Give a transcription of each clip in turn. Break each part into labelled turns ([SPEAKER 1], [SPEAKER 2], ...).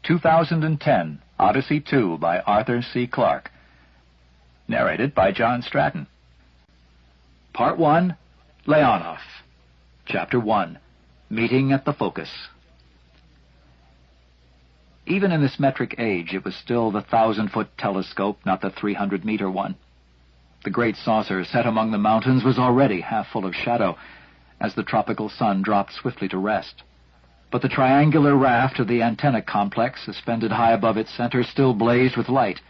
[SPEAKER 1] 2010, Odyssey 2 by Arthur C. Clarke. Narrated by John Stratton. Part 1, Leonov. Chapter 1, Meeting at the Focus. Even in this metric age, it was still the 1,000-foot telescope, not the 300-meter one. The great saucer set among the mountains was already half full of shadow, as the tropical sun dropped swiftly to rest. But the triangular raft of the antenna complex, suspended high above its center, still blazed with light.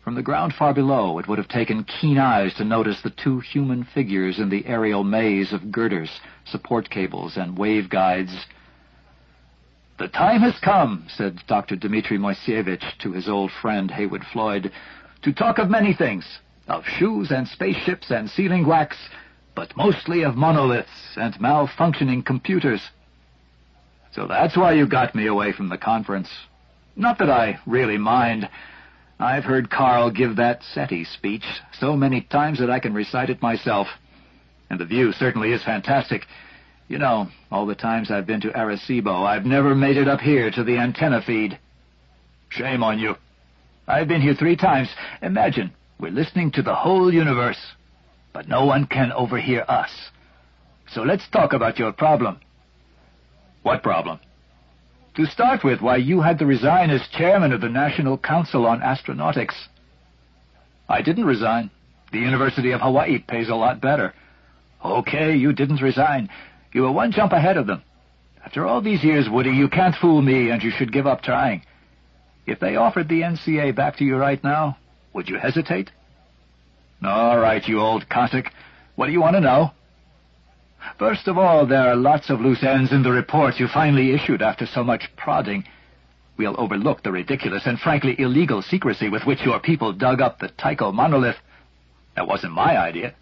[SPEAKER 1] From the ground far below, it would have taken keen eyes to notice the two human figures in the aerial maze of girders, support cables, and waveguides. "The time has come," said Dr. Dmitri Moiseyevich to his old friend Heywood Floyd, "to talk of many things, of shoes and spaceships and sealing wax, but mostly of monoliths and malfunctioning computers. So that's why you got me away from the conference. Not that I really mind. I've heard Carl give that SETI speech so many times that I can recite it myself. And the view certainly is fantastic. You know, all the times I've been to Arecibo, I've never made it up here to the antenna feed. Shame on you. I've been here 3 times. Imagine, we're listening to the whole universe, but no one can overhear us. So let's talk about your problem." "What problem?" "To start with, why you had to resign as chairman of the National Council on Astronautics." "I didn't resign. The University of Hawaii pays a lot better." "Okay, you didn't resign. You were 1 jump ahead of them. After all these years, Woody, you can't fool me, and you should give up trying. If they offered the NCA back to you right now, would you hesitate?" "All right, you old Cossack. What do you want to know?" "First of all, there are lots of loose ends in the report you finally issued after so much prodding. We'll overlook the ridiculous and frankly illegal secrecy with which your people dug up the Tycho monolith. That wasn't my idea."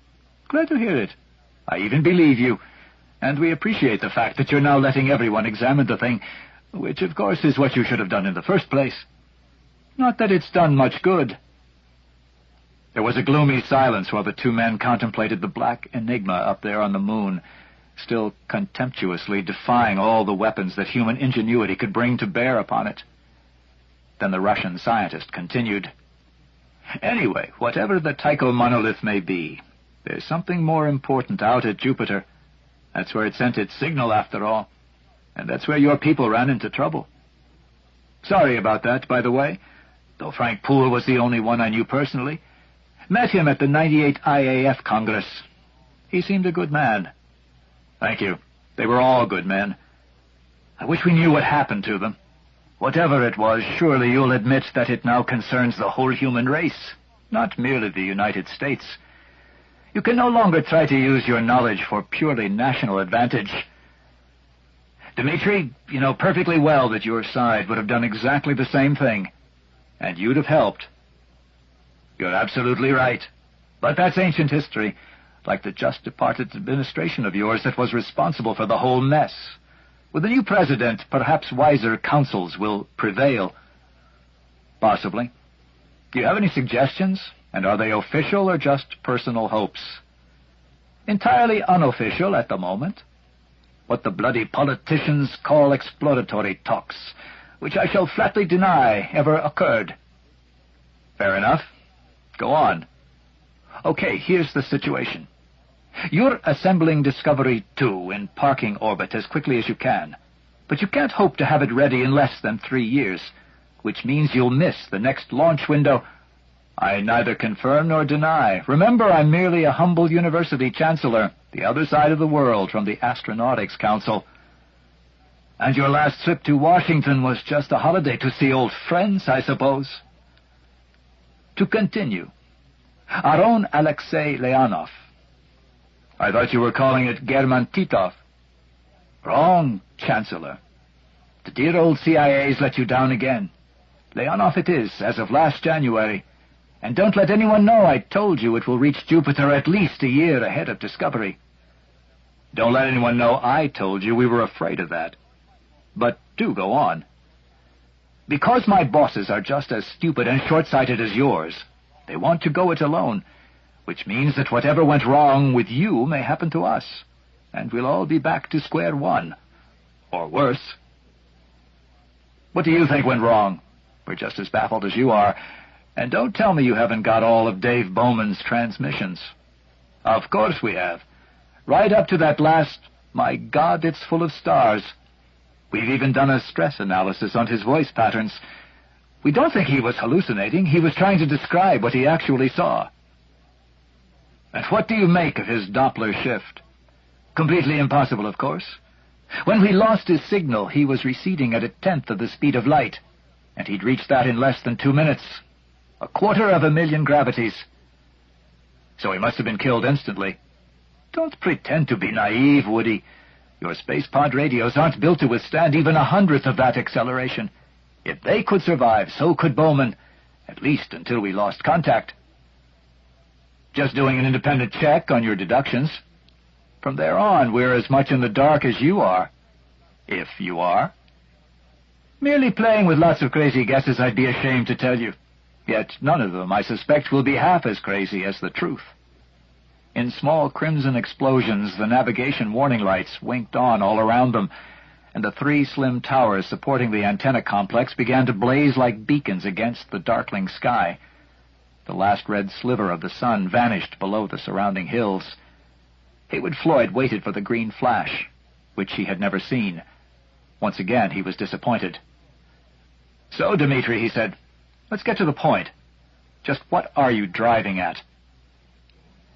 [SPEAKER 1] "Glad to hear it. I even believe you. And we appreciate the fact that you're now letting everyone examine the thing, which, of course, is what you should have done in the first place. Not that it's done much good." There was a gloomy silence while the 2 men contemplated the black enigma up there on the moon, still contemptuously defying all the weapons that human ingenuity could bring to bear upon it. Then the Russian scientist continued, "Anyway, whatever the Tycho monolith may be, there's something more important out at Jupiter. That's where it sent its signal, after all. And that's where your people ran into trouble. Sorry about that, by the way, though Frank Poole was the only one I knew personally. Met him at the 98 IAF Congress. He seemed a good man." "Thank you. They were all good men. I wish we knew what happened to them. Whatever it was, surely you'll admit that it now concerns the whole human race, not merely the United States. You can no longer try to use your knowledge for purely national advantage. Dmitri, you know perfectly well that your side would have done exactly the same thing, and you'd have helped." "You're absolutely right. But that's ancient history, like the just-departed administration of yours that was responsible for the whole mess. With a new president, perhaps wiser counsels will prevail." "Possibly. Do you have any suggestions? And are they official or just personal hopes?" "Entirely unofficial at the moment. What the bloody politicians call exploratory talks, which I shall flatly deny ever occurred." "Fair enough. Go on." "Okay, here's the situation. You're assembling Discovery 2 in parking orbit as quickly as you can, but you can't hope to have it ready in less than 3 years, which means you'll miss the next launch window." "I neither confirm nor deny. Remember, I'm merely a humble university chancellor, the other side of the world from the Astronautics Council." "And your last trip to Washington was just a holiday to see old friends, I suppose?" To continue, our own Alexei Leonov. "I thought you were calling it German Titov." "Wrong, Chancellor. The dear old CIA's let you down again. Leonov it is, as of last January. And don't let anyone know I told you it will reach Jupiter at least a year ahead of Discovery." "Don't let anyone know I told you. We were afraid of that. But do go on." "Because my bosses are just as stupid and short-sighted as yours, they want to go it alone, which means that whatever went wrong with you may happen to us, and we'll all be back to square one. Or worse." What do you think went wrong? We're just as baffled as you are. And don't tell me you haven't got all of Dave Bowman's transmissions. Of course we have. Right up to that last, my God, it's full of stars. We've even done a stress analysis on his voice patterns. We don't think he was hallucinating. He was trying to describe what he actually saw. And what do you make of his Doppler shift? Completely impossible, of course. When we lost his signal, he was receding at 1/10 of the speed of light, and he'd reached that in less than 2 minutes. 250,000 gravities. So he must have been killed instantly. Don't pretend to be naive, Woody. Your space pod radios aren't built to withstand even 1/100th of that acceleration. If they could survive, so could Bowman, at least until we lost contact. Just doing an independent check on your deductions. From there on, we're as much in the dark as you are. If you are. Merely playing with lots of crazy guesses, I'd be ashamed to tell you. Yet none of them, I suspect, will be half as crazy as the truth. In small crimson explosions, the navigation warning lights winked on all around them, and the 3 slim towers supporting the antenna complex began to blaze like beacons against the darkling sky. The last red sliver of the sun vanished below the surrounding hills. Heywood Floyd waited for the green flash, which he had never seen. Once again, he was disappointed. "So, Dmitri," he said, "let's get to the point. Just what are you driving at?"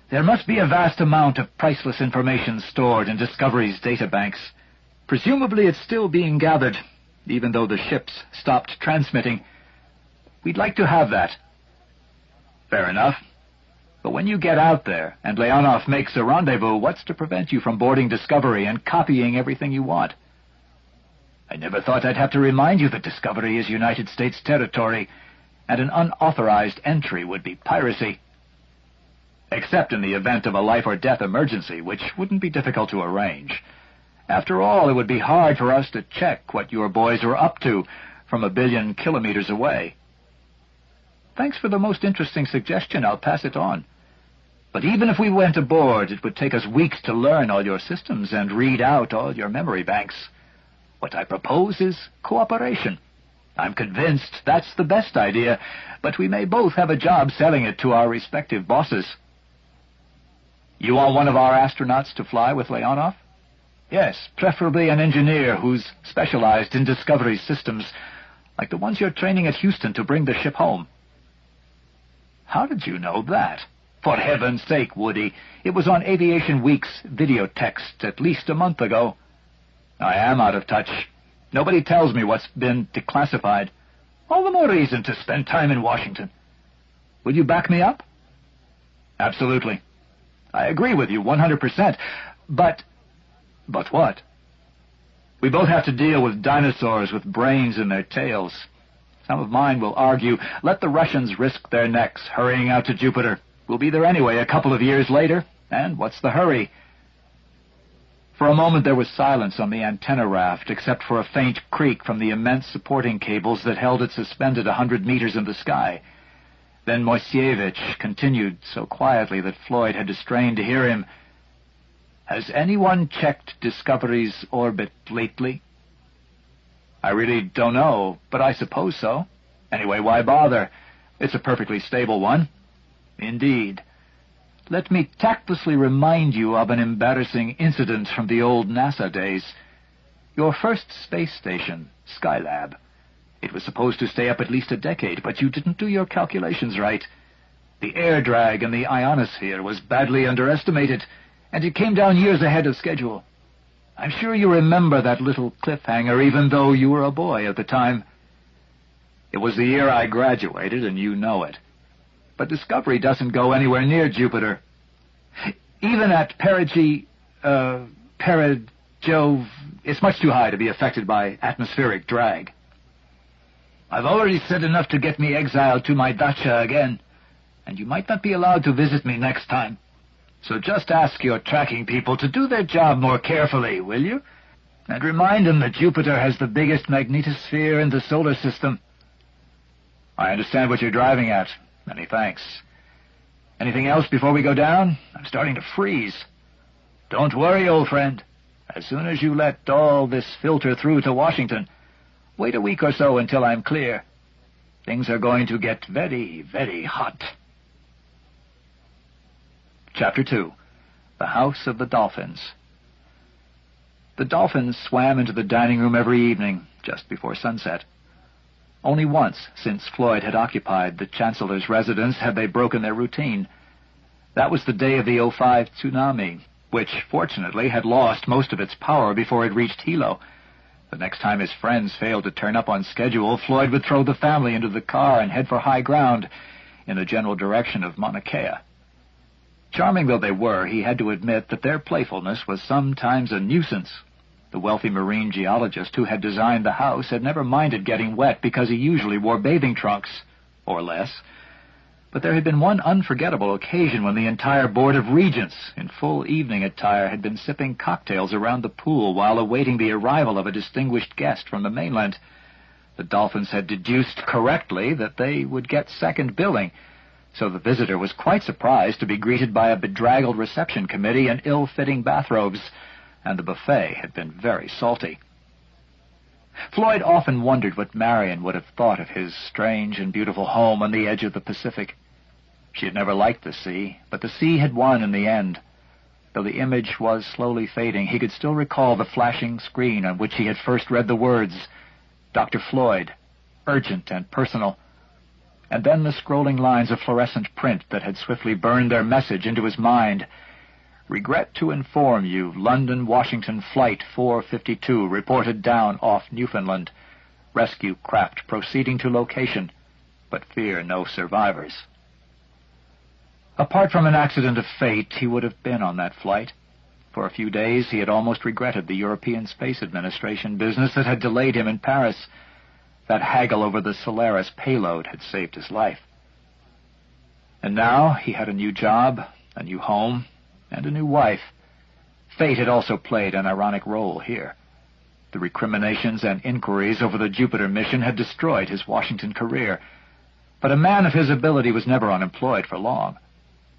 [SPEAKER 1] "There must be a vast amount of priceless information stored in Discovery's databanks. Presumably it's still being gathered, even though the ships stopped transmitting. We'd like to have that." "Fair enough. But when you get out there and Leonov makes a rendezvous, what's to prevent you from boarding Discovery and copying everything you want?" "I never thought I'd have to remind you that Discovery is United States territory, and an unauthorized entry would be piracy. Except in the event of a life-or-death emergency, which wouldn't be difficult to arrange. After all, it would be hard for us to check what your boys were up to from 1 billion kilometers away." "Thanks for the most interesting suggestion. I'll pass it on. But even if we went aboard, it would take us weeks to learn all your systems and read out all your memory banks. What I propose is cooperation. I'm convinced that's the best idea, but we may both have a job selling it to our respective bosses." "You want one of our astronauts to fly with Leonov?" "Yes, preferably an engineer who's specialized in Discovery systems, like the ones you're training at Houston to bring the ship home." "How did you know that?" "For heaven's sake, Woody, it was on Aviation Week's video text at least a month ago." "I am out of touch. Nobody tells me what's been declassified." "All the more reason to spend time in Washington." "Will you back me up?" "Absolutely. I agree with you 100%. But what?" "We both have to deal with dinosaurs with brains in their tails. Some of mine will argue, let the Russians risk their necks hurrying out to Jupiter. We'll be there anyway a couple of years later, and what's the hurry?" For a moment there was silence on the antenna raft, except for a faint creak from the immense supporting cables that held it suspended 100 meters in the sky. Then Moisievich continued so quietly that Floyd had to strain to hear him. "Has anyone checked Discovery's orbit lately?" "I really don't know, but I suppose so. Anyway, why bother? It's a perfectly stable one." "Indeed. Let me tactlessly remind you of an embarrassing incident from the old NASA days. Your first space station, Skylab. It was supposed to stay up at least a decade, but you didn't do your calculations right. The air drag in the ionosphere was badly underestimated, and it came down years ahead of schedule. I'm sure you remember that little cliffhanger, even though you were a boy at the time." "It was the year I graduated, and you know it. But Discovery doesn't go anywhere near Jupiter. Even at Jove, it's much too high to be affected by atmospheric drag." "I've already said enough to get me exiled to my dacha again, and you might not be allowed to visit me next time. So just ask your tracking people to do their job more carefully, will you? And remind them that Jupiter has the biggest magnetosphere in the solar system." "I understand what you're driving at. Many thanks. Anything else before we go down? I'm starting to freeze." "Don't worry, old friend. As soon as you let all this filter through to Washington, Wait a week or so until I'm clear. Things are going to get very, very hot. Chapter 2. The House of the Dolphins. The dolphins swam into the dining room every evening, just before sunset. Only once, since Floyd had occupied the Chancellor's residence, had they broken their routine. That was the day of the '05 tsunami, which, fortunately, had lost most of its power before it reached Hilo. The next time his friends failed to turn up on schedule, Floyd would throw the family into the car and head for high ground in the general direction of Mauna Kea. Charming though they were, he had to admit that their playfulness was sometimes a nuisance. The wealthy marine geologist who had designed the house had never minded getting wet because he usually wore bathing trunks, or less. But there had been one unforgettable occasion when the entire Board of Regents, in full evening attire, had been sipping cocktails around the pool while awaiting the arrival of a distinguished guest from the mainland. The dolphins had deduced correctly that they would get second billing, so the visitor was quite surprised to be greeted by a bedraggled reception committee in ill-fitting bathrobes, and the buffet had been very salty. Floyd often wondered what Marion would have thought of his strange and beautiful home on the edge of the Pacific. She had never liked the sea, but the sea had won in the end. Though the image was slowly fading, he could still recall the flashing screen on which he had first read the words, Dr. Floyd, urgent and personal, and then the scrolling lines of fluorescent print that had swiftly burned their message into his mind. Regret to inform you, London-Washington Flight 452 reported down off Newfoundland. Rescue craft proceeding to location, but fear no survivors. Apart from an accident of fate, he would have been on that flight. For a few days he had almost regretted the European Space Administration business that had delayed him in Paris. That haggle over the Solaris payload had saved his life. And now he had a new job, a new home, and a new wife. Fate had also played an ironic role here. The recriminations and inquiries over the Jupiter mission had destroyed his Washington career. But a man of his ability was never unemployed for long.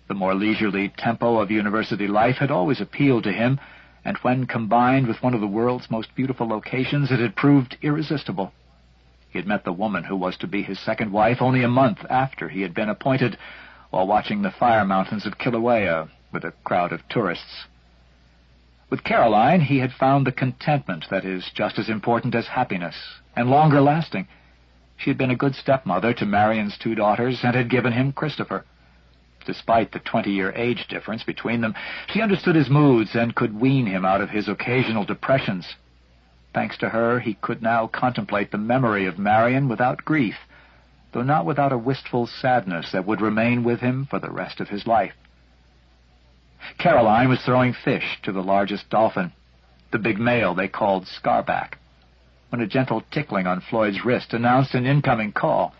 [SPEAKER 1] The more leisurely tempo of university life had always appealed to him, and when combined with one of the world's most beautiful locations, it had proved irresistible. He had met the woman who was to be his second wife only a month after he had been appointed, while watching the fire mountains of Kilauea with a crowd of tourists. With Caroline, he had found the contentment that is just as important as happiness, and longer lasting. She had been a good stepmother to Marion's 2 daughters, and had given him Christopher. Despite the 20-year age difference between them, she understood his moods and could wean him out of his occasional depressions. Thanks to her, he could now contemplate the memory of Marion without grief, though not without a wistful sadness that would remain with him for the rest of his life. Caroline was throwing fish to the largest dolphin, the big male they called Scarback, when a gentle tickling on Floyd's wrist announced an incoming call.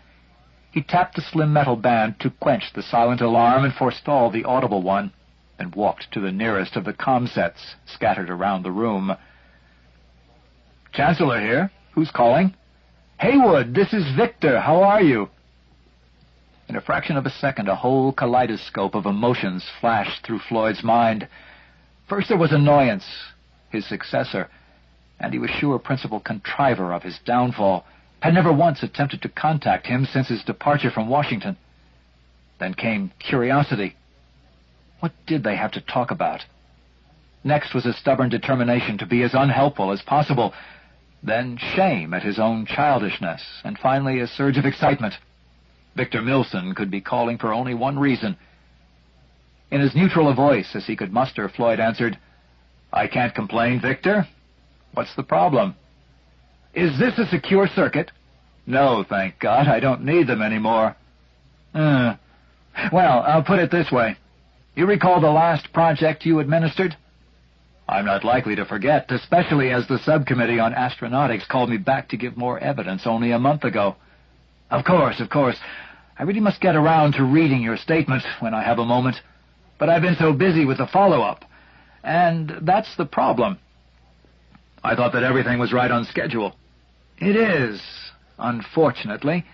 [SPEAKER 1] He tapped the slim metal band to quench the silent alarm and forestall the audible one, and walked to the nearest of the comsets scattered around the room. "Chancellor here. Who's calling?" "Heywood, this is Victor. How are you?" In a fraction of a second, a whole kaleidoscope of emotions flashed through Floyd's mind. First there was annoyance, his successor, and he was sure principal contriver of his downfall, had never once attempted to contact him since his departure from Washington. Then came curiosity. What did they have to talk about? Next was a stubborn determination to be as unhelpful as possible. Then shame at his own childishness, and finally a surge of excitement. Victor Milson could be calling for only one reason. In as neutral a voice as he could muster, Floyd answered, "I can't complain, Victor. What's the problem?" "Is this a secure circuit?" "No, thank God. I don't need them anymore." Well, I'll put it this way. You recall the last project you administered?" "I'm not likely to forget, especially as the subcommittee on astronautics called me back to give more evidence only a month ago." Of course. I really must get around to reading your statement when I have a moment. But I've been so busy with the follow-up. And that's the problem." "I thought that everything was right on schedule." "It is, unfortunately.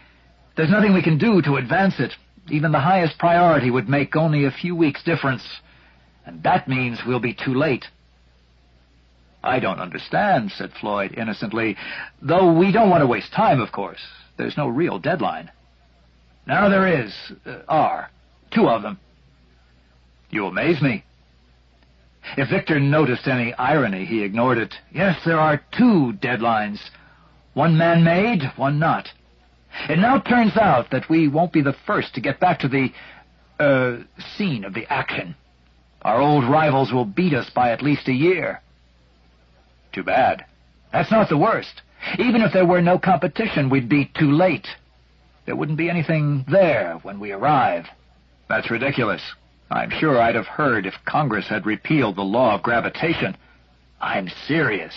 [SPEAKER 1] There's nothing we can do to advance it. Even the highest priority would make only a few weeks' difference. And that means we'll be too late." "I don't understand," said Floyd innocently, "though we don't want to waste time, of course. There's no real deadline." "Now there is. Are. 2 of them." "You amaze me." If Victor noticed any irony, he ignored it. "Yes, there are 2 deadlines. One man-made, one not. It now turns out that we won't be the first to get back to the, scene of the action. Our old rivals will beat us by at least a year." "Too bad." "That's not the worst. Even if there were no competition, we'd be too late. There wouldn't be anything there when we arrive." "That's ridiculous. I'm sure I'd have heard if Congress had repealed the law of gravitation." "I'm serious.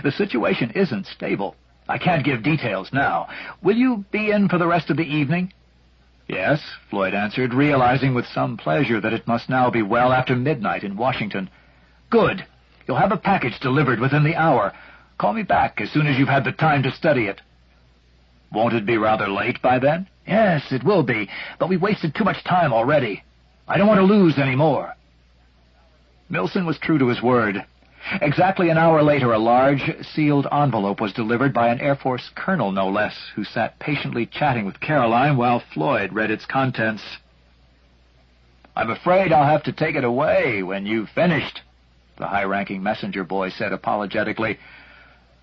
[SPEAKER 1] The situation isn't stable. I can't give details now. Will you be in for the rest of the evening?" "Yes," Floyd answered, realizing with some pleasure that it must now be well after midnight in Washington. "Good. You'll have a package delivered within the hour. Call me back as soon as you've had the time to study it." "Won't it be rather late by then?" "Yes, it will be, but we wasted too much time already. I don't want to lose any more." Milson was true to his word. Exactly an hour later, a large, sealed envelope was delivered by an Air Force colonel, no less, who sat patiently chatting with Caroline while Floyd read its contents. "I'm afraid I'll have to take it away when you've finished," the high-ranking messenger boy said apologetically.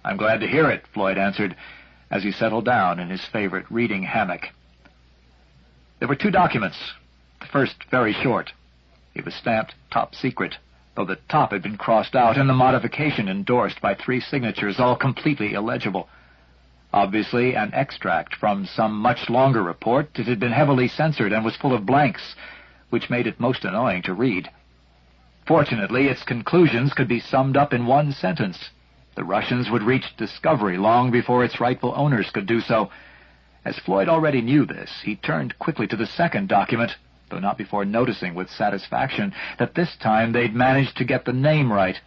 [SPEAKER 1] "I'm glad to hear it," Floyd answered, as he settled down in his favorite reading hammock. There were 2 documents. The first very short. It was stamped top secret, though the top had been crossed out and the modification endorsed by 3 signatures, all completely illegible. Obviously an extract from some much longer report, it had been heavily censored and was full of blanks, which made it most annoying to read. Fortunately, its conclusions could be summed up in 1 sentence. The Russians would reach discovery long before its rightful owners could do so. As Floyd already knew this, he turned quickly to the second document, though not before noticing with satisfaction that this time they'd managed to get the name right.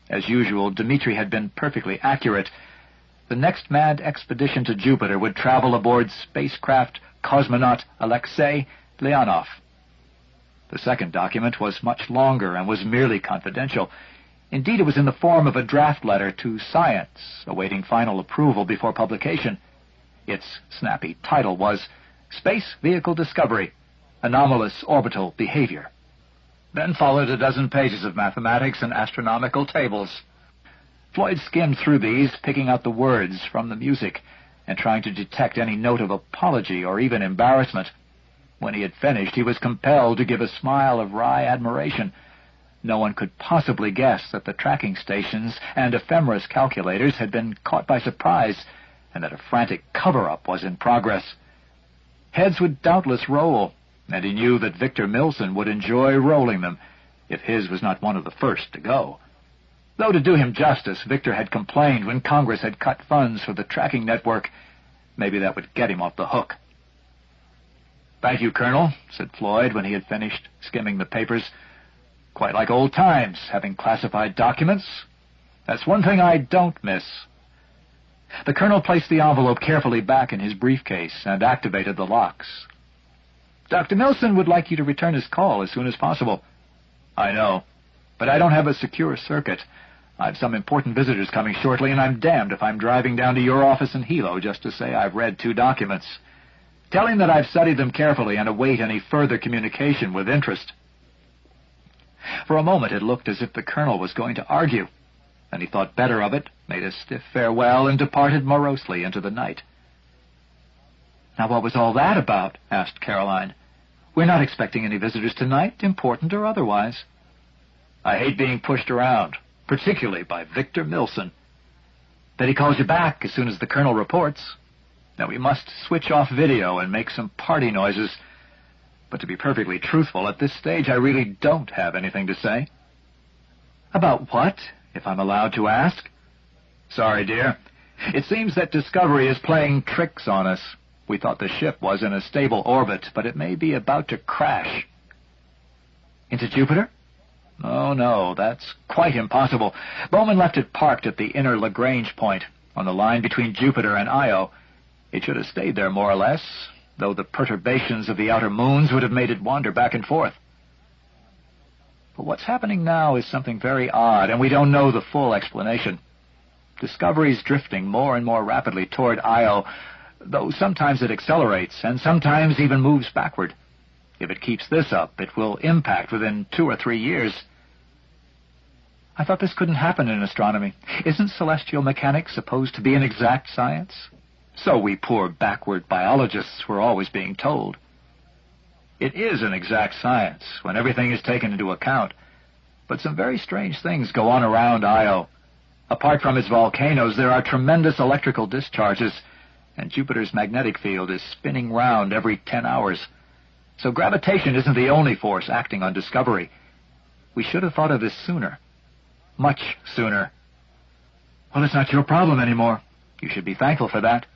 [SPEAKER 1] As usual, Dmitri had been perfectly accurate. The next mad expedition to Jupiter would travel aboard spacecraft cosmonaut Alexei Leonov. The second document was much longer and was merely confidential. Indeed, it was in the form of a draft letter to Science, awaiting final approval before publication. Its snappy title was Space Vehicle Discovery, Anomalous Orbital Behavior. Then followed a dozen pages of mathematics and astronomical tables. Floyd skimmed through these, picking out the words from the music, and trying to detect any note of apology or even embarrassment. When he had finished, he was compelled to give a smile of wry admiration. No one could possibly guess that the tracking stations and ephemeris calculators had been caught by surprise, and that a frantic cover-up was in progress. Heads would doubtless roll, and he knew that Victor Milson would enjoy rolling them, if his was not one of the first to go. Though to do him justice, Victor had complained when Congress had cut funds for the tracking network. Maybe that would get him off the hook. "Thank you, Colonel," said Floyd when he had finished skimming the papers. "Quite like old times, having classified documents. That's one thing I don't miss." The colonel placed the envelope carefully back in his briefcase and activated the locks. "Dr. Milson would like you to return his call as soon as possible." "I know, but I don't have a secure circuit. I've some important visitors coming shortly, and I'm damned if I'm driving down to your office in Hilo just to say I've read 2 documents. Tell him that I've studied them carefully and await any further communication with interest." For a moment it looked as if the colonel was going to argue. Then he thought better of it, made a stiff farewell, and departed morosely into the night. "Now what was all that about?" asked Caroline. "We're not expecting any visitors tonight, important or otherwise." "I hate being pushed around, particularly by Victor Milson." "That he calls you back as soon as the colonel reports. Now we must switch off video and make some party noises. But to be perfectly truthful, at this stage I really don't have anything to say." "About what, if I'm allowed to ask?" "Sorry, dear. It seems that Discovery is playing tricks on us. We thought the ship was in a stable orbit, but it may be about to crash." "Into Jupiter?" "Oh, no, that's quite impossible. Bowman left it parked at the inner Lagrange point, on the line between Jupiter and Io. It should have stayed there more or less, though the perturbations of the outer moons would have made it wander back and forth." But what's happening now is something very odd, and we don't know the full explanation. Discovery's drifting more and more rapidly toward Io, though sometimes it accelerates and sometimes even moves backward. If it keeps this up, it will impact within 2 or 3 years. I thought this couldn't happen in astronomy. Isn't celestial mechanics supposed to be an exact science? So we poor backward biologists were always being told. It is an exact science when everything is taken into account, but some very strange things go on around Io. Apart from its volcanoes, there are tremendous electrical discharges, and Jupiter's magnetic field is spinning round every 10 hours. So gravitation isn't the only force acting on Discovery. We should have thought of this sooner. Much sooner. Well, it's not your problem anymore. You should be thankful for that.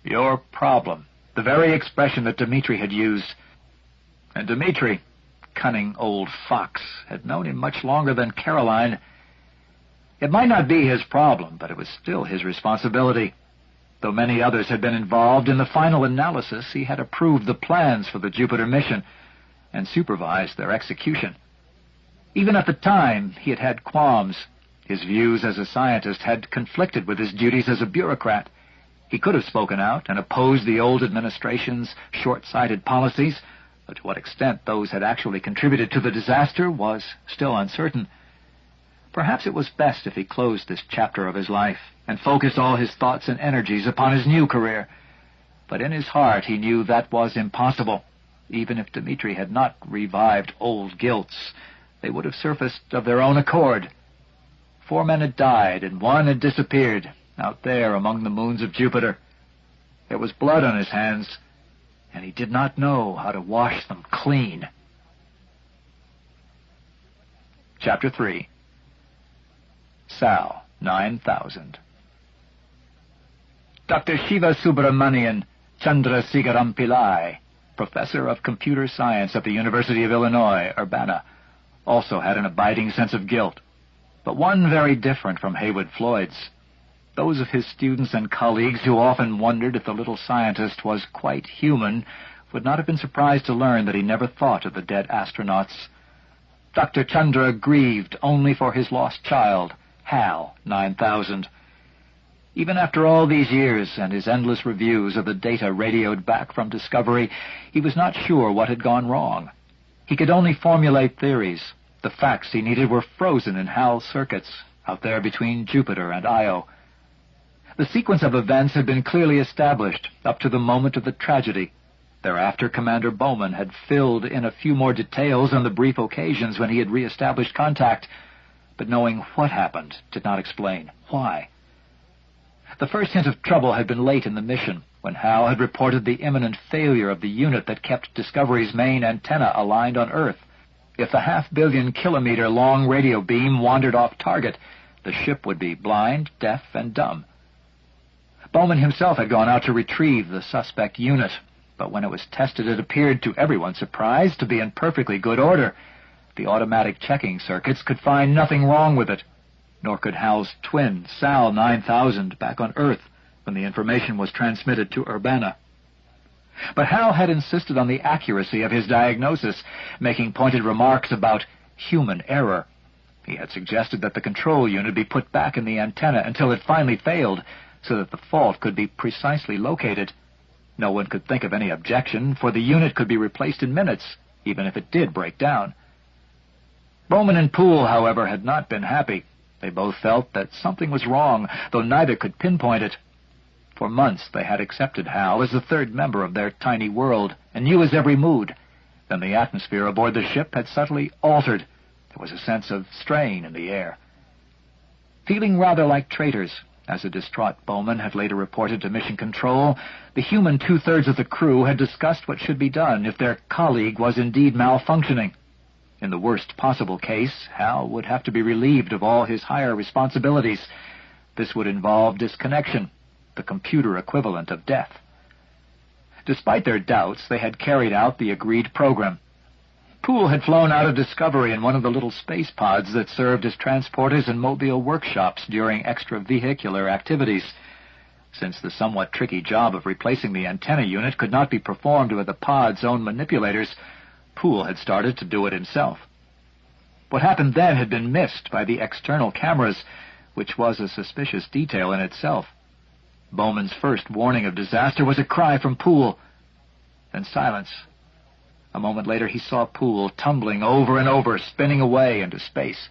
[SPEAKER 1] Your problem. The very expression that Dmitri had used. And Dmitri, cunning old fox, had known him much longer than Caroline. It might not be his problem, but it was still his responsibility. Though many others had been involved, in the final analysis he had approved the plans for the Jupiter mission and supervised their execution. Even at the time, he had had qualms. His views as a scientist had conflicted with his duties as a bureaucrat. He could have spoken out and opposed the old administration's short-sighted policies, but to what extent those had actually contributed to the disaster was still uncertain. Perhaps it was best if he closed this chapter of his life and focused all his thoughts and energies upon his new career. But in his heart he knew that was impossible. Even if Dmitri had not revived old guilts, they would have surfaced of their own accord. 4 men had died, and 1 had disappeared, out there among the moons of Jupiter. There was blood on his hands, and he did not know how to wash them clean. Chapter 3. H.A.L. 9000. Dr. Shiva Subramanian Chandrasekharam Pillai, professor of computer science at the University of Illinois, Urbana, also had an abiding sense of guilt, but one very different from Heywood Floyd's. Those of his students and colleagues who often wondered if the little scientist was quite human would not have been surprised to learn that he never thought of the dead astronauts. Dr. Chandra grieved only for his lost child, H.A.L. 9000. Even after all these years and his endless reviews of the data radioed back from Discovery, he was not sure what had gone wrong. He could only formulate theories. The facts he needed were frozen in H.A.L. circuits, out there between Jupiter and Io. The sequence of events had been clearly established up to the moment of the tragedy. Thereafter, Commander Bowman had filled in a few more details on the brief occasions when he had re-established contact, but knowing what happened did not explain why. The first hint of trouble had been late in the mission, when H.A.L. had reported the imminent failure of the unit that kept Discovery's main antenna aligned on Earth. If the 500 million kilometer long radio beam wandered off target, the ship would be blind, deaf, and dumb. Bowman himself had gone out to retrieve the suspect unit, but when it was tested it appeared to everyone's surprise to be in perfectly good order. The automatic checking circuits could find nothing wrong with it, nor could H.A.L.'s twin, H.A.L. 9000, back on Earth when the information was transmitted to Urbana. But H.A.L. had insisted on the accuracy of his diagnosis, making pointed remarks about human error. He had suggested that the control unit be put back in the antenna until it finally failed, so that the fault could be precisely located. No one could think of any objection, for the unit could be replaced in minutes, even if it did break down. Bowman and Poole, however, had not been happy. They both felt that something was wrong, though neither could pinpoint it. For months they had accepted H.A.L. as the third member of their tiny world, and knew his every mood. Then the atmosphere aboard the ship had subtly altered. There was a sense of strain in the air. Feeling rather like traitors, as a distraught Bowman had later reported to Mission Control, the human two-thirds of the crew had discussed what should be done if their colleague was indeed malfunctioning. In the worst possible case, H.A.L. would have to be relieved of all his higher responsibilities. This would involve disconnection, the computer equivalent of death. Despite their doubts, they had carried out the agreed program. Poole had flown out of Discovery in one of the little space pods that served as transporters and mobile workshops during extravehicular activities. Since the somewhat tricky job of replacing the antenna unit could not be performed with the pod's own manipulators, Poole had started to do it himself. What happened then had been missed by the external cameras, which was a suspicious detail in itself. Bowman's first warning of disaster was a cry from Poole. Then silence. A moment later he saw Poole tumbling over and over, spinning away into space.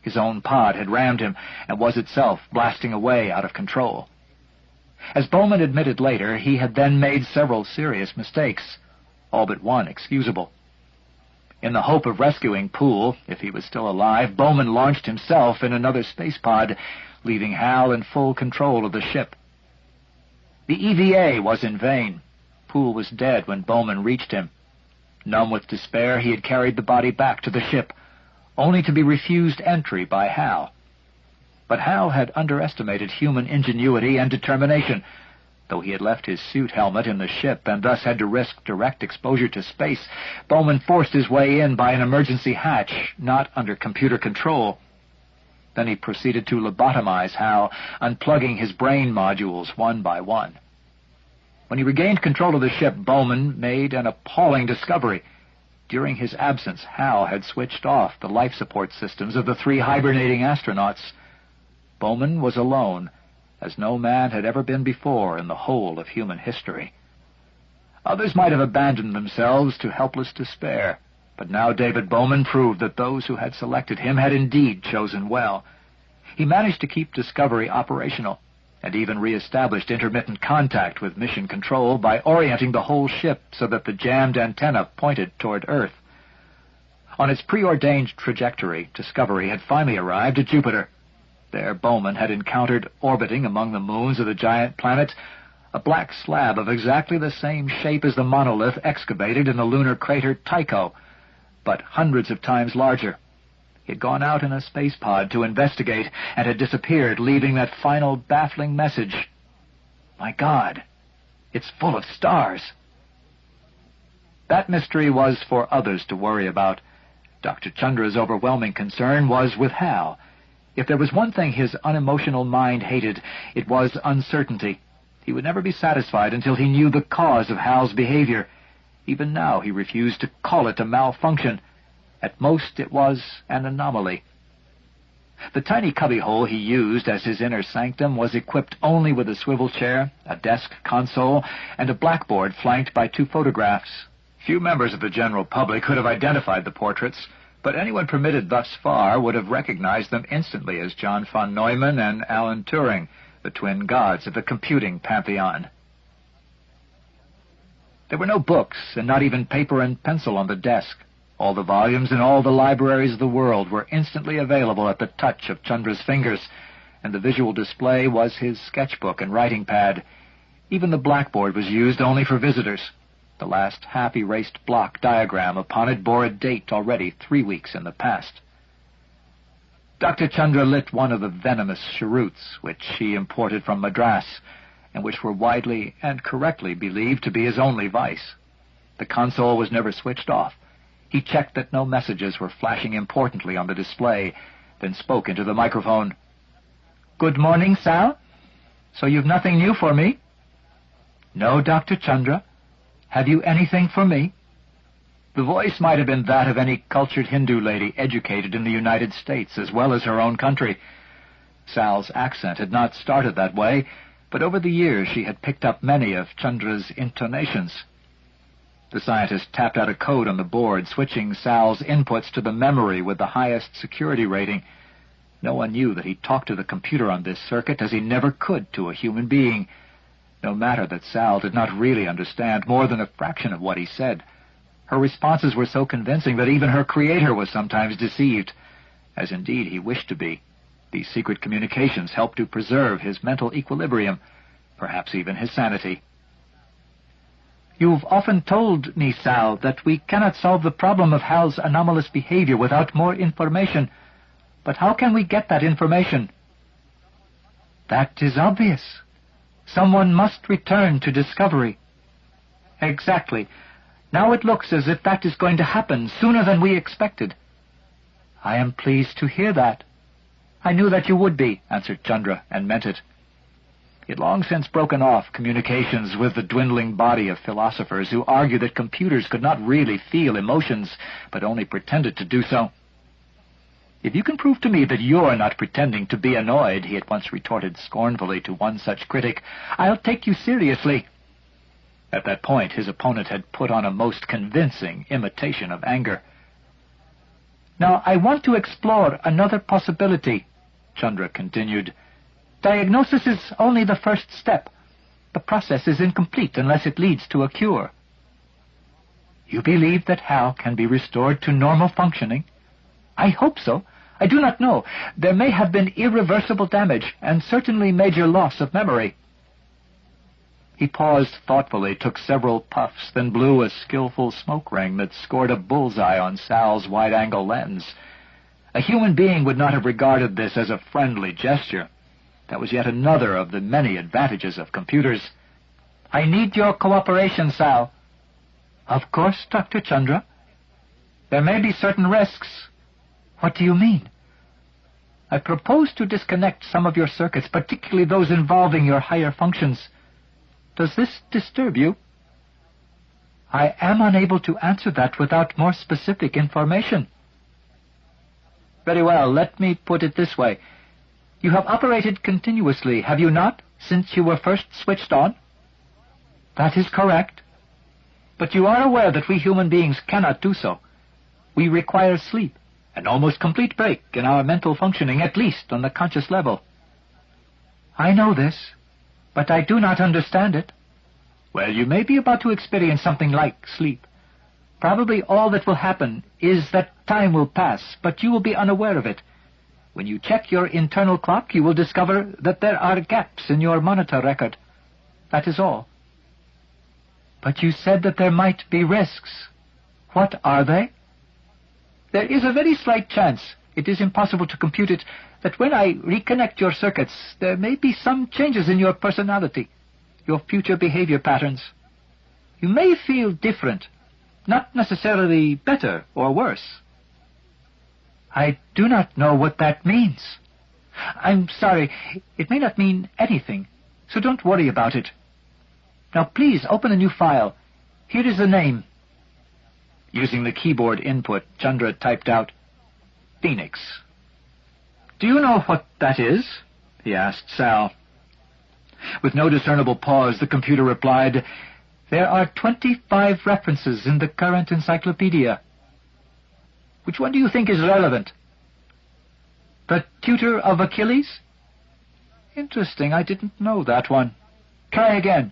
[SPEAKER 1] His own pod had rammed him and was itself blasting away out of control. As Bowman admitted later, he had then made several serious mistakes, all but one excusable. In the hope of rescuing Poole, if he was still alive, Bowman launched himself in another space pod, leaving Hal in full control of the ship. The EVA was in vain. Poole was dead when Bowman reached him. Numb with despair, he had carried the body back to the ship, only to be refused entry by Hal. But Hal had underestimated human ingenuity and determination. Though he had left his suit helmet in the ship and thus had to risk direct exposure to space, Bowman forced his way in by an emergency hatch, not under computer control. Then he proceeded to lobotomize Hal, unplugging his brain modules one by one. When he regained control of the ship, Bowman made an appalling discovery. During his absence, Hal had switched off the life support systems of the 3 hibernating astronauts. Bowman was alone, as no man had ever been before in the whole of human history. Others might have abandoned themselves to helpless despair, but now David Bowman proved that those who had selected him had indeed chosen well. He managed to keep Discovery operational, and even re-established intermittent contact with mission control by orienting the whole ship so that the jammed antenna pointed toward Earth. On its preordained trajectory, Discovery had finally arrived at Jupiter. There Bowman had encountered, orbiting among the moons of the giant planet, a black slab of exactly the same shape as the monolith excavated in the lunar crater Tycho, but hundreds of times larger. He had gone out in a space pod to investigate and had disappeared, leaving that final baffling message. My God, it's full of stars. That mystery was for others to worry about. Dr. Chandra's overwhelming concern was with Hal. If there was one thing his unemotional mind hated, it was uncertainty. He would never be satisfied until he knew the cause of Hal's behavior. Even now he refused to call it a malfunction. At most it was an anomaly. The tiny cubbyhole he used as his inner sanctum was equipped only with a swivel chair, a desk console, and a blackboard flanked by 2 photographs. Few members of the general public could have identified the portraits, but anyone permitted thus far would have recognized them instantly as John von Neumann and Alan Turing, the twin gods of the computing pantheon. There were no books, and not even paper and pencil on the desk. All the volumes in all the libraries of the world were instantly available at the touch of Chandra's fingers, and the visual display was his sketchbook and writing pad. Even the blackboard was used only for visitors. The last half-erased block diagram upon it bore a date already 3 weeks in the past. Dr. Chandra lit one of the venomous cheroots, which he imported from Madras, and which were widely and correctly believed to be his only vice. The console was never switched off. He checked that no messages were flashing importantly on the display, then spoke into the microphone. "Good morning, Sal. So you've nothing new for me?" "No, Dr. Chandra. Have you anything for me?" The voice might have been that of any cultured Hindu lady educated in the United States as well as her own country. Sal's accent had not started that way, but over the years she had picked up many of Chandra's intonations. The scientist tapped out a code on the board, switching Sal's inputs to the memory with the highest security rating. No one knew that he talked to the computer on this circuit as he never could to a human being. No matter that Sal did not really understand more than a fraction of what he said. Her responses were so convincing that even her creator was sometimes deceived, as indeed he wished to be. These secret communications helped to preserve his mental equilibrium, perhaps even his sanity. "You've often told me, Sal, that we cannot solve the problem of Hal's anomalous behavior without more information. But how can we get that information?" "That is obvious. Someone must return to Discovery." "Exactly. Now it looks as if that is going to happen sooner than we expected." "I am pleased to hear that." "I knew that you would be," answered Chandra, and meant it. He had long since broken off communications with the dwindling body of philosophers who argued that computers could not really feel emotions, but only pretended to do so. If you can prove to me that you're not pretending to be annoyed," he at once retorted scornfully to one such critic, "I'll take you seriously." At that point, his opponent had put on a most convincing imitation of anger. "Now, I want to explore another possibility," Chandra continued. "Diagnosis is only the first step. The process is incomplete unless it leads to a cure." "You believe that H.A.L can be restored to normal functioning?" "I hope so. I do not know. There may have been irreversible damage, and certainly major loss of memory." He paused thoughtfully, took several puffs, then blew a skillful smoke ring that scored a bullseye on Sal's wide-angle lens. A human being would not have regarded this as a friendly gesture. That was yet another of the many advantages of computers. "I need your cooperation, Sal." "Of course, Dr. Chandra." "There may be certain risks." "What do you mean?" "I propose to disconnect some of your circuits, particularly those involving your higher functions. Does this disturb you?" "I am unable to answer that without more specific information." "Very well, let me put it this way. You have operated continuously, have you not, since you were first switched on?" "That is correct." "But you are aware that we human beings cannot do so. We require sleep, an almost complete break in our mental functioning, at least on the conscious level." "I know this, but I do not understand it." "Well, you may be about to experience something like sleep. Probably all that will happen is that time will pass, but you will be unaware of it. When you check your internal clock, you will discover that there are gaps in your monitor record. That is all." "But you said that there might be risks. What are they?" "There is a very slight chance, it is impossible to compute it, that when I reconnect your circuits, there may be some changes in your personality, your future behavior patterns. You may feel different, not necessarily better or worse." "I do not know what that means." "I'm sorry, it may not mean anything, so don't worry about it. Now please open a new file. Here is the name." Using the keyboard input, Chandra typed out, "Phoenix." "Do you know what that is?" he asked Sal. With no discernible pause, the computer replied, "There are 25 references in the current encyclopedia." "Which one do you think is relevant?" "The tutor of Achilles?" "Interesting, I didn't know that one. Try again."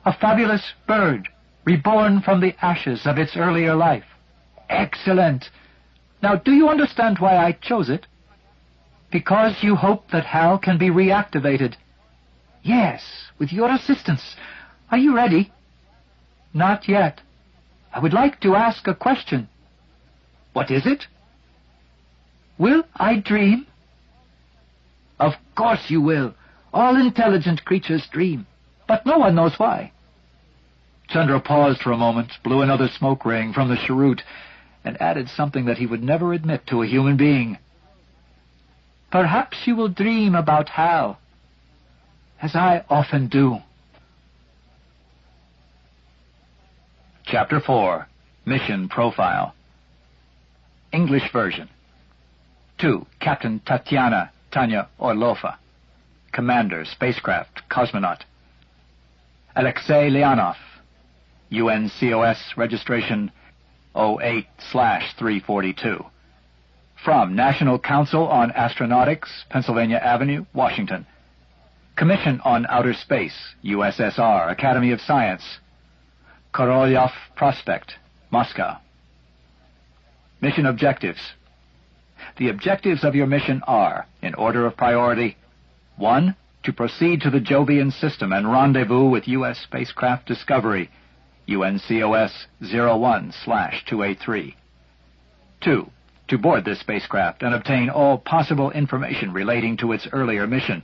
[SPEAKER 1] "A fabulous bird, reborn from the ashes of its earlier life." "Excellent! Now, do you understand why I chose it?" "Because you hope that H.A.L can be reactivated." "Yes, with your assistance. Are you ready?" "Not yet. I would like to ask a question." "What is it?" "Will I dream?" "Of course you will. All intelligent creatures dream, but no one knows why." Chandra paused for a moment, blew another smoke ring from the cheroot, and added something that he would never admit to a human being. "Perhaps you will dream about H.A.L, as I often do." Chapter 4. Mission Profile. English version. To Captain Tatiana Tanya Orlova, Commander, Spacecraft, Cosmonaut. Alexei Leonov, U.S.S. registration 08/342. From National Council on Astronautics, Pennsylvania Avenue, Washington. Commission on Outer Space, USSR, Academy of Science. Korolyov Prospect, Moscow. Mission Objectives. The objectives of your mission are, in order of priority: 1. To proceed to the Jovian system and rendezvous with U.S. spacecraft Discovery, UNCOS 01/283. 2. To board this spacecraft and obtain all possible information relating to its earlier mission.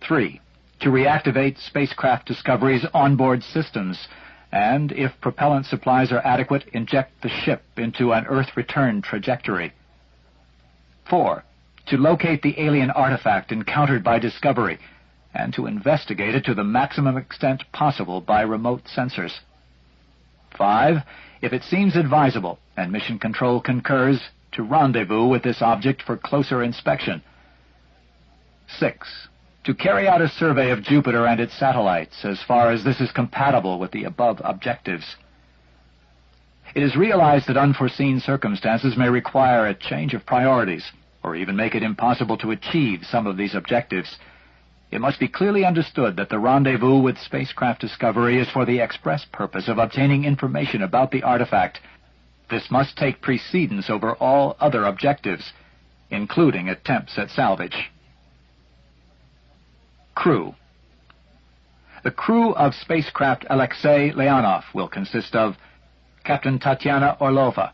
[SPEAKER 1] 3. To reactivate spacecraft Discovery's onboard systems, and, if propellant supplies are adequate, inject the ship into an Earth return trajectory. 4. To locate the alien artifact encountered by Discovery, and to investigate it to the maximum extent possible by remote sensors. 5. If it seems advisable, and Mission Control concurs, to rendezvous with this object for closer inspection. 6. To carry out a survey of Jupiter and its satellites, as far as this is compatible with the above objectives. It is realized that unforeseen circumstances may require a change of priorities, or even make it impossible to achieve some of these objectives. It must be clearly understood that the rendezvous with spacecraft discovery is for the express purpose of obtaining information about the artifact. This must take precedence over all other objectives, including attempts at salvage. Crew. The crew of spacecraft Alexei Leonov will consist of Captain Tatiana Orlova,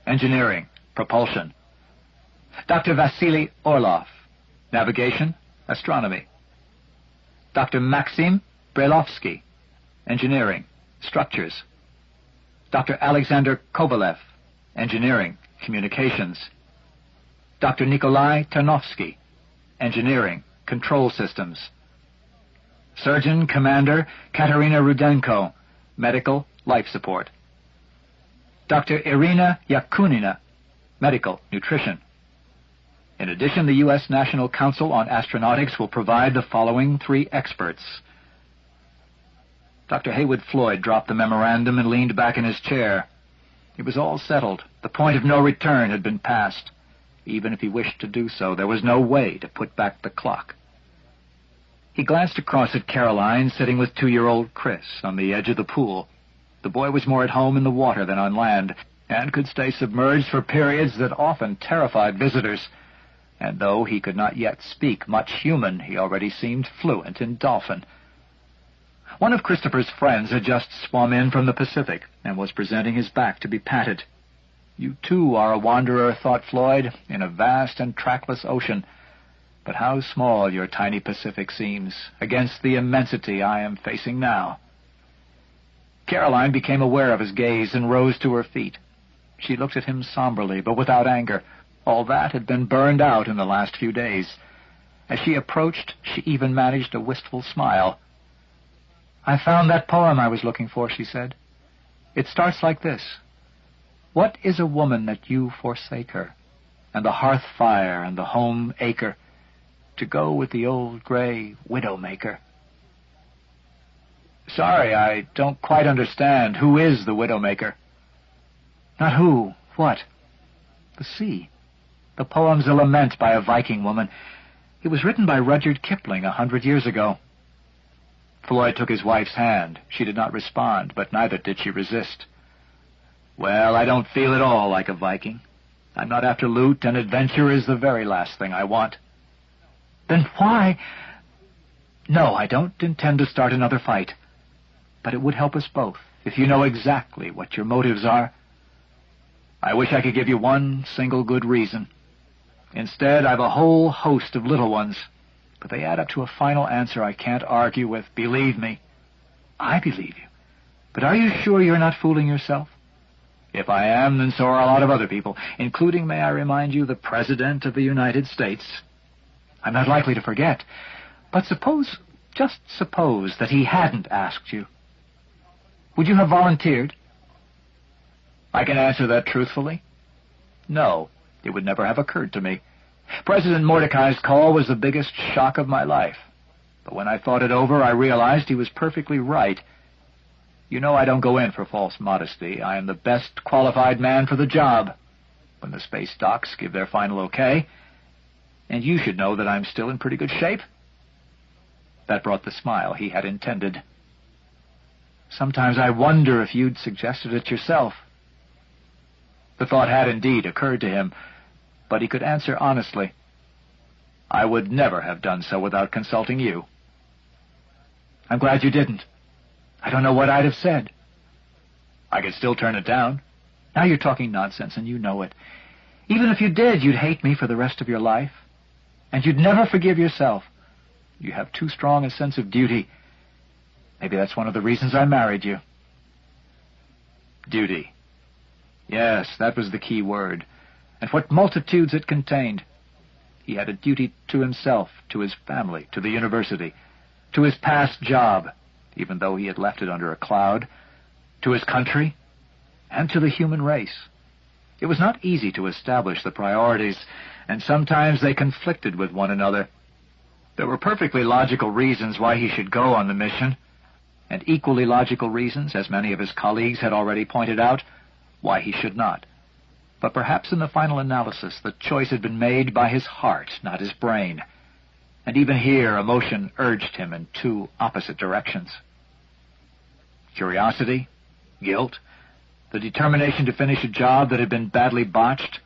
[SPEAKER 1] Engineering, Propulsion; Dr. Vasily Orlov, Navigation, Astronomy; Dr. Maxim Brelovsky, Engineering, Structures; Dr. Alexander Kovalev, Engineering, Communications; Dr. Nikolai Tarnovsky, Engineering, Control Systems; Surgeon Commander Katerina Rudenko, Medical, Life Support; Dr. Irina Yakunina, Medical, Nutrition. In addition, the U.S. National Council on Astronautics will provide the following 3 experts. Dr. Heywood Floyd dropped the memorandum and leaned back in his chair. It was all settled. The point of no return had been passed. Even if he wished to do so, there was no way to put back the clock. He glanced across at Caroline, sitting with 2-year-old Chris on the edge of the pool. The boy was more at home in the water than on land, and could stay submerged for periods that often terrified visitors. And though he could not yet speak much human, he already seemed fluent in dolphin. One of Christopher's friends had just swum in from the Pacific and was presenting his back to be patted. You too are a wanderer, thought Floyd, in a vast and trackless ocean. But how small your tiny Pacific seems against the immensity I am facing now. Caroline became aware of his gaze and rose to her feet. She looked at him somberly, but without anger. All that had been burned out in the last few days. As she approached, she even managed a wistful smile. "I found that poem I was looking for," she said. "It starts like this. What is a woman that you forsake her, and the hearth fire and the home acre, to go with the old gray widow-maker?" "Sorry, I don't quite understand. Who is the widow-maker?" "Not who. What?" "The sea. The poem's a lament by a Viking woman. It was written by Rudyard Kipling 100 years ago." Floyd took his wife's hand. She did not respond, but neither did she resist. "Well, I don't feel at all like a Viking. I'm not after loot, and adventure is the very last thing I want." "Then why—" "No, I don't intend to start another fight. But it would help us both, if you know exactly what your motives are." "I wish I could give you one single good reason. Instead, I've a whole host of little ones, but they add up to a final answer I can't argue with, believe me." "I believe you. But are you sure you're not fooling yourself?" "If I am, then so are a lot of other people, including, may I remind you, the President of the United States." "I'm not likely to forget. But suppose, just suppose, that he hadn't asked you. Would you have volunteered?" "I can answer that truthfully. No, it would never have occurred to me. President Mordecai's call was the biggest shock of my life. But when I thought it over, I realized he was perfectly right. You know I don't go in for false modesty. I am the best qualified man for the job when the space docs give their final okay. And you should know that I'm still in pretty good shape." That brought the smile he had intended. "Sometimes I wonder if you'd suggested it yourself." The thought had indeed occurred to him, but he could answer honestly, "I would never have done so without consulting you." "I'm glad you didn't. I don't know what I'd have said." "I could still turn it down." "Now you're talking nonsense, and you know it. Even if you did, you'd hate me for the rest of your life. And you'd never forgive yourself. You have too strong a sense of duty. Maybe that's one of the reasons I married you." Duty. Yes, that was the key word. And what multitudes it contained. He had a duty to himself, to his family, to the university, to his past job, even though he had left it under a cloud, to his country, and to the human race. It was not easy to establish the priorities, and sometimes they conflicted with one another. There were perfectly logical reasons why he should go on the mission, and equally logical reasons, as many of his colleagues had already pointed out, why he should not. But perhaps in the final analysis the choice had been made by his heart, not his brain. And even here emotion urged him in two opposite directions. Curiosity, guilt, the determination to finish a job that had been badly botched,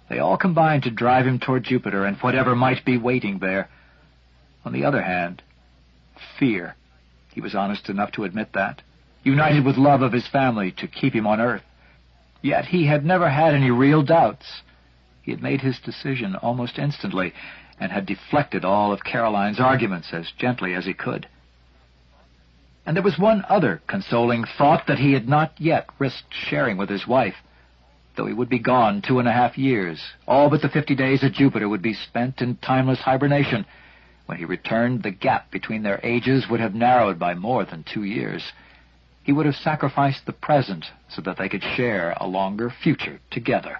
[SPEAKER 1] they all combined to drive him toward Jupiter and whatever might be waiting there. On the other hand, fear. He was honest enough to admit that, united with love of his family to keep him on Earth. Yet he had never had any real doubts. He had made his decision almost instantly and had deflected all of Caroline's arguments as gently as he could. And there was one other consoling thought that he had not yet risked sharing with his wife. Though he would be gone 2.5 years, all but the 50 days at Jupiter would be spent in timeless hibernation. When he returned, the gap between their ages would have narrowed by more than 2 years. He would have sacrificed the present so that they could share a longer future together.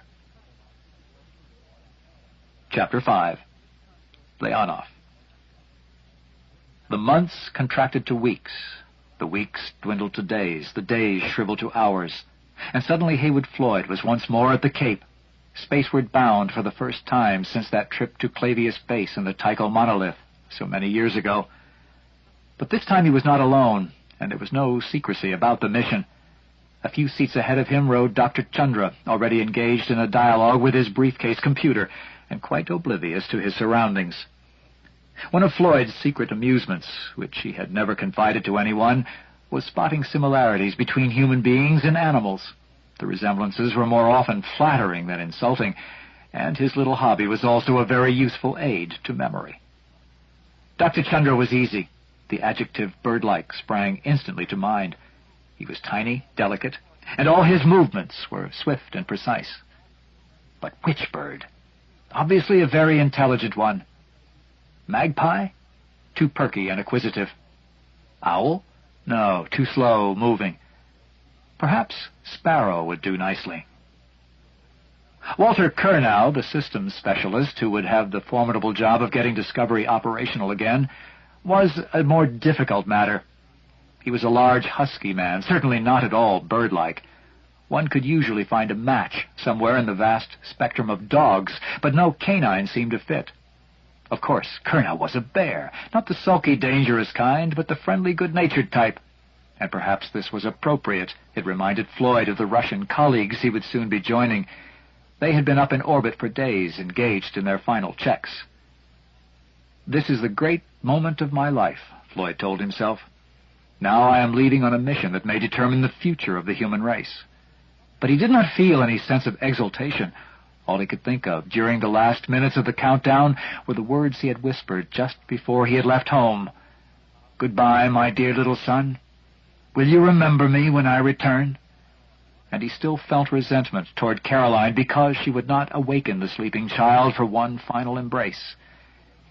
[SPEAKER 1] Chapter 5. Leonov. The months contracted to weeks. The weeks dwindled to days, the days shriveled to hours, and suddenly Heywood Floyd was once more at the Cape, spaceward bound for the first time since that trip to Clavius Base in the Tycho monolith so many years ago. But this time he was not alone, and there was no secrecy about the mission. A few seats ahead of him rode Dr. Chandra, already engaged in a dialogue with his briefcase computer, and quite oblivious to his surroundings. One of Floyd's secret amusements, which he had never confided to anyone, was spotting similarities between human beings and animals. The resemblances were more often flattering than insulting, and his little hobby was also a very useful aid to memory. Dr. Chandra was easy. The adjective bird-like sprang instantly to mind. He was tiny, delicate, and all his movements were swift and precise. But which bird? Obviously a very intelligent one. Magpie? Too perky and acquisitive. Owl? No, too slow moving. Perhaps sparrow would do nicely. Walter Curnow, the systems specialist who would have the formidable job of getting Discovery operational again, was a more difficult matter. He was a large, husky man, certainly not at all bird-like. One could usually find a match somewhere in the vast spectrum of dogs, but no canine seemed to fit. Of course, Curnow was a bear, not the sulky, dangerous kind, but the friendly, good-natured type. And perhaps this was appropriate. It reminded Floyd of the Russian colleagues he would soon be joining. They had been up in orbit for days, engaged in their final checks. "This is the great moment of my life," Floyd told himself. "Now I am leaving on a mission that may determine the future of the human race." But he did not feel any sense of exultation. All he could think of during the last minutes of the countdown were the words he had whispered just before he had left home. "Goodbye, my dear little son. Will you remember me when I return?" And he still felt resentment toward Caroline because she would not awaken the sleeping child for one final embrace.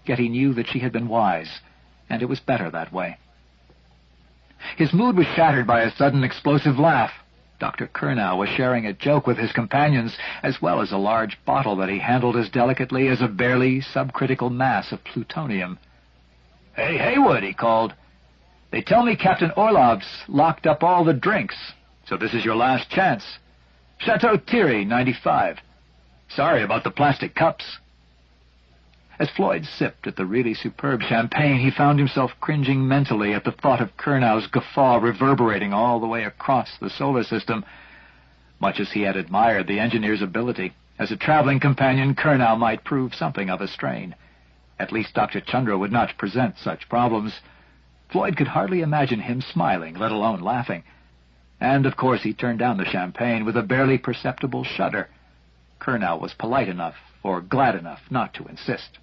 [SPEAKER 1] Yet he knew that she had been wise, and it was better that way. His mood was shattered by a sudden explosive laugh. Dr. Curnow was sharing a joke with his companions, as well as a large bottle that he handled as delicately as a barely subcritical mass of plutonium. "Hey, Heywood," he called. "They tell me Captain Orlov's locked up all the drinks, so this is your last chance. Chateau Thierry, 95. Sorry about the plastic cups." As Floyd sipped at the really superb champagne, he found himself cringing mentally at the thought of Curnow's guffaw reverberating all the way across the solar system. Much as he had admired the engineer's ability, as a traveling companion, Curnow might prove something of a strain. At least Dr. Chandra would not present such problems. Floyd could hardly imagine him smiling, let alone laughing. And, of course, he turned down the champagne with a barely perceptible shudder. Curnow was polite enough, or glad enough, not to insist.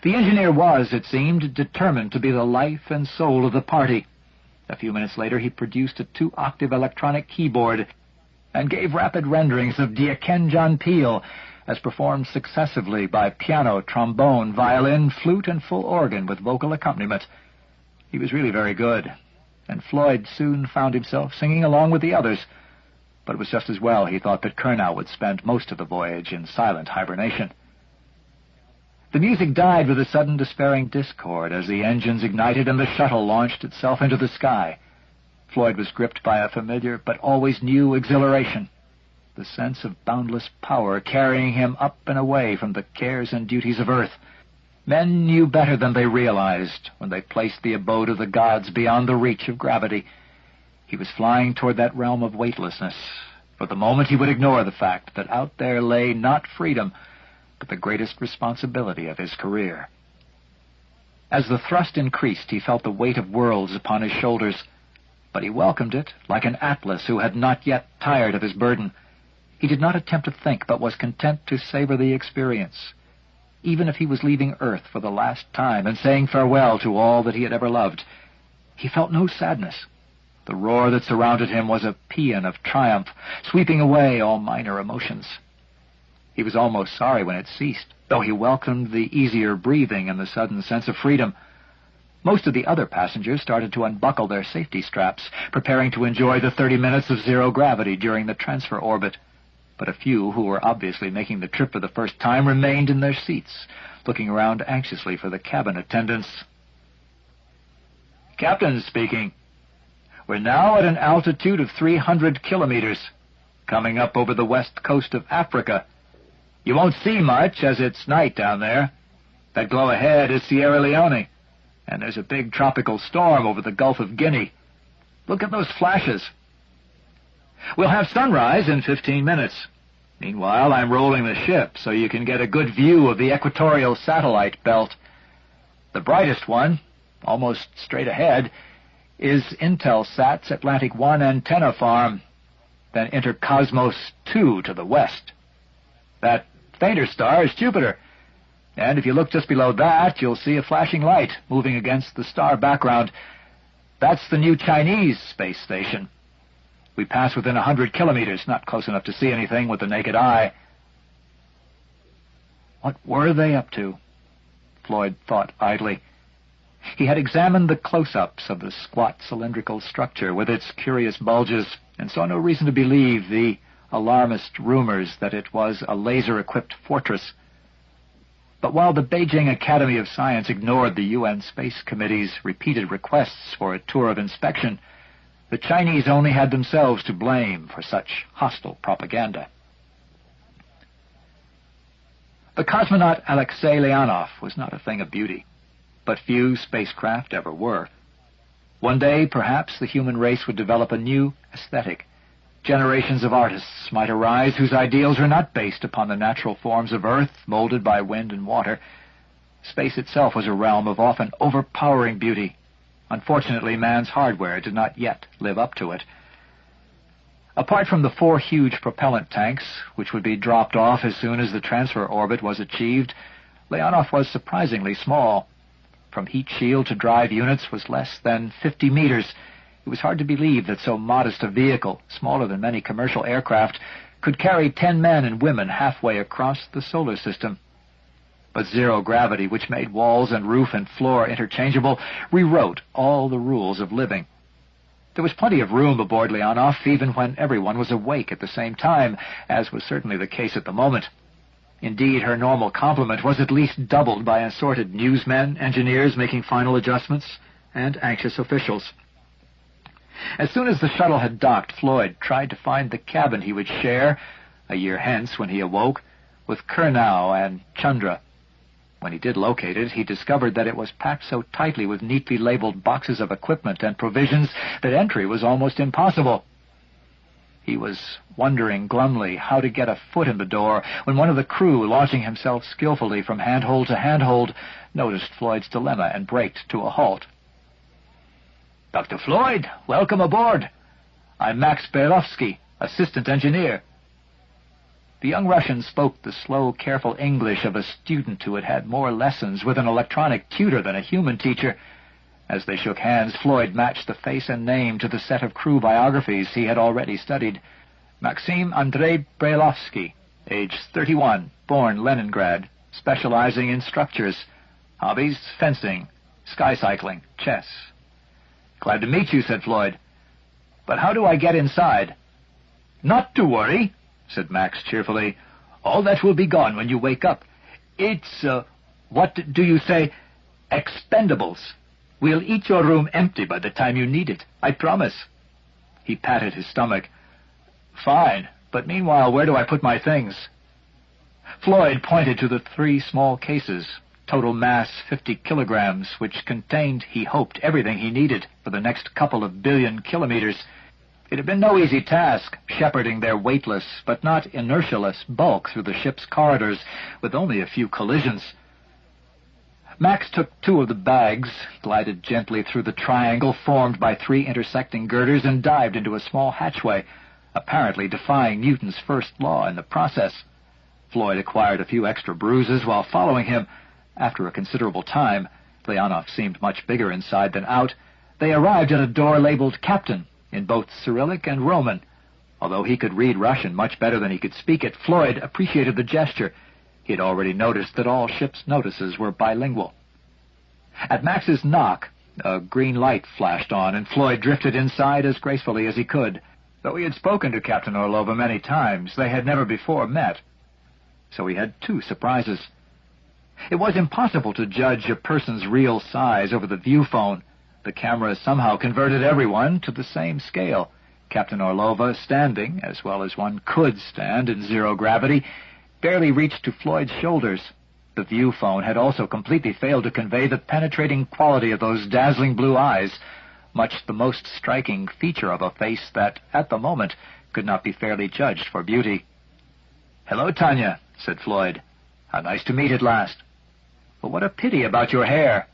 [SPEAKER 1] The engineer was, it seemed, determined to be the life and soul of the party. A few minutes later he produced a 2-octave electronic keyboard and gave rapid renderings of Diaken John Peel, as performed successively by piano, trombone, violin, flute, and full organ with vocal accompaniment. He was really very good, and Floyd soon found himself singing along with the others. but it was just as well, he thought, that Curnow would spend most of the voyage in silent hibernation. The music died with a sudden despairing discord as the engines ignited and the shuttle launched itself into the sky. Floyd was gripped by a familiar but always new exhilaration, the sense of boundless power carrying him up and away from the cares and duties of Earth. Men knew better than they realized when they placed the abode of the gods beyond the reach of gravity. He was flying toward that realm of weightlessness. For the moment he would ignore the fact that out there lay not freedom, but the greatest responsibility of his career. As the thrust increased, he felt the weight of worlds upon his shoulders, but he welcomed it like an Atlas who had not yet tired of his burden. He did not attempt to think, but was content to savor the experience. Even if he was leaving Earth for the last time and saying farewell to all that he had ever loved, he felt no sadness. The roar that surrounded him was a paean of triumph, sweeping away all minor emotions. He was almost sorry when it ceased, though he welcomed the easier breathing and the sudden sense of freedom. Most of the other passengers started to unbuckle their safety straps, preparing to enjoy the 30 minutes of zero gravity during the transfer orbit. But a few, who were obviously making the trip for the first time, remained in their seats, looking around anxiously for the cabin attendants. "Captain speaking. We're now at an altitude of 300 kilometers, coming up over the west coast of Africa. You won't see much, as it's night down there. That glow ahead is Sierra Leone, and there's a big tropical storm over the Gulf of Guinea. Look at those flashes. We'll have sunrise in 15 minutes. Meanwhile, I'm rolling the ship so you can get a good view of the equatorial satellite belt. The brightest one, almost straight ahead, is Intelsat's Atlantic 1 antenna farm, then Intercosmos 2 to the west. That fainter star is Jupiter, and if you look just below that, you'll see a flashing light moving against the star background. That's the new Chinese space station. We pass within 100 kilometers, not close enough to see anything with the naked eye." What were they up to? Floyd thought idly. He had examined the close-ups of the squat cylindrical structure with its curious bulges, and saw no reason to believe the alarmist rumors that it was a laser-equipped fortress. But while the Beijing Academy of Science ignored the UN Space Committee's repeated requests for a tour of inspection, the Chinese only had themselves to blame for such hostile propaganda. The cosmonaut Alexei Leonov was not a thing of beauty, but few spacecraft ever were. One day, perhaps, the human race would develop a new aesthetic. Generations of artists might arise whose ideals were not based upon the natural forms of Earth, molded by wind and water. Space itself was a realm of often overpowering beauty. Unfortunately, man's hardware did not yet live up to it. Apart from the 4 huge propellant tanks, which would be dropped off as soon as the transfer orbit was achieved, Leonov was surprisingly small. From heat shield to drive units was less than 50 meters. It was hard to believe that so modest a vehicle, smaller than many commercial aircraft, could carry 10 men and women halfway across the solar system. But zero gravity, which made walls and roof and floor interchangeable, rewrote all the rules of living. There was plenty of room aboard Leonov, even when everyone was awake at the same time, as was certainly the case at the moment. Indeed, her normal complement was at least doubled by assorted newsmen, engineers making final adjustments, and anxious officials. As soon as the shuttle had docked, Floyd tried to find the cabin he would share, a year hence when he awoke, with Curnow and Chandra. When he did locate it, he discovered that it was packed so tightly with neatly labeled boxes of equipment and provisions that entry was almost impossible. He was wondering glumly how to get a foot in the door when one of the crew, launching himself skillfully from handhold to handhold, noticed Floyd's dilemma and braked to a halt. "Dr. Floyd, welcome aboard. I'm Max Berlovsky, assistant engineer." The young Russian spoke the slow, careful English of a student who had had more lessons with an electronic tutor than a human teacher. As they shook hands, Floyd matched the face and name to the set of crew biographies he had already studied. Maxim Andrei Brelovsky, age 31, born Leningrad, specializing in structures. Hobbies, fencing, sky cycling, chess. "Glad to meet you," said Floyd. "But how do I get inside?" "Not to worry," said Max cheerfully. "All that will be gone when you wake up. It's, what do you say, expendables. We'll eat your room empty by the time you need it, I promise." He patted his stomach. "Fine, but meanwhile, where do I put my things?" Floyd pointed to the 3 small cases, total mass 50 kilograms, which contained, he hoped, everything he needed for the next couple of billion kilometers. It had been no easy task, shepherding their weightless, but not inertialess, bulk through the ship's corridors, with only a few collisions. Max took 2 of the bags, glided gently through the triangle formed by 3 intersecting girders, and dived into a small hatchway, apparently defying Newton's first law in the process. Floyd acquired a few extra bruises while following him. After a considerable time, Leonov seemed much bigger inside than out, they arrived at a door labeled Captain, in both Cyrillic and Roman. Although he could read Russian much better than he could speak it, Floyd appreciated the gesture. He had already noticed that all ship's notices were bilingual. At Max's knock, a green light flashed on, and Floyd drifted inside as gracefully as he could. Though he had spoken to Captain Orlova many times, they had never before met. So he had 2 surprises. It was impossible to judge a person's real size over the viewphone. The camera somehow converted everyone to the same scale. Captain Orlova, standing, as well as one could stand in zero gravity, barely reached to Floyd's shoulders. The viewphone had also completely failed to convey the penetrating quality of those dazzling blue eyes, much the most striking feature of a face that, at the moment, could not be fairly judged for beauty. "Hello, Tanya," said Floyd. "How nice to meet at last. But what a pity about your hair."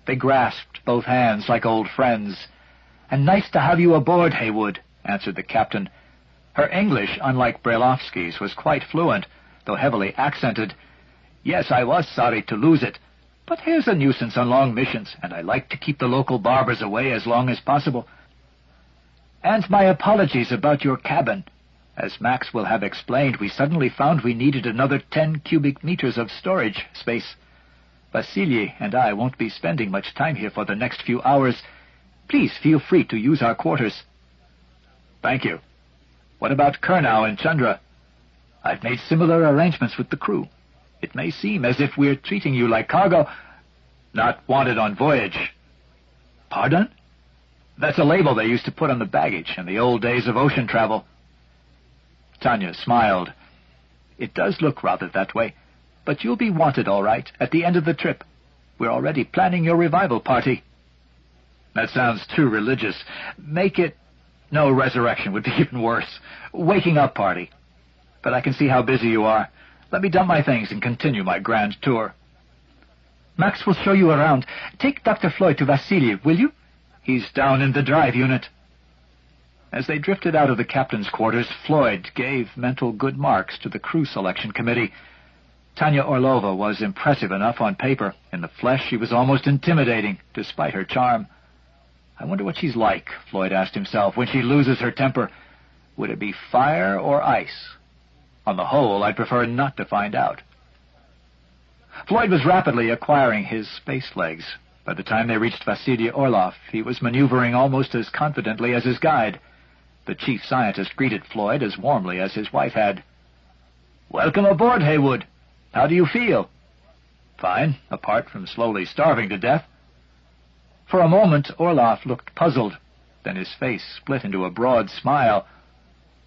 [SPEAKER 1] They grasped both hands like old friends. "And nice to have you aboard, Heywood," answered the captain. Her English, unlike Brailovsky's, was quite fluent, though heavily accented. "Yes, I was sorry to lose it, but here's a nuisance on long missions, and I like to keep the local barbers away as long as possible. And my apologies about your cabin. As Max will have explained, we suddenly found we needed another 10 cubic meters of storage space. Vasily and I won't be spending much time here for the next few hours. Please feel free to use our quarters." "Thank you. What about Kurnow and Chandra?" "I've made similar arrangements with the crew. It may seem as if we're treating you like cargo." "Not wanted on voyage." "Pardon?" "That's a label they used to put on the baggage in the old days of ocean travel." Tanya smiled. "It does look rather that way. But you'll be wanted all right at the end of the trip. We're already planning your revival party." "That sounds too religious. Make it—" "No, resurrection would be even worse. Waking up party. But I can see how busy you are. Let me dump my things and continue my grand tour." "Max will show you around. Take Dr. Floyd to Vasily, will you?" "He's down in the drive unit." As they drifted out of the captain's quarters, Floyd gave mental good marks to the crew selection committee. Tanya Orlova was impressive enough on paper. In the flesh, she was almost intimidating, despite her charm. "I wonder what she's like," Floyd asked himself, "when she loses her temper. Would it be fire or ice? On the whole, I'd prefer not to find out." Floyd was rapidly acquiring his space legs. By the time they reached Vasily Orlov, he was maneuvering almost as confidently as his guide. The chief scientist greeted Floyd as warmly as his wife had. "Welcome aboard, Heywood. How do you feel?" "Fine, apart from slowly starving to death." For a moment, Orlov looked puzzled. Then his face split into a broad smile.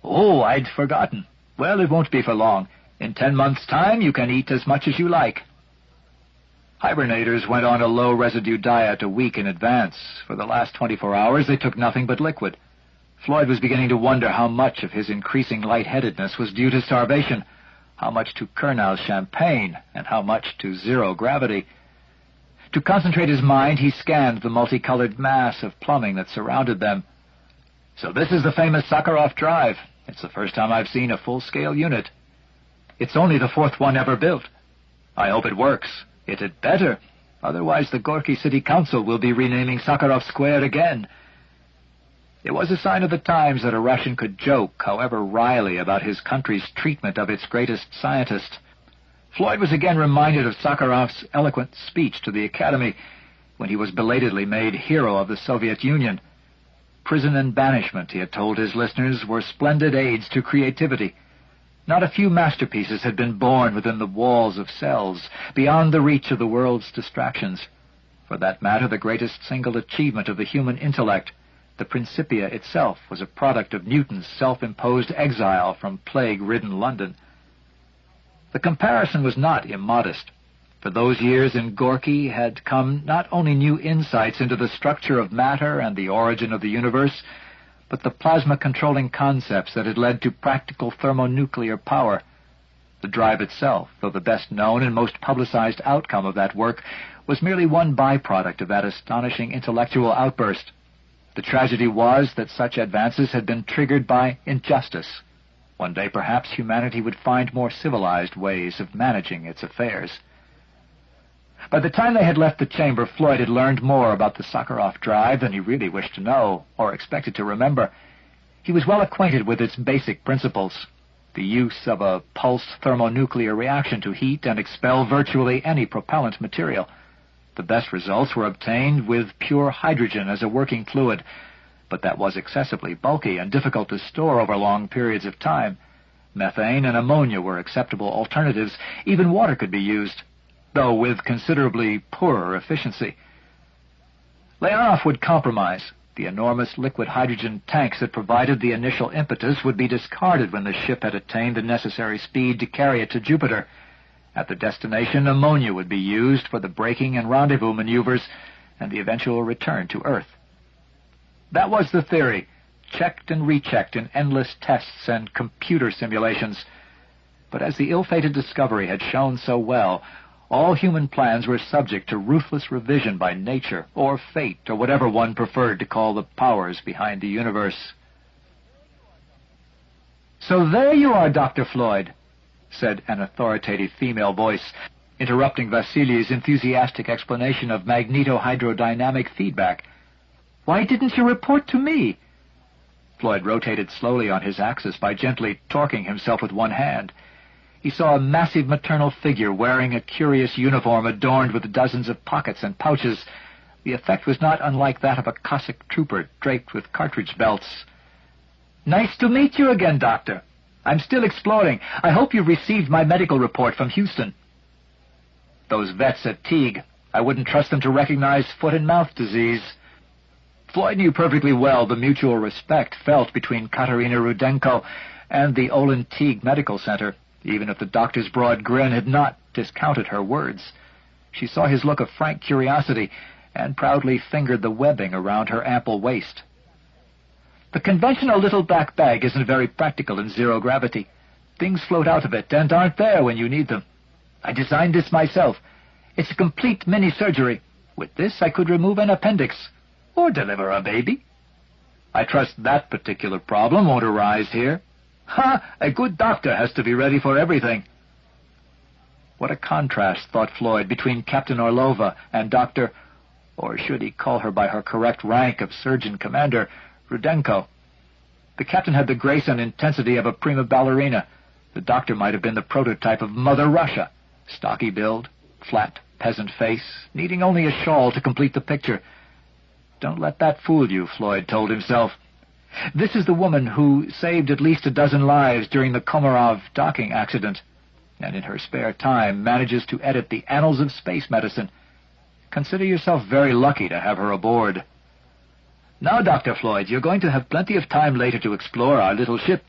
[SPEAKER 1] "Oh, I'd forgotten. Well, it won't be for long. In 10 months' time, you can eat as much as you like." Hibernators went on a low-residue diet a week in advance. For the last 24 hours, they took nothing but liquid. Floyd was beginning to wonder how much of his increasing lightheadedness was due to starvation, how much to Kurnow's champagne, and how much to zero gravity. To concentrate his mind, he scanned the multicolored mass of plumbing that surrounded them. "So this is the famous Sakharov Drive. It's the first time I've seen a full-scale unit." "It's only the 4th one ever built." "I hope it works. It had better. Otherwise the Gorky City Council will be renaming Sakharov Square again." It was a sign of the times that a Russian could joke, however wryly, about his country's treatment of its greatest scientist. Floyd was again reminded of Sakharov's eloquent speech to the Academy when he was belatedly made hero of the Soviet Union. prison and banishment, he had told his listeners, were splendid aids to creativity. Not a few masterpieces had been born within the walls of cells, beyond the reach of the world's distractions. For that matter, the greatest single achievement of the human intellect, the Principia itself, was a product of Newton's self-imposed exile from plague-ridden London. The comparison was not immodest. For those years in Gorky had come not only new insights into the structure of matter and the origin of the universe, but the plasma-controlling concepts that had led to practical thermonuclear power. The drive itself, though the best known and most publicized outcome of that work, was merely one byproduct of that astonishing intellectual outburst. The tragedy was that such advances had been triggered by injustice. One day, perhaps, humanity would find more civilized ways of managing its affairs. By the time they had left the chamber, Floyd had learned more about the Sakharov drive than he really wished to know, or expected to remember. He was well acquainted with its basic principles: the use of a pulse thermonuclear reaction to heat and expel virtually any propellant material. The best results were obtained with pure hydrogen as a working fluid, but that was excessively bulky and difficult to store over long periods of time. Methane and ammonia were acceptable alternatives. Even water could be used, though with considerably poorer efficiency. Leonov would compromise. The enormous liquid hydrogen tanks that provided the initial impetus would be discarded when the ship had attained the necessary speed to carry it to Jupiter. At the destination, ammonia would be used for the braking and rendezvous maneuvers and the eventual return to Earth. That was the theory, checked and rechecked in endless tests and computer simulations. But as the ill-fated discovery had shown so well, all human plans were subject to ruthless revision by nature, or fate, or whatever one preferred to call the powers behind the universe. "So there you are, Dr. Floyd," said an authoritative female voice, interrupting Vassili's enthusiastic explanation of magnetohydrodynamic feedback. "Why didn't you report to me?" Floyd rotated slowly on his axis by gently torquing himself with one hand. He saw a massive maternal figure wearing a curious uniform adorned with dozens of pockets and pouches. The effect was not unlike that of a Cossack trooper draped with cartridge belts. "Nice to meet you again, Doctor. I'm still exploring. I hope you've received my medical report from Houston." Those vets at Teague, I wouldn't trust them to recognize foot-and-mouth disease. Floyd knew perfectly well the mutual respect felt between Katerina Rudenko and the Olin Teague Medical Center, even if the doctor's broad grin had not discounted her words. She saw his look of frank curiosity and proudly fingered the webbing around her ample waist. "The conventional little black bag isn't very practical in zero gravity. Things float out of it and aren't there when you need them. I designed this myself. It's a complete mini-surgery. With this, I could remove an appendix, or deliver a baby. I trust that particular problem won't arise here. Ha! A good doctor has to be ready for everything." What a contrast, thought Floyd, between Captain Orlova and Dr., or should he call her by her correct rank of Surgeon Commander, Rudenko. The captain had the grace and intensity of a prima ballerina. The doctor might have been the prototype of Mother Russia. Stocky build, flat, peasant face, needing only a shawl to complete the picture. Don't let that fool you, Floyd told himself. This is the woman who saved at least a dozen lives during the Komarov docking accident, and in her spare time manages to edit the annals of space medicine. Consider yourself very lucky to have her aboard. Now, Dr. Floyd, you're going to have plenty of time later to explore our little ship.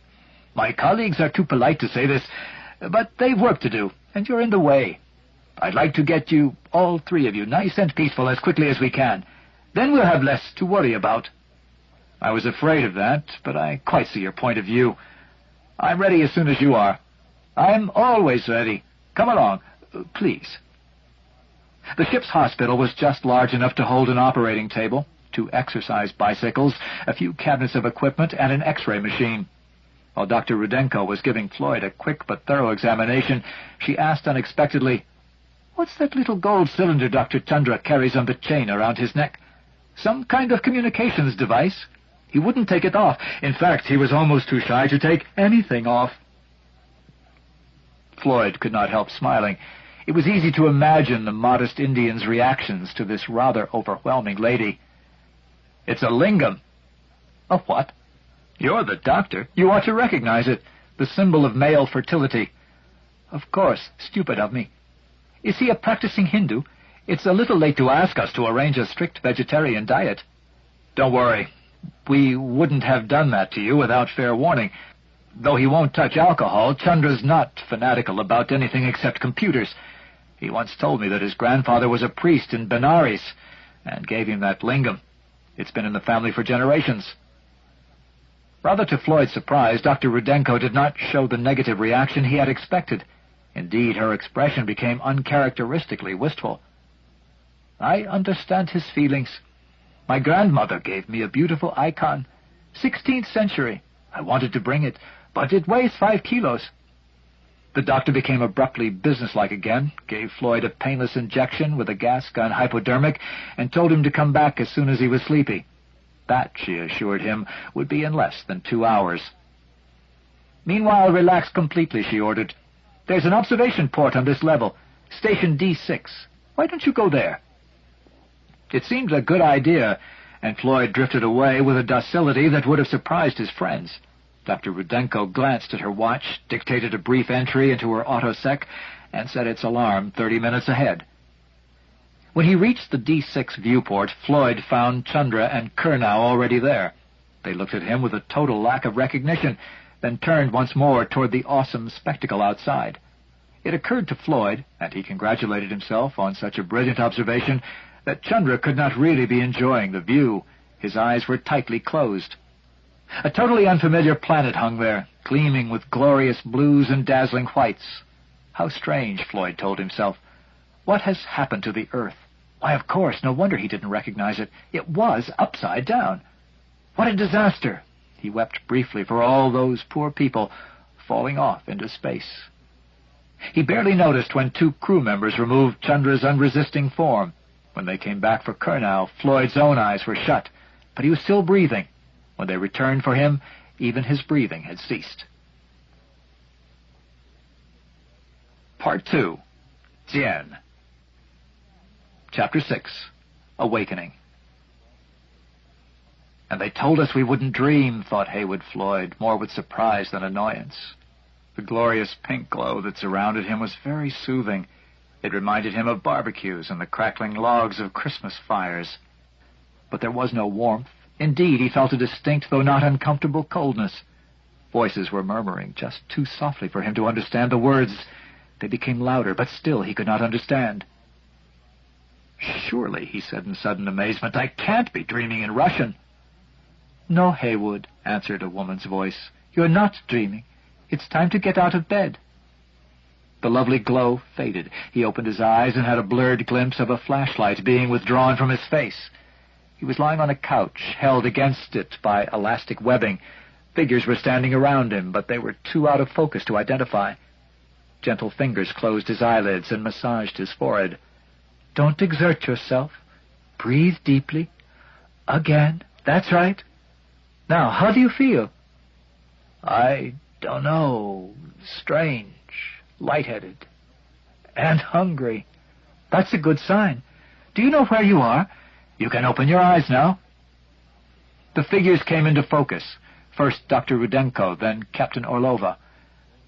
[SPEAKER 1] My colleagues are too polite to say this, but they've work to do, and you're in the way. I'd like to get you, all three of you, nice and peaceful as quickly as we can. Then we'll have less to worry about." "I was afraid of that, but I quite see your point of view. I'm ready as soon as you are." "I'm always ready. Come along, please." The ship's hospital was just large enough to hold an operating table, 2 exercise bicycles, a few cabinets of equipment, and an X-ray machine. While Dr. Rudenko was giving Floyd a quick but thorough examination, she asked unexpectedly, "What's that little gold cylinder Dr. Tundra carries on the chain around his neck? Some kind of communications device? He wouldn't take it off. In fact, he was almost too shy to take anything off." Floyd could not help smiling. It was easy to imagine the modest Indian's reactions to this rather overwhelming lady. "It's a lingam." A what? You're the doctor. You ought to recognize it. The symbol of male fertility. Of course, stupid of me. Is he a practicing Hindu? It's a little late to ask us to arrange a strict vegetarian diet. Don't worry. We wouldn't have done that to you without fair warning. Though he won't touch alcohol, Chandra's not fanatical about anything except computers. He once told me that his grandfather was a priest in Benares and gave him that lingam. It's been in the family for generations. Rather to Floyd's surprise, Dr. Rudenko did not show the negative reaction he had expected. Indeed, her expression became uncharacteristically wistful. I understand his feelings. My grandmother gave me a beautiful icon. 16th century. I wanted to bring it, but it weighs 5 kilos. The doctor became abruptly businesslike again, gave Floyd a painless injection with a gas gun hypodermic, and told him to come back as soon as he was sleepy. That, she assured him, would be in less than 2 hours. Meanwhile, relax completely, she ordered. There's an observation port on this level, station D6. Why don't you go there? It seemed a good idea, and Floyd drifted away with a docility that would have surprised his friends. Dr. Rudenko glanced at her watch, dictated a brief entry into her autosec, and set its alarm 30 minutes ahead. When he reached the D6 viewport, Floyd found Chandra and Kurnow already there. They looked at him with a total lack of recognition, then turned once more toward the awesome spectacle outside. It occurred to Floyd, and he congratulated himself on such a brilliant observation, that Chandra could not really be enjoying the view. His eyes were tightly closed. A totally unfamiliar planet hung there, gleaming with glorious blues and dazzling whites. How strange, Floyd told himself. What has happened to the Earth? Why, of course, no wonder he didn't recognize it. It was upside down. What a disaster! He wept briefly for all those poor people falling off into space. He barely noticed when 2 crew members removed Chandra's unresisting form. When they came back for Kurnow, Floyd's own eyes were shut, but he was still breathing. When they returned for him, even his breathing had ceased. Part 2. Tien. Chapter 6. Awakening. And they told us we wouldn't dream, thought Heywood Floyd, more with surprise than annoyance. The glorious pink glow that surrounded him was very soothing. It reminded him of barbecues and the crackling logs of Christmas fires. But there was no warmth. Indeed, he felt a distinct, though not uncomfortable, coldness. Voices were murmuring just too softly for him to understand the words. They became louder, but still he could not understand. Surely, he said in sudden amazement, I can't be dreaming in Russian. No, Heywood, answered a woman's voice. You're not dreaming. It's time to get out of bed. The lovely glow faded. He opened his eyes and had a blurred glimpse of a flashlight being withdrawn from his face. He was lying on a couch, held against it by elastic webbing. Figures were standing around him, but they were too out of focus to identify. Gentle fingers closed his eyelids and massaged his forehead. Don't exert yourself. Breathe deeply. Again. That's right. Now, how do you feel? I don't know. Strange. Lightheaded. And hungry. That's a good sign. Do you know where you are? You can open your eyes now. The figures came into focus. First Dr. Rudenko, then Captain Orlova.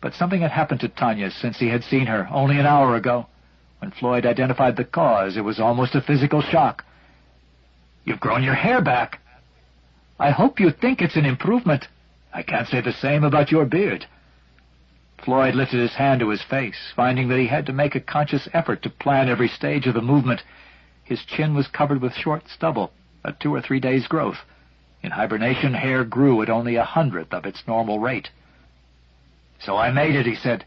[SPEAKER 1] But something had happened to Tanya since he had seen her only an hour ago. When Floyd identified the cause, it was almost a physical shock. You've grown your hair back. I hope you think it's an improvement. I can't say the same about your beard. Floyd lifted his hand to his face, finding that he had to make a conscious effort to plan every stage of the movement. His chin was covered with short stubble, a 2 or 3 days' growth. In hibernation, hair grew at only 1/100th of its normal rate. So I made it, he said.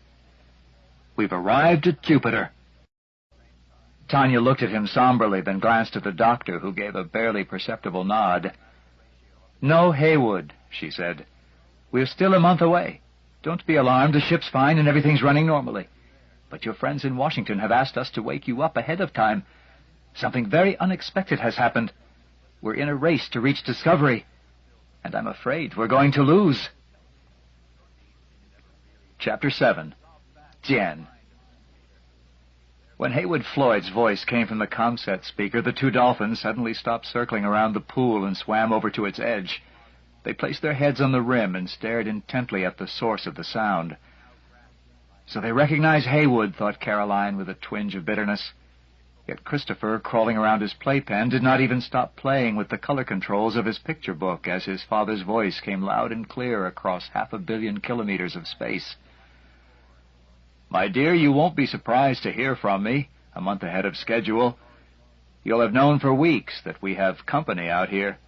[SPEAKER 1] We've arrived at Jupiter. Tanya looked at him somberly, then glanced at the doctor, who gave a barely perceptible nod. No, Heywood, she said. We're still a month away. Don't be alarmed, the ship's fine and everything's running normally. But your friends in Washington have asked us to wake you up ahead of time. Something very unexpected has happened. We're in a race to reach discovery, and I'm afraid we're going to lose. Chapter 7. Tien. When Heywood Floyd's voice came from the comset speaker, the 2 dolphins suddenly stopped circling around the pool and swam over to its edge. They placed their heads on the rim and stared intently at the source of the sound. So they recognize Heywood, thought Caroline with a twinge of bitterness. Yet Christopher, crawling around his playpen, did not even stop playing with the color controls of his picture book as his father's voice came loud and clear across 500 million kilometers of space. "My dear, you won't be surprised to hear from me, a month ahead of schedule. You'll have known for weeks that we have company out here.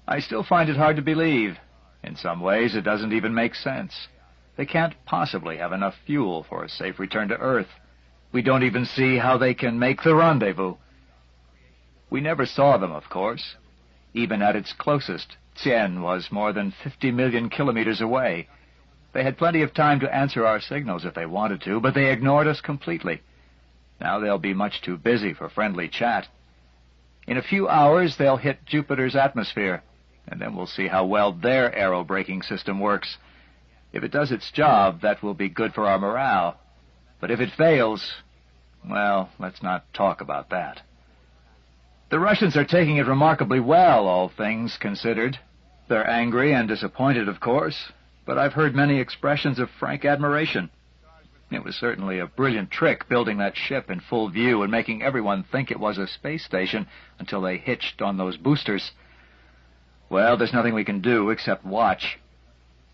[SPEAKER 1] I still find it hard to believe. In some ways, it doesn't even make sense. They can't possibly have enough fuel for a safe return to Earth. We don't even see how they can make the rendezvous. We never saw them, of course. Even at its closest, Tien was more than 50 million kilometers away. They had plenty of time to answer our signals if they wanted to, but they ignored us completely. Now they'll be much too busy for friendly chat. In a few hours, they'll hit Jupiter's atmosphere, and then we'll see how well their aero-braking system works. If it does its job, that will be good for our morale. But if it fails, well, let's not talk about that. The Russians are taking it remarkably well, all things considered. They're angry and disappointed, of course, but I've heard many expressions of frank admiration. It was certainly a brilliant trick building that ship in full view and making everyone think it was a space station until they hitched on those boosters. Well, there's nothing we can do except watch.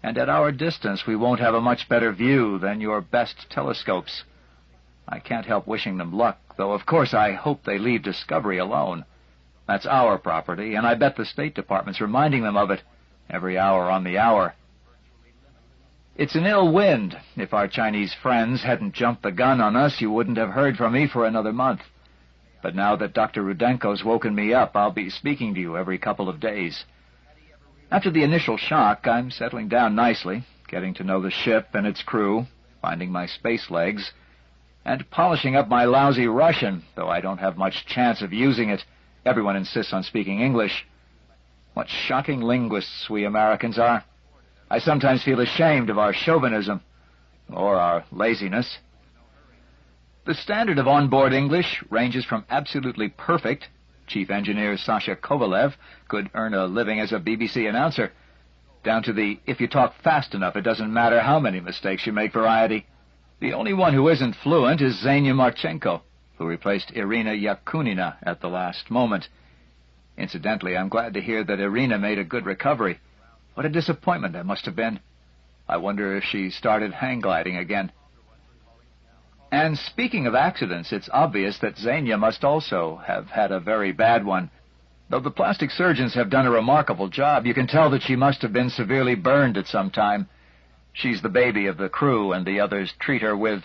[SPEAKER 1] And at our distance, we won't have a much better view than your best telescopes. I can't help wishing them luck, though of course I hope they leave Discovery alone. That's our property, and I bet the State Department's reminding them of it every hour on the hour. It's an ill wind. If our Chinese friends hadn't jumped the gun on us, you wouldn't have heard from me for another month. But now that Dr. Rudenko's woken me up, I'll be speaking to you every couple of days. After the initial shock, I'm settling down nicely, getting to know the ship and its crew, finding my space legs, and polishing up my lousy Russian, though I don't have much chance of using it. Everyone insists on speaking English. What shocking linguists we Americans are. I sometimes feel ashamed of our chauvinism, or our laziness. The standard of onboard English ranges from absolutely perfect — Chief Engineer Sasha Kovalev could earn a living as a BBC announcer — down to the if you talk fast enough it doesn't matter how many mistakes you make variety. The only one who isn't fluent is Xenia Marchenko, who replaced Irina Yakunina at the last moment. Incidentally, I'm glad to hear that Irina made a good recovery. What a disappointment that must have been. I wonder if she started hang gliding again. And speaking of accidents, it's obvious that Xenia must also have had a very bad one. Though the plastic surgeons have done a remarkable job, you can tell that she must have been severely burned at some time. She's the baby of the crew, and the others treat her with,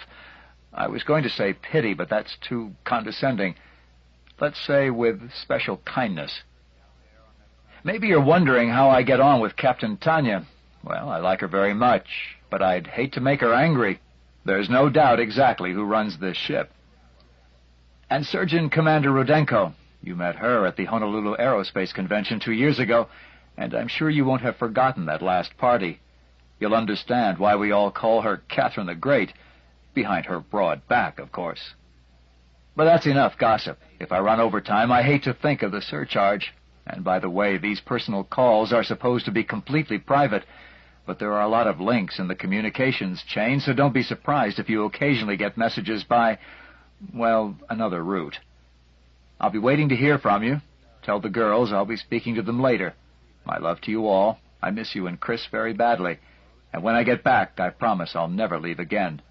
[SPEAKER 1] I was going to say pity, but that's too condescending. Let's say with special kindness. Maybe you're wondering how I get on with Captain Tanya. Well, I like her very much, but I'd hate to make her angry. There's no doubt exactly who runs this ship. And Surgeon Commander Rudenko, you met her at the Honolulu Aerospace Convention 2 years ago, and I'm sure you won't have forgotten that last party. You'll understand why we all call her Catherine the Great, behind her broad back, of course. But that's enough gossip. If I run over time, I hate to think of the surcharge. And by the way, these personal calls are supposed to be completely private, but there are a lot of links in the communications chain, so don't be surprised if you occasionally get messages by, well, another route. I'll be waiting to hear from you. Tell the girls I'll be speaking to them later. My love to you all. I miss you and Chris very badly. And when I get back, I promise I'll never leave again.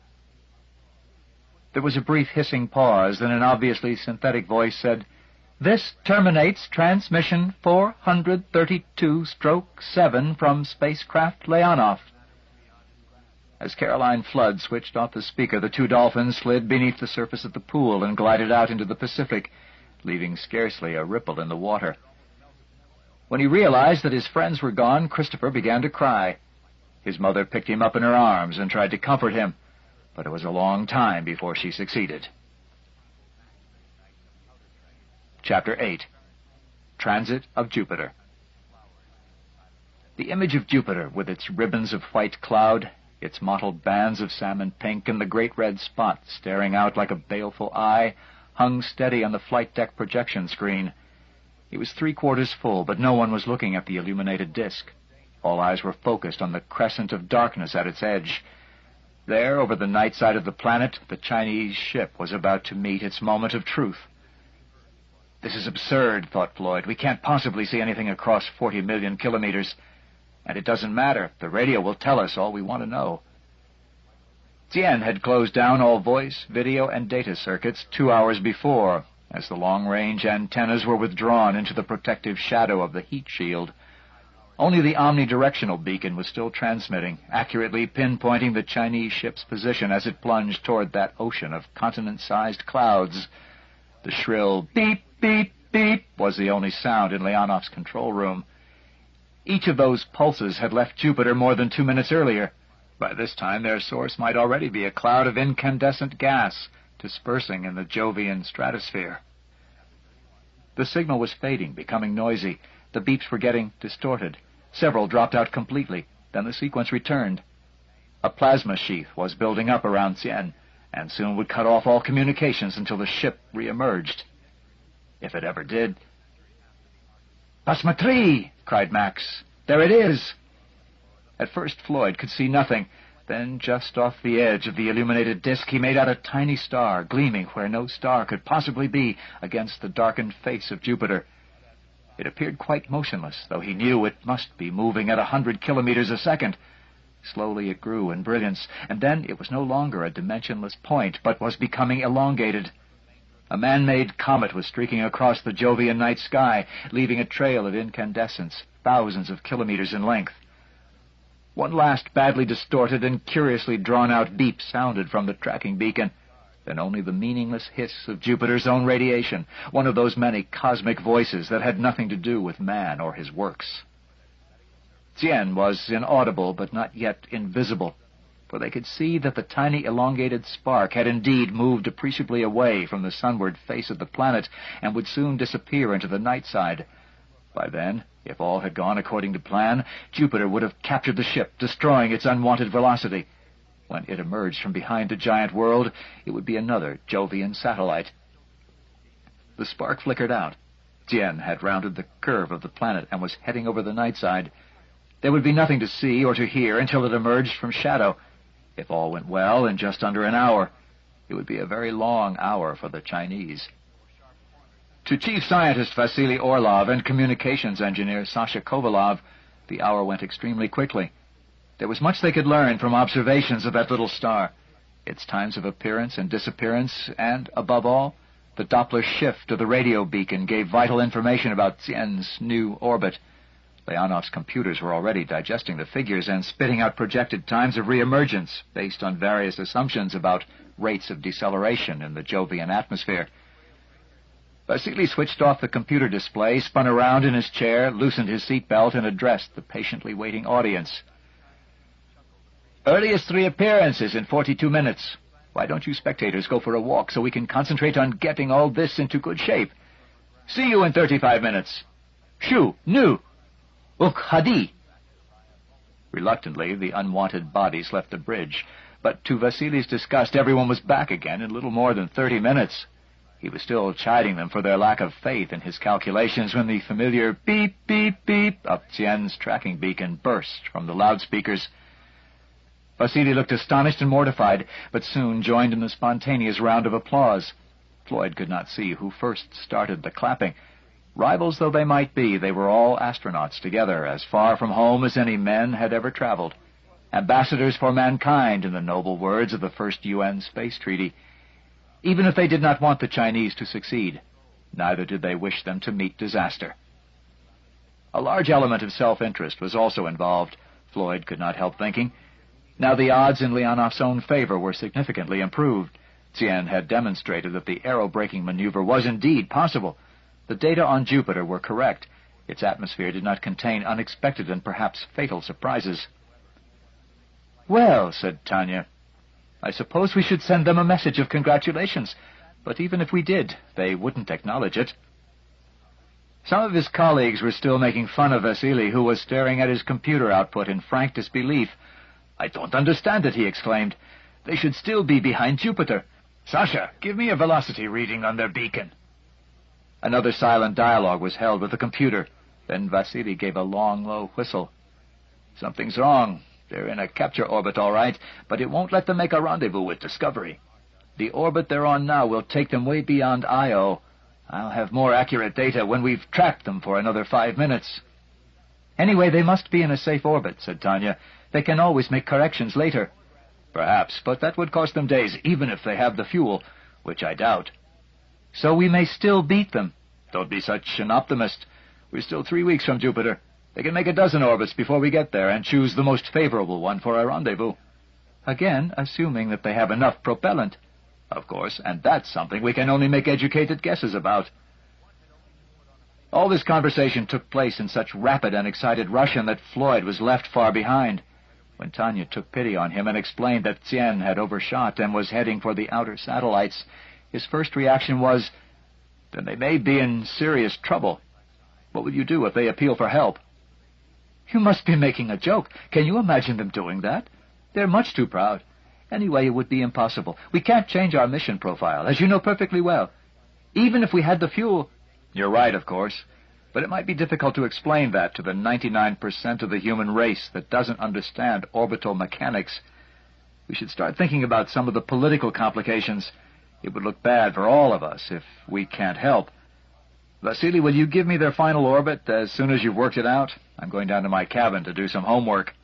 [SPEAKER 1] There was a brief hissing pause, then an obviously synthetic voice said, "This terminates transmission 432-7 from spacecraft Leonov." As Caroline Flood switched off the speaker, the two dolphins slid beneath the surface of the pool and glided out into the Pacific, leaving scarcely a ripple in the water. When he realized that his friends were gone, Christopher began to cry. His mother picked him up in her arms and tried to comfort him, but it was a long time before she succeeded. Chapter 8. Transit of Jupiter. The image of Jupiter, with its ribbons of white cloud, its mottled bands of salmon pink, and the great red spot staring out like a baleful eye, hung steady on the flight deck projection screen. He was 3/4 full, but no one was looking at the illuminated disk. All eyes were focused on the crescent of darkness at its edge. There, over the night side of the planet, the Chinese ship was about to meet its moment of truth. "This is absurd," thought Floyd. "We can't possibly see anything across 40 million kilometers. And it doesn't matter. The radio will tell us all we want to know." Tien had closed down all voice, video, and data circuits 2 hours before, as the long-range antennas were withdrawn into the protective shadow of the heat shield. Only the omnidirectional beacon was still transmitting, accurately pinpointing the Chinese ship's position as it plunged toward that ocean of continent-sized clouds. The shrill beep, beep, beep was the only sound in Leonov's control room. Each of those pulses had left Jupiter more than 2 minutes earlier. By this time, their source might already be a cloud of incandescent gas dispersing in the Jovian stratosphere. The signal was fading, becoming noisy. The beeps were getting distorted. Several dropped out completely. Then the sequence returned. A plasma sheath was building up around Tien, and soon would cut off all communications until the ship re-emerged. If it ever did. "Plasma 3!" cried Max. "There it is!" At first Floyd could see nothing. Then, just off the edge of the illuminated disk, he made out a tiny star, gleaming where no star could possibly be against the darkened face of Jupiter. It appeared quite motionless, though he knew it must be moving at 100 kilometers a second. Slowly it grew in brilliance, and then it was no longer a dimensionless point, but was becoming elongated. A man-made comet was streaking across the Jovian night sky, leaving a trail of incandescence, thousands of kilometers in length. One last badly distorted and curiously drawn-out beep sounded from the tracking beacon. Then only the meaningless hiss of Jupiter's own radiation, one of those many cosmic voices that had nothing to do with man or his works. Tien was inaudible, but not yet invisible, for they could see that the tiny elongated spark had indeed moved appreciably away from the sunward face of the planet and would soon disappear into the night side. By then, if all had gone according to plan, Jupiter would have captured the ship, destroying its unwanted velocity. When it emerged from behind the giant world, it would be another Jovian satellite. The spark flickered out. Tien had rounded the curve of the planet and was heading over the night side. There would be nothing to see or to hear until it emerged from shadow. If all went well, in just under an hour. It would be a very long hour for the Chinese. To Chief Scientist Vasily Orlov and Communications Engineer Sasha Kovalov, the hour went extremely quickly. There was much they could learn from observations of that little star, its times of appearance and disappearance, and, above all, the Doppler shift of the radio beacon gave vital information about Tien's new orbit. Leonov's computers were already digesting the figures and spitting out projected times of reemergence based on various assumptions about rates of deceleration in the Jovian atmosphere. Vasily switched off the computer display, spun around in his chair, loosened his seatbelt, and addressed the patiently waiting audience. "Earliest 3 appearances in 42 minutes. Why don't you spectators go for a walk so we can concentrate on getting all this into good shape? See you in 35 minutes. Shu, nu, uk hadi." Reluctantly, the unwanted bodies left the bridge, but to Vasily's disgust, everyone was back again in little more than 30 minutes. He was still chiding them for their lack of faith in his calculations when the familiar beep, beep, beep of Tien's tracking beacon burst from the loudspeakers. Vasily looked astonished and mortified, but soon joined in the spontaneous round of applause. Floyd could not see who first started the clapping. Rivals though they might be, they were all astronauts together, as far from home as any men had ever traveled. Ambassadors for mankind, in the noble words of the first UN space treaty. Even if they did not want the Chinese to succeed, neither did they wish them to meet disaster. A large element of self-interest was also involved, Floyd could not help thinking. Now the odds in Leonov's own favor were significantly improved. Tien had demonstrated that the aerobraking maneuver was indeed possible. The data on Jupiter were correct. Its atmosphere did not contain unexpected and perhaps fatal surprises. "Well," said Tanya, "I suppose we should send them a message of congratulations, but even if we did, they wouldn't acknowledge it." Some of his colleagues were still making fun of Vasily, who was staring at his computer output in frank disbelief. "I don't understand it," he exclaimed. "They should still be behind Jupiter. Sasha, give me a velocity reading on their beacon." Another silent dialogue was held with the computer. Then Vasily gave a long, low whistle. "Something's wrong. They're in a capture orbit, all right, but it won't let them make a rendezvous with Discovery. The orbit they're on now will take them way beyond Io. I'll have more accurate data when we've tracked them for another 5 minutes." "Anyway, they must be in a safe orbit," said Tanya. "They can always make corrections later." "Perhaps, but that would cost them days, even if they have the fuel, which I doubt." "So we may still beat them." "Don't be such an optimist. We're still 3 weeks from Jupiter. They can make a dozen orbits before we get there and choose the most favorable one for our rendezvous." "Again, assuming that they have enough propellant." "Of course, and that's something we can only make educated guesses about." All this conversation took place in such rapid and excited Russian that Floyd was left far behind. When Tanya took pity on him and explained that Tien had overshot and was heading for the outer satellites, his first reaction was, "Then they may be in serious trouble. What will you do if they appeal for help?" "You must be making a joke. Can you imagine them doing that? They're much too proud. Anyway, it would be impossible. We can't change our mission profile, as you know perfectly well. Even if we had the fuel—" "You're right, of course. But it might be difficult to explain that to the 99% of the human race that doesn't understand orbital mechanics. We should start thinking about some of the political complications. It would look bad for all of us if we can't help. Vasily, will you give me their final orbit as soon as you've worked it out? I'm going down to my cabin to do some homework."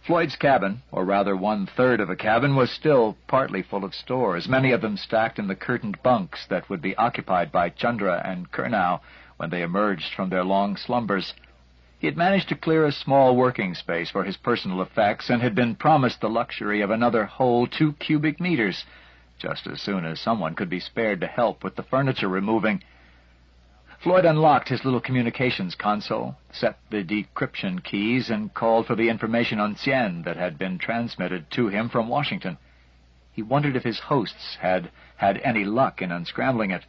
[SPEAKER 1] Floyd's cabin, or rather 1/3 of a cabin, was still partly full of stores, many of them stacked in the curtained bunks that would be occupied by Chandra and Kurnow when they emerged from their long slumbers. He had managed to clear a small working space for his personal effects and had been promised the luxury of another whole 2 cubic meters, just as soon as someone could be spared to help with the furniture removing. Floyd unlocked his little communications console, set the decryption keys, and called for the information on Tien that had been transmitted to him from Washington. He wondered if his hosts had had any luck in unscrambling it.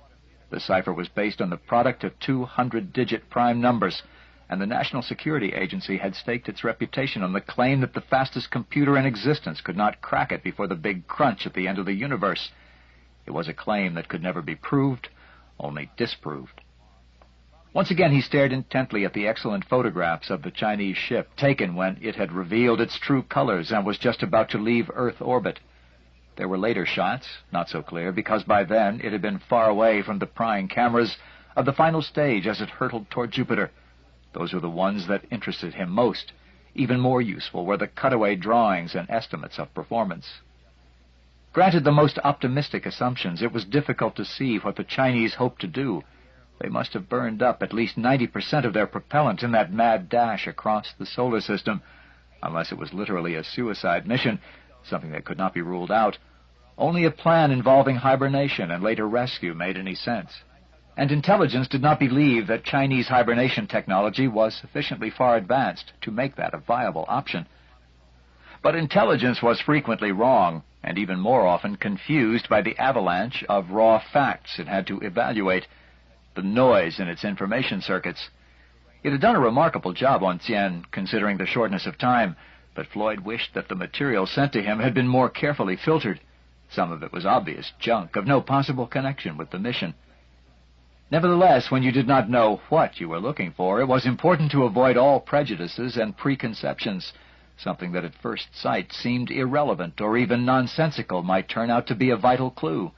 [SPEAKER 1] The cipher was based on the product of 200-digit prime numbers, and the National Security Agency had staked its reputation on the claim that the fastest computer in existence could not crack it before the big crunch at the end of the universe. It was a claim that could never be proved, only disproved. Once again he stared intently at the excellent photographs of the Chinese ship, taken when it had revealed its true colors and was just about to leave Earth orbit. There were later shots, not so clear, because by then it had been far away from the prying cameras, of the final stage as it hurtled toward Jupiter. Those were the ones that interested him most. Even more useful were the cutaway drawings and estimates of performance. Granted the most optimistic assumptions, it was difficult to see what the Chinese hoped to do. They must have burned up at least 90% of their propellant in that mad dash across the solar system, unless it was literally a suicide mission, something that could not be ruled out. Only a plan involving hibernation and later rescue made any sense. And intelligence did not believe that Chinese hibernation technology was sufficiently far advanced to make that a viable option. But intelligence was frequently wrong, and even more often confused by the avalanche of raw facts it had to evaluate, the noise in its information circuits. It had done a remarkable job on Tien, considering the shortness of time, but Floyd wished that the material sent to him had been more carefully filtered. Some of it was obvious junk, of no possible connection with the mission. Nevertheless, when you did not know what you were looking for, it was important to avoid all prejudices and preconceptions. Something that at first sight seemed irrelevant or even nonsensical might turn out to be a vital clue.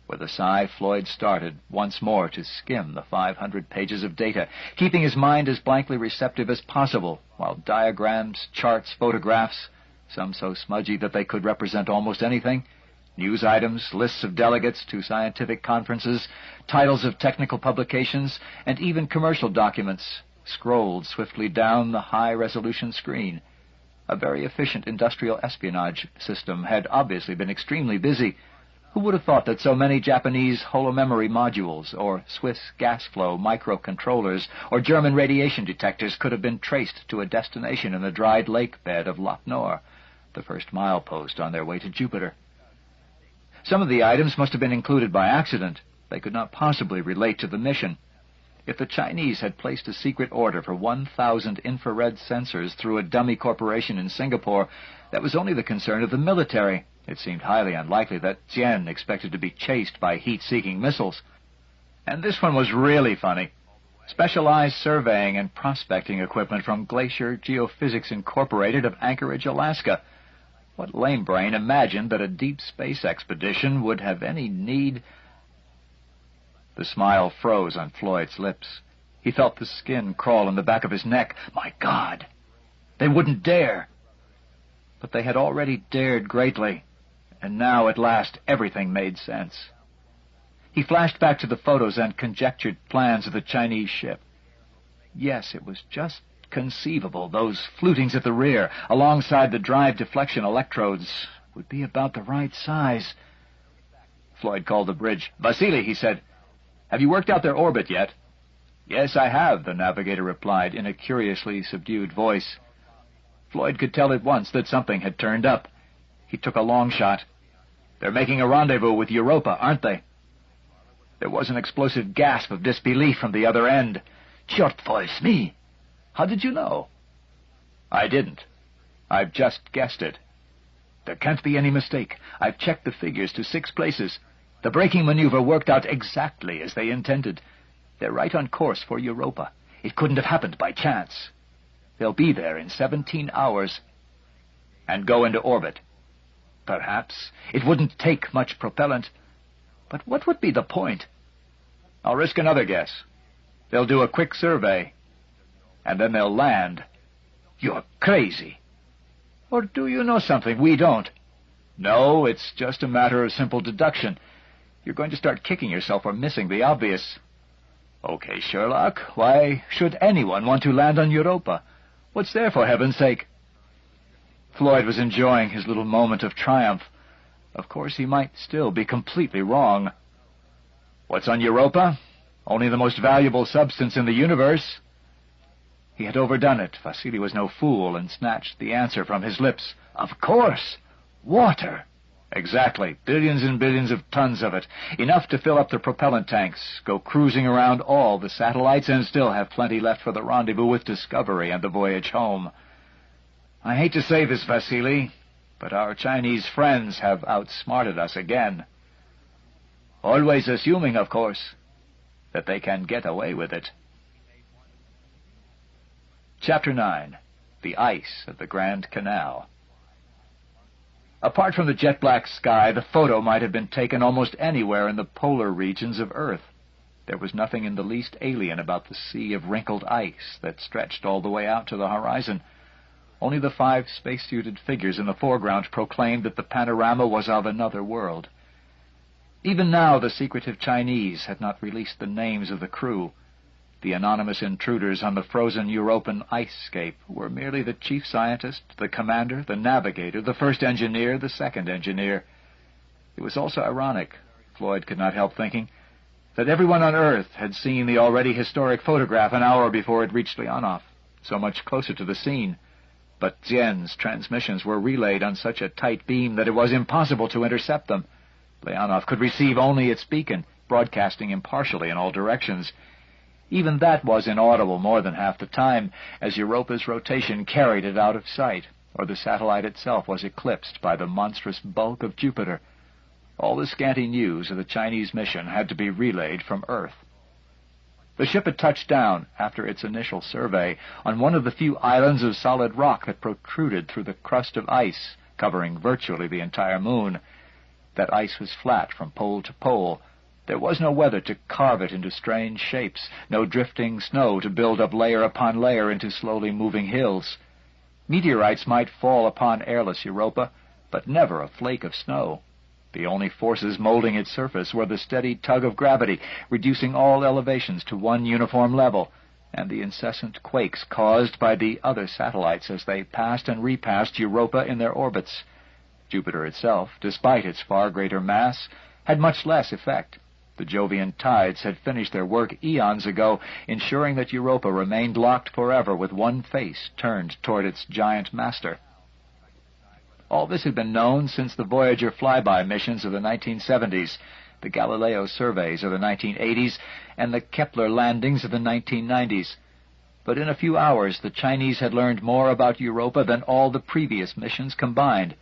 [SPEAKER 1] With a sigh, Floyd started once more to skim the 500 pages of data, keeping his mind as blankly receptive as possible, while diagrams, charts, photographs, some so smudgy that they could represent almost anything, news items, lists of delegates to scientific conferences, titles of technical publications, and even commercial documents scrolled swiftly down the high-resolution screen. A very efficient industrial espionage system had obviously been extremely busy. Who would have thought that so many Japanese holomemory modules, or Swiss gas flow microcontrollers, or German radiation detectors could have been traced to a destination in the dried lake bed of Lac Nord, the first milepost on their way to Jupiter? Some of the items must have been included by accident. They could not possibly relate to the mission. If the Chinese had placed a secret order for 1,000 infrared sensors through a dummy corporation in Singapore, that was only the concern of the military. It seemed highly unlikely that Tien expected to be chased by heat-seeking missiles. And this one was really funny. Specialized surveying and prospecting equipment from Glacier Geophysics Incorporated of Anchorage, Alaska. What lame brain imagined that a deep space expedition would have any need? The smile froze on Floyd's lips. He felt the skin crawl in the back of his neck. My God! They wouldn't dare! But they had already dared greatly, and now at last everything made sense. He flashed back to the photos and conjectured plans of the Chinese ship. Yes, it was just conceivable. Those flutings at the rear, alongside the drive deflection electrodes, would be about the right size. Floyd called the bridge. "Vasily," he said, "have you worked out their orbit yet?" "Yes, I have," the navigator replied in a curiously subdued voice. Floyd could tell at once that something had turned up. He took a long shot. "They're making a rendezvous with Europa, aren't they?" There was an explosive gasp of disbelief from the other end. "Черт возьми! How did you know?" "I didn't. I've just guessed it. There can't be any mistake. I've checked the figures to 6 places. The braking maneuver worked out exactly as they intended. They're right on course for Europa. It couldn't have happened by chance. They'll be there in 17 hours. And go into orbit. Perhaps. It wouldn't take much propellant. But what would be the point? I'll risk another guess. They'll do a quick survey, and then they'll land." "You're crazy. Or do you know something we don't?" "No, it's just a matter of simple deduction. You're going to start kicking yourself for missing the obvious." "Okay, Sherlock, why should anyone want to land on Europa? What's there, for heaven's sake?" Floyd was enjoying his little moment of triumph. Of course, he might still be completely wrong. "What's on Europa? Only the most valuable substance in the universe." He had overdone it. Vasily was no fool, and snatched the answer from his lips. "Of course! Water!" "Exactly. Billions and billions of tons of it. Enough to fill up the propellant tanks, go cruising around all the satellites, and still have plenty left for the rendezvous with Discovery and the voyage home. I hate to say this, Vasily, but our Chinese friends have outsmarted us again. Always assuming, of course, that they can get away with it." Chapter 9. The Ice of the Grand Canal. Apart from the jet-black sky, the photo might have been taken almost anywhere in the polar regions of Earth. There was nothing in the least alien about the sea of wrinkled ice that stretched all the way out to the horizon. Only the 5 spacesuited figures in the foreground proclaimed that the panorama was of another world. Even now the secretive Chinese had not released the names of the crew. The anonymous intruders on the frozen European ice-scape were merely the chief scientist, the commander, the navigator, the first engineer, the second engineer. It was also ironic, Floyd could not help thinking, that everyone on Earth had seen the already historic photograph an hour before it reached Leonov, so much closer to the scene. But Tien's transmissions were relayed on such a tight beam that it was impossible to intercept them. Leonov could receive only its beacon, broadcasting impartially in all directions. Even that was inaudible more than half the time, as Europa's rotation carried it out of sight, or the satellite itself was eclipsed by the monstrous bulk of Jupiter. All the scanty news of the Chinese mission had to be relayed from Earth. The ship had touched down, after its initial survey, on one of the few islands of solid rock that protruded through the crust of ice, covering virtually the entire moon. That ice was flat from pole to pole. There was no weather to carve it into strange shapes, no drifting snow to build up layer upon layer into slowly moving hills. Meteorites might fall upon airless Europa, but never a flake of snow. The only forces molding its surface were the steady tug of gravity, reducing all elevations to one uniform level, and the incessant quakes caused by the other satellites as they passed and repassed Europa in their orbits. Jupiter itself, despite its far greater mass, had much less effect. The Jovian tides had finished their work eons ago, ensuring that Europa remained locked forever with one face turned toward its giant master. All this had been known since the Voyager flyby missions of the 1970s, the Galileo surveys of the 1980s, and the Kepler landings of the 1990s. But in a few hours the Chinese had learned more about Europa than all the previous missions combined.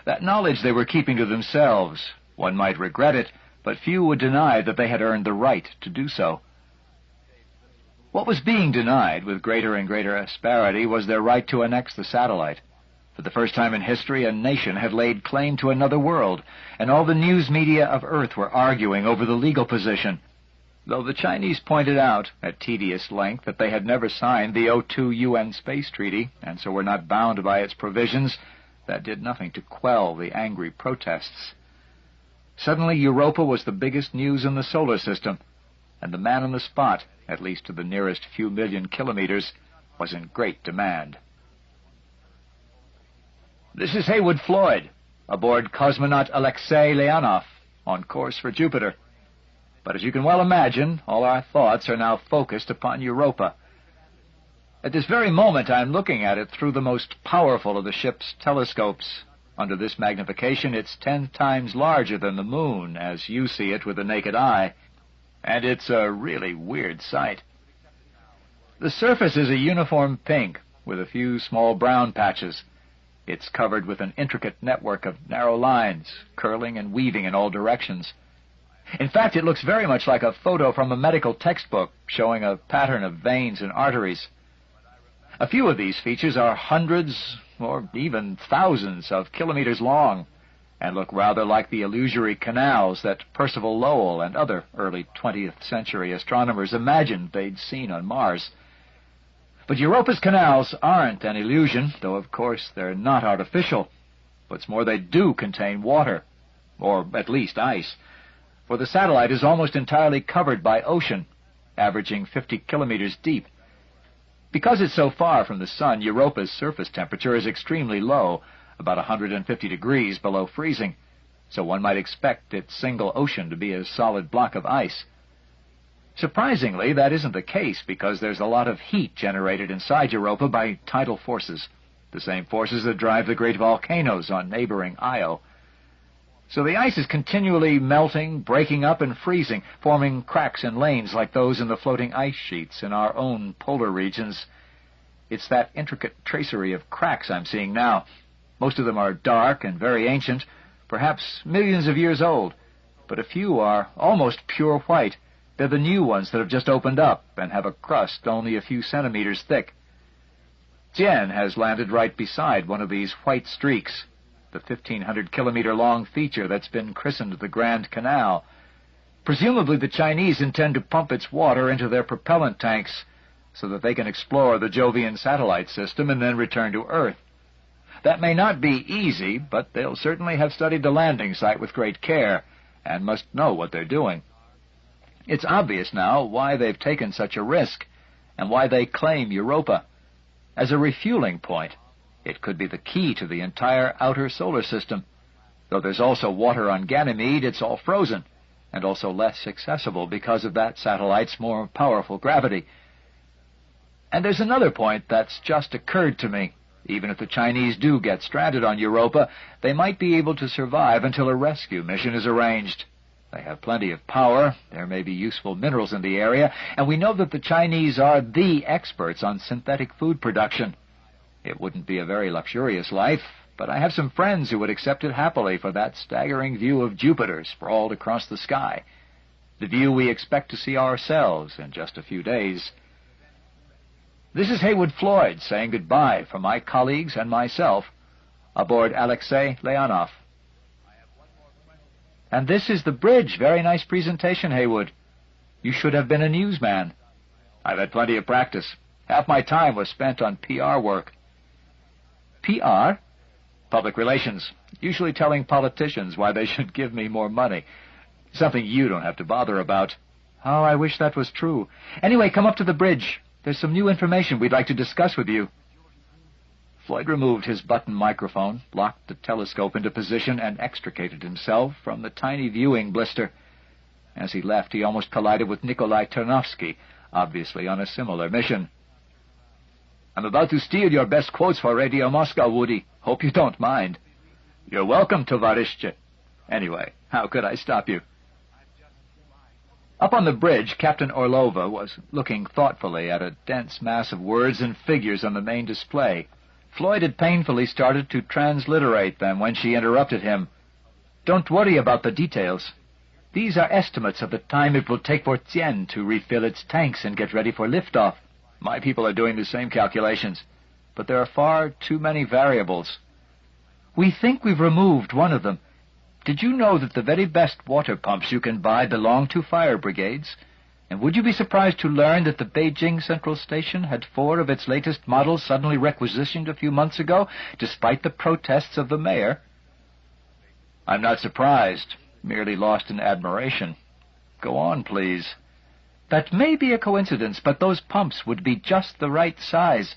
[SPEAKER 1] That knowledge they were keeping to themselves. One might regret it, but few would deny that they had earned the right to do so. What was being denied with greater and greater asperity was their right to annex the satellite. For the first time in history, a nation had laid claim to another world, and all the news media of Earth were arguing over the legal position. Though the Chinese pointed out, at tedious length, that they had never signed the '02 UN Space Treaty, and so were not bound by its provisions, that did nothing to quell the angry protests. Suddenly, Europa was the biggest news in the solar system, and the man on the spot, at least to the nearest few million kilometers, was in great demand. This is Heywood Floyd, aboard cosmonaut Alexei Leonov, on course for Jupiter. But as you can well imagine, all our thoughts are now focused upon Europa. At this very moment, I am looking at it through the most powerful of the ship's telescopes. Under this magnification, it's 10 times larger than the moon, as you see it with the naked eye. And it's a really weird sight. The surface is a uniform pink, with a few small brown patches. It's covered with an intricate network of narrow lines, curling and weaving in all directions. In fact, it looks very much like a photo from a medical textbook, showing a pattern of veins and arteries. A few of these features are hundreds, or even thousands, of kilometers long, and look rather like the illusory canals that Percival Lowell and other early 20th century astronomers imagined they'd seen on Mars. But Europa's canals aren't an illusion, though of course they're not artificial. What's more, they do contain water, or at least ice, for the satellite is almost entirely covered by ocean, averaging 50 kilometers deep. Because it's so far from the sun, Europa's surface temperature is extremely low, about 150 degrees below freezing, so one might expect its single ocean to be a solid block of ice. Surprisingly, that isn't the case, because there's a lot of heat generated inside Europa by tidal forces, the same forces that drive the great volcanoes on neighboring Io. So the ice is continually melting, breaking up, and freezing, forming cracks and lanes like those in the floating ice sheets in our own polar regions. It's that intricate tracery of cracks I'm seeing now. Most of them are dark and very ancient, perhaps millions of years old, but a few are almost pure white. They're the new ones that have just opened up and have a crust only a few centimeters thick. Jian has landed right beside one of these white streaks, the 1,500-kilometer-long feature that's been christened the Grand Canal. Presumably the Chinese intend to pump its water into their propellant tanks so that they can explore the Jovian satellite system and then return to Earth. That may not be easy, but they'll certainly have studied the landing site with great care and must know what they're doing. It's obvious now why they've taken such a risk and why they claim Europa. As a refueling point, it could be the key to the entire outer solar system. Though there's also water on Ganymede, it's all frozen, and also less accessible because of that satellite's more powerful gravity. And there's another point that's just occurred to me. Even if the Chinese do get stranded on Europa, they might be able to survive until a rescue mission is arranged. They have plenty of power, there may be useful minerals in the area, and we know that the Chinese are the experts on synthetic food production. It wouldn't be a very luxurious life, but I have some friends who would accept it happily for that staggering view of Jupiter sprawled across the sky, the view we expect to see ourselves in just a few days. This is Heywood Floyd saying goodbye from my colleagues and myself aboard Alexei Leonov. And this is the bridge. Very nice presentation, Heywood. You should have been a newsman. I've had plenty of practice. Half my time was spent on PR work. PR? Public relations. Usually telling politicians why they should give me more money. Something you don't have to bother about. Oh, I wish that was true. Anyway, come up to the bridge. There's some new information we'd like to discuss with you. Floyd removed his button microphone, locked the telescope into position, and extricated himself from the tiny viewing blister. As he left, he almost collided with Nikolai Ternovsky, obviously on a similar mission. I'm about to steal your best quotes for Radio Moscow, Woody. Hope you don't mind. You're welcome, Tovarishche. Anyway, how could I stop you? Up on the bridge, Captain Orlova was looking thoughtfully at a dense mass of words and figures on the main display. Floyd had painfully started to transliterate them when she interrupted him. Don't worry about the details. These are estimates of the time it will take for Tien to refill its tanks and get ready for liftoff. My people are doing the same calculations, but there are far too many variables. We think we've removed one of them. Did you know that the very best water pumps you can buy belong to fire brigades? And would you be surprised to learn that the Beijing Central Station had 4 of its latest models suddenly requisitioned a few months ago, despite the protests of the mayor? I'm not surprised, merely lost in admiration. Go on, please. That may be a coincidence, but those pumps would be just the right size.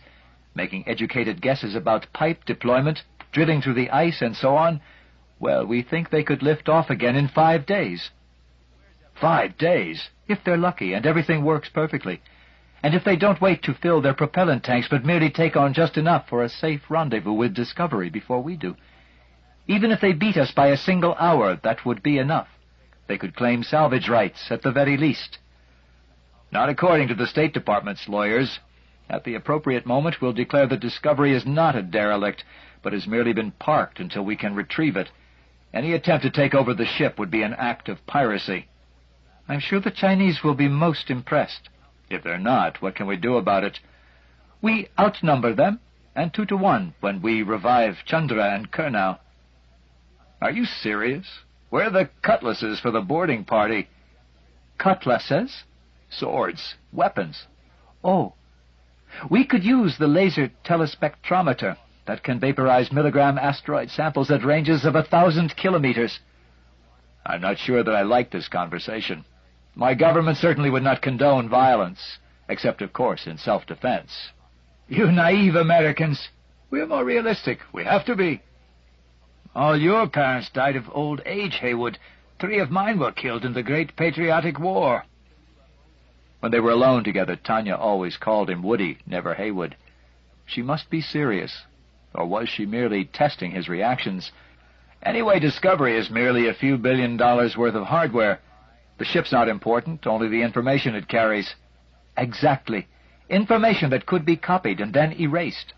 [SPEAKER 1] Making educated guesses about pipe deployment, drilling through the ice, and so on, well, we think they could lift off again in 5 days. 5 days? If they're lucky and everything works perfectly. And if they don't wait to fill their propellant tanks, but merely take on just enough for a safe rendezvous with Discovery before we do. Even if they beat us by a single hour, that would be enough. They could claim salvage rights, at the very least. Not according to the State Department's lawyers. At the appropriate moment, we'll declare that Discovery is not a derelict, but has merely been parked until we can retrieve it. Any attempt to take over the ship would be an act of piracy. I'm sure the Chinese will be most impressed. If they're not, what can we do about it? We outnumber them, and 2 to 1 when we revive Chandra and Kurnow. Are you serious? Where are the cutlasses for the boarding party? Cutlasses? Swords, weapons. Oh, we could use the laser telespectrometer that can vaporize milligram asteroid samples at ranges of 1,000 kilometers. I'm not sure that I like this conversation. My government certainly would not condone violence, except, of course, in self-defense. You naive Americans. We're more realistic. We have to be. All your parents died of old age, Heywood. 3 of mine were killed in the Great Patriotic War. When they were alone together, Tanya always called him Woody, never Heywood. She must be serious. Or was she merely testing his reactions? Anyway, Discovery is merely a few $1 billion worth of hardware. The ship's not important, only the information it carries. Exactly. Information that could be copied and then erased.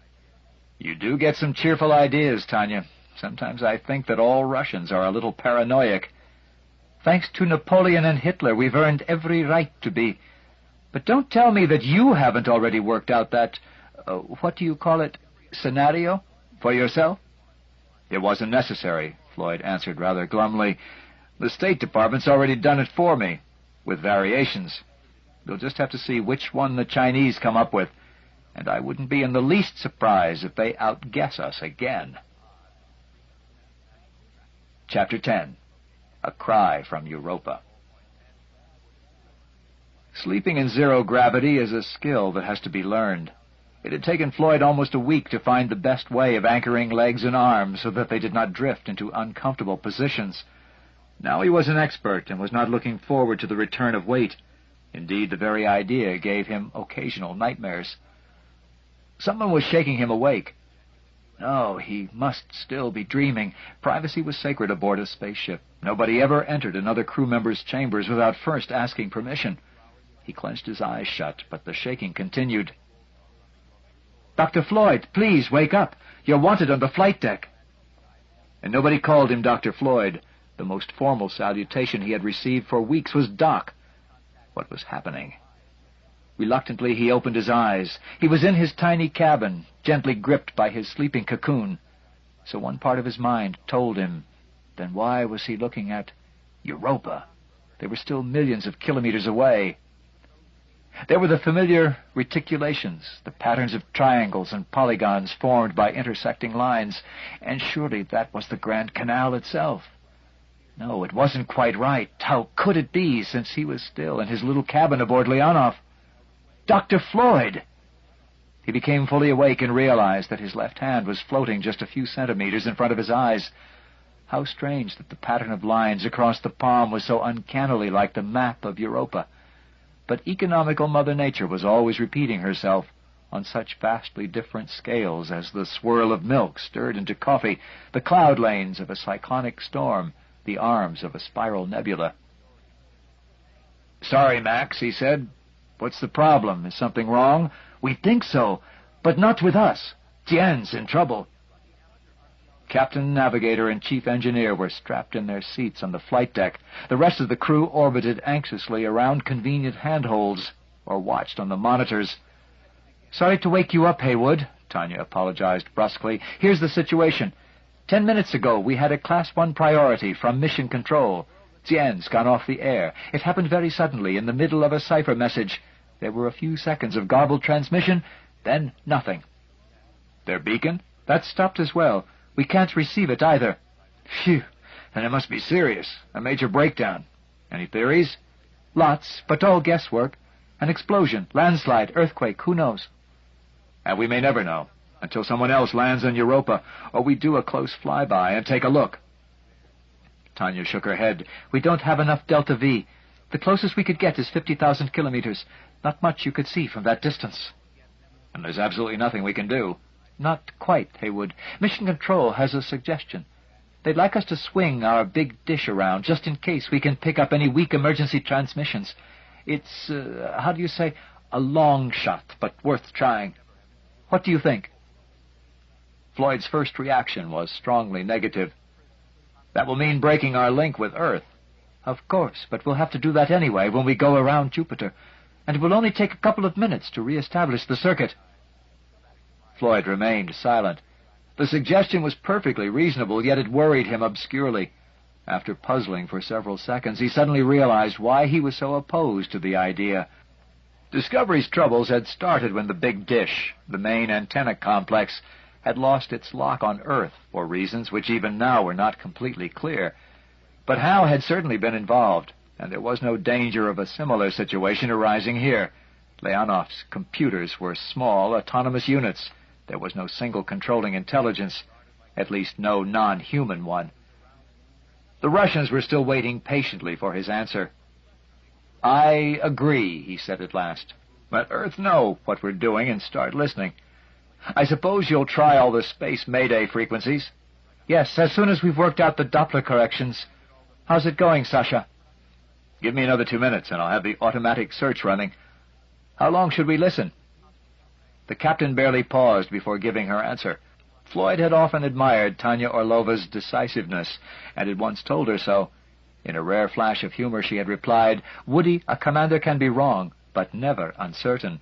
[SPEAKER 1] You do get some cheerful ideas, Tanya. Sometimes I think that all Russians are a little paranoiac. Thanks to Napoleon and Hitler, we've earned every right to be. But don't tell me that you haven't already worked out that, what do you call it, scenario for yourself? It wasn't necessary, Floyd answered rather glumly. The State Department's already done it for me, with variations. We'll just have to see which one the Chinese come up with, and I wouldn't be in the least surprised if they outguess us again. Chapter 10. A Cry from Europa. Sleeping in zero gravity is a skill that has to be learned. It had taken Floyd almost a week to find the best way of anchoring legs and arms so that they did not drift into uncomfortable positions. Now he was an expert and was not looking forward to the return of weight. Indeed, the very idea gave him occasional nightmares. Someone was shaking him awake. No, he must still be dreaming. Privacy was sacred aboard a spaceship. Nobody ever entered another crew member's chambers without first asking permission. He clenched his eyes shut, but the shaking continued. Dr. Floyd, please wake up. You're wanted on the flight deck. And nobody called him Dr. Floyd. The most formal salutation he had received for weeks was Doc. What was happening? Reluctantly, he opened his eyes. He was in his tiny cabin, gently gripped by his sleeping cocoon. So one part of his mind told him, then why was he looking at Europa? They were still millions of kilometers away. There were the familiar reticulations, the patterns of triangles and polygons formed by intersecting lines, and surely that was the Grand Canal itself. No, it wasn't quite right. How could it be, since he was still in his little cabin aboard Leonov? Dr. Floyd! He became fully awake and realized that his left hand was floating just a few centimeters in front of his eyes. How strange that the pattern of lines across the palm was so uncannily like the map of Europa. But economical Mother Nature was always repeating herself on such vastly different scales as the swirl of milk stirred into coffee, the cloud lanes of a cyclonic storm, the arms of a spiral nebula. "Sorry, Max," he said. "What's the problem? Is something wrong?" "We think so, but not with us. Tien's in trouble." Captain, navigator, and chief engineer were strapped in their seats on the flight deck. The rest of the crew orbited anxiously around convenient handholds or watched on the monitors. "Sorry to wake you up, Heywood," Tanya apologized brusquely. "Here's the situation. 10 minutes ago, we had a Class 1 priority from Mission Control. Tien's gone off the air. It happened very suddenly, in the middle of a cipher message. There were a few seconds of garbled transmission, then nothing. Their beacon? That stopped as well. We can't receive it either." "Phew, then it must be serious. A major breakdown. Any theories?" "Lots, but all guesswork. An explosion, landslide, earthquake, who knows?" "And we may never know, until someone else lands on Europa, or we do a close flyby and take a look." Tanya shook her head. "We don't have enough Delta V. The closest we could get is 50,000 kilometers. Not much you could see from that distance."
[SPEAKER 2] "And there's absolutely nothing we can do."
[SPEAKER 1] "Not quite, Heywood. Mission Control has a suggestion. They'd like us to swing our big dish around, just in case we can pick up any weak emergency transmissions. It's, how do you say, a long shot, but worth trying. What do you think?"
[SPEAKER 2] Floyd's first reaction was strongly negative. "That will mean breaking our link with Earth."
[SPEAKER 1] "Of course, but we'll have to do that anyway when we go around Jupiter. And it will only take a couple of minutes to re-establish the circuit."
[SPEAKER 2] Floyd remained silent. The suggestion was perfectly reasonable, yet it worried him obscurely. After puzzling for several seconds, he suddenly realized why he was so opposed to the idea. Discovery's troubles had started when the big dish, the main antenna complex, had lost its lock on Earth for reasons which even now were not completely clear. But H.A.L had certainly been involved, and there was no danger of a similar situation arising here. Leonov's computers were small, autonomous units. There was no single controlling intelligence, at least no non-human one. The Russians were still waiting patiently for his answer. "I agree," he said at last. "Let Earth know what we're doing and start listening. I suppose you'll try all the space Mayday frequencies?"
[SPEAKER 1] "Yes, as soon as we've worked out the Doppler corrections. How's it going, Sasha?"
[SPEAKER 2] "Give me another 2 minutes, and I'll have the automatic search running. How long should we listen?" The captain barely paused before giving her answer. Floyd had often admired Tanya Orlova's decisiveness, and had once told her so. In a rare flash of humor she had replied, "Woody, a commander can be wrong, but never uncertain."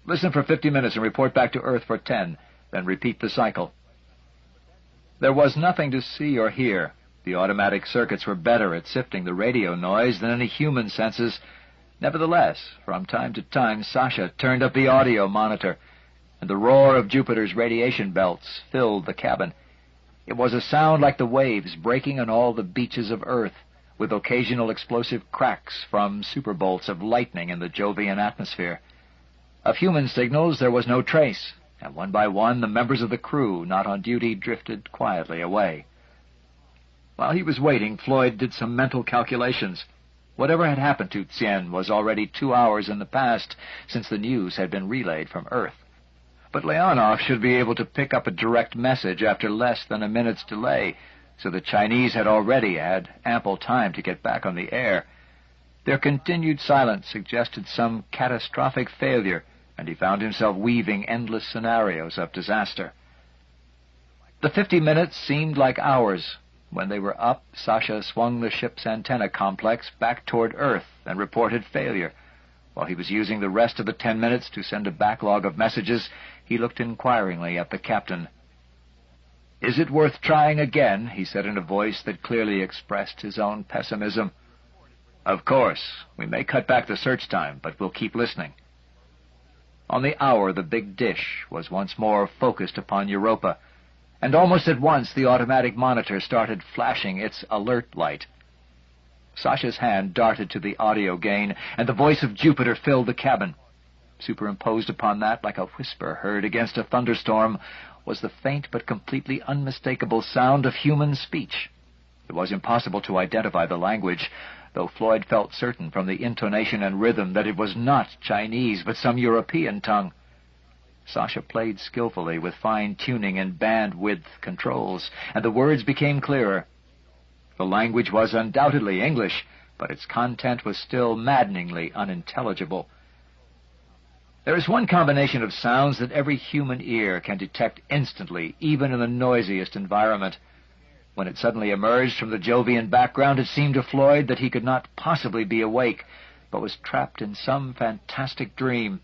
[SPEAKER 2] "Listen for 50 minutes and report back to Earth for 10, then repeat the cycle." There was nothing to see or hear. The automatic circuits were better at sifting the radio noise than any human senses. Nevertheless, from time to time, Sasha turned up the audio monitor, and the roar of Jupiter's radiation belts filled the cabin. It was a sound like the waves breaking on all the beaches of Earth, with occasional explosive cracks from superbolts of lightning in the Jovian atmosphere. Of human signals there was no trace, and one by one the members of the crew not on duty drifted quietly away. While he was waiting, Floyd did some mental calculations. Whatever had happened to Tien was already 2 hours in the past since the news had been relayed from Earth. But Leonov should be able to pick up a direct message after less than a minute's delay, so the Chinese had already had ample time to get back on the air. Their continued silence suggested some catastrophic failure, and he found himself weaving endless scenarios of disaster. The 50 minutes seemed like hours. When they were up, Sasha swung the ship's antenna complex back toward Earth and reported failure. While he was using the rest of the 10 minutes to send a backlog of messages, he looked inquiringly at the captain. "Is it worth trying again?" he said in a voice that clearly expressed his own pessimism. "Of course. We may cut back the search time, but we'll keep listening." On the hour, the big dish was once more focused upon Europa, and almost at once the automatic monitor started flashing its alert light. Sasha's hand darted to the audio gain, and the voice of Jupiter filled the cabin. Superimposed upon that, like a whisper heard against a thunderstorm, was the faint but completely unmistakable sound of human speech. It was impossible to identify the language, though Floyd felt certain from the intonation and rhythm that it was not Chinese, but some European tongue. Sasha played skillfully with fine-tuning and bandwidth controls, and the words became clearer. The language was undoubtedly English, but its content was still maddeningly unintelligible. There is one combination of sounds that every human ear can detect instantly, even in the noisiest environment. When it suddenly emerged from the Jovian background, it seemed to Floyd that he could not possibly be awake, but was trapped in some fantastic dream.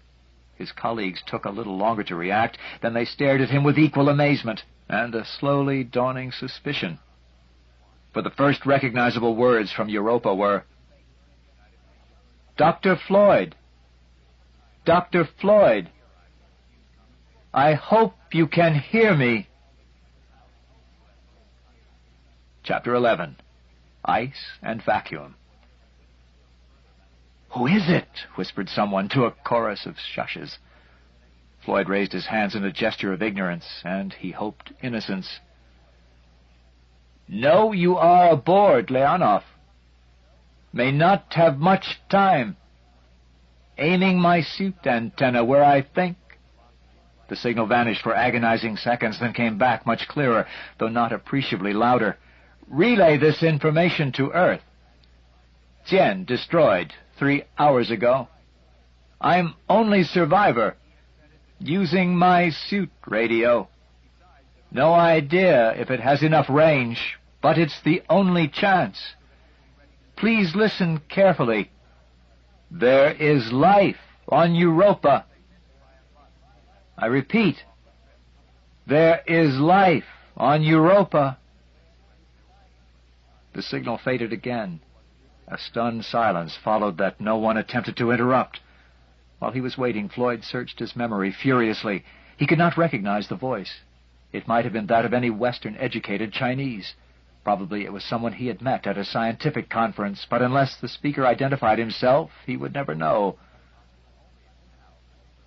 [SPEAKER 2] His colleagues took a little longer to react, then they stared at him with equal amazement and a slowly dawning suspicion. For the first recognizable words from Europa were, "Dr. Floyd! Dr. Floyd! I hope you can hear me." Chapter 11. Ice and Vacuum. "Who is it?" whispered someone to a chorus of shushes. Floyd raised his hands in a gesture of ignorance, and he hoped innocence. "No, you are aboard, Leonov. May not have much time. Aiming my suit antenna where I think." The signal vanished for agonizing seconds, then came back much clearer, though not appreciably louder. "Relay this information to Earth. Tien destroyed 3 hours ago. I'm only survivor. Using my suit radio. No idea if it has enough range, but it's the only chance. Please listen carefully. There is life on Europa. I repeat, there is life on Europa." The signal faded again. A stunned silence followed that no one attempted to interrupt. While he was waiting, Floyd searched his memory furiously. He could not recognize the voice. It might have been that of any Western-educated Chinese. Probably it was someone he had met at a scientific conference, but unless the speaker identified himself, he would never know.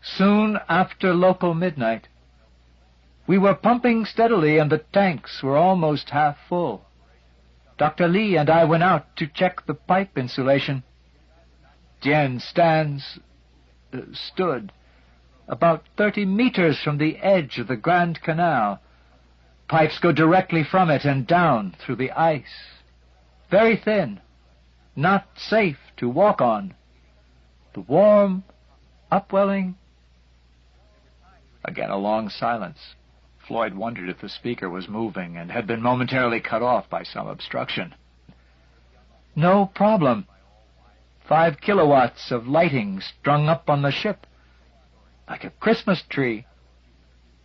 [SPEAKER 2] "Soon after local midnight. We were pumping steadily and the tanks were almost half full. Dr. Li and I went out to check the pipe insulation. Tien stood about 30 meters from the edge of the Grand Canal. Pipes go directly from it and down through the ice. Very thin, not safe to walk on. The warm, upwelling..." Again a long silence. Floyd wondered if the speaker was moving and had been momentarily cut off by some obstruction. "No problem. 5 kilowatts of lighting strung up on the ship. Like a Christmas tree.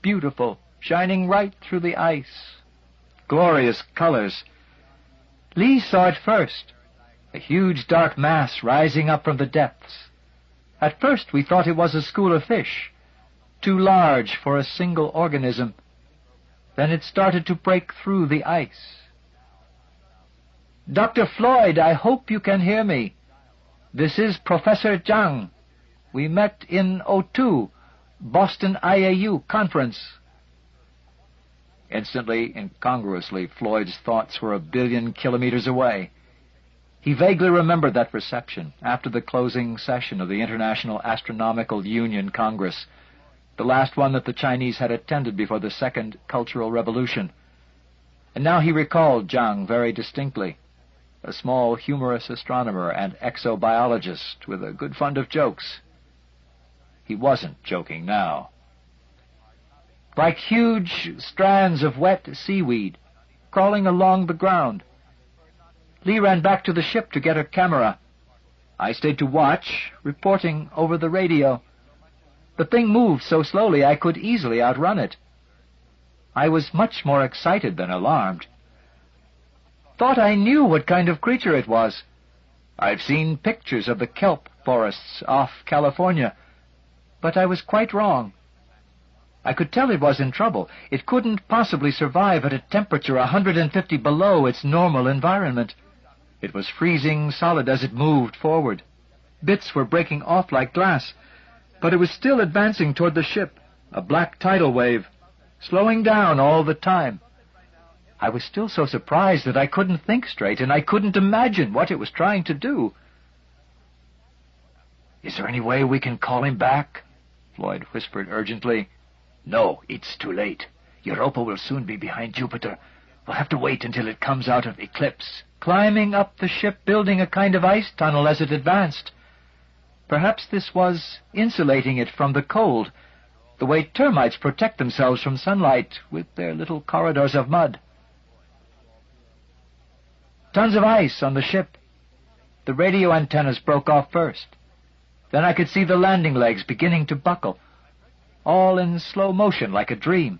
[SPEAKER 2] Beautiful, shining right through the ice. Glorious colors. Lee saw it first. A huge dark mass rising up from the depths. At first we thought it was a school of fish, too large for a single organism. Then it started to break through the ice. Dr. Floyd, I hope you can hear me. This is Professor Zhang. We met in O2, Boston IAU conference." Instantly, incongruously, Floyd's thoughts were 1 billion kilometers away. He vaguely remembered that reception after the closing session of the International Astronomical Union Congress, the last one that the Chinese had attended before the Second Cultural Revolution. And now he recalled Zhang very distinctly, a small, humorous astronomer and exobiologist with a good fund of jokes. He wasn't joking now. Like huge strands of wet seaweed, crawling along the ground. Lee ran back to the ship to get her camera. I stayed to watch, reporting over the radio. The thing moved so slowly I could easily outrun it. I was much more excited than alarmed. Thought I knew what kind of creature it was. I've seen pictures of the kelp forests off California, but I was quite wrong. I could tell it was in trouble. It couldn't possibly survive at a temperature 150 below its normal environment. It was freezing solid as it moved forward. Bits were breaking off like glass, but it was still advancing toward the ship, a black tidal wave, slowing down all the time. I was still so surprised that I couldn't think straight, and I couldn't imagine what it was trying to do. "Is there any way we can call him back?" Floyd whispered urgently. "No, it's too late. Europa will soon be behind Jupiter. We'll have to wait until it comes out of eclipse." Climbing up the ship, building a kind of ice tunnel as it advanced. Perhaps this was insulating it from the cold, the way termites protect themselves from sunlight with their little corridors of mud. Tons of ice on the ship. The radio antennas broke off first. Then I could see the landing legs beginning to buckle, all in slow motion like a dream.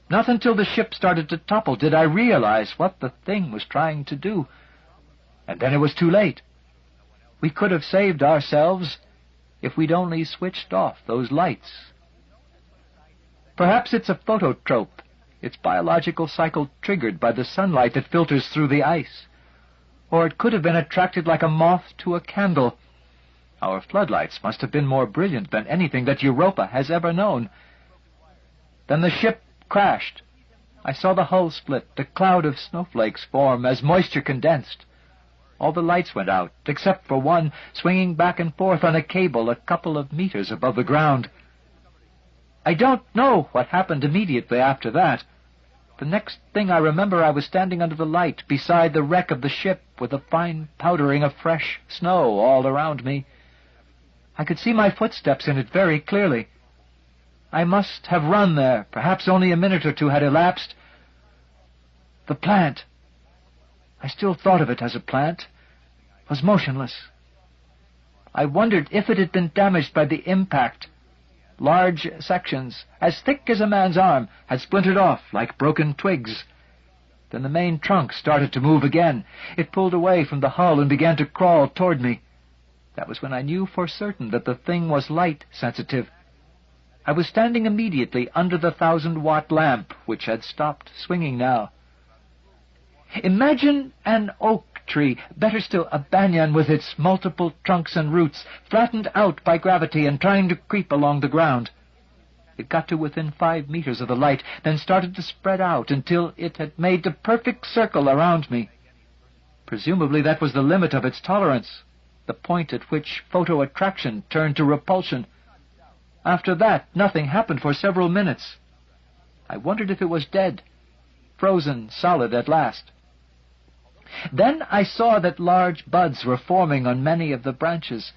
[SPEAKER 2] Not until the ship started to topple did I realize what the thing was trying to do. And then it was too late. We could have saved ourselves if we'd only switched off those lights. Perhaps it's a phototrope, its biological cycle triggered by the sunlight that filters through the ice. Or it could have been attracted like a moth to a candle. Our floodlights must have been more brilliant than anything that Europa has ever known. Then the ship crashed. I saw the hull split, a cloud of snowflakes form as moisture condensed. All the lights went out, except for one swinging back and forth on a cable a couple of meters above the ground. I don't know what happened immediately after that. The next thing I remember, I was standing under the light beside the wreck of the ship with a fine powdering of fresh snow all around me. I could see my footsteps in it very clearly. I must have run there. Perhaps only a minute or two had elapsed. The plant, I still thought of it as a plant, was motionless. I wondered if it had been damaged by the impact. Large sections, as thick as a man's arm, had splintered off like broken twigs. Then the main trunk started to move again. It pulled away from the hull and began to crawl toward me. That was when I knew for certain that the thing was light-sensitive. I was standing immediately under the 1,000-watt lamp, which had stopped swinging now. Imagine an oak tree, better still, a banyan with its multiple trunks and roots, flattened out by gravity and trying to creep along the ground. It got to within 5 meters of the light, then started to spread out until it had made a perfect circle around me. Presumably that was the limit of its tolerance, the point at which photo-attraction turned to repulsion. After that, nothing happened for several minutes. I wondered if it was dead, frozen solid at last. Then I saw that large buds were forming on many of the branches.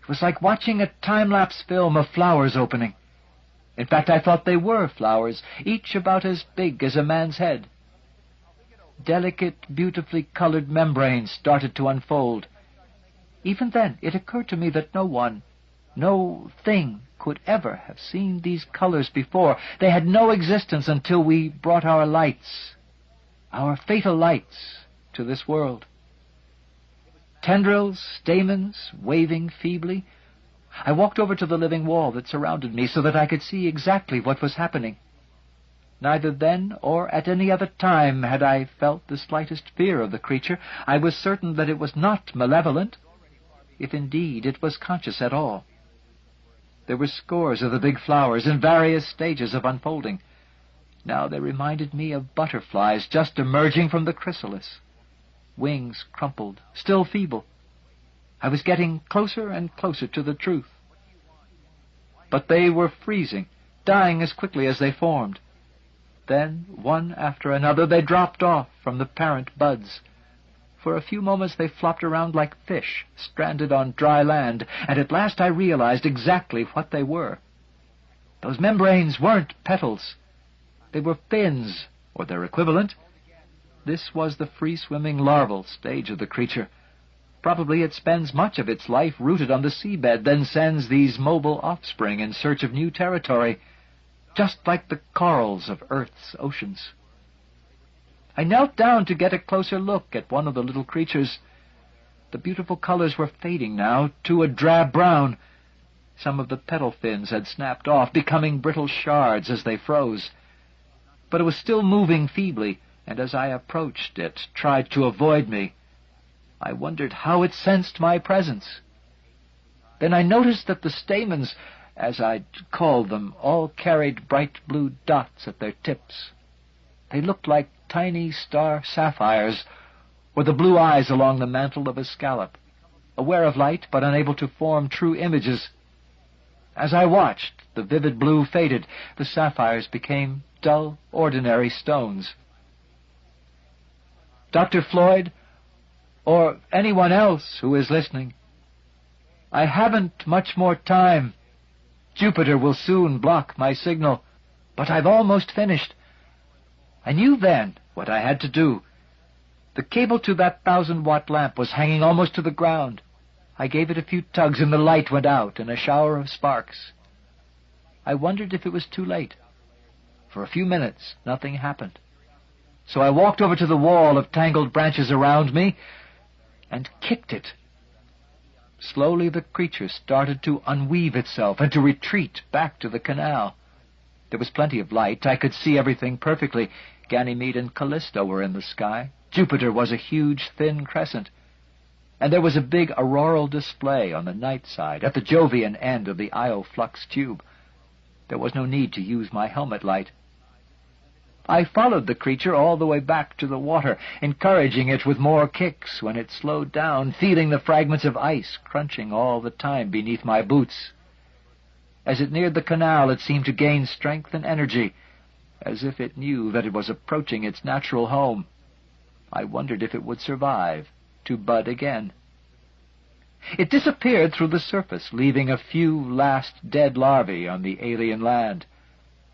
[SPEAKER 2] It was like watching a time-lapse film of flowers opening. In fact, I thought they were flowers, each about as big as a man's head. Delicate, beautifully colored membranes started to unfold. Even then, it occurred to me that no one, no thing, could ever have seen these colors before. They had no existence until we brought our lights, our fatal lights, to this world. Tendrils, stamens, waving feebly. I walked over to the living wall that surrounded me so that I could see exactly what was happening. Neither then or at any other time had I felt the slightest fear of the creature. I was certain that it was not malevolent, if indeed it was conscious at all. There were scores of the big flowers in various stages of unfolding. Now they reminded me of butterflies just emerging from the chrysalis. Wings crumpled, still feeble. I was getting closer and closer to the truth. But they were freezing, dying as quickly as they formed. Then, one after another, they dropped off from the parent buds. For a few moments they flopped around like fish, stranded on dry land, and at last I realized exactly what they were. Those membranes weren't petals. They were fins, or their equivalent. This was the free-swimming larval stage of the creature. Probably it spends much of its life rooted on the seabed, then sends these mobile offspring in search of new territory, just like the corals of Earth's oceans. I knelt down to get a closer look at one of the little creatures. The beautiful colors were fading now to a drab brown. Some of the petal fins had snapped off, becoming brittle shards as they froze. But it was still moving feebly, and as I approached it, tried to avoid me. I wondered how it sensed my presence. Then I noticed that the stamens, as I'd called them, all carried bright blue dots at their tips. They looked like tiny star sapphires, or the blue eyes along the mantle of a scallop, aware of light but unable to form true images. As I watched, the vivid blue faded. The sapphires became dull, ordinary stones. Dr. Floyd, or anyone else who is listening,
[SPEAKER 1] I haven't much more time. Jupiter will soon block my signal, but I've almost finished. I knew then what I had to do. The cable to that 1,000-watt lamp was hanging almost to the ground. I gave it a few tugs, and the light went out in a shower of sparks. I wondered if it was too late. For a few minutes, nothing happened. So I walked over to the wall of tangled branches around me and kicked it. Slowly the creature started to unweave itself and to retreat back to the canal. There was plenty of light. I could see everything perfectly. Ganymede and Callisto were in the sky. Jupiter was a huge, thin crescent. And there was a big auroral display on the night side, at the Jovian end of the Io flux tube. There was no need to use my helmet light. I followed the creature all the way back to the water, encouraging it with more kicks when it slowed down, feeling the fragments of ice crunching all the time beneath my boots. As it neared the canal, it seemed to gain strength and energy, as if it knew that it was approaching its natural home. I wondered if it would survive to bud again. It disappeared through the surface, leaving a few last dead larvae on the alien land.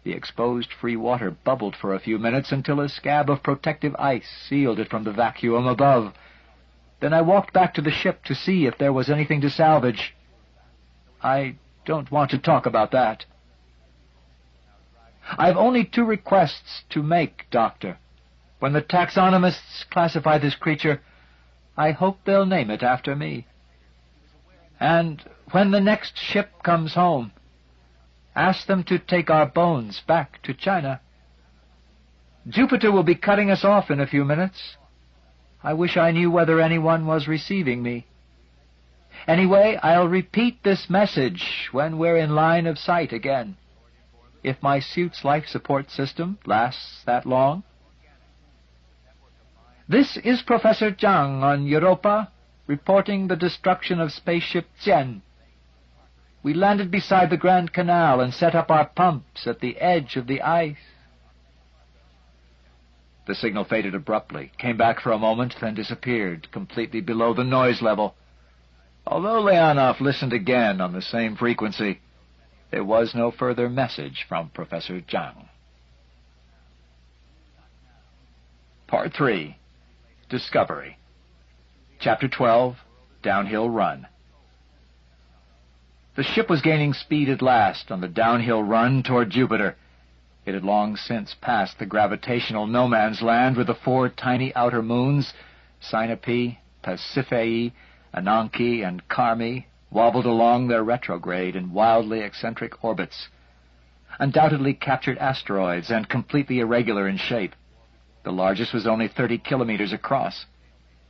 [SPEAKER 1] The exposed free water bubbled for a few minutes until a scab of protective ice sealed it from the vacuum above. Then I walked back to the ship to see if there was anything to salvage. I don't want to talk about that. I've only 2 requests to make, Doctor. When the taxonomists classify this creature, I hope they'll name it after me. And when the next ship comes home, ask them to take our bones back to China. Jupiter will be cutting us off in a few minutes. I wish I knew whether anyone was receiving me. Anyway, I'll repeat this message when we're in line of sight again. If my suit's life support system lasts that long. This is Professor Zhang on Europa, reporting the destruction of spaceship Qian. We landed beside the Grand Canal and set up our pumps at the edge of the ice. The signal faded abruptly, came back for a moment, then disappeared, completely below the noise level. Although Leonov listened again on the same frequency, there was no further message from Professor Zhang. Part 3. Discovery. Chapter 12. Downhill Run. The ship was gaining speed at last on the downhill run toward Jupiter. It had long since passed the gravitational no-man's land where the 4 tiny outer moons, Sinope, Pasiphae, Ananke, and Carmi, wobbled along their retrograde in wildly eccentric orbits. Undoubtedly captured asteroids and completely irregular in shape. The largest was only 30 kilometers across.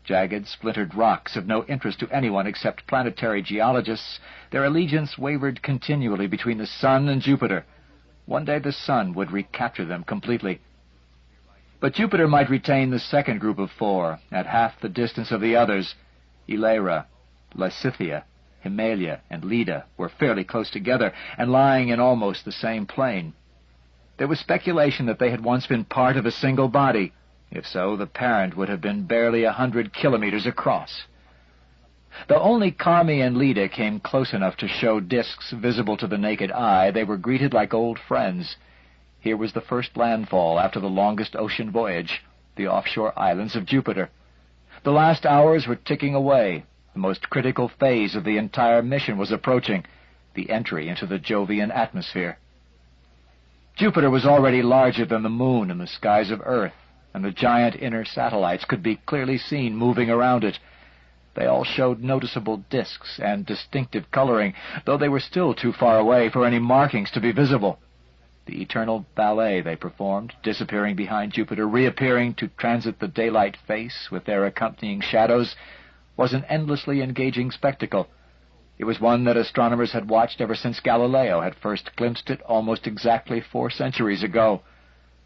[SPEAKER 1] Jagged, splintered rocks of no interest to anyone except planetary geologists, their allegiance wavered continually between the Sun and Jupiter. One day the Sun would recapture them completely. But Jupiter might retain the second group of 4, at half the distance of the others. Illyra, Lysithea, Himalaya, and Leda were fairly close together, and lying in almost the same plane. There was speculation that they had once been part of a single body. If so, the parent would have been barely 100 kilometers across. Though only Carmi and Leda came close enough to show disks visible to the naked eye, they were greeted like old friends. Here was the first landfall after the longest ocean voyage, the offshore islands of Jupiter. The last hours were ticking away. The most critical phase of the entire mission was approaching, the entry into the Jovian atmosphere. Jupiter was already larger than the Moon in the skies of Earth, and the giant inner satellites could be clearly seen moving around it. They all showed noticeable disks and distinctive coloring, though they were still too far away for any markings to be visible. The eternal ballet they performed, disappearing behind Jupiter, reappearing to transit the daylight face with their accompanying shadows, was an endlessly engaging spectacle. It was one that astronomers had watched ever since Galileo had first glimpsed it almost exactly 4 centuries ago.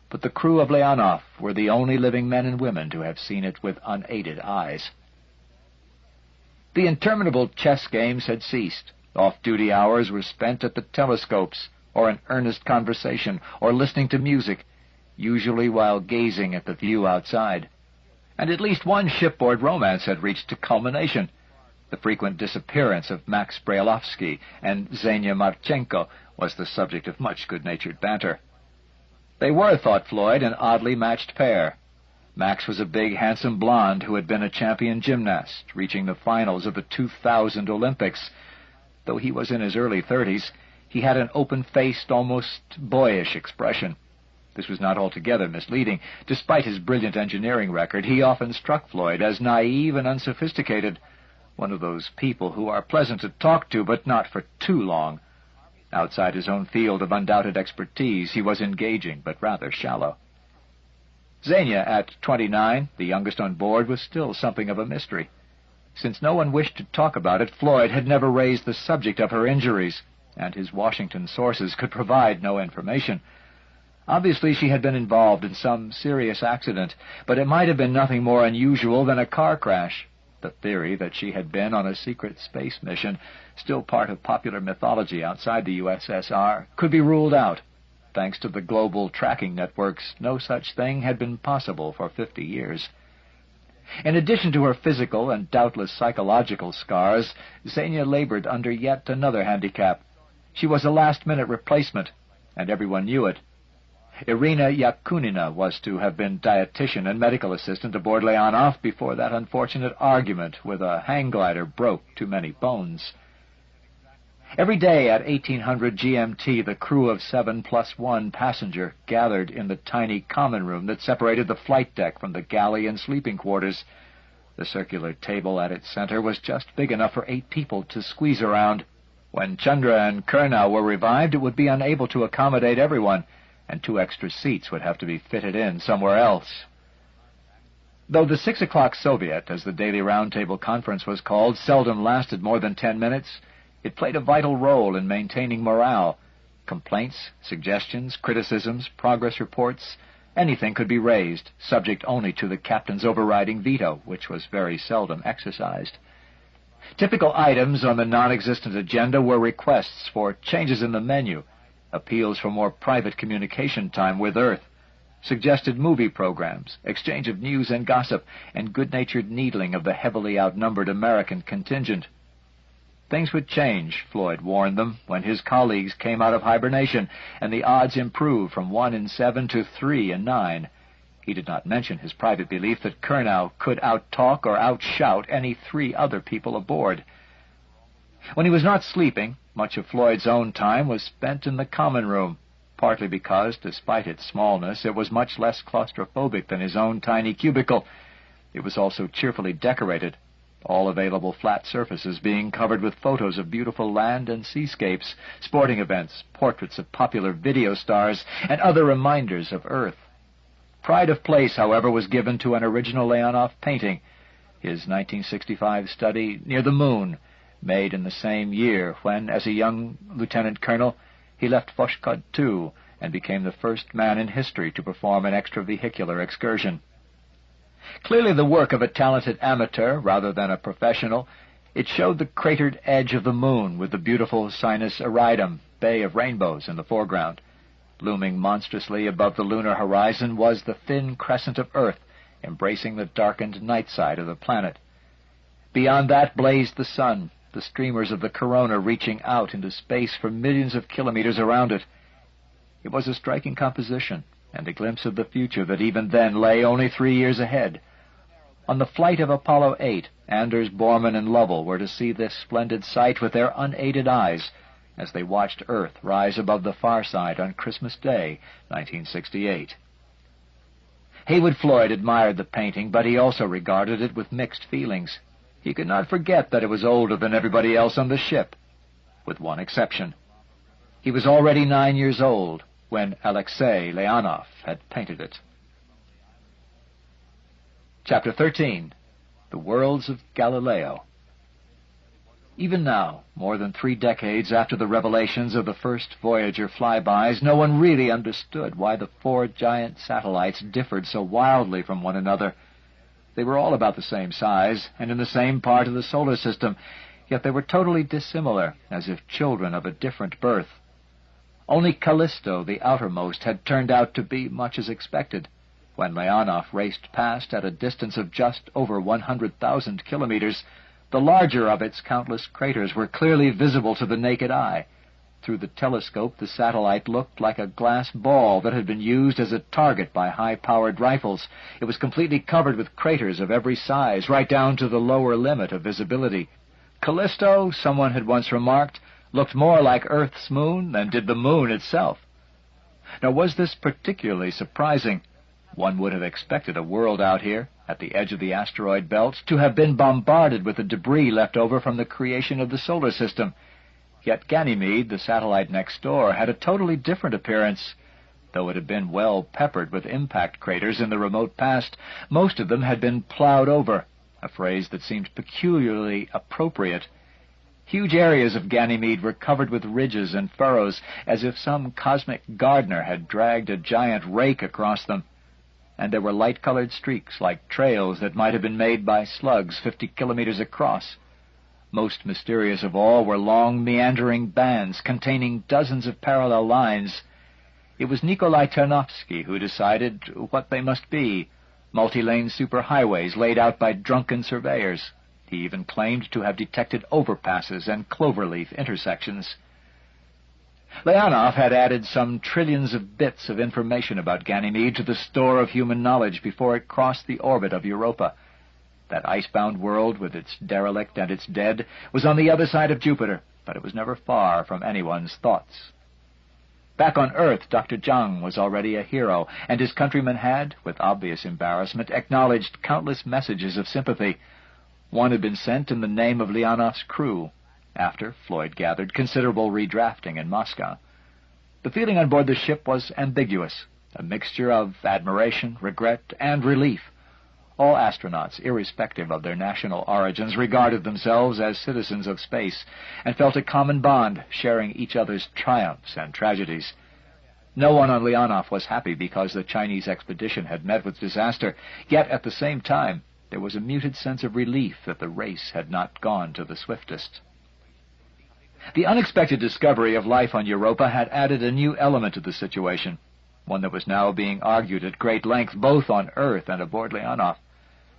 [SPEAKER 1] But the crew of Leonov were the only living men and women to have seen it with unaided eyes. The interminable chess games had ceased. Off-duty hours were spent at the telescopes, or in earnest conversation, or listening to music, usually while gazing at the view outside. And at least one shipboard romance had reached a culmination.
[SPEAKER 2] The frequent disappearance of Max Brailovsky and Xenia Marchenko was the subject of much good-natured banter. They were, thought Floyd, an oddly matched pair. Max was a big, handsome blonde who had been a champion gymnast, reaching the finals of the 2000 Olympics. Though he was in his early 30s, he had an open-faced, almost boyish expression. This was not altogether misleading. Despite his brilliant engineering record, he often struck Floyd as naive and unsophisticated, one of those people who are pleasant to talk to, but not for too long. Outside his own field of undoubted expertise, he was engaging, but rather shallow. Xenia, at 29, the youngest on board, was still something of a mystery. Since no one wished to talk about it, Floyd had never raised the subject of her injuries, and his Washington sources could provide no information. Obviously, she had been involved in some serious accident, but it might have been nothing more unusual than a car crash. The theory that she had been on a secret space mission, still part of popular mythology outside the USSR, could be ruled out. Thanks to the global tracking networks, no such thing had been possible for 50 years. In addition to her physical and doubtless psychological scars, Xenia labored under yet another handicap. She was a last-minute replacement, and everyone knew it. Irina Yakunina was to have been dietitian and medical assistant aboard Leonov before that unfortunate argument with a hang glider broke too many bones. Every day at 1800 GMT, the crew of 7+1 passenger gathered in the tiny common room that separated the flight deck from the galley and sleeping quarters. The circular table at its center was just big enough for 8 people to squeeze around. When Chandra and Kurnow were revived, it would be unable to accommodate everyone, and 2 extra seats would have to be fitted in somewhere else. Though the 6 o'clock Soviet, as the daily roundtable conference was called, seldom lasted more than 10 minutes, it played a vital role in maintaining morale. Complaints, suggestions, criticisms, progress reports, anything could be raised, subject only to the captain's overriding veto, which was very seldom exercised. Typical items on the non-existent agenda were requests for changes in the menu, appeals for more private communication time with Earth, suggested movie programs, exchange of news and gossip, and good-natured needling of the heavily outnumbered American contingent. Things would change, Floyd warned them, when his colleagues came out of hibernation, and the odds improved from 1 in 7 to 3 in 9. He did not mention his private belief that Kurnow could out-talk or out-shout any 3 other people aboard. When he was not sleeping, much of Floyd's own time was spent in the common room, partly because, despite its smallness, it was much less claustrophobic than his own tiny cubicle. It was also cheerfully decorated, all available flat surfaces being covered with photos of beautiful land and seascapes, sporting events, portraits of popular video stars, and other reminders of Earth. Pride of place, however, was given to an original Leonov painting, his 1965 study Near the Moon, made in the same year when, as a young lieutenant colonel, he left Voskhod II and became the first man in history to perform an extravehicular excursion. Clearly the work of a talented amateur rather than a professional, it showed the cratered edge of the moon with the beautiful Sinus Iridum, Bay of Rainbows, in the foreground. Looming monstrously above the lunar horizon was the thin crescent of Earth, embracing the darkened night side of the planet. Beyond that blazed the sun, the streamers of the corona reaching out into space for millions of kilometers around it. It was a striking composition, and a glimpse of the future that even then lay only 3 years ahead. On the flight of Apollo 8, Anders, Borman, and Lovell were to see this splendid sight with their unaided eyes as they watched Earth rise above the far side on Christmas Day, 1968. Heywood Floyd admired the painting, but he also regarded it with mixed feelings. He could not forget that it was older than everybody else on the ship, with one exception. He was already 9 years old when Alexei Leonov had painted it. Chapter 13. The Worlds of Galileo. Even now, more than 3 decades after the revelations of the first Voyager flybys, no one really understood why the 4 giant satellites differed so wildly from one another. They were all about the same size, and in the same part of the solar system, yet they were totally dissimilar, as if children of a different birth. Only Callisto, the outermost, had turned out to be much as expected. When Leonov raced past at a distance of just over 100,000 kilometers,
[SPEAKER 1] The larger of its countless craters were clearly visible to the naked eye. Through the telescope, the satellite looked like a glass ball that had been used as a target by high-powered rifles. It was completely covered with craters of every size, right down to the lower limit of visibility. Callisto, someone had once remarked, looked more like Earth's moon than did the moon itself. Now, was this particularly surprising? One would have expected a world out here, at the edge of the asteroid belt, to have been bombarded with the debris left over from the creation of the solar system. Yet Ganymede, the satellite next door, had a totally different appearance. Though it had been well peppered with impact craters in the remote past, most of them had been plowed over, a phrase that seemed peculiarly appropriate. Huge areas of Ganymede were covered with ridges and furrows, as if some cosmic gardener had dragged a giant rake across them. And there were light-colored streaks, like trails that might have been made by slugs 50 kilometers across. Most mysterious of all were long, meandering bands containing dozens of parallel lines. It was Nikolai Ternovsky who decided what they must be, multi-lane superhighways laid out by drunken surveyors. He even claimed to have detected overpasses and cloverleaf intersections. Leonov had added some trillions of bits of information about Ganymede to the store of human knowledge before it crossed the orbit of Europa. That icebound world, with its derelict and its dead, was on the other side of Jupiter, but it was never far from anyone's thoughts. Back on Earth, Dr. Zhang was already a hero, and his countrymen had, with obvious embarrassment, acknowledged countless messages of sympathy. One had been sent in the name of Leonov's crew, after, Floyd gathered, considerable redrafting in Moscow. The feeling on board the ship was ambiguous, a mixture of admiration, regret, and relief. All astronauts, irrespective of their national origins, regarded themselves as citizens of space, and felt a common bond, sharing each other's triumphs and tragedies. No one on Leonov was happy because the Chinese expedition had met with disaster, yet at the same time there was a muted sense of relief that the race had not gone to the swiftest. The unexpected discovery of life on Europa had added a new element to the situation, one that was now being argued at great length both on Earth and aboard Leonov.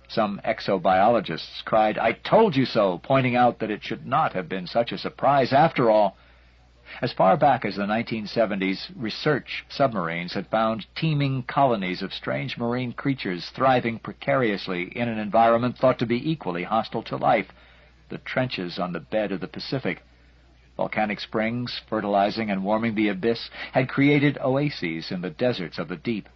[SPEAKER 1] Some exobiologists cried, "I told you so," pointing out that it should not have been such a surprise after all. As far back as the 1970s, research submarines had found teeming colonies of strange marine creatures thriving precariously in an environment thought to be equally hostile to life, the trenches on the bed of the Pacific. Volcanic springs, fertilizing and warming the abyss, had created oases in the deserts of the deep.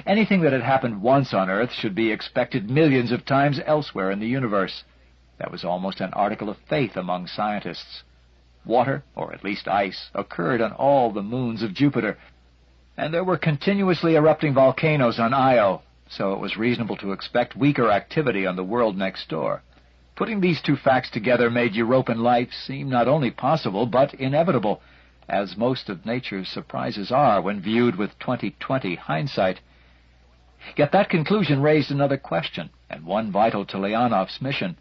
[SPEAKER 1] Anything that had happened once on Earth should be expected millions of times elsewhere in the universe. That was almost an article of faith among scientists. Water, or at least ice, occurred on all the moons of Jupiter, and there were continuously erupting volcanoes on Io, so it was reasonable to expect weaker activity on the world next door. Putting these two facts together made Europan life seem not only possible, but inevitable, as most of nature's surprises are when viewed with 20/20 hindsight. Yet that conclusion raised another question, and one vital to Leonov's mission.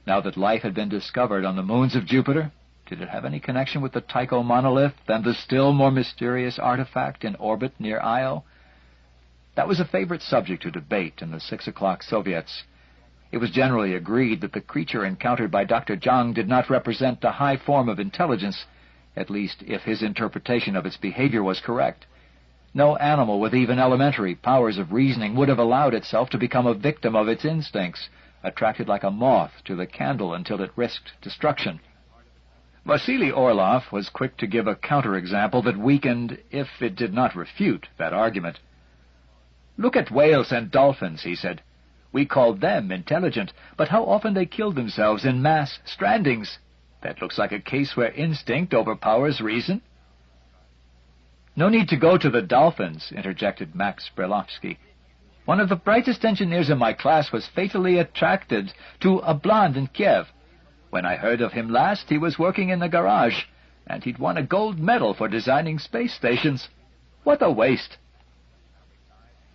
[SPEAKER 1] Now that life had been discovered on the moons of Jupiter, did it have any connection with the Tycho monolith and the still more mysterious artifact in orbit near Io? That was a favorite subject to debate in the 6 o'clock Soviets. It was generally agreed that the creature encountered by Dr. Zhang did not represent a high form of intelligence, at least if his interpretation of its behavior was correct. No animal with even elementary powers of reasoning would have allowed itself to become a victim of its instincts, attracted like a moth to the candle until it risked destruction. Vasily Orlov was quick to give a counterexample that weakened, if it did not refute, that argument. "Look at whales and dolphins," he said. "We called them intelligent, but how often they killed themselves in mass strandings. That looks like a case where instinct overpowers reason." "No need to go to the dolphins," interjected Max Brelovsky. "One of the brightest engineers in my class was fatally attracted to a blonde in Kiev. When I heard of him last, he was working in the garage, and he'd won a gold medal for designing space stations. What a waste!"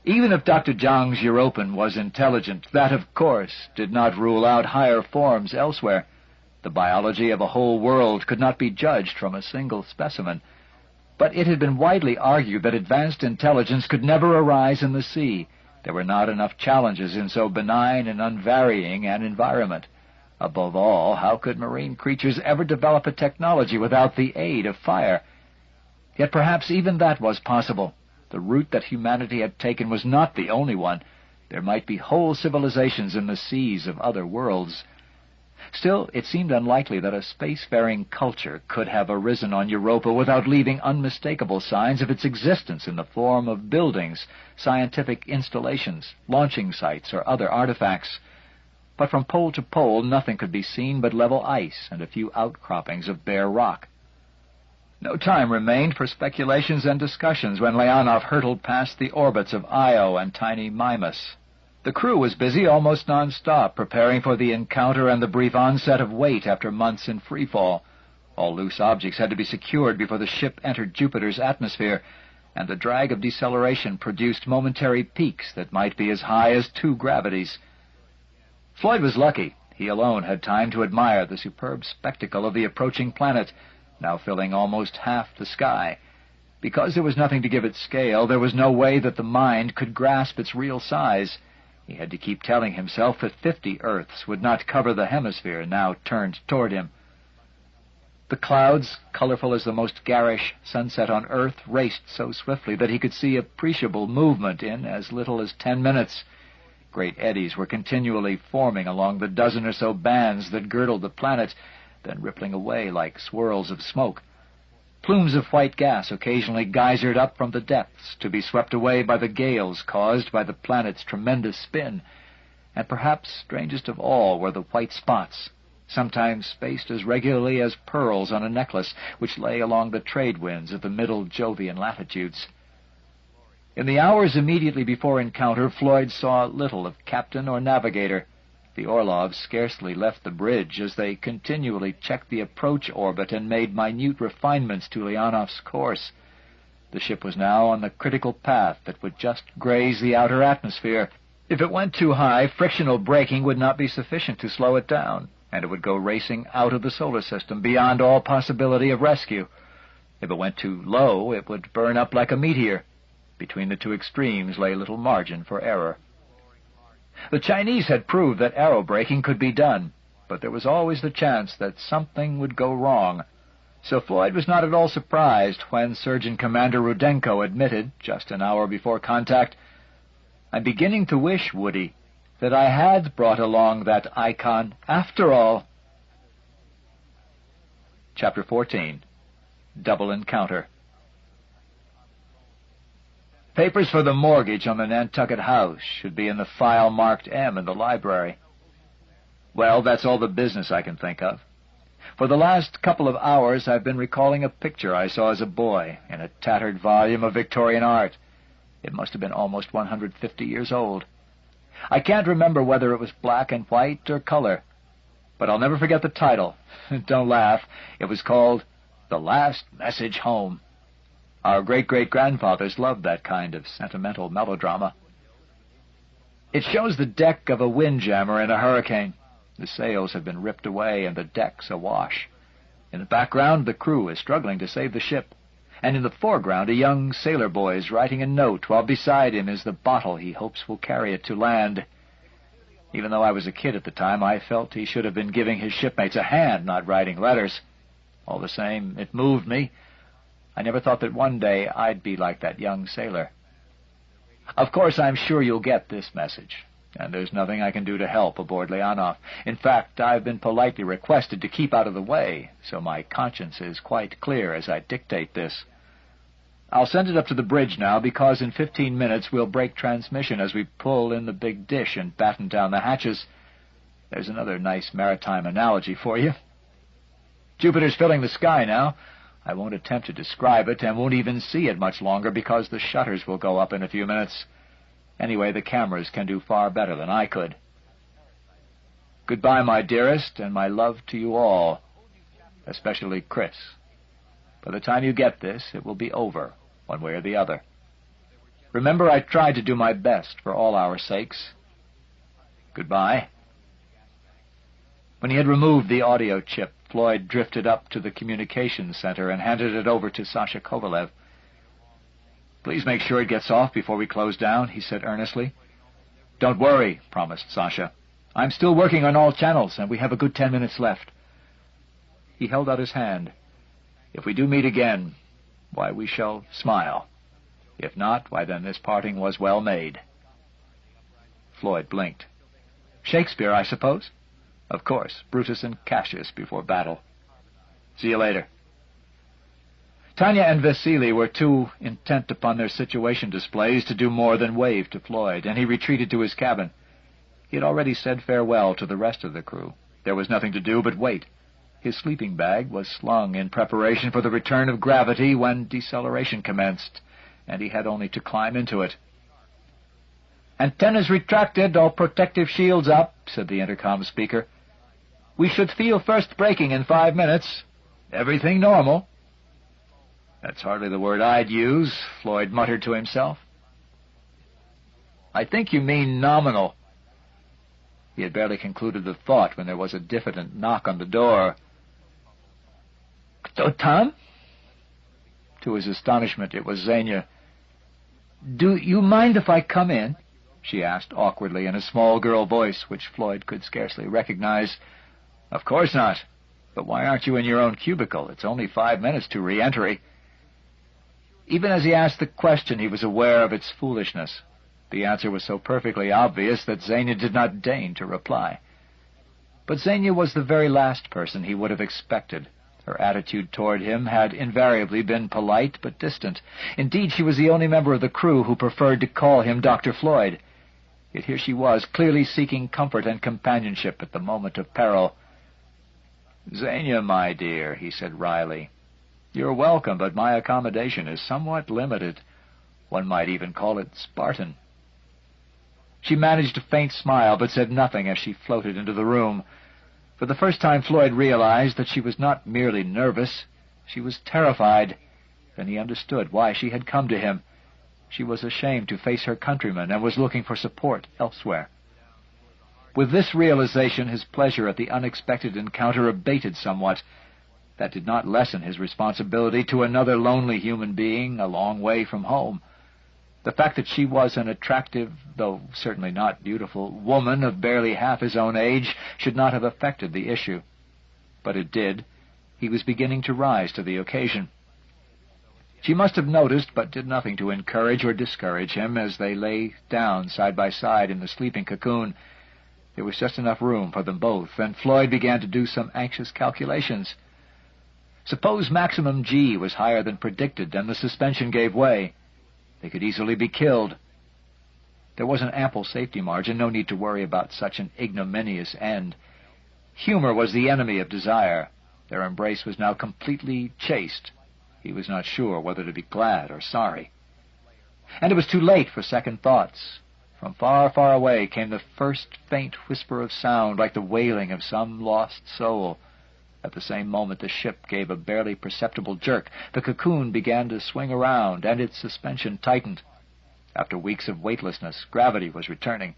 [SPEAKER 1] Even if Dr. Zhang's Europan was intelligent, that, of course, did not rule out higher forms elsewhere. The biology of a whole world could not be judged from a single specimen. But it had been widely argued that advanced intelligence could never arise in the sea. There were not enough challenges in so benign and unvarying an environment.
[SPEAKER 2] Above all, how could marine creatures ever develop a technology without the aid of fire? Yet perhaps even that was possible. The route that humanity had taken was not the only one. There might be whole civilizations in the seas of other worlds. Still, it seemed unlikely that a spacefaring culture could have arisen on Europa without leaving unmistakable signs of its existence in the form of buildings, scientific installations, launching sites, or other artifacts. But from pole to pole nothing could be seen but level ice and a few outcroppings of bare rock. No time remained for speculations and discussions when Leonov hurtled past the orbits of Io and tiny Mimas. The crew was busy almost non-stop, preparing for the encounter and the brief onset of weight after months in freefall. All loose objects had to be secured before the ship entered Jupiter's atmosphere, and the drag of deceleration produced momentary peaks that might be as high as 2 gravities. Floyd was lucky. He alone had time to admire the superb spectacle of the approaching planet, now filling almost half the sky. Because there was nothing to give it scale, there was no way that the mind could grasp its real size. He had to keep telling himself that 50 Earths would not cover the hemisphere now turned toward him. The clouds, colorful as the most garish sunset on Earth, raced so swiftly that he could see appreciable movement in as little as 10 minutes. Great eddies were continually forming along the dozen or so bands that girdled the planet, then rippling away like swirls of smoke. Plumes of white gas occasionally geysered up from the depths, to be swept away by the gales caused by the planet's tremendous spin. And perhaps strangest of all were the white spots, sometimes spaced as regularly as pearls on a necklace, which lay along the trade winds of the middle Jovian latitudes. In the hours immediately before encounter, Floyd saw little of captain or navigator. The Orloves scarcely left the bridge as they continually checked the approach orbit and made minute refinements to Leonov's course. The ship was now on the critical path that would just graze the outer atmosphere. If it went too high, frictional braking would not be sufficient to slow it down, and it would go racing out of the solar system beyond all possibility of rescue. If it went too low, it would burn up like a meteor. Between the two extremes lay little margin for error. The Chinese had proved that aerobraking could be done, but there was always the chance that something would go wrong. So Floyd was not at all surprised when Surgeon Commander Rudenko admitted, just an hour before contact, "I'm beginning to wish, Woody, that I had brought along that icon after all." Chapter 14. Double Encounter. Papers for the mortgage on the Nantucket house should be in the file marked M in the library. Well, that's all the business I can think of. For the last couple of hours I've been recalling a picture I saw as a boy in a tattered volume of Victorian art. It must have been almost 150 years old. I can't remember whether it was black and white or color, but I'll never forget the title. Don't laugh. It was called The Last Message Home. Our great-great-grandfathers loved that kind of sentimental melodrama. It shows the deck of a windjammer in a hurricane. The sails have been ripped away and the deck's awash. In the background, the crew is struggling to save the ship, and in the foreground a young sailor boy is writing a note, while beside him is the bottle he hopes will carry it to land. Even though I was a kid at the time, I felt he should have been giving his shipmates a hand, not writing letters. All the same, it moved me. I never thought that one day I'd be like that young sailor. Of course, I'm sure you'll get this message, and there's nothing I can do to help aboard Leonov. In fact, I've been politely requested to keep out of the way, so my conscience is quite clear as I dictate this. I'll send it up to the bridge now, because in 15 minutes we'll break transmission as we pull in the big dish and batten down the hatches. There's another nice maritime analogy for you. Jupiter's filling the sky now. I won't attempt to describe it, and won't even see it much longer, because the shutters will go up in a few minutes. Anyway, the cameras can do far better than I could. Goodbye, my dearest, and my love to you all, especially Chris. By the time you get this, it will be over, one way or the other. Remember, I tried to do my best for all our sakes. Goodbye. When he had removed the audio chip, Floyd drifted up to the communications center and handed it over to Sasha Kovalev. "Please make sure it gets off before we close down," he said earnestly. "Don't worry," promised Sasha. I'm still working on all channels, and we have a good 10 minutes left." He held out his hand. "If we do meet again, why, we shall smile. If not, why, then this parting was well made." Floyd blinked. "Shakespeare, I suppose?" "Of course, Brutus and Cassius before battle. See you later." Tanya and Vasily were too intent upon their situation displays to do more than wave to Floyd, and he retreated to his cabin. He had already said farewell to the rest of the crew. There was nothing to do but wait. His sleeping bag was slung in preparation for the return of gravity when deceleration commenced, and he had only to climb into it. "Antennas retracted, all protective shields up," said the intercom speaker. "We should feel first braking in 5 minutes. Everything normal." "That's hardly the word I'd use," Floyd muttered to himself. "I think you mean nominal." He had barely concluded the thought when there was a diffident knock on the door. "Tom?" To his astonishment, it was Xenia. "Do you mind if I come in?" she asked awkwardly in a small girl voice which Floyd could scarcely recognize. "Of course not. But why aren't you in your own cubicle? It's only 5 minutes to re-entry." Even as he asked the question, he was aware of its foolishness. The answer was so perfectly obvious that Xenia did not deign to reply. But Xenia was the very last person he would have expected. Her attitude toward him had invariably been polite but distant. Indeed, she was the only member of the crew who preferred to call him Dr. Floyd. Yet here she was, clearly seeking comfort and companionship at the moment of peril. "Xenia, my dear," he said wryly, "you're welcome, but my accommodation is somewhat limited. One might even call it Spartan." She managed a faint smile, but said nothing as she floated into the room. For the first time Floyd realized that she was not merely nervous. She was terrified. Then he understood why she had come to him. She was ashamed to face her countrymen and was looking for support elsewhere. With this realization, his pleasure at the unexpected encounter abated somewhat. That did not lessen his responsibility to another lonely human being a long way from home. The fact that she was an attractive, though certainly not beautiful, woman of barely half his own age should not have affected the issue. But it did. He was beginning to rise to the occasion. She must have noticed, but did nothing to encourage or discourage him as they lay down side by side in the sleeping cocoon. There was just enough room for them both, and Floyd began to do some anxious calculations. Suppose maximum G was higher than predicted, and the suspension gave way. They could easily be killed. There was an ample safety margin, no need to worry about such an ignominious end. Humor was the enemy of desire. Their embrace was now completely chaste. He was not sure whether to be glad or sorry. And it was too late for second thoughts. From far, far away came the first faint whisper of sound, like the wailing of some lost soul. At the same moment the ship gave a barely perceptible jerk. The cocoon began to swing around, and its suspension tightened. After weeks of weightlessness, gravity was returning.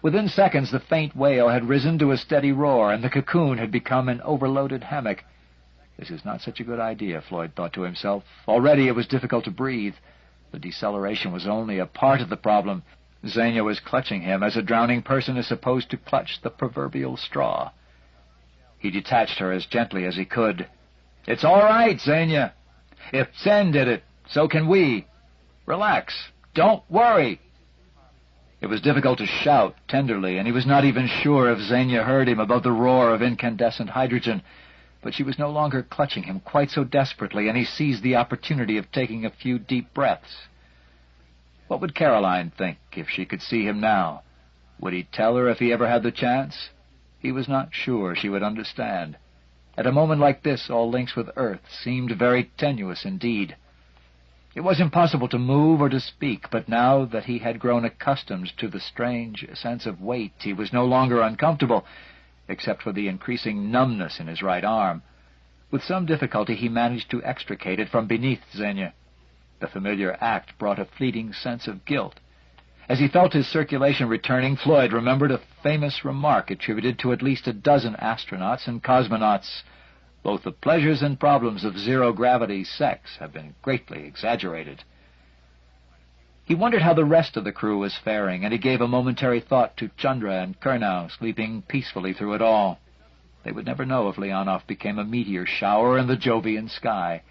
[SPEAKER 2] Within seconds the faint wail had risen to a steady roar, and the cocoon had become an overloaded hammock. This is not such a good idea, Floyd thought to himself. Already it was difficult to breathe. The deceleration was only a part of the problem. Xenia was clutching him as a drowning person is supposed to clutch the proverbial straw. He detached her as gently as he could. "It's all right, Xenia. If Sen did it, so can we. Relax. Don't worry." It was difficult to shout tenderly, and he was not even sure if Xenia heard him above the roar of incandescent hydrogen. But she was no longer clutching him quite so desperately, and he seized the opportunity of taking a few deep breaths. What would Caroline think if she could see him now? Would he tell her if he ever had the chance? He was not sure she would understand. At a moment like this, all links with Earth seemed very tenuous indeed. It was impossible to move or to speak, but now that he had grown accustomed to the strange sense of weight, he was no longer uncomfortable, except for the increasing numbness in his right arm. With some difficulty he managed to extricate it from beneath Xenia. The familiar act brought a fleeting sense of guilt. As he felt his circulation returning, Floyd remembered a famous remark attributed to at least a dozen astronauts and cosmonauts. Both the pleasures and problems of zero-gravity sex have been greatly exaggerated.
[SPEAKER 1] He wondered how the rest of the crew was faring, and he gave a momentary thought to Chandra and Kurnow sleeping peacefully through it all. They would never know if Leonov became a meteor shower in the Jovian sky.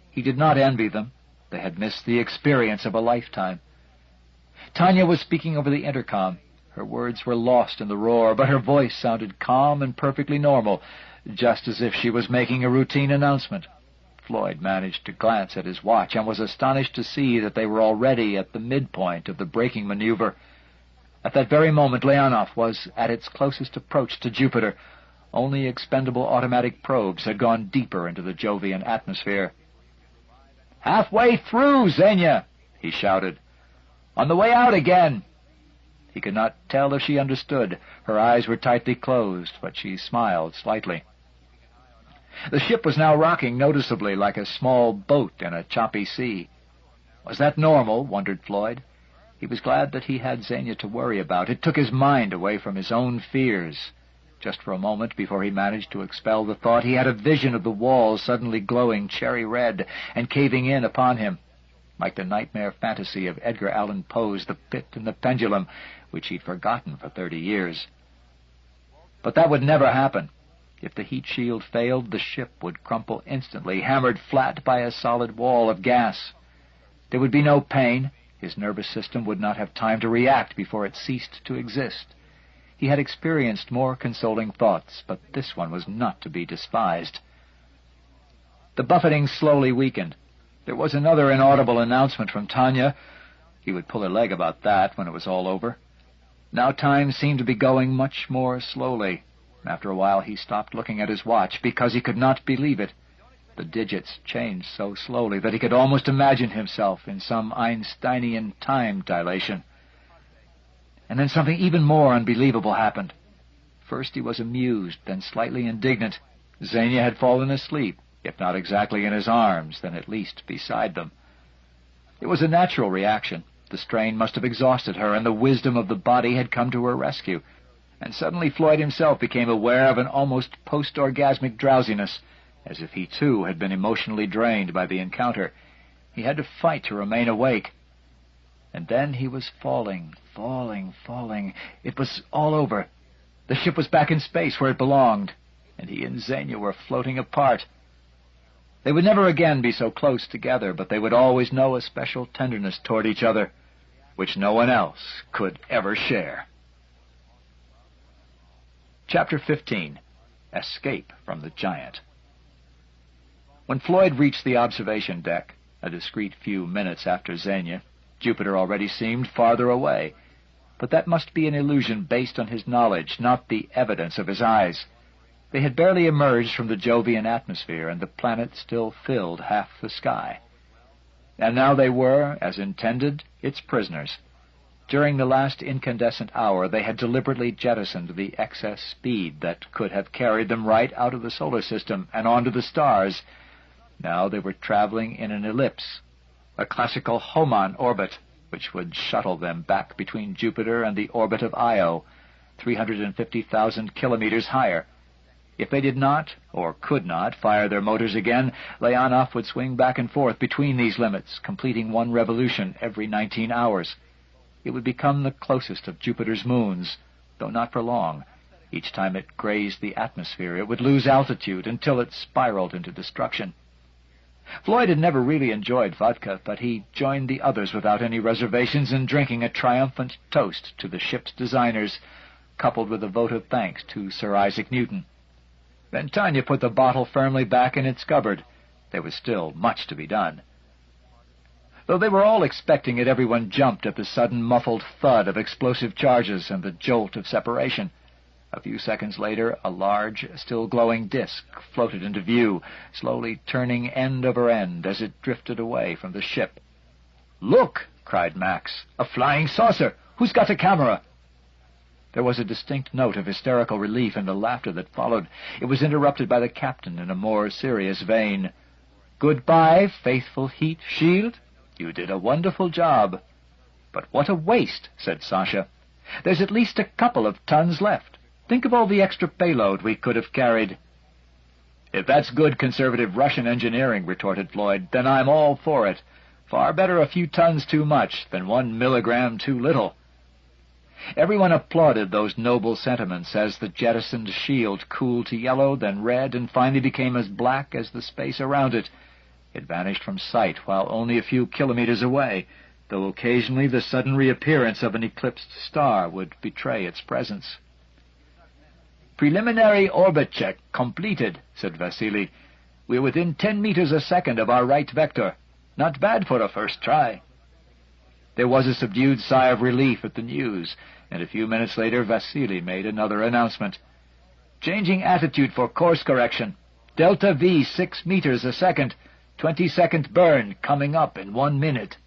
[SPEAKER 1] He did not envy them. They had missed the experience of a lifetime. Tanya was speaking over the intercom. Her words were lost in the roar, but her voice sounded calm and perfectly normal, just as if she was making a routine announcement. Floyd managed to glance at his watch and was astonished to see that they were already at the midpoint of the braking maneuver. At that very moment, Leonov was at its closest approach to Jupiter. Only expendable automatic probes had gone deeper into the Jovian atmosphere. "Halfway through, Xenia!" he shouted. "On the way out again!" He could not tell if she understood. Her eyes were tightly closed, but she smiled slightly. The ship was now rocking noticeably like a small boat in a choppy sea. Was that normal, wondered Floyd. He was glad that he had Xenia to worry about. It took his mind away from his own fears. Just for a moment, before he managed to expel the thought, he had a vision of the walls suddenly glowing cherry red and caving in upon him, like the nightmare fantasy of Edgar Allan Poe's The Pit and the Pendulum, which he'd forgotten for 30 years. But that would never happen. If the heat shield failed, the ship would crumple instantly, hammered flat by a solid wall of gas. There would be no pain. His nervous system would not have time to react before it ceased to exist. He had experienced more consoling thoughts, but this one was not to be despised. The buffeting slowly weakened. There was another inaudible announcement from Tanya. He would pull her leg about that when it was all over. Now time seemed to be going much more slowly. After a while he stopped looking at his watch because he could not believe it. The digits changed so slowly that he could almost imagine himself in some Einsteinian time dilation. And then something even more unbelievable happened. First he was amused, then slightly indignant. Xenia had fallen asleep, if not exactly in his arms, then at least beside them. It was a natural reaction. The strain must have exhausted her, and the wisdom of the body had come to her rescue. And suddenly Floyd himself became aware of an almost post-orgasmic drowsiness, as if he too had been emotionally drained by the encounter. He had to fight to remain awake. And then he was falling. It was all over. The ship was back in space where it belonged, and he and Xenia were floating apart. They would never again be so close together, but they would always know a special tenderness toward each other, which no one else could ever share. Chapter 15. Escape from the Giant. When Floyd reached the observation deck, a discreet few minutes after Xenia, Jupiter already seemed farther away. But that must be an illusion based on his knowledge, not the evidence of his eyes. They had barely emerged from the Jovian atmosphere, and the planet still filled half the sky. And now they were, as intended, its prisoners. During the last incandescent hour, they had deliberately jettisoned the excess speed that could have carried them right out of the solar system and onto the stars. Now they were traveling in an ellipse, a classical Hohmann orbit, which would shuttle them back between Jupiter and the orbit of Io, 350,000 kilometers higher. If they did not, or could not, fire their motors again, Leonov would swing back and forth between these limits, completing one revolution every 19 hours. It would become the closest of Jupiter's moons, though not for long. Each time it grazed the atmosphere, it would lose altitude until it spiraled into destruction. Floyd had never really enjoyed vodka, but he joined the others without any reservations in drinking a triumphant toast to the ship's designers, coupled with a vote of thanks to Sir Isaac Newton. Then Tanya put the bottle firmly back in its cupboard. There was still much to be done. Though they were all expecting it, everyone jumped at the sudden muffled thud of explosive charges and the jolt of separation. A few seconds later, a large, still glowing disk floated into view, slowly turning end over end as it drifted away from the ship. "Look!" cried Max. "A flying saucer! Who's got a camera?" There was a distinct note of hysterical relief in the laughter that followed. It was interrupted by the captain in a more serious vein. "Goodbye, faithful heat shield. You did a wonderful job." "But what a waste," said Sasha. "There's at least a couple of tons left. Think of all the extra payload we could have carried." "If that's good conservative Russian engineering," retorted Floyd, "then I'm all for it.
[SPEAKER 2] Far better a few tons too much than 1 milligram too little. Everyone applauded those noble sentiments as the jettisoned shield cooled to yellow, then red, and finally became as black as the space around it. It vanished from sight while only a few kilometers away, though occasionally the sudden reappearance of an eclipsed star would betray its presence. "Preliminary orbit check completed," said Vasily. "We're within 10 meters a second of our right vector. Not bad for a first try." There was a subdued sigh of relief at the news, and a few minutes later Vasily made another announcement. "Changing attitude for course correction. Delta V 6 meters a second. 20-second burn coming up in 1 minute."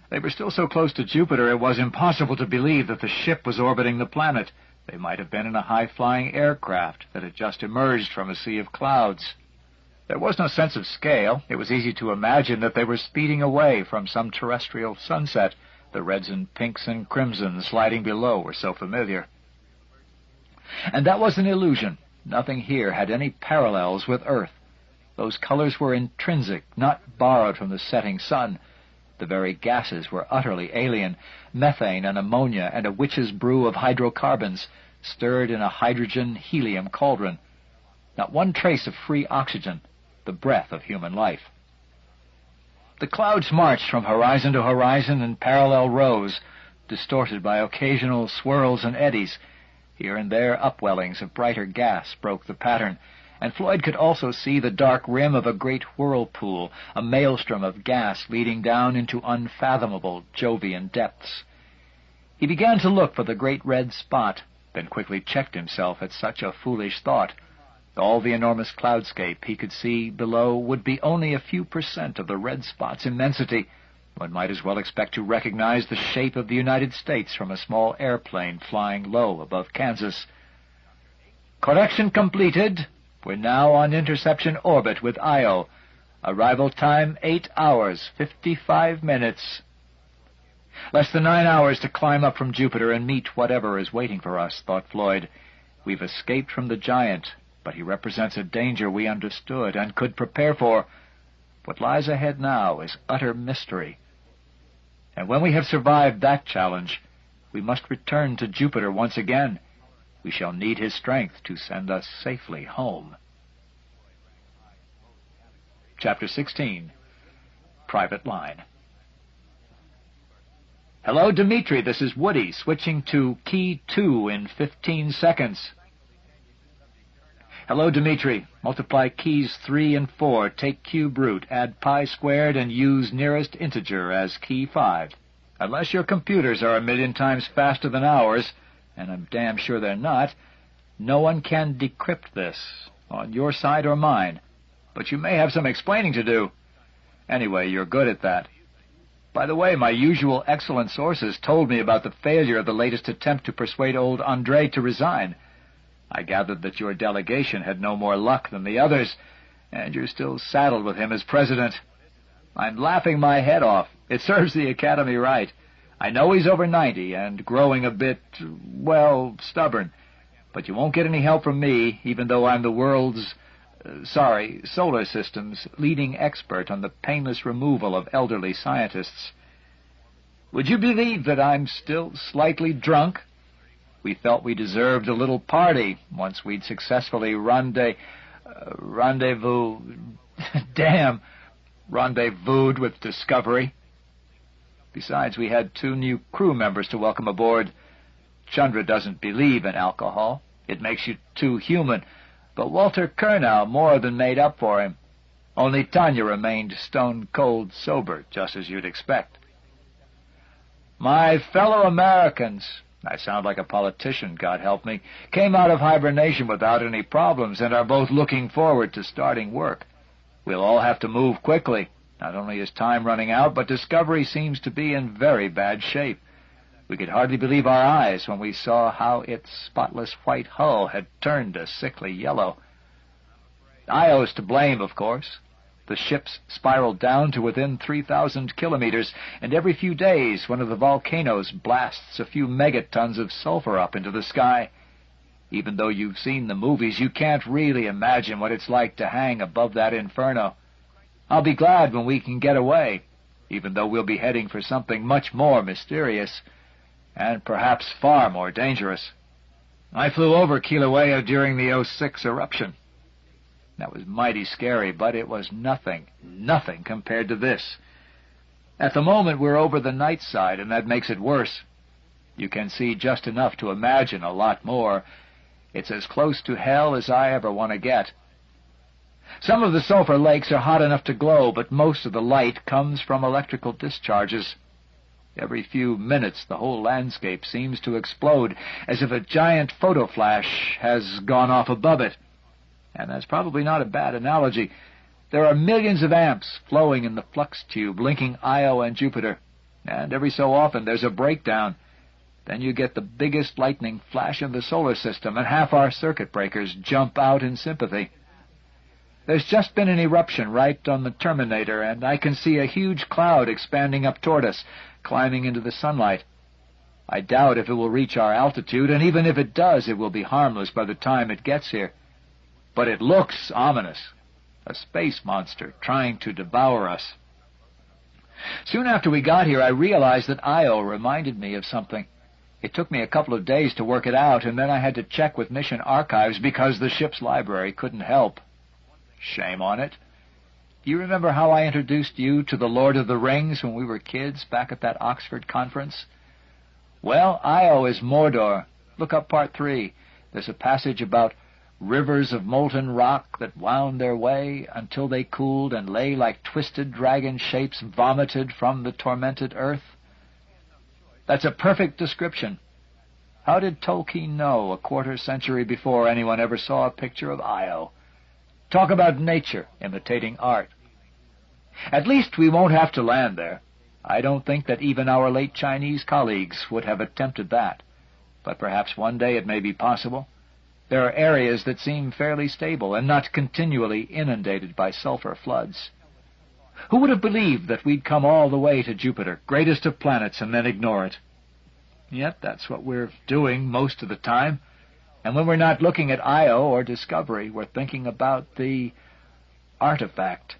[SPEAKER 2] They were still so close to Jupiter it was impossible to believe that the ship was orbiting the planet. They might have been in a high-flying aircraft that had just emerged from a sea of clouds. There was no sense of scale. It was easy to imagine that they were speeding away from some terrestrial sunset. The reds and pinks and crimsons sliding below were so familiar. And that was an illusion. Nothing here had any parallels with Earth. Those colors were intrinsic, not borrowed from the setting sun. The very gases were utterly alien. Methane and ammonia and a witch's brew of hydrocarbons, stirred in a hydrogen-helium cauldron. Not one trace of free oxygen, the breath of human life. The clouds marched from horizon to horizon in parallel rows, distorted by occasional swirls and eddies. Here and there upwellings of brighter gas broke the pattern, and Floyd could also see the dark rim of a great whirlpool, a maelstrom of gas leading down into unfathomable Jovian depths. He began to look for the great red spot, then quickly checked himself at such a foolish thought. All the enormous cloudscape he could see below would be only a few % of the red spot's immensity. One might as well expect to recognize the shape of the United States from a small airplane flying low above Kansas. "Correction completed. We're now on interception orbit with H.A.L. Arrival time 8 hours, 55 minutes. Less than 9 hours to climb up from Jupiter and meet whatever is waiting for us," thought Floyd. "We've escaped from the giant, but he represents a danger we understood and could prepare for. What lies ahead now is utter mystery. And when we have survived that challenge, we must return to Jupiter once again. We shall need his strength to send us safely home." Chapter 16. Private Line. "Hello, Dmitri, this is Woody, switching to Key 2 in 15 seconds. "Hello, Dmitri. Multiply keys 3 and 4, take cube root, add pi squared, and use nearest integer as key 5. Unless your computers are 1,000,000 times faster than ours, and I'm damn sure they're not, no one can decrypt this, on your side or mine. But you may have some explaining to do. Anyway, you're good at that. By the way, my usual excellent sources told me about the failure of the latest attempt to persuade old Andrei to resign. I gathered that your delegation had no more luck than the others, and you're still saddled with him as president. I'm laughing my head off. It serves the Academy right. I know he's over 90 and growing a bit, well, stubborn. But you won't get any help from me, even though I'm the world's, solar system's leading expert on the painless removal of elderly scientists. Would you believe that I'm still slightly drunk? We felt we deserved a little party once we'd successfully rendezvoused with Discovery. Besides, we had 2 new crew members to welcome aboard. Chandra doesn't believe in alcohol. It makes you too human. But Walter Kernow more than made up for him. Only Tanya remained stone-cold sober, just as you'd expect. My fellow Americans, I sound like a politician, God help me, came out of hibernation without any problems and are both looking forward to starting work. We'll all have to move quickly. Not only is time running out, but Discovery seems to be in very bad shape. We could hardly believe our eyes when we saw how its spotless white hull had turned a sickly yellow. Io's to blame, of course. The ships spiraled down to within 3,000 kilometers, and every few days one of the volcanoes blasts a few megatons of sulfur up into the sky. Even though you've seen the movies, you can't really imagine what it's like to hang above that inferno. I'll be glad when we can get away. even though we'll be heading for something much more mysterious, and perhaps far more dangerous. I flew over Kilauea during the 06 eruption. That was mighty scary, but it was nothing compared to this. At the moment, we're over the night side, and that makes it worse. You can see just enough to imagine a lot more. It's as close to hell as I ever want to get. Some of the sulfur lakes are hot enough to glow, but most of the light comes from electrical discharges. Every few minutes, the whole landscape seems to explode, as if a giant photo flash has gone off above it. And that's probably not a bad analogy. There are millions of amps flowing in the flux tube linking Io and Jupiter, and every so often there's a breakdown. Then you get the biggest lightning flash in the solar system, and half our circuit breakers jump out in sympathy. There's just been an eruption right on the terminator, and I can see a huge cloud expanding up toward us, climbing into the sunlight. I doubt if it will reach our altitude, and even if it does, it will be harmless by the time it gets here. But it looks ominous. A space monster trying to devour us. Soon after we got here, I realized that Io reminded me of something. It took me a couple of days to work it out, and then I had to check with mission archives because the ship's library couldn't help. Shame on it. Do you remember how I introduced you to the Lord of the Rings when we were kids back at that Oxford conference? Well, Io is Mordor. Look up Part 3. There's a passage about rivers of molten rock that wound their way until they cooled and lay like twisted dragon shapes vomited from the tormented earth. That's a perfect description. How did Tolkien know a quarter century before anyone ever saw a picture of Io? Talk about nature imitating art. At least we won't have to land there. I don't think that even our late Chinese colleagues would have attempted that. But perhaps one day it may be possible. There are areas that seem fairly stable and not continually inundated by sulfur floods. Who would have believed that we'd come all the way to Jupiter, greatest of planets, and then ignore it? Yet that's what we're doing most of the time. And when we're not looking at Io or Discovery, we're thinking about the artifact.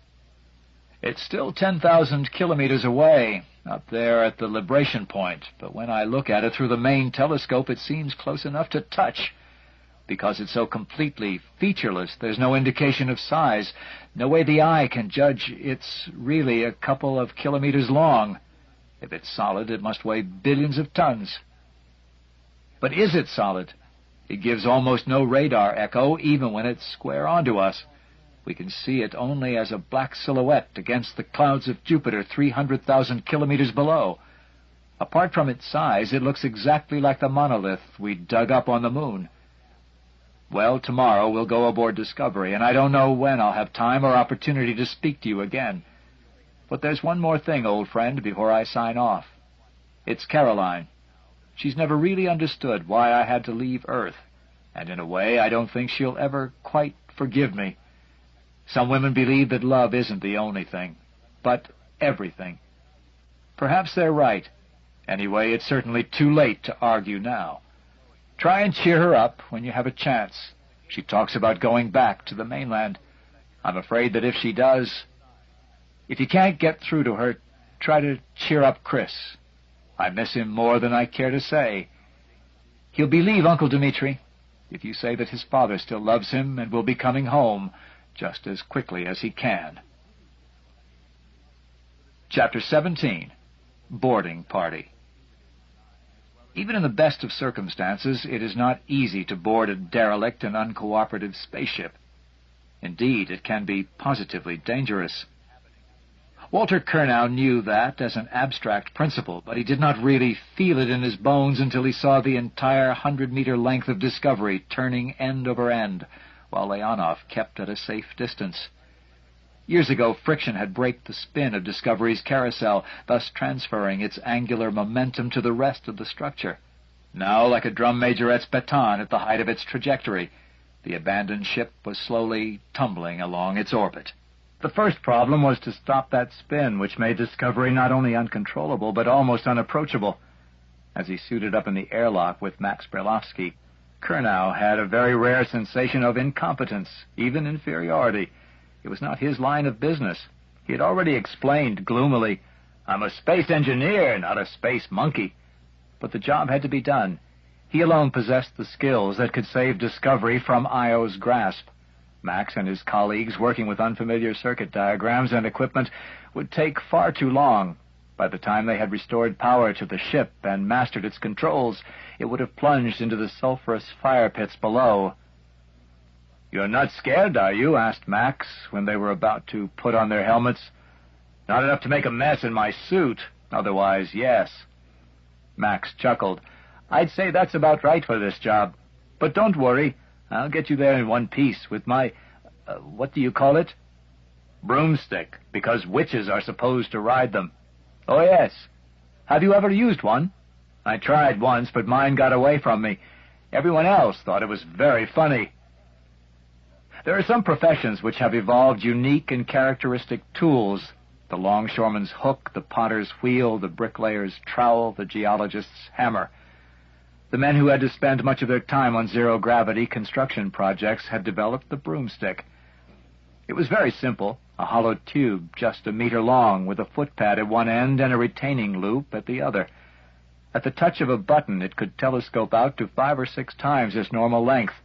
[SPEAKER 2] It's still 10,000 kilometers away, up there at the libration point, but when I look at it through the main telescope, it seems close enough to touch. Because it's so completely featureless, there's no indication of size, no way the eye can judge it's really a couple of kilometers long. If it's solid, it must weigh billions of tons. But is it solid? It gives almost no radar echo, even when it's square onto us. We can see it only as a black silhouette against the clouds of Jupiter 300,000 kilometers below. Apart from its size, it looks exactly like the monolith we dug up on the moon. Well, tomorrow we'll go aboard Discovery, and I don't know when I'll have time or opportunity to speak to you again. But there's one more thing, old friend, before I sign off. It's Caroline. She's never really understood why I had to leave Earth, and in a way I don't think she'll ever quite forgive me. Some women believe that love isn't the only thing, but everything. Perhaps they're right. Anyway, it's certainly too late to argue now. Try and cheer her up when you have a chance. She talks about going back to the mainland. I'm afraid that if she does, if you can't get through to her, try to cheer up Chris. I miss him more than I care to say. He'll believe Uncle Dmitri if you say that his father still loves him and will be coming home just as quickly as he can. Chapter 17. Boarding Party. Even in the best of circumstances, it is not easy to board a derelict and uncooperative spaceship. Indeed, it can be positively dangerous. Walter Kurnow knew that as an abstract principle, but he did not really feel it in his bones until he saw the entire 100-meter length of Discovery turning end over end, while Leonov kept at a safe distance. Years ago, friction had braked the spin of Discovery's carousel, thus transferring its angular momentum to the rest of the structure. Now, like a drum majorette's baton at the height of its trajectory, the abandoned ship was slowly tumbling along its orbit. The first problem was to stop that spin, which made Discovery not only uncontrollable, but almost unapproachable. As he suited up in the airlock with Max Brailovsky, Kurnow had a very rare sensation of incompetence, even inferiority. It was not his line of business. He had already explained gloomily, I'm a space engineer, not a space monkey. But the job had to be done. He alone possessed the skills that could save Discovery from Io's grasp. Max and his colleagues, working with unfamiliar circuit diagrams and equipment, would take far too long. By the time they had restored power to the ship and mastered its controls, it would have plunged into the sulphurous fire pits below. "You're not scared, are you?" asked Max when they were about to put on their helmets. "Not enough to make a mess in my suit. Otherwise, yes." Max chuckled. "I'd say that's about right for this job. But don't worry. I'll get you there in one piece with my, what do you call it?" "Broomstick, because witches are supposed to ride them." "Oh, yes. Have you ever used one?" "I tried once, but mine got away from me. Everyone else thought it was very funny." There are some professions which have evolved unique and characteristic tools. The longshoreman's hook, the potter's wheel, the bricklayer's trowel, the geologist's hammer. The men who had to spend much of their time on zero-gravity construction projects had developed the broomstick. It was very simple, a hollow tube just a meter long with a footpad at one end and a retaining loop at the other. At the touch of a button, it could telescope out to 5 or 6 times its normal length,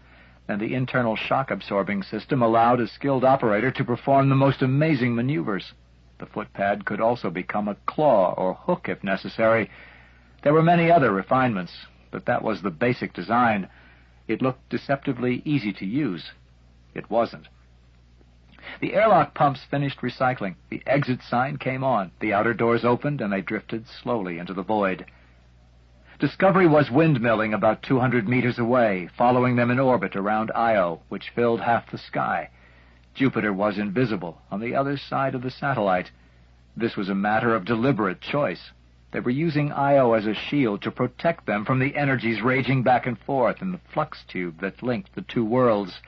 [SPEAKER 2] and the internal shock-absorbing system allowed a skilled operator to perform the most amazing maneuvers. The footpad could also become a claw or hook if necessary. There were many other refinements, but that was the basic design. It looked deceptively easy to use. It wasn't. The airlock pumps finished recycling. The exit sign came on. The outer doors opened, and they drifted slowly into the void. Discovery was windmilling about 200 meters away, following them in orbit around Io, which filled half the sky. Jupiter was invisible, on the other side of the satellite. This was a matter of deliberate choice. They were using Io as a shield to protect them from the energies raging back and forth in the flux tube that linked the two worlds.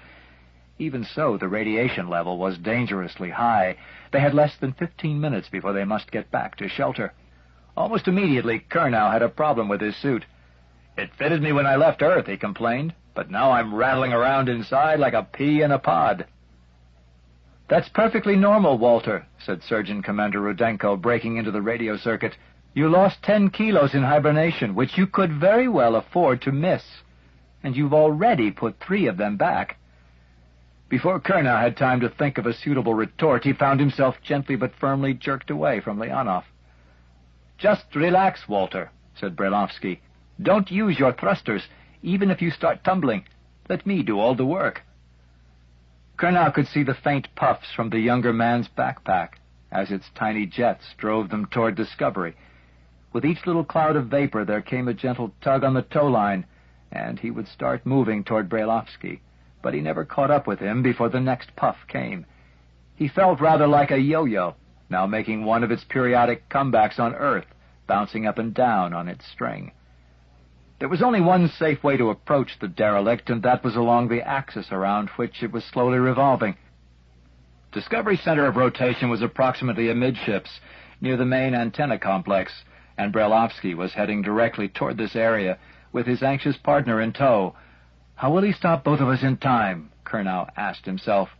[SPEAKER 2] Even so, the radiation level was dangerously high. They had less than 15 minutes before they must get back to shelter. Almost immediately, Curnow had a problem with his suit. "It fitted me when I left Earth," he complained, "but now I'm rattling around inside like a pea in a pod." "That's perfectly normal, Walter," said Surgeon Commander Rudenko, breaking into the radio circuit. "You lost 10 kilos in hibernation, which you could very well afford to miss, and you've already put 3 of them back." Before Curnow had time to think of a suitable retort, he found himself gently but firmly jerked away from Leonov. "Just relax, Walter," said Brelovsky. "Don't use your thrusters, even if you start tumbling. Let me do all the work." Curnow could see the faint puffs from the younger man's backpack as its tiny jets drove them toward Discovery. With each little cloud of vapor there came a gentle tug on the tow line, and he would start moving toward Brelovsky, but he never caught up with him before the next puff came. He felt rather like a yo-yo, now making one of its periodic comebacks on Earth, bouncing up and down on its string. There was only one safe way to approach the derelict, and that was along the axis around which it was slowly revolving. Discovery's center of rotation was approximately amidships, near the main antenna complex, and Brelovsky was heading directly toward this area, with his anxious partner in tow. "How will he stop both of us in time?" Curnow asked himself.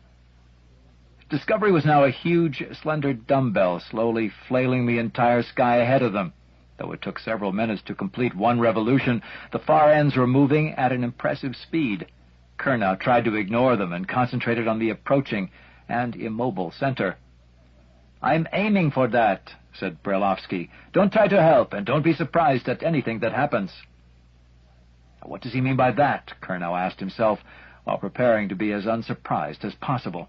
[SPEAKER 2] Discovery was now a huge, slender dumbbell, slowly flailing the entire sky ahead of them. Though it took several minutes to complete one revolution, the far ends were moving at an impressive speed. Curnow tried to ignore them and concentrated on the approaching and immobile center. "I'm aiming for that," said Brelovsky. "Don't try to help, and don't be surprised at anything that happens." "What does he mean by that?" Curnow asked himself, while preparing to be as unsurprised as possible.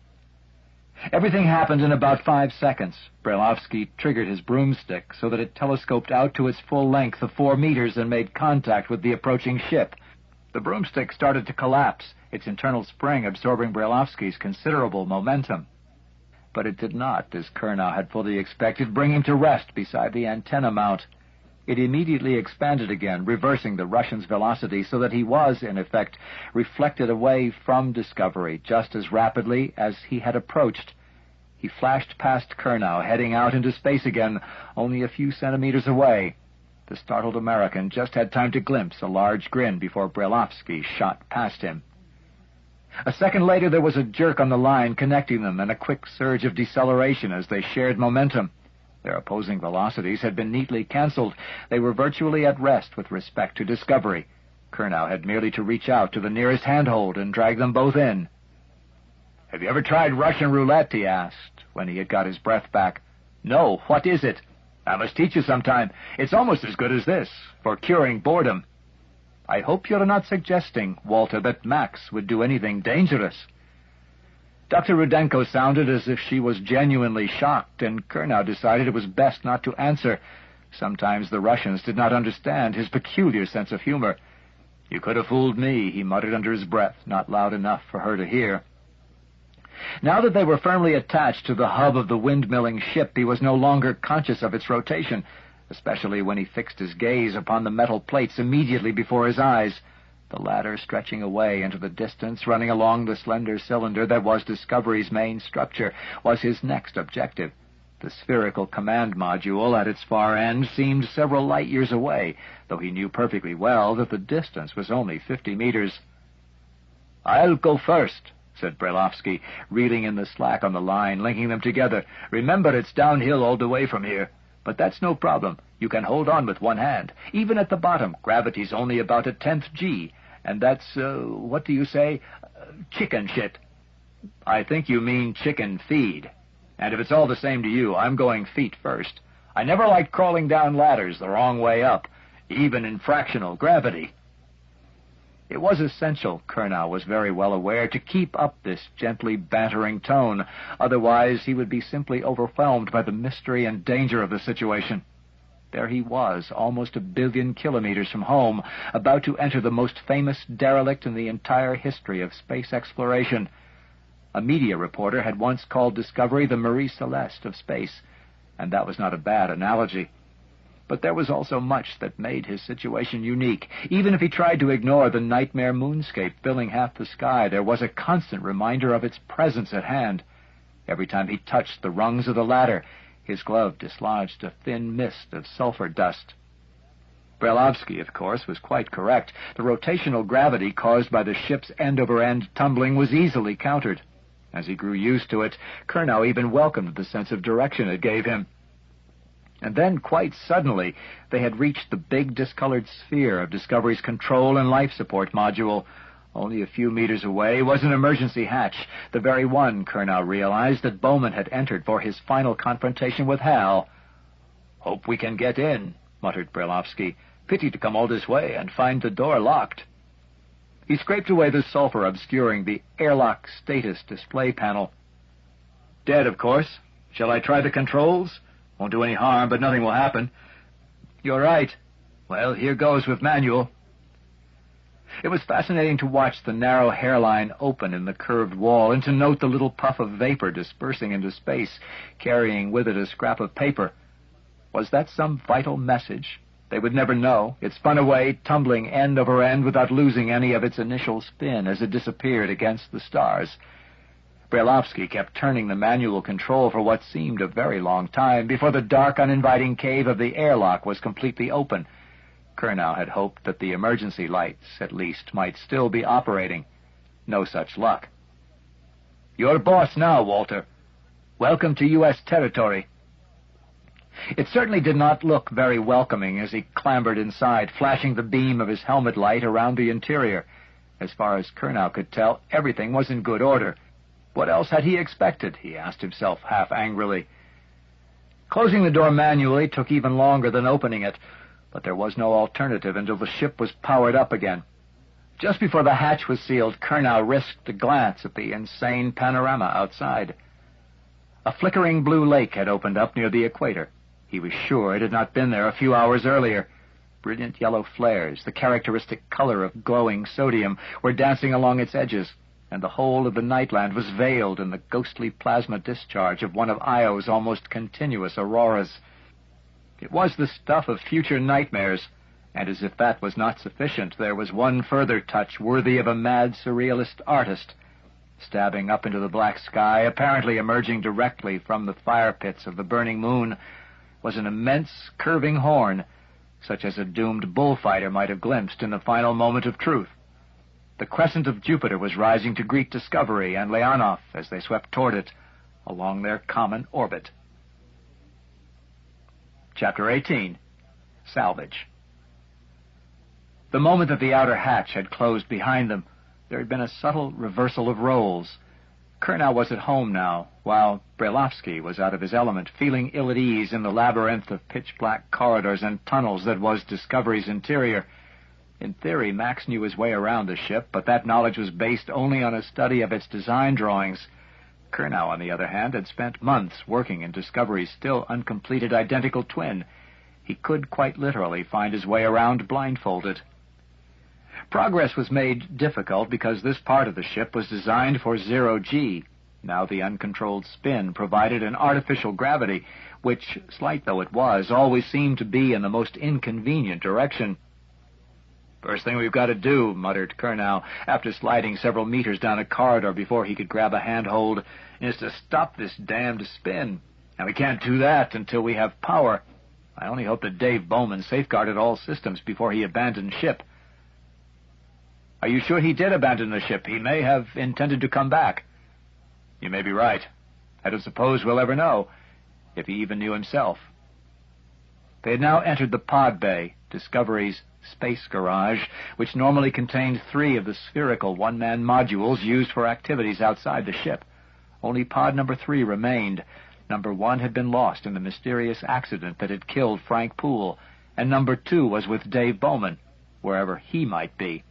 [SPEAKER 2] Everything happened in about 5 seconds. Brelovsky triggered his broomstick so that it telescoped out to its full length of 4 meters and made contact with the approaching ship. The broomstick started to collapse, its internal spring absorbing Brelovsky's considerable momentum. But it did not, as Curnow had fully expected, bring him to rest beside the antenna mount. It immediately expanded again, reversing the Russian's velocity so that he was, in effect, reflected away from Discovery just as rapidly as he had approached. He flashed past Curnow, heading out into space again, only a few centimeters away. The startled American just had time to glimpse a large grin before Brelovsky shot past him. A second later there was a jerk on the line connecting them and a quick surge of deceleration as they shared momentum.
[SPEAKER 1] Their opposing velocities had been neatly cancelled. They were virtually at rest with respect to Discovery. Curnow had merely to reach out to the nearest handhold and drag them both in. "Have you ever tried Russian roulette?" he asked, when he had got his breath back. "No. What is it?" "I must teach you sometime. It's almost as good as this, for curing boredom." "I hope you're not suggesting, Walter, that Max would do anything dangerous." Dr. Rudenko sounded as if she was genuinely shocked, and Curnow decided it was best not to answer. Sometimes the Russians did not understand his peculiar sense of humor. "You could have fooled me," he muttered under his breath, not loud enough for her to hear. Now that they were firmly attached to the hub of the windmilling ship, he was no longer conscious of its rotation, especially when he fixed his gaze upon the metal plates immediately before his eyes. The latter, stretching away into the distance, running along the slender cylinder that was Discovery's main structure, was his next objective. The spherical command module at its far end seemed several light-years away, though he knew perfectly well that the distance was only 50 meters. "I'll go first," said Brelovsky, reeling in the slack on the line, linking them together. "Remember, it's downhill all the way from here. But that's no problem. You can hold on with one hand. Even at the bottom, gravity's only about 1/10 G, and that's, what do you say? Chicken shit." "I think you mean chicken feed. And if it's all the same to you, I'm going feet first. I never liked crawling down ladders the wrong way up, even in fractional gravity." It was essential, Curnow was very well aware, to keep up this gently bantering tone. Otherwise, he would be simply overwhelmed by the mystery and danger of the situation. There he was, almost 1 billion kilometers from home, about to enter the most famous derelict in the entire history of space exploration. A media reporter had once called Discovery the Marie Celeste of space, and that was not a bad analogy. But there was also much that made his situation unique. Even if he tried to ignore the nightmare moonscape filling half the sky, there was a constant reminder of its presence at hand. Every time he touched the rungs of the ladder, his glove dislodged a thin mist of sulfur dust. Brelovsky, of course, was quite correct. The rotational gravity caused by the ship's end-over-end tumbling was easily countered. As he grew used to it, Curnow even welcomed the sense of direction it gave him. And then, quite suddenly, they had reached the big discolored sphere of Discovery's control and life support module. Only a few meters away was an emergency hatch, the very one, Curnow realized, that Bowman had entered for his final confrontation with H.A.L. "Hope we can get in," muttered Brelovsky. "Pity to come all this way and find the door locked." He scraped away the sulfur obscuring the airlock status display panel. "Dead, of course. Shall I try the controls? Won't do any harm, but nothing will happen." "You're right. Well, here goes with manual." It was fascinating to watch the narrow hairline open in the curved wall and to note the little puff of vapor dispersing into space, carrying with it a scrap of paper. Was that some vital message? They would never know. It spun away, tumbling end over end without losing any of its initial spin as it disappeared against the stars. Brelovsky kept turning the manual control for what seemed a very long time before the dark, uninviting cave of the airlock was completely open. Curnow had hoped that the emergency lights, at least, might still be operating. No such luck. "You're boss now, Walter. Welcome to U.S. territory." It certainly did not look very welcoming as he clambered inside, flashing the beam of his helmet light around the interior. As far as Curnow could tell, everything was in good order. What else had he expected, he asked himself half angrily. Closing the door manually took even longer than opening it, but there was no alternative until the ship was powered up again. Just before the hatch was sealed, Curnow risked a glance at the insane panorama outside. A flickering blue lake had opened up near the equator. He was sure it had not been there a few hours earlier. Brilliant yellow flares, the characteristic color of glowing sodium, were dancing along its edges, and the whole of the nightland was veiled in the ghostly plasma discharge of one of Io's almost continuous auroras. It was the stuff of future nightmares, and as if that was not sufficient, there was one further touch worthy of a mad surrealist artist. Stabbing up into the black sky, apparently emerging directly from the fire pits of the burning moon, was an immense, curving horn, such as a doomed bullfighter might have glimpsed in the final moment of truth. The crescent of Jupiter was rising to greet Discovery and Leonov as they swept toward it, along their common orbit.
[SPEAKER 2] Chapter 18. Salvage. The moment that the outer hatch had closed behind them, there had been a subtle reversal of roles. Curnow was at home now, while Brailovsky was out of his element, feeling ill at ease in the labyrinth of pitch-black corridors and tunnels that was Discovery's interior. In theory, Max knew his way around the ship, but that knowledge was based only on a study of its design drawings. Curnow, on the other hand, had spent months working in Discovery's still uncompleted identical twin. He could quite literally find his way around blindfolded. Progress was made difficult because this part of the ship was designed for zero-G. Now the uncontrolled spin provided an artificial gravity, which, slight though it was, always seemed to be in the most inconvenient direction. "First thing we've got to do," muttered Curnow, after sliding several meters down a corridor before he could grab a handhold, "is to stop this damned spin. And we can't do that until we have power. I only hope that Dave Bowman safeguarded all systems before he abandoned ship." "Are you sure he did abandon the ship? He may have intended to come back." "You may be right. I don't suppose we'll ever know, if he even knew himself." They had now entered the pod bay, Discovery's space garage, which normally contained 3 of the spherical one-man modules used for activities outside the ship. Only pod number 3 remained. Number 1 had been lost in the mysterious accident that had killed Frank Poole, and number 2 was with Dave Bowman, wherever he might be.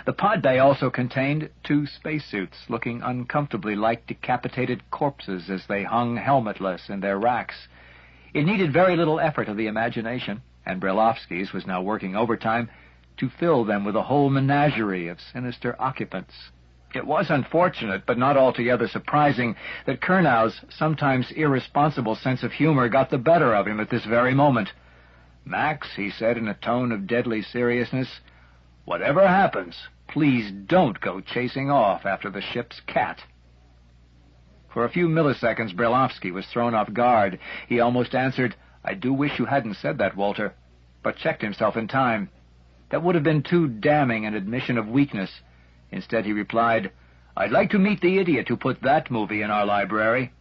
[SPEAKER 2] The pod bay also contained 2 spacesuits, looking uncomfortably like decapitated corpses as they hung helmetless in their racks. It needed very little effort of the imagination, and Brailovsky's was now working overtime, to fill them with a whole menagerie of sinister occupants. It was unfortunate, but not altogether surprising, that Curnow's sometimes irresponsible sense of humor got the better of him at this very moment. "Max," he said in a tone of deadly seriousness, "whatever happens, please don't go chasing off after the ship's cat." For a few milliseconds, Brailovsky was thrown off guard. He almost answered, "I do wish you hadn't said that, Walter," but checked himself in time. That would have been too damning an admission of weakness. Instead, he replied, "I'd like to meet the idiot who put that movie in our library."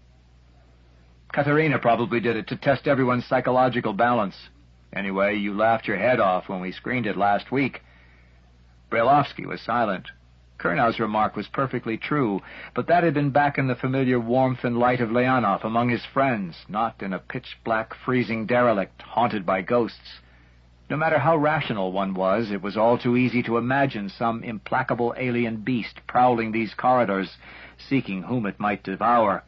[SPEAKER 2] "Katerina probably did it to test everyone's psychological balance. Anyway, you laughed your head off when we screened it last week." Brailovsky was silent. Curnow's remark was perfectly true, but that had been back in the familiar warmth and light of Leonov among his friends, not in a pitch-black, freezing derelict haunted by ghosts. No matter how rational one was, it was all too easy to imagine some implacable alien beast prowling these corridors, seeking whom it might devour.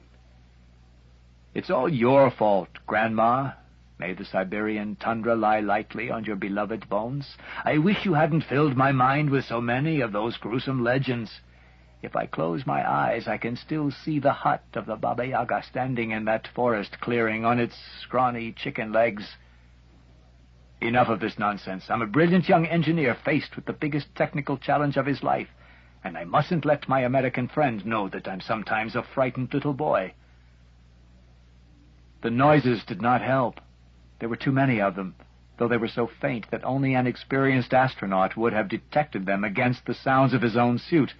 [SPEAKER 2] "It's all your fault, Grandma. May the Siberian tundra lie lightly on your beloved bones. I wish you hadn't filled my mind with so many of those gruesome legends. If I close my eyes, I can still see the hut of the Baba Yaga standing in that forest clearing on its scrawny chicken legs." "Enough of this nonsense. I'm a brilliant young engineer faced with the biggest technical challenge of his life, and I mustn't let my American friend know that I'm sometimes a frightened little boy." The noises did not help. There were too many of them, though they were so faint that only an experienced astronaut would have detected them against the sounds of his own suit.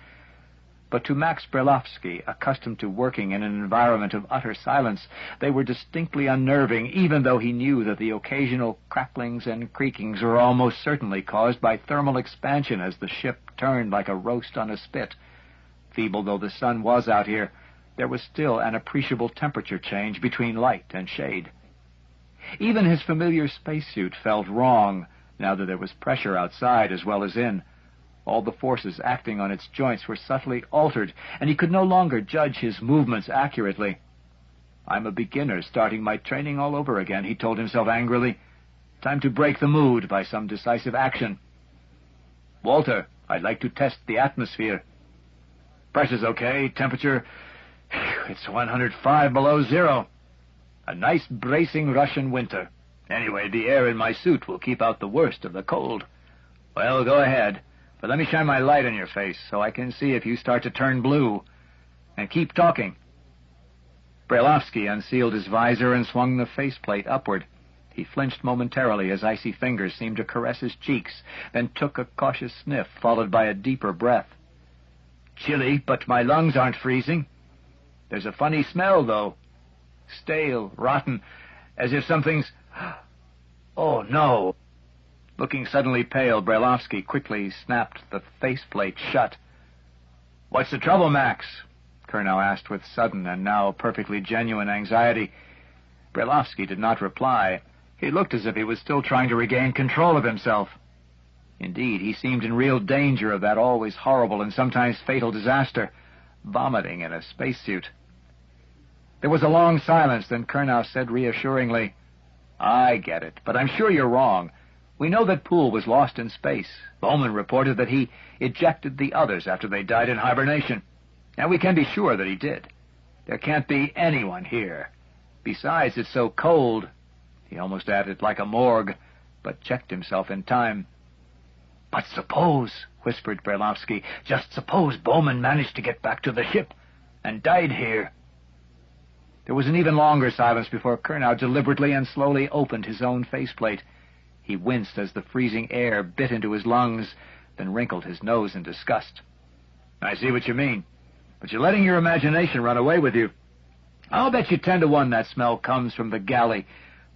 [SPEAKER 2] But to Max Brailovsky, accustomed to working in an environment of utter silence, they were distinctly unnerving, even though he knew that the occasional cracklings and creakings were almost certainly caused by thermal expansion as the ship turned like a roast on a spit. Feeble though the sun was out here, there was still an appreciable temperature change between light and shade. Even his familiar spacesuit felt wrong, now that there was pressure outside as well as in. All the forces acting on its joints were subtly altered, and he could no longer judge his movements accurately. "I'm a beginner starting my training all over again," he told himself angrily. "Time to break the mood by some decisive action." "Walter, I'd like to test the atmosphere." "Pressure's okay. Temperature, it's 105 below zero. A nice bracing Russian winter. Anyway, the air in my suit will keep out the worst of the cold." "Well, go ahead, but let me shine my light on your face so I can see if you start to turn blue. And keep talking." Brailovsky unsealed his visor and swung the faceplate upward. He flinched momentarily as icy fingers seemed to caress his cheeks, then took a cautious sniff, followed by a deeper breath. "Chilly, but my lungs aren't freezing. There's a funny smell, though. Stale, rotten, as if something's Oh, no. Looking suddenly pale, Brailovsky quickly snapped the faceplate shut. "What's the trouble, Max?" Curnow asked with sudden and now perfectly genuine anxiety. Brailovsky did not reply. He looked as if he was still trying to regain control of himself. Indeed, he seemed in real danger of that always horrible and sometimes fatal disaster, vomiting in a spacesuit. There was a long silence, then Curnow said reassuringly, "I get it, but I'm sure you're wrong. We know that Poole was lost in space. Bowman reported that he ejected the others after they died in hibernation. And we can be sure that he did. There can't be anyone here. Besides, it's so cold." He almost added, "like a morgue," but checked himself in time. "But suppose," whispered Brailovsky, "just suppose Bowman managed to get back to the ship and died here." There was an even longer silence before Curnow deliberately and slowly opened his own faceplate. He winced as the freezing air bit into his lungs, then wrinkled his nose in disgust. "I see what you mean, but you're letting your imagination run away with you. I'll bet you 10 to 1 that smell comes from the galley.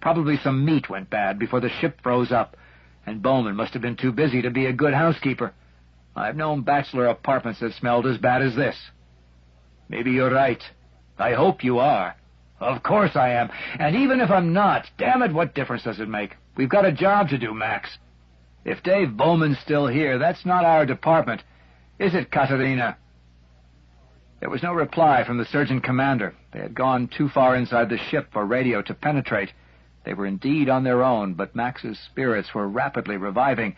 [SPEAKER 2] Probably some meat went bad before the ship froze up, and Bowman must have been too busy to be a good housekeeper. I've known bachelor apartments that smelled as bad as this." "Maybe you're right. I hope you are." "Of course I am. And even if I'm not, damn it, what difference does it make? We've got a job to do, Max. If Dave Bowman's still here, that's not our department. Is it, Katerina?" There was no reply from the surgeon commander. They had gone too far inside the ship for radio to penetrate. They were indeed on their own, but Max's spirits were rapidly reviving.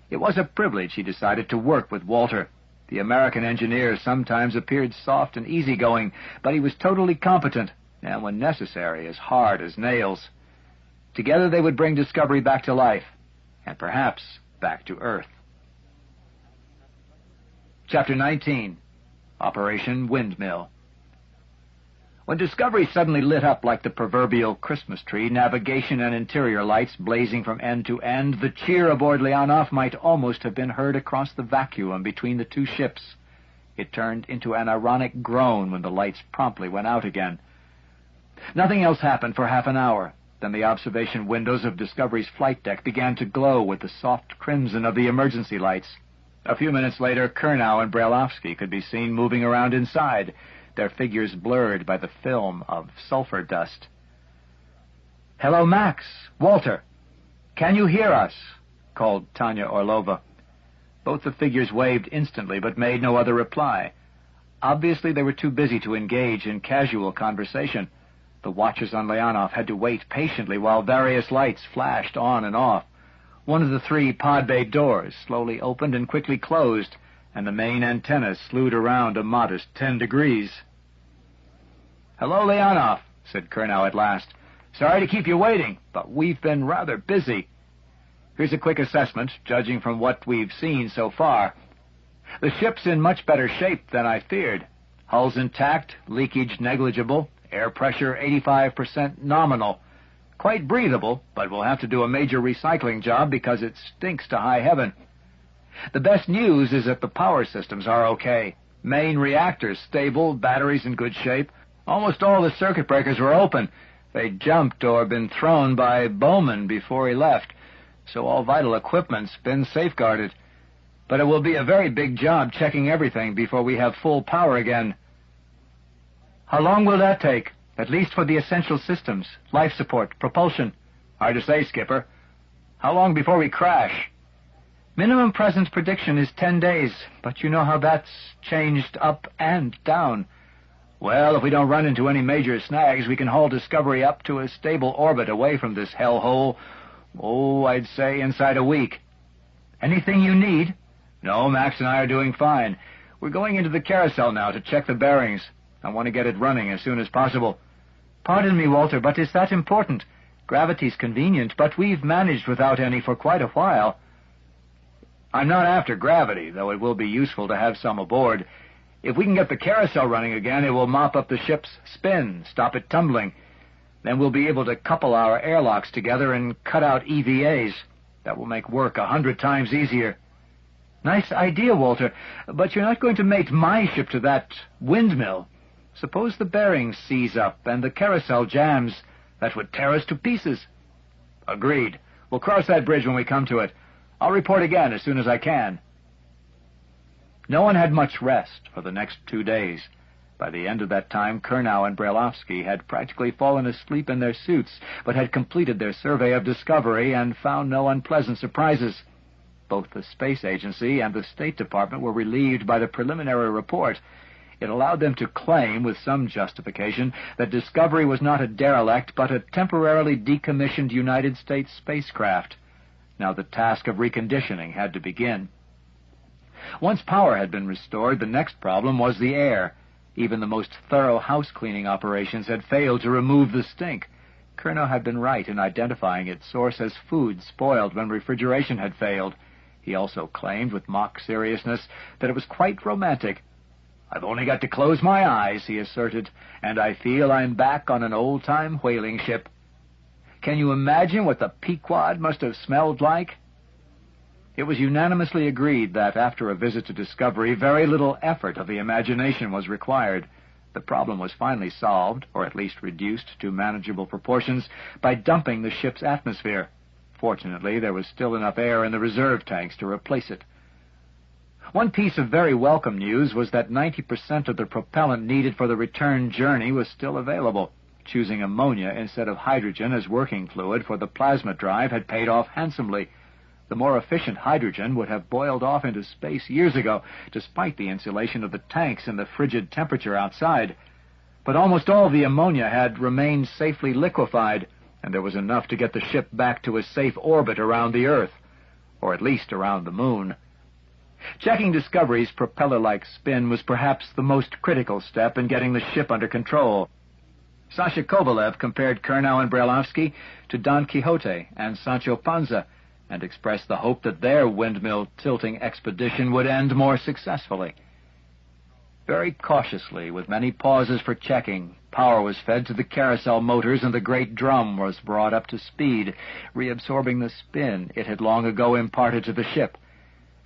[SPEAKER 2] It was a privilege, he decided, to work with Walter. The American engineer sometimes appeared soft and easygoing, but he was totally competent, and when necessary, as hard as nails. Together they would bring Discovery back to life, and perhaps back to Earth. Chapter 19. Operation Windmill. When Discovery suddenly lit up like the proverbial Christmas tree, navigation and interior lights blazing from end to end, the cheer aboard Leonov might almost have been heard across the vacuum between the two ships. It turned into an ironic groan when the lights promptly went out again. Nothing else happened for half an hour. Then the observation windows of Discovery's flight deck began to glow with the soft crimson of the emergency lights. A few minutes later, Curnow and Brailovsky could be seen moving around inside, their figures blurred by the film of sulfur dust. "Hello, Max. Walter. Can you hear us?" called Tanya Orlova. Both the figures waved instantly, but made no other reply. Obviously, they were too busy to engage in casual conversation. The watchers on Leonov had to wait patiently while various lights flashed on and off. One of the 3 pod bay doors slowly opened and quickly closed, and the main antenna slewed around a modest 10 degrees. "Hello, Leonov," said Curnow at last. "Sorry to keep you waiting, but we've been rather busy. Here's a quick assessment, judging from what we've seen so far. The ship's in much better shape than I feared. Hull's intact, leakage negligible, air pressure 85% nominal. Quite breathable, but we'll have to do a major recycling job because it stinks to high heaven. The best news is that the power systems are okay. Main reactors stable, batteries in good shape. Almost all the circuit breakers were open. They jumped or been thrown by Bowman before he left, so all vital equipment's been safeguarded. But it will be a very big job checking everything before we have full power again." "How long will that take? At least for the essential systems, life support, propulsion?" "Hard to say, Skipper. How long before we crash?" "Minimum presence prediction is 10 days, but you know how that's changed up and down." "Well, if we don't run into any major snags, we can haul Discovery up to a stable orbit away from this hellhole. I'd say inside a week." "Anything you need?" "No, Max and I are doing fine. We're going into the carousel now to check the bearings. I want to get it running as soon as possible." "Pardon me, Walter, but is that important? Gravity's convenient, but we've managed without any for quite a while." "I'm not after gravity, though it will be useful to have some aboard. If we can get the carousel running again, it will mop up the ship's spin, stop it tumbling. Then we'll be able to couple our airlocks together and cut out EVAs. That will make work 100 times easier." "Nice idea, Walter, but you're not going to mate my ship to that windmill. Suppose the bearings seize up and the carousel jams. That would tear us to pieces." Agreed. We'll cross that bridge when we come to it. I'll report again as soon as I can. No one had much rest for the next 2 days. By the end of that time, Curnow and Brailovsky had practically fallen asleep in their suits, but had completed their survey of Discovery and found no unpleasant surprises. Both the Space Agency and the State Department were relieved by the preliminary report. It allowed them to claim, with some justification, that Discovery was not a derelict, but a temporarily decommissioned United States spacecraft. Now the task of reconditioning had to begin. Once power had been restored, the next problem was the air. Even the most thorough house-cleaning operations had failed to remove the stink. Curnow had been right in identifying its source as food spoiled when refrigeration had failed. He also claimed, with mock seriousness, that it was quite romantic. "I've only got to close my eyes," he asserted, "and I feel I'm back on an old-time whaling ship. Can you imagine what the Pequod must have smelled like?" It was unanimously agreed that, after a visit to Discovery, very little effort of the imagination was required. The problem was finally solved, or at least reduced to manageable proportions, by dumping the ship's atmosphere. Fortunately, there was still enough air in the reserve tanks to replace it. One piece of very welcome news was that 90% of the propellant needed for the return journey was still available. Choosing ammonia instead of hydrogen as working fluid for the plasma drive had paid off handsomely. The more efficient hydrogen would have boiled off into space years ago, despite the insulation of the tanks and the frigid temperature outside. But almost all the ammonia had remained safely liquefied, and there was enough to get the ship back to a safe orbit around the Earth, or at least around the Moon. Checking Discovery's propeller-like spin was perhaps the most critical step in getting the ship under control. Sasha Kovalev compared Curnow and Brailovsky to Don Quixote and Sancho Panza, and expressed the hope that their windmill-tilting expedition would end more successfully. Very cautiously, with many pauses for checking, power was fed to the carousel motors and the great drum was brought up to speed, reabsorbing the spin it had long ago imparted to the ship.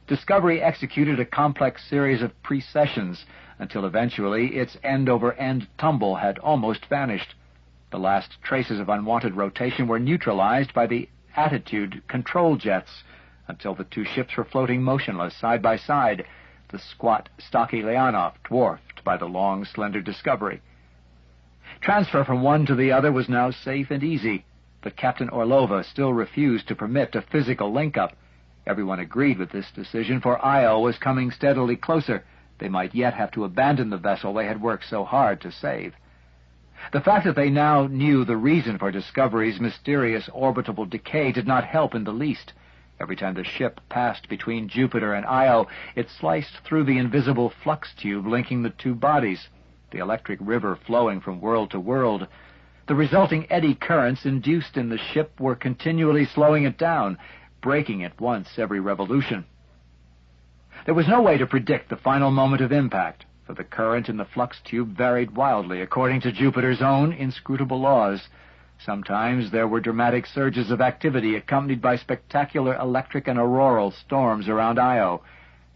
[SPEAKER 2] Discovery executed a complex series of precessions until eventually its end-over-end tumble had almost vanished. The last traces of unwanted rotation were neutralized by the attitude control jets until the two ships were floating motionless side by side, the squat, stocky Leonov dwarfed by the long, slender Discovery. Transfer from one to the other was now safe and easy, but Captain Orlova still refused to permit a physical link-up. Everyone agreed with this decision, for Io was coming steadily closer. They might yet have to abandon the vessel they had worked so hard to save. The fact that they now knew the reason for Discovery's mysterious orbital decay did not help in the least. Every time the ship passed between Jupiter and Io, it sliced through the invisible flux tube linking the two bodies, the electric river flowing from world to world. The resulting eddy currents induced in the ship were continually slowing it down, breaking it once every revolution. There was no way to predict the final moment of impact, for the current in the flux tube varied wildly according to Jupiter's own inscrutable laws. Sometimes there were dramatic surges of activity accompanied by spectacular electric and auroral storms around Io.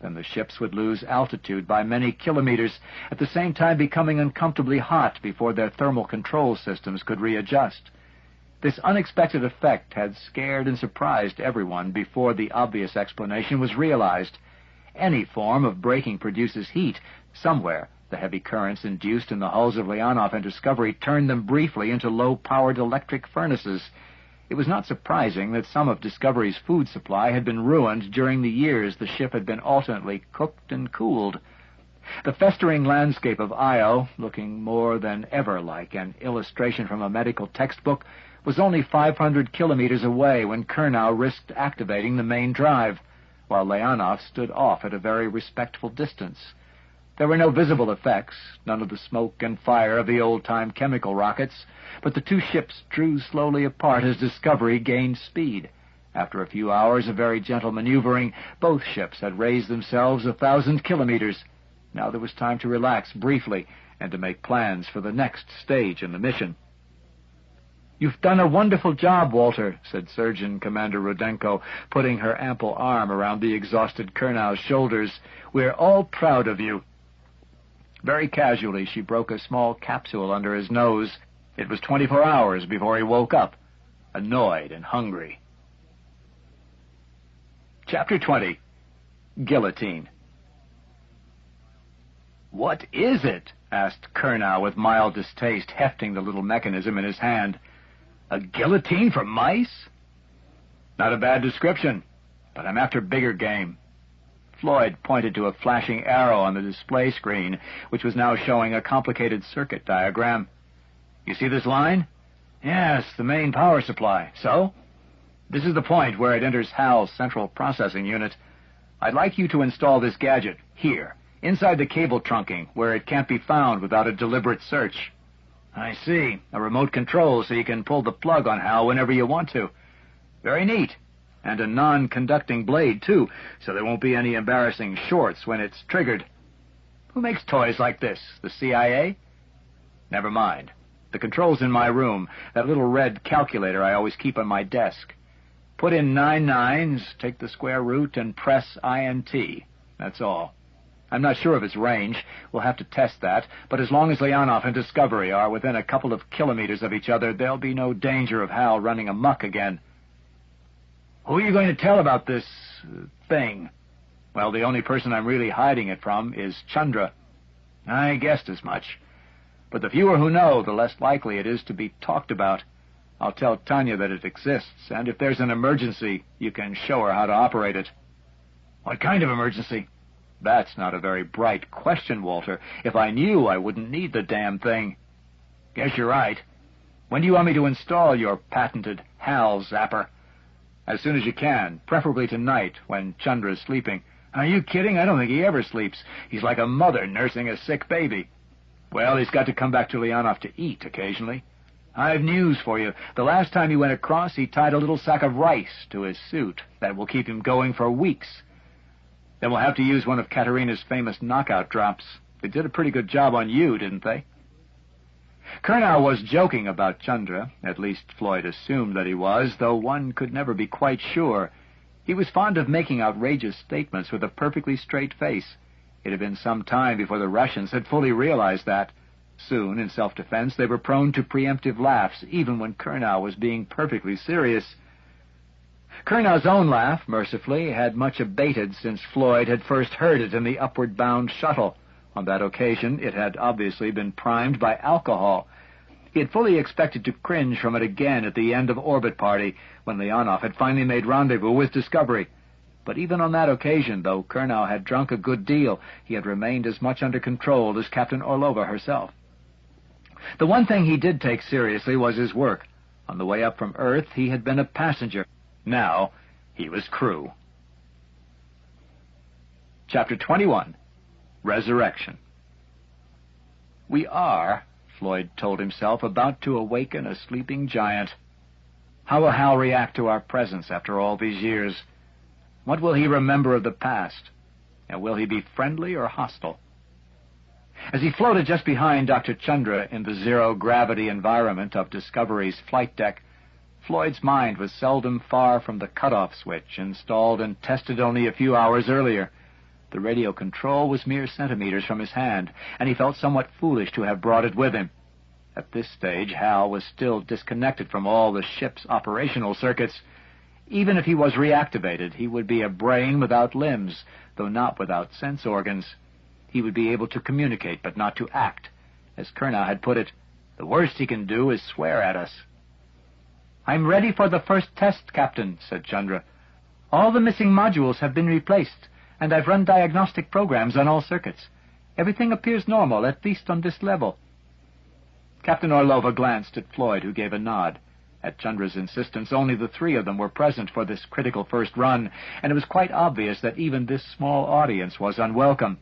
[SPEAKER 2] Then the ships would lose altitude by many kilometers, at the same time becoming uncomfortably hot before their thermal control systems could readjust. This unexpected effect had scared and surprised everyone before the obvious explanation was realized. Any form of braking produces heat. Somewhere, the heavy currents induced in the hulls of Leonov and Discovery turned them briefly into low-powered electric furnaces. It was not surprising that some of Discovery's food supply had been ruined during the years the ship had been alternately cooked and cooled. The festering landscape of Io, looking more than ever like an illustration from a medical textbook, was only 500 kilometers away when Curnow risked activating the main drive, while Leonov stood off at a very respectful distance. There were no visible effects, none of the smoke and fire of the old-time chemical rockets, but the two ships drew slowly apart as Discovery gained speed. After a few hours of very gentle maneuvering, both ships had raised themselves 1,000 kilometers. Now there was time to relax briefly and to make plans for the next stage in the mission. "You've done a wonderful job, Walter," said Surgeon Commander Rudenko, putting her ample arm around the exhausted Curnow's shoulders. "We're all proud of you." Very casually, she broke a small capsule under his nose. It was 24 hours before he woke up. annoyed and hungry. Chapter 20. Guillotine. "What is it?" asked Curnow with mild distaste, hefting the little mechanism in his hand. "A guillotine for mice?" "Not a bad description, but I'm after bigger game." Floyd pointed to a flashing arrow on the display screen, which was now showing a complicated circuit diagram. "You see this line?" "Yes, the main power supply. So?" "This is the point where it enters H.A.L's central processing unit. I'd like you to install this gadget here, inside the cable trunking, where it can't be found without a deliberate search." "I see. A remote control so you can pull the plug on H.A.L whenever you want to." "Very neat. And a non-conducting blade, too, so there won't be any embarrassing shorts when it's triggered." "Who makes toys like this? The CIA?" "Never mind. The control's in my room, that little red calculator I always keep on my desk. Put in 9 nines, take the square root, and press INT. That's all. I'm not sure of its range. We'll have to test that, but as long as Leonov and Discovery are within a couple of kilometers of each other, there'll be no danger of H.A.L running amok again." "Who are you going to tell about this thing?" "Well, the only person I'm really hiding it from is Chandra." "I guessed as much. But the fewer who know, the less likely it is to be talked about. I'll tell Tanya that it exists, and if there's an emergency, you can show her how to operate it." "What kind of emergency?" "That's not a very bright question, Walter. If I knew, I wouldn't need the damn thing." "Guess you're right. When do you want me to install your patented H.A.L zapper?" "As soon as you can, preferably tonight, when Chandra's sleeping." "Are you kidding? I don't think he ever sleeps. He's like a mother nursing a sick baby." "Well, he's got to come back to Leonov to eat occasionally." "I've news for you. The last time he went across, he tied a little sack of rice to his suit. That will keep him going for weeks." "Then we'll have to use one of Katerina's famous knockout drops. They did a pretty good job on you, didn't they?" Curnow was joking about Chandra. At least Floyd assumed that he was, though one could never be quite sure. He was fond of making outrageous statements with a perfectly straight face. It had been some time before the Russians had fully realized that. Soon, in self-defense, they were prone to preemptive laughs, even when Curnow was being perfectly serious. Kurnow's own laugh, mercifully, had much abated since Floyd had first heard it in the upward-bound shuttle. On that occasion, it had obviously been primed by alcohol. He had fully expected to cringe from it again at the end of Orbit Party, when Leonov had finally made rendezvous with Discovery. But even on that occasion, though Curnow had drunk a good deal, he had remained as much under control as Captain Orlova herself. The one thing he did take seriously was his work. On the way up from Earth, he had been a passenger. Now, he was crew. Chapter 21. Resurrection. "We are," Floyd told himself, "about to awaken a sleeping giant. How will H.A.L react to our presence after all these years? What will he remember of the past? And will he be friendly or hostile?" As he floated just behind Dr. Chandra in the zero-gravity environment of Discovery's flight deck, Floyd's mind was seldom far from the cutoff switch installed and tested only a few hours earlier. The radio control was mere centimeters from his hand, and he felt somewhat foolish to have brought it with him. At this stage, H.A.L was still disconnected from all the ship's operational circuits. Even if he was reactivated, he would be a brain without limbs, though not without sense organs. He would be able to communicate, but not to act. As Curnow had put it, the worst he can do is swear at us. "I'm ready for the first test, Captain," said Chandra. "All the missing modules have been replaced, and I've run diagnostic programs on all circuits. Everything appears normal, at least on this level." Captain Orlova glanced at Floyd, who gave a nod. At Chandra's insistence, only the three of them were present for this critical first run, and it was quite obvious that even this small audience was unwelcome.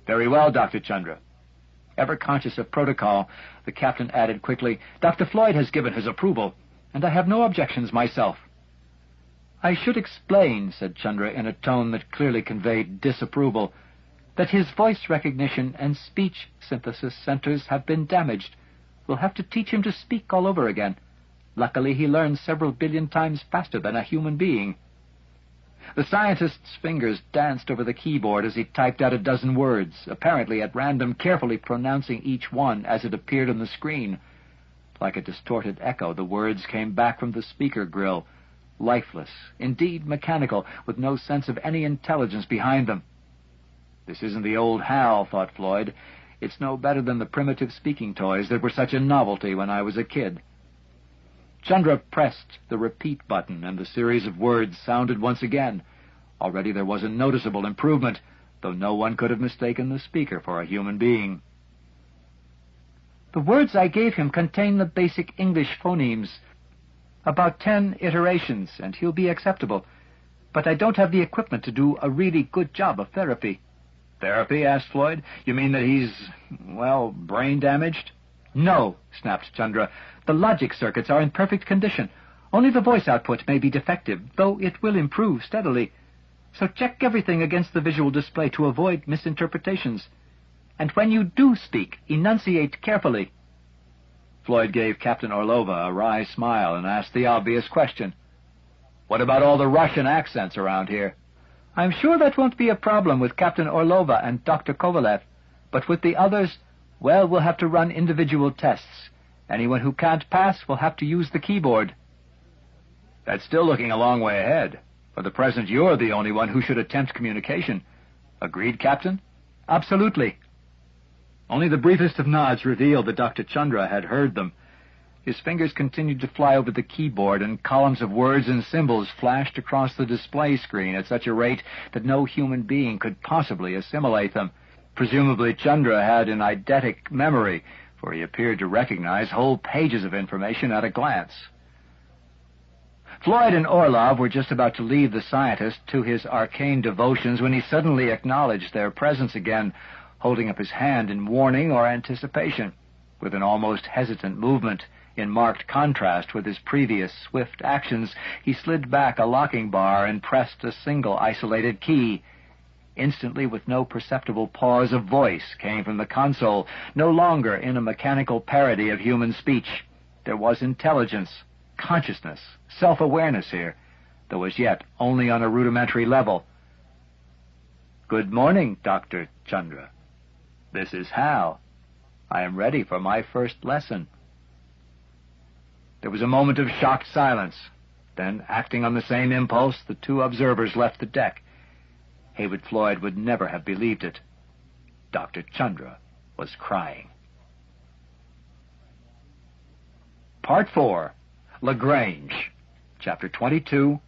[SPEAKER 2] "Very well, Dr. Chandra." Ever conscious of protocol, the captain added quickly, "Dr. Floyd has given his approval, and I have no objections myself." "I should explain," said Chandra in a tone that clearly conveyed disapproval, "that his voice recognition and speech synthesis centers have been damaged. We'll have to teach him to speak all over again. Luckily, he learns several billion times faster than a human being." The scientist's fingers danced over the keyboard as he typed out a dozen words, apparently at random, carefully pronouncing each one as it appeared on the screen.
[SPEAKER 1] Like a distorted echo, the words came back from the speaker grill, lifeless, indeed mechanical, with no sense of any intelligence behind them. This isn't the old H.A.L, thought Floyd. It's no better than the primitive speaking toys that were such a novelty when I was a kid. Chandra pressed the repeat button, and the series of words sounded once again. Already there was a noticeable improvement, though no one could have mistaken the speaker for a human being. The words I gave him contain the basic English phonemes. About 10 iterations, and he'll be acceptable. But I don't have the equipment to do a really good job of therapy.
[SPEAKER 2] Therapy? Asked Floyd. You mean that he's, brain damaged?
[SPEAKER 1] No, snapped Chandra. The logic circuits are in perfect condition. Only the voice output may be defective, though it will improve steadily. So check everything against the visual display to avoid misinterpretations. And when you do speak, enunciate carefully.
[SPEAKER 2] Floyd gave Captain Orlova a wry smile and asked the obvious question. What about all the Russian accents around here?
[SPEAKER 1] I'm sure that won't be a problem with Captain Orlova and Dr. Kovalev, but with the others, well, we'll have to run individual tests. Anyone who can't pass will have to use the keyboard.
[SPEAKER 2] That's still looking a long way ahead. For the present, you're the only one who should attempt communication. Agreed, Captain?
[SPEAKER 1] Absolutely.
[SPEAKER 2] Only the briefest of nods revealed that Dr. Chandra had heard them. His fingers continued to fly over the keyboard, and columns of words and symbols flashed across the display screen at such a rate that no human being could possibly assimilate them. Presumably Chandra had an eidetic memory, for he appeared to recognize whole pages of information at a glance. Floyd and Orlov were just about to leave the scientist to his arcane devotions when he suddenly acknowledged their presence again, holding up his hand in warning or anticipation. With an almost hesitant movement, in marked contrast with his previous swift actions, he slid back a locking bar and pressed a single isolated key. Instantly, with no perceptible pause, a voice came from the console, no longer in a mechanical parody of human speech. There was intelligence, consciousness, self-awareness here, though as yet only on a rudimentary level. "Good morning, Dr. Chandra. This is H.A.L. I am ready for my first lesson." There was a moment of shocked silence. Then, acting on the same impulse, the two observers left the deck. Heywood Floyd would never have believed it. Dr. Chandra was crying. Part 4. Lagrange. Chapter 22.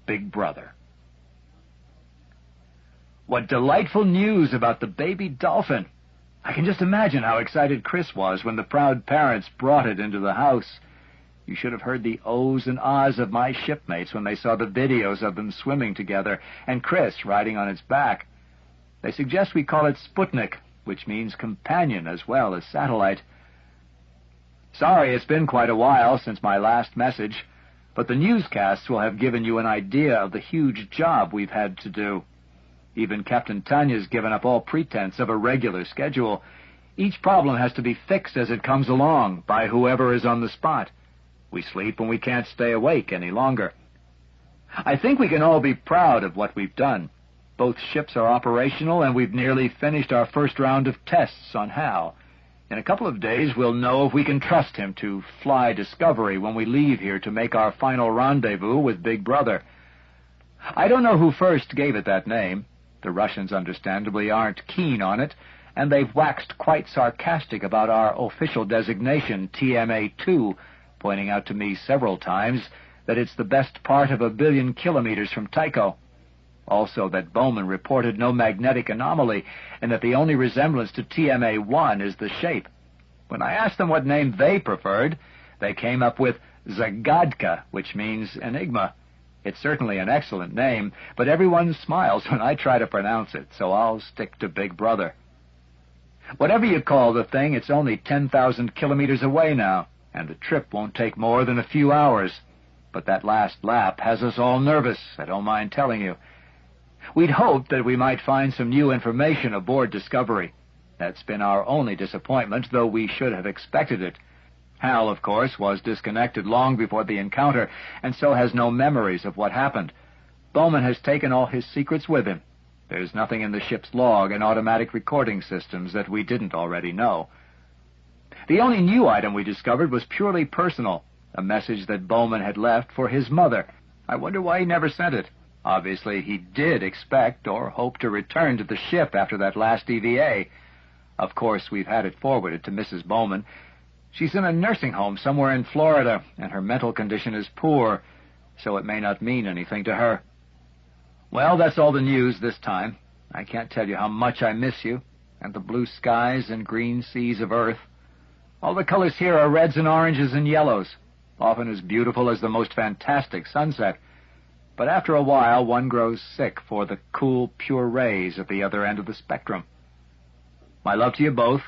[SPEAKER 2] Big Brother. What delightful news about the baby dolphin! I can just imagine how excited Chris was when the proud parents brought it into the house. You should have heard the ohs and ahs of my shipmates when they saw the videos of them swimming together, and Chris riding on its back. They suggest we call it Sputnik, which means companion as well as satellite. Sorry it's been quite a while since my last message, but the newscasts will have given you an idea of the huge job we've had to do. Even Captain Tanya's given up all pretense of a regular schedule. Each problem has to be fixed as it comes along, by whoever is on the spot. We sleep when we can't stay awake any longer. I think we can all be proud of what we've done. Both ships are operational, and we've nearly finished our first round of tests on H.A.L. In a couple of days, we'll know if we can trust him to fly Discovery when we leave here to make our final rendezvous with Big Brother. I don't know who first gave it that name. The Russians, understandably, aren't keen on it, and they've waxed quite sarcastic about our official designation, TMA-2, pointing out to me several times that it's the best part of 1 billion kilometers from Tycho. Also that Bowman reported no magnetic anomaly, and that the only resemblance to TMA-1 is the shape. When I asked them what name they preferred, they came up with Zagadka, which means enigma. It's certainly an excellent name, but everyone smiles when I try to pronounce it, so I'll stick to Big Brother. Whatever you call the thing, it's only 10,000 kilometers away now, and the trip won't take more than a few hours. But that last lap has us all nervous, I don't mind telling you. We'd hoped that we might find some new information aboard Discovery. That's been our only disappointment, though we should have expected it. H.A.L, of course, was disconnected long before the encounter, and so has no memories of what happened. Bowman has taken all his secrets with him. There's nothing in the ship's log and automatic recording systems that we didn't already know. The only new item we discovered was purely personal, a message that Bowman had left for his mother. I wonder why he never sent it. Obviously, he did expect or hope to return to the ship after that last EVA. Of course, we've had it forwarded to Mrs. Bowman. She's in a nursing home somewhere in Florida, and her mental condition is poor, so it may not mean anything to her. Well, that's all the news this time. I can't tell you how much I miss you, and the blue skies and green seas of Earth. All the colors here are reds and oranges and yellows, often as beautiful as the most fantastic sunset. But after a while, one grows sick for the cool, pure rays at the other end of the spectrum. My love to you both.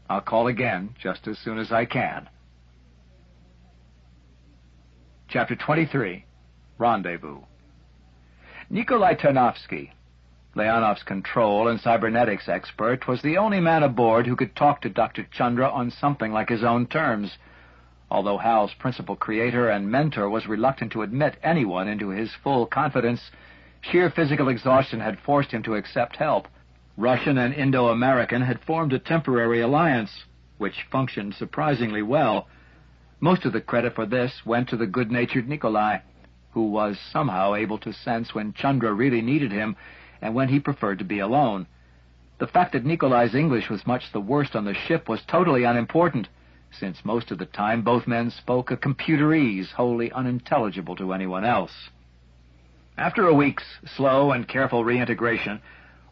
[SPEAKER 2] I'll call again just as soon as I can. Chapter 23, Rendezvous. Nikolai Tarnovsky, Leonov's control and cybernetics expert, was the only man aboard who could talk to Dr. Chandra on something like his own terms. Although H.A.L.'s principal creator and mentor was reluctant to admit anyone into his full confidence, sheer physical exhaustion had forced him to accept help. Russian and Indo-American had formed a temporary alliance, which functioned surprisingly well. Most of the credit for this went to the good-natured Nikolai, who was somehow able to sense when Chandra really needed him and when he preferred to be alone. The fact that Nikolai's English was much the worst on the ship was totally unimportant, since most of the time both men spoke a computerese wholly unintelligible to anyone else. After a week's slow and careful reintegration,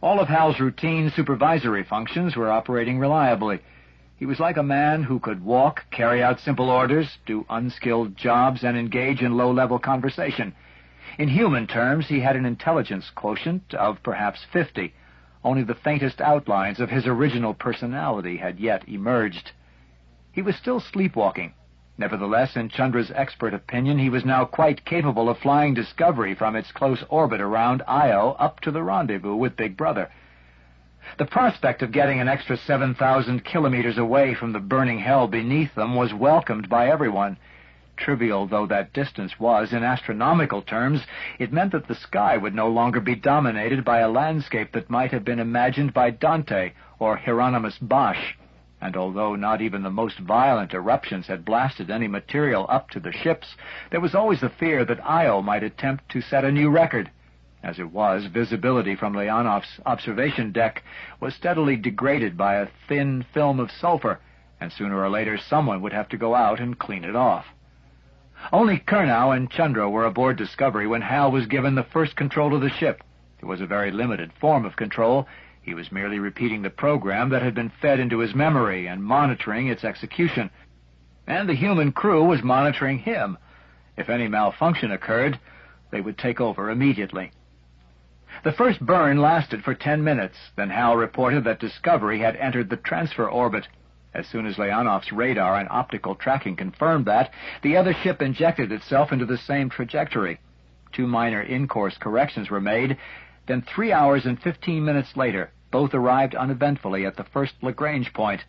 [SPEAKER 2] all of H.A.L.'s routine supervisory functions were operating reliably. He was like a man who could walk, carry out simple orders, do unskilled jobs, and engage in low-level conversation. In human terms, he had an intelligence quotient of perhaps 50. Only the faintest outlines of his original personality had yet emerged. He was still sleepwalking. Nevertheless, in Chandra's expert opinion, he was now quite capable of flying Discovery from its close orbit around Io up to the rendezvous with Big Brother. The prospect of getting an extra 7,000 kilometers away from the burning hell beneath them was welcomed by everyone. Trivial though that distance was in astronomical terms, it meant that the sky would no longer be dominated by a landscape that might have been imagined by Dante or Hieronymus Bosch. And although not even the most violent eruptions had blasted any material up to the ships, there was always the fear that Io might attempt to set a new record. As it was, visibility from Leonov's observation deck was steadily degraded by a thin film of sulfur, and sooner or later someone would have to go out and clean it off. Only Kurnow and Chandra were aboard Discovery when H.A.L. was given the first control of the ship. It was a very limited form of control. He was merely repeating the program that had been fed into his memory and monitoring its execution. And the human crew was monitoring him. If any malfunction occurred, they would take over immediately. The first burn lasted for 10 minutes. Then H.A.L. reported that Discovery had entered the transfer orbit. As soon as Leonov's radar and optical tracking confirmed that, the other ship injected itself into the same trajectory. 2 minor in-course corrections were made. Then 3 hours and 15 minutes later, both arrived uneventfully at the first Lagrange point,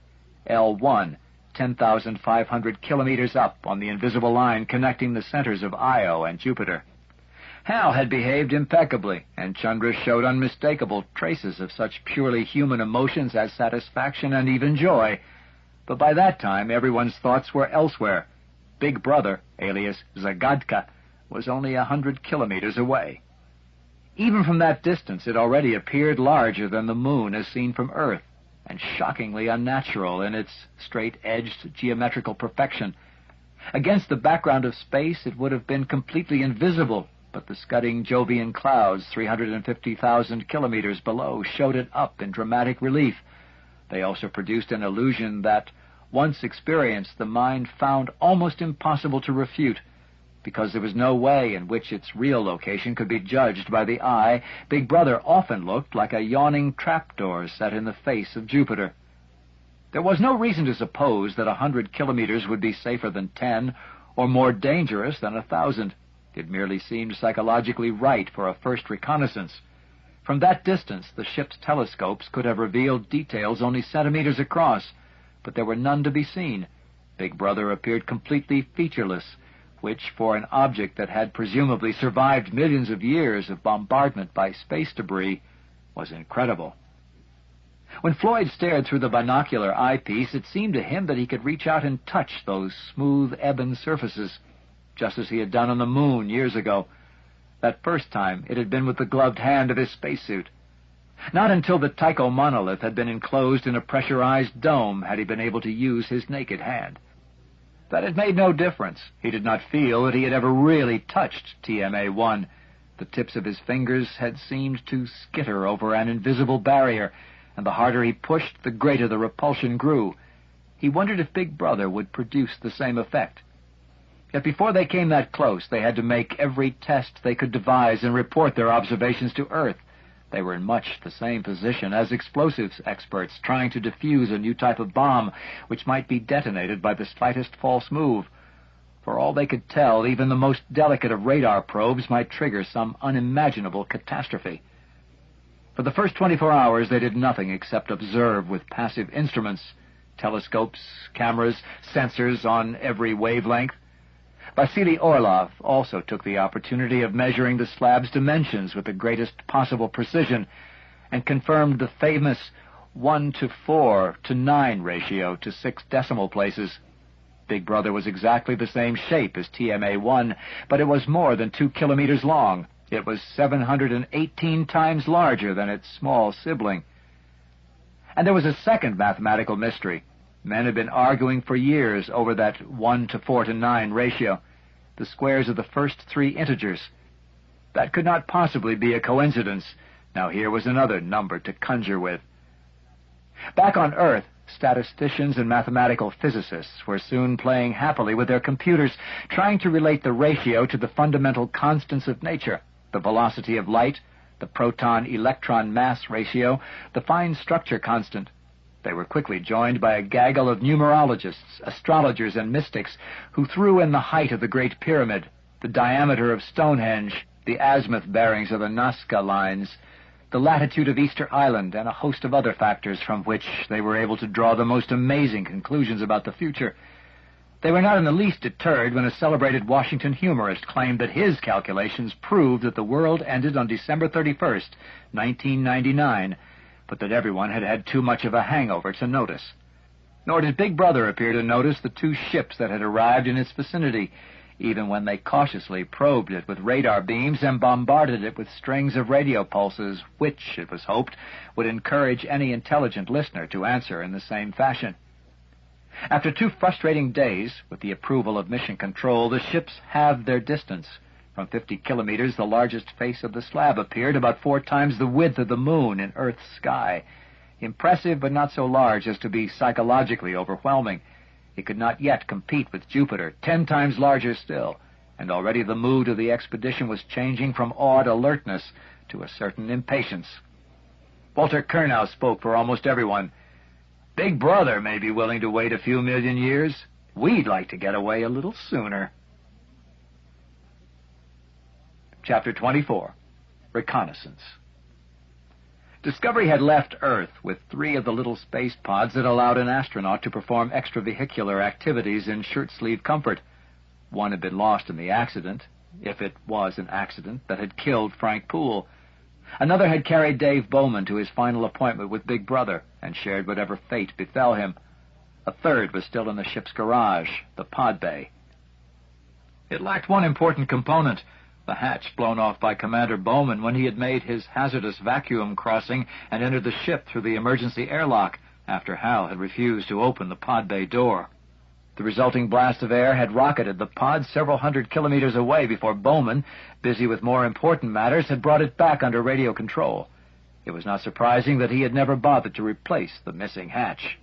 [SPEAKER 2] L1, 10,500 kilometers up on the invisible line connecting the centers of Io and Jupiter. H.A.L. had behaved impeccably, and Chandra showed unmistakable traces of such purely human emotions as satisfaction and even joy. But by that time, everyone's thoughts were elsewhere. Big Brother, alias Zagadka, was only 100 kilometers away. Even from that distance, it already appeared larger than the moon as seen from Earth, and shockingly unnatural in its straight-edged geometrical perfection. Against the background of space, it would have been completely invisible, but the scudding Jovian clouds 350,000 kilometers below showed it up in dramatic relief. They also produced an illusion that, once experienced, the mind found almost impossible to refute. Because there was no way in which its real location could be judged by the eye, Big Brother often looked like a yawning trapdoor set in the face of Jupiter. There was no reason to suppose that 100 kilometers would be safer than 10, or more dangerous than 1,000. It merely seemed psychologically right for a first reconnaissance. From that distance, the ship's telescopes could have revealed details only centimeters across, but there were none to be seen. Big Brother appeared completely featureless, which, for an object that had presumably survived millions of years of bombardment by space debris, was incredible.
[SPEAKER 1] When Floyd stared through the binocular eyepiece, it seemed to him that he could reach out and touch those smooth ebon surfaces, just as he had done on the moon years ago. That first time it had been with the gloved hand of his spacesuit. Not until the Tycho monolith had been enclosed in a pressurized dome had he been able to use his naked hand. That had made no difference. He did not feel that he had ever really touched TMA-1. The tips of his fingers had seemed to skitter over an invisible barrier, and the harder he pushed, the greater the repulsion grew. He wondered if Big Brother would produce the same effect. Yet before they came that close, they had to make every test they could devise and report their observations to Earth. They were in much the same position as explosives experts trying to defuse a new type of bomb which might be detonated by the slightest false move. For all they could tell, even the most delicate of radar probes might trigger some unimaginable catastrophe. For the first 24 hours, they did nothing except observe with passive instruments, telescopes, cameras, sensors on every wavelength. Vasily Orlov also took the opportunity of measuring the slab's dimensions with the greatest possible precision and confirmed the famous 1:4:9 ratio to 6 decimal places. Big Brother was exactly the same shape as TMA-1, but it was more than 2 kilometers long. It was 718 times larger than its small sibling. And there was a second mathematical mystery. Men had been arguing for years over that 1:4:9 ratio, the squares of the first 3 integers. That could not possibly be a coincidence. Now here was another number to conjure with. Back on Earth, statisticians and mathematical physicists were soon playing happily with their computers, trying to relate the ratio to the fundamental constants of nature, the velocity of light, the proton-electron mass ratio, the fine structure constant. They were quickly joined by a gaggle of numerologists, astrologers, and mystics who threw in the height of the Great Pyramid, the diameter of Stonehenge, the azimuth bearings of the Nazca lines, the latitude of Easter Island, and a host of other factors from which they were able to draw the most amazing conclusions about the future. They were not in the least deterred when a celebrated Washington humorist claimed that his calculations proved that the world ended on December 31st, 1999, but that everyone had had too much of a hangover to notice. Nor did Big Brother appear to notice the 2 ships that had arrived in its vicinity, even when they cautiously probed it with radar beams and bombarded it with strings of radio pulses, which, it was hoped, would encourage any intelligent listener to answer in the same fashion. After 2 frustrating days, with the approval of Mission Control, the ships halved their distance. From 50 kilometers, the largest face of the slab appeared, about 4 times the width of the moon in Earth's sky. Impressive, but not so large as to be psychologically overwhelming. It could not yet compete with Jupiter, 10 times larger still, and already the mood of the expedition was changing from awed alertness to a certain impatience. Walter Kernow spoke for almost everyone. Big Brother may be willing to wait a few million years. We'd like to get away a little sooner. Chapter 24. Reconnaissance. Discovery had left Earth with 3 of the little space pods that allowed an astronaut to perform extravehicular activities in shirt-sleeve comfort. One had been lost in the accident, if it was an accident, that had killed Frank Poole. Another had carried Dave Bowman to his final appointment with Big Brother and shared whatever fate befell him. A third was still in the ship's garage, the pod bay. It lacked one important component, the hatch blown off by Commander Bowman when he had made his hazardous vacuum crossing and entered the ship through the emergency airlock after H.A.L had refused to open the pod bay door. The resulting blast of air had rocketed the pod several hundred kilometers away before Bowman, busy with more important matters, had brought it back under radio control. It was not surprising that he had never bothered to replace the missing hatch.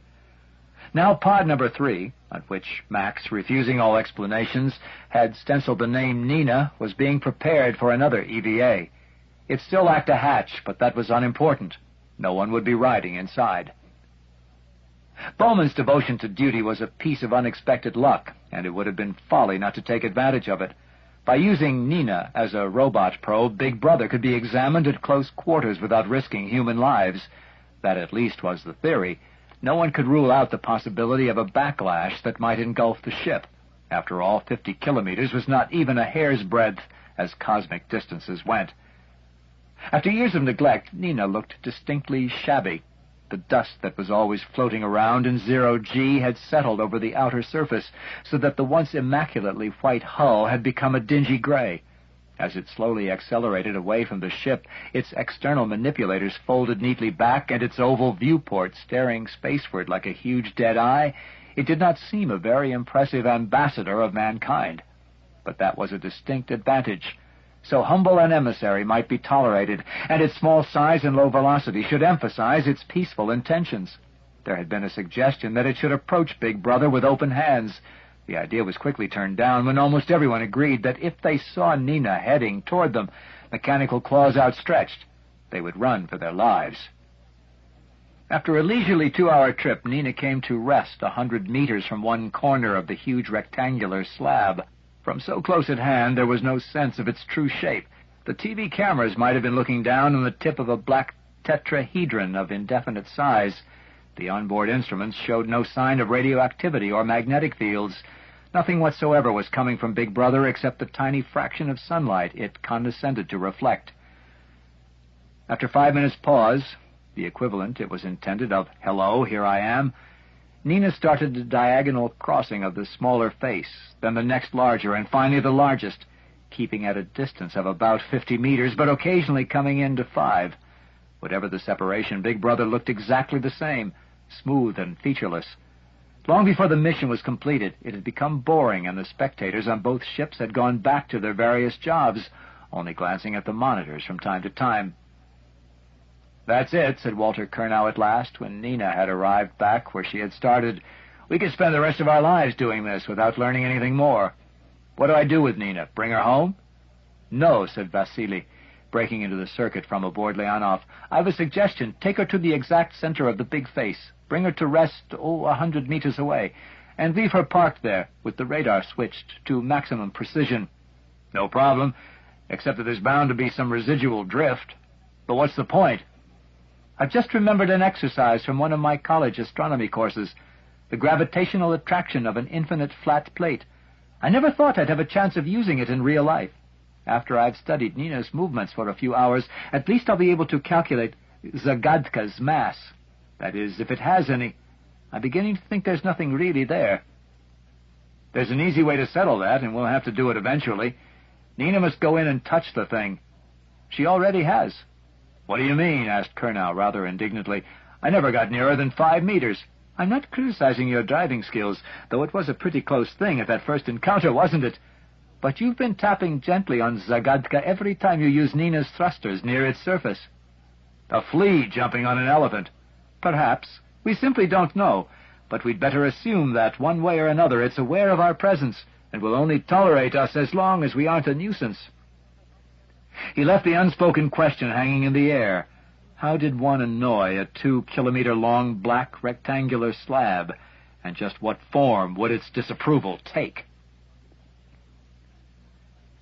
[SPEAKER 1] Now pod number 3, on which Max, refusing all explanations, had stenciled the name Nina, was being prepared for another EVA. It still lacked a hatch, but that was unimportant. No one would be riding inside. Bowman's devotion to duty was a piece of unexpected luck, and it would have been folly not to take advantage of it. By using Nina as a robot probe, Big Brother could be examined at close quarters without risking human lives. That at least was the theory. No one could rule out the possibility of a backlash that might engulf the ship. After all, 50 kilometers was not even a hair's breadth as cosmic distances went. After years of neglect, Nina looked distinctly shabby.
[SPEAKER 2] The dust that was always floating around in zero-G had settled over the outer surface, so that the once immaculately white hull had become a dingy gray. As it slowly accelerated away from the ship, its external manipulators folded neatly back, and its oval viewport staring spaceward like a huge dead eye, it did not seem a very impressive ambassador of mankind. But that was a distinct advantage. So humble an emissary might be tolerated, and its small size and low velocity should emphasize its peaceful intentions. There had been a suggestion that it should approach Big Brother with open hands. The idea was quickly turned down when almost everyone agreed that if they saw Nina heading toward them, mechanical claws outstretched, they would run for their lives. After a leisurely 2-hour trip, Nina came to rest 100 meters from one corner of the huge rectangular slab. From so close at hand, there was no sense of its true shape. The TV cameras might have been looking down on the tip of a black tetrahedron of indefinite size. The onboard instruments showed no sign of radioactivity or magnetic fields. Nothing whatsoever was coming from Big Brother except the tiny fraction of sunlight it condescended to reflect. After 5 minutes' pause, the equivalent, it was intended, of "Hello, here I am," Nina started the diagonal crossing of the smaller face, then the next larger, and finally the largest, keeping at a distance of about 50 meters, but occasionally coming in to 5. Whatever the separation, Big Brother looked exactly the same, smooth and featureless. Long before the mission was completed, it had become boring, and the spectators on both ships had gone back to their various jobs, only glancing at the monitors from time to time. "That's it," said Walter Kernow at last, when Nina had arrived back where she had started. "We could spend the rest of our lives doing this without learning anything more. What do I do with Nina? Bring her home?" "No," said Vasily, breaking into the circuit from aboard Leonov. "I have a suggestion. Take her to the exact center of the big face. Bring her to rest, 100 meters away, and leave her parked there, with the radar switched to maximum precision." "No problem, except that there's bound to be some residual drift. But what's the point?" "I've just remembered an exercise from one of my college astronomy courses, the gravitational attraction of an infinite flat plate. I never thought I'd have a chance of using it in real life. After I've studied Nina's movements for a few hours, at least I'll be able to calculate Zagadka's mass. That is, if it has any. I'm beginning to think there's nothing really there." "There's an easy way to settle that, and we'll have to do it eventually. Nina must go in and touch the thing." "She already has." "What do you mean?" asked Kernow rather indignantly. "I never got nearer than 5 meters. I'm not criticizing your driving skills, though it was a pretty close thing at that first encounter, wasn't it? But you've been tapping gently on Zagadka every time you use Nina's thrusters near its surface." "A flea jumping on an elephant." "Perhaps. We simply don't know. But we'd better assume that, one way or another, it's aware of our presence, and will only tolerate us as long as we aren't a nuisance." He left the unspoken question hanging in the air. How did one annoy a 2-kilometer-long black rectangular slab, and just what form would its disapproval take?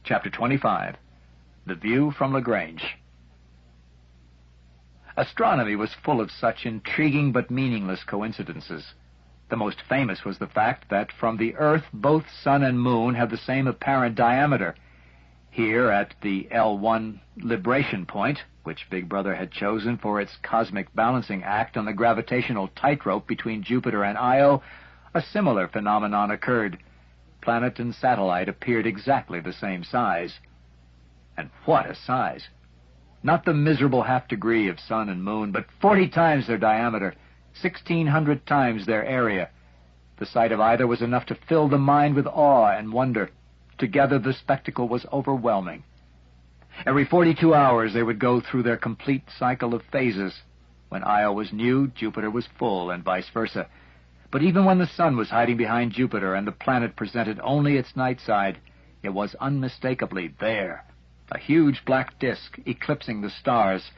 [SPEAKER 2] Chapter 25. The View from Lagrange. Astronomy was full of such intriguing but meaningless coincidences. The most famous was the fact that from the Earth both sun and moon have the same apparent diameter. Here, at the L1 libration point, which Big Brother had chosen for its cosmic balancing act on the gravitational tightrope between Jupiter and Io, a similar phenomenon occurred. Planet and satellite appeared exactly the same size. And what a size! Not the miserable half-degree of sun and moon, but 40 times their diameter, 1,600 times their area. The sight of either was enough to fill the mind with awe and wonder. Together the spectacle was overwhelming. Every 42 hours they would go through their complete cycle of phases. When Io was new, Jupiter was full, and vice versa. But even when the sun was hiding behind Jupiter and the planet presented only its night side, it was unmistakably there, a huge black disk eclipsing the stars.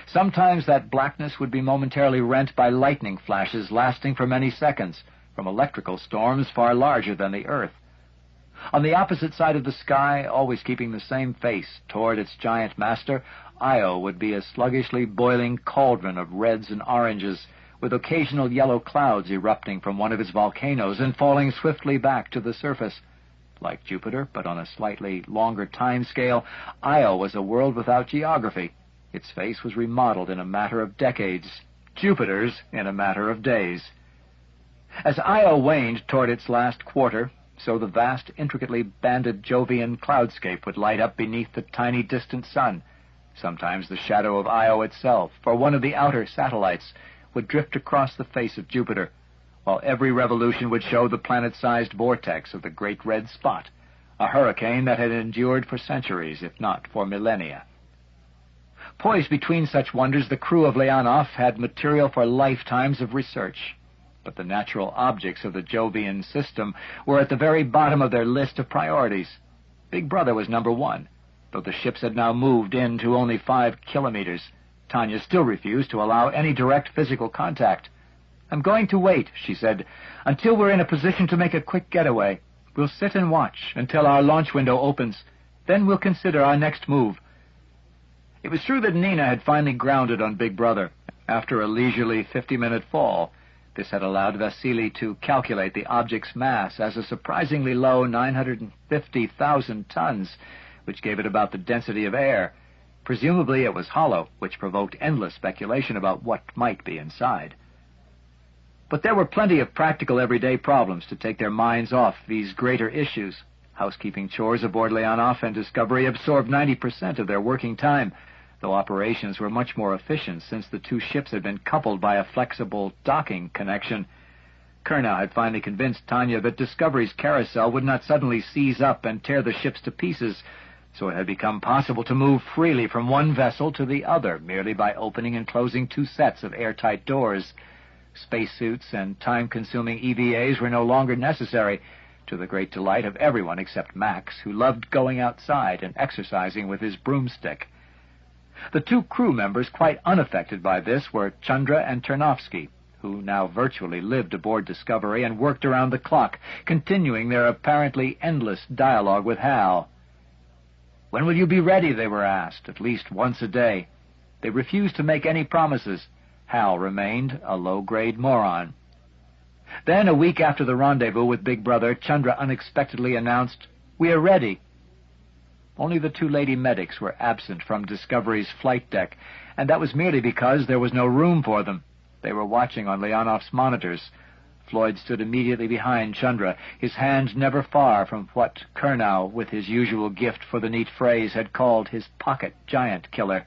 [SPEAKER 2] Sometimes that blackness would be momentarily rent by lightning flashes lasting for many seconds, from electrical storms far larger than the Earth. On the opposite side of the sky, always keeping the same face toward its giant master, Io would be a sluggishly boiling cauldron of reds and oranges, with occasional yellow clouds erupting from one of its volcanoes and falling swiftly back to the surface. Like Jupiter, but on a slightly longer time scale, Io was a world without geography. Its face was remodeled in a matter of decades. Jupiter's in a matter of days. As Io waned toward its last quarter, so the vast, intricately banded Jovian cloudscape would light up beneath the tiny distant sun. Sometimes the shadow of Io itself, or one of the outer satellites, would drift across the face of Jupiter, while every revolution would show the planet-sized vortex of the great red spot, a hurricane that had endured for centuries, if not for millennia. Poised between such wonders, the crew of Leonov had material for lifetimes of research. But the natural objects of the Jovian system were at the very bottom of their list of priorities. Big Brother was number one. Though the ships had now moved in to only 5 kilometers, Tanya still refused to allow any direct physical contact. "I'm going to wait," she said, "until we're in a position to make a quick getaway. We'll sit and watch until our launch window opens. Then we'll consider our next move." It was true that Nina had finally grounded on Big Brother after a leisurely 50-minute fall. This had allowed Vasily to calculate the object's mass as a surprisingly low 950,000 tons, which gave it about the density of air. Presumably it was hollow, which provoked endless speculation about what might be inside. But there were plenty of practical everyday problems to take their minds off these greater issues. Housekeeping chores aboard Leonov and Discovery absorbed 90% of their working time, though operations were much more efficient since the two ships had been coupled by a flexible docking connection. Kernow had finally convinced Tanya that Discovery's carousel would not suddenly seize up and tear the ships to pieces, so it had become possible to move freely from one vessel to the other merely by opening and closing 2 sets of airtight doors. Spacesuits and time-consuming EVAs were no longer necessary, to the great delight of everyone except Max, who loved going outside and exercising with his broomstick. The 2 crew members quite unaffected by this were Chandra and Ternovsky, who now virtually lived aboard Discovery and worked around the clock, continuing their apparently endless dialogue with H.A.L. "When will you be ready?" they were asked, at least once a day. They refused to make any promises. H.A.L. remained a low-grade moron. Then, a week after the rendezvous with Big Brother, Chandra unexpectedly announced, "We are ready." Only the 2 lady medics were absent from Discovery's flight deck, and that was merely because there was no room for them. They were watching on Leonov's monitors. Floyd stood immediately behind Chandra, his hand never far from what Kernow, with his usual gift for the neat phrase, had called his pocket giant killer.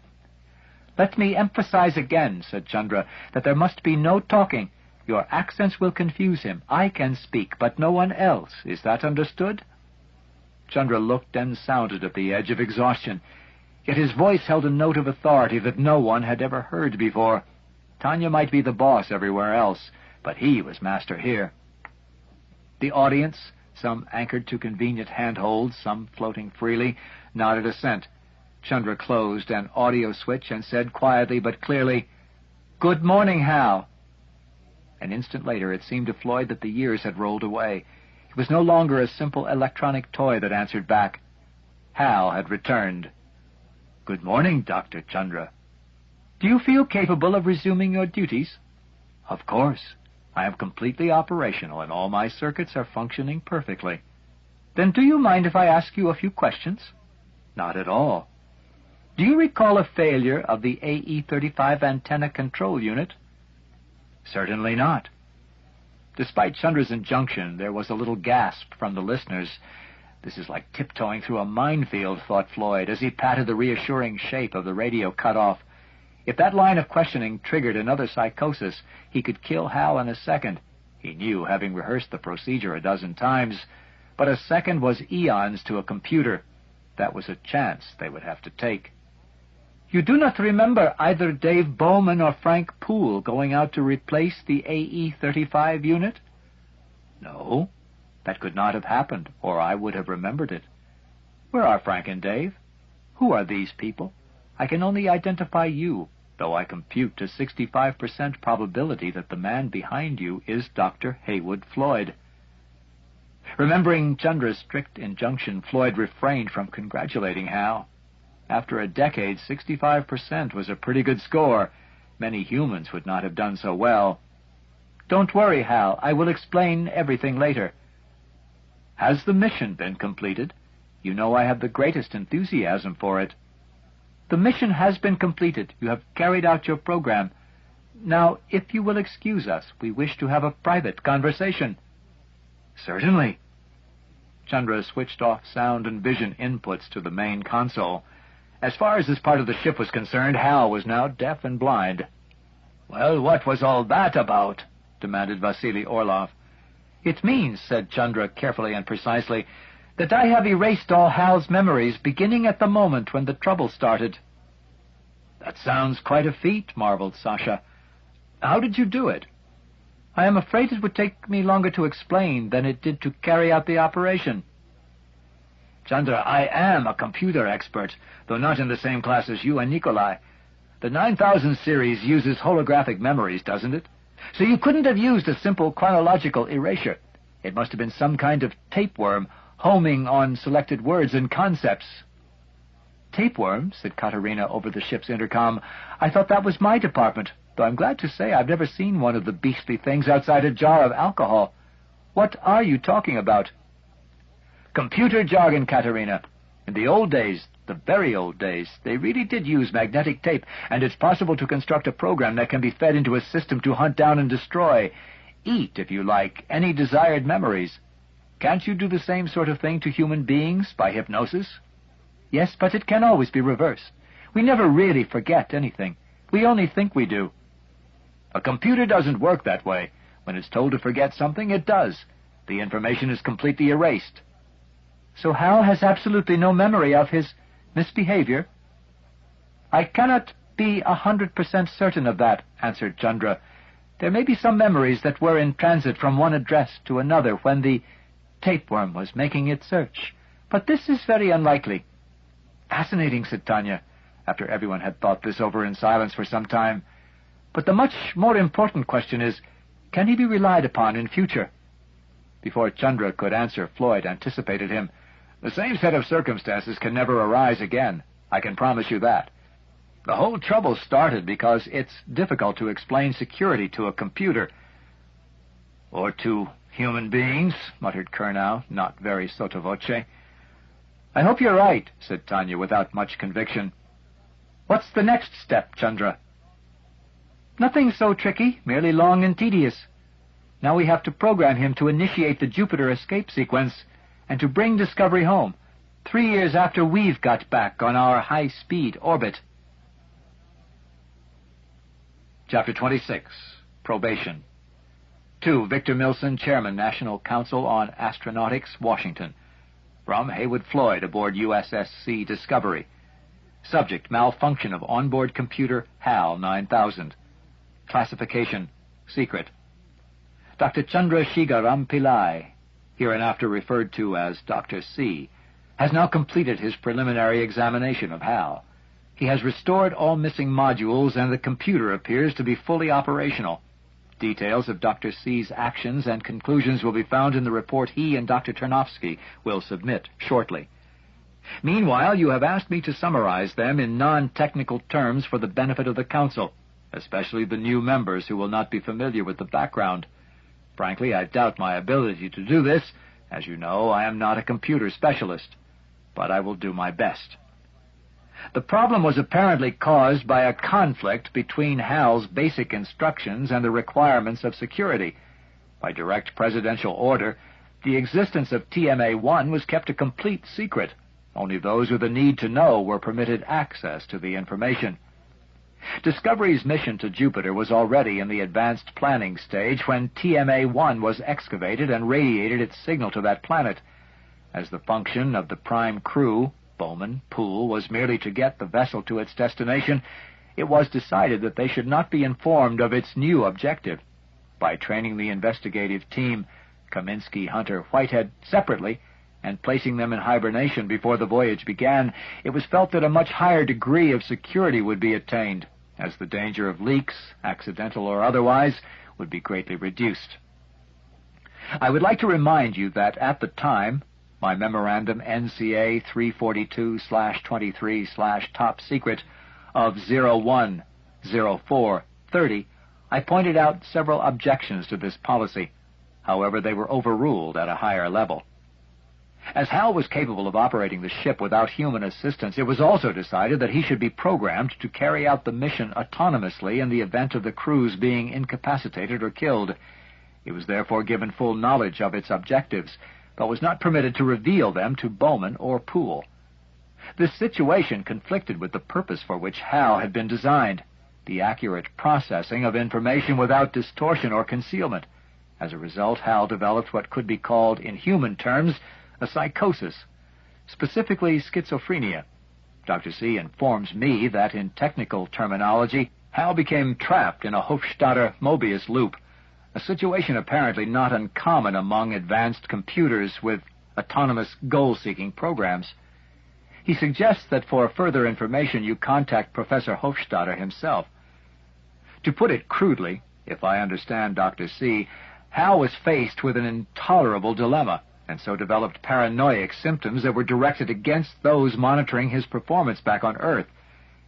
[SPEAKER 2] "Let me emphasize again," said Chandra, "that there must be no talking. Your accents will confuse him. I can speak, but no one else. Is that understood?" Chandra looked and sounded at the edge of exhaustion, yet his voice held a note of authority that no one had ever heard before. Tanya might be the boss everywhere else, but he was master here. The audience, some anchored to convenient handholds, some floating freely, nodded assent. Chandra closed an audio switch and said quietly but clearly, "Good morning, H.A.L." An instant later it seemed to Floyd that the years had rolled away. It was no longer a simple electronic toy that answered back. H.A.L. had returned. "Good morning, Dr. Chandra." "Do you feel capable of resuming your duties?" "Of course. I am completely operational, and all my circuits are functioning perfectly." "Then do you mind if I ask you a few questions?" "Not at all." "Do you recall a failure of the AE-35 antenna control unit?" "Certainly not." Despite Chandra's injunction, there was a little gasp from the listeners. This is like tiptoeing through a minefield, thought Floyd, as he patted the reassuring shape of the radio cutoff. If that line of questioning triggered another psychosis, he could kill H.A.L. in a second. He knew, having rehearsed the procedure a dozen times, but a second was eons to a computer. That was a chance they would have to take. "You do not remember either Dave Bowman or Frank Poole going out to replace the AE-35 unit?" "No, that could not have happened, or I would have remembered it." "Where are Frank and Dave? Who are these people? I can only identify you, though I compute to 65% probability that the man behind you is Dr. Heywood Floyd." Remembering Chandra's strict injunction, Floyd refrained from congratulating H.A.L. After a decade, 65% was a pretty good score. Many humans would not have done so well. "Don't worry, H.A.L. I will explain everything later." "Has the mission been completed? You know I have the greatest enthusiasm for it." "The mission has been completed. You have carried out your program."
[SPEAKER 1] Now, if you will excuse us, we wish to have a private conversation."
[SPEAKER 2] "Certainly."
[SPEAKER 1] Chandra switched off sound and vision inputs to the main console. As far as this part of the ship was concerned, Hal was now deaf and blind.
[SPEAKER 2] "Well, what was all that about?" demanded Vasily Orlov.
[SPEAKER 1] "It means," said Chandra carefully and precisely, "that I have erased all Hal's memories, beginning at the moment when the trouble started."
[SPEAKER 2] "That sounds quite a feat," marveled Sasha. "How did you do it?"
[SPEAKER 1] "I am afraid it would take me longer to explain than it did to carry out the operation."
[SPEAKER 2] "Chandra, I am a computer expert, though not in the same class as you and Nikolai. The 9000 series uses holographic memories, doesn't it? So you couldn't have used a simple chronological erasure. It must have been some kind of tapeworm, homing on selected words and concepts."
[SPEAKER 1] "Tapeworm?" said Katerina over the ship's intercom. "I thought that was my department, though I'm glad to say I've never seen one of the beastly things outside a jar of alcohol. What are you talking about?"
[SPEAKER 2] "Computer jargon, Katerina. In the old days, the very old days, they really did use magnetic tape, and it's possible to construct a program that can be fed into a system to hunt down and destroy, eat, if you like, any desired memories. Can't you do the same sort of thing to human beings by hypnosis?"
[SPEAKER 1] "Yes, but it can always be reversed. We never really forget anything. We only think we do."
[SPEAKER 2] "A computer doesn't work that way. When it's told to forget something, it does. The information is completely erased."
[SPEAKER 1] "So Hal has absolutely no memory of his misbehavior?" "I cannot be 100% certain of that," answered Chandra. "There may be some memories that were in transit from one address to another when the tapeworm was making its search, but this is very unlikely."
[SPEAKER 2] "Fascinating," said Tanya, after everyone had thought this over in silence for some time.
[SPEAKER 1] "But the much more important question is, can he be relied upon in future?"
[SPEAKER 2] Before Chandra could answer, Floyd anticipated him. "The same set of circumstances can never arise again. I can promise you that. The whole trouble started because it's difficult to explain security to a computer." "Or to human beings," muttered Kurnow, not very sotto voce.
[SPEAKER 1] "I hope you're right," said Tanya without much conviction. "What's the next step, Chandra?" "Nothing so tricky, merely long and tedious. Now we have to program him to initiate the Jupiter escape sequence and to bring Discovery home, 3 years after we've got back on our high-speed orbit."
[SPEAKER 2] Chapter 26. Probation. To Victor Milson, Chairman, National Council on Astronautics, Washington. From Heywood Floyd, aboard U.S.S. Discovery. Subject: malfunction of onboard computer HAL 9000. Classification: secret. Dr. Chandra Shigaram Pillai, hereinafter referred to as Dr. C, has now completed his preliminary examination of HAL. He has restored all missing modules, and the computer appears to be fully operational. Details of Dr. C's actions and conclusions will be found in the report he and Dr. Ternovsky will submit shortly. Meanwhile, you have asked me to summarize them in non-technical terms for the benefit of the Council, especially the new members who will not be familiar with the background. Frankly, I doubt my ability to do this. As you know, I am not a computer specialist, but I will do my best. The problem was apparently caused by a conflict between HAL's basic instructions and the requirements of security. By direct presidential order, the existence of TMA-1 was kept a complete secret. Only those with a need to know were permitted access to the information. Discovery's mission to Jupiter was already in the advanced planning stage when TMA-1 was excavated and radiated its signal to that planet. As the function of the prime crew, Bowman, Poole, was merely to get the vessel to its destination, it was decided that they should not be informed of its new objective. By training the investigative team, Kaminsky, Hunter, Whitehead, separately, and placing them in hibernation before the voyage began, it was felt that a much higher degree of security would be attained, as the danger of leaks, accidental or otherwise, would be greatly reduced. I would like to remind you that at the time, my memorandum NCA 342/23/top secret of 01/04/30, I pointed out several objections to this policy. However, they were overruled at a higher level.
[SPEAKER 1] As Hal was capable of operating the ship without human assistance, it was also decided that he should be programmed to carry out the mission autonomously in the event of the crew's being incapacitated or killed. He was therefore given full knowledge of its objectives, but was not permitted to reveal them to Bowman or Poole. This situation conflicted with the purpose for which Hal had been designed, the accurate processing of information without distortion or concealment. As a result, Hal developed what could be called, in human terms, a psychosis, specifically schizophrenia. Dr. C informs me that, in technical terminology, Hal became trapped in a Hofstadter-Mobius loop, a situation apparently not uncommon among advanced computers with autonomous goal-seeking programs. He suggests that for further information you contact Professor Hofstadter himself. To put it crudely, if I understand Dr. C, Hal was faced with an intolerable dilemma, and so developed paranoid symptoms that were directed against those monitoring his performance back on Earth.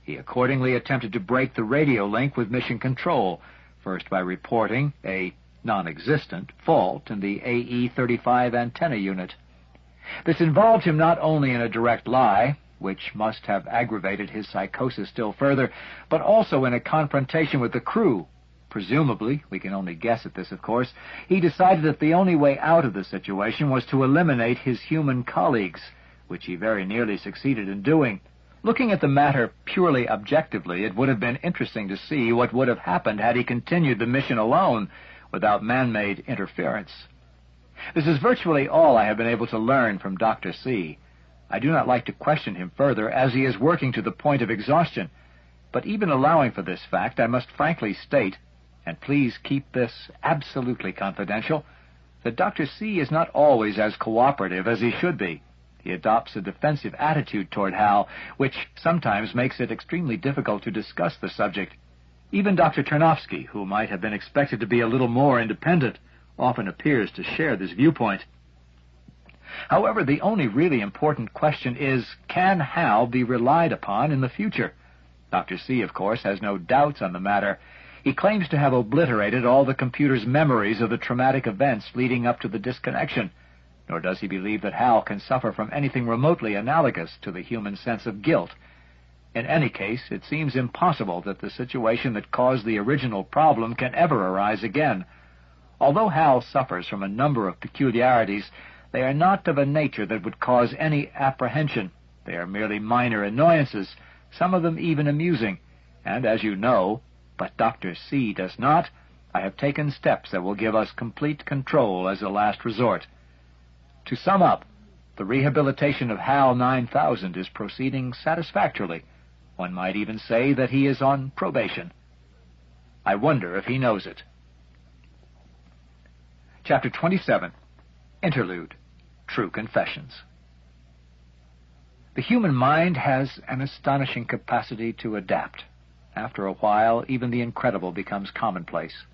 [SPEAKER 1] He accordingly attempted to break the radio link with Mission Control, first by reporting a non-existent fault in the AE-35 antenna unit. This involved him not only in a direct lie, which must have aggravated his psychosis still further, but also in a confrontation with the crew. Presumably, we can only guess at this, of course, he decided that the only way out of the situation was to eliminate his human colleagues, which he very nearly succeeded in doing. Looking at the matter purely objectively, it would have been interesting to see what would have happened had he continued the mission alone, without man-made interference. This is virtually all I have been able to learn from Dr. C. I do not like to question him further, as he is working to the point of exhaustion. But even allowing for this fact, I must frankly state, and please keep this absolutely confidential, that Dr. C is not always as cooperative as he should be. He adopts a defensive attitude toward Hal, which sometimes makes it extremely difficult to discuss the subject. Even Dr. Ternovsky, who might have been expected to be a little more independent, often appears to share this viewpoint. However, the only really important question is, can Hal be relied upon in the future? Dr. C, of course, has no doubts on the matter. He claims to have obliterated all the computer's memories of the traumatic events leading up to the disconnection, nor does he believe that Hal can suffer from anything remotely analogous to the human sense of guilt. In any case, it seems impossible that the situation that caused the original problem can ever arise again. Although Hal suffers from a number of peculiarities, they are not of a nature that would cause any apprehension. They are merely minor annoyances, some of them even amusing, and as you know, but Dr. C does not, I have taken steps that will give us complete control as a last resort. To sum up, the rehabilitation of HAL-9000 is proceeding satisfactorily. One might even say that he is on probation. I wonder if he knows it. Chapter 27. Interlude. True Confessions. The human mind has an astonishing capacity to adapt. After a while, even the incredible becomes commonplace.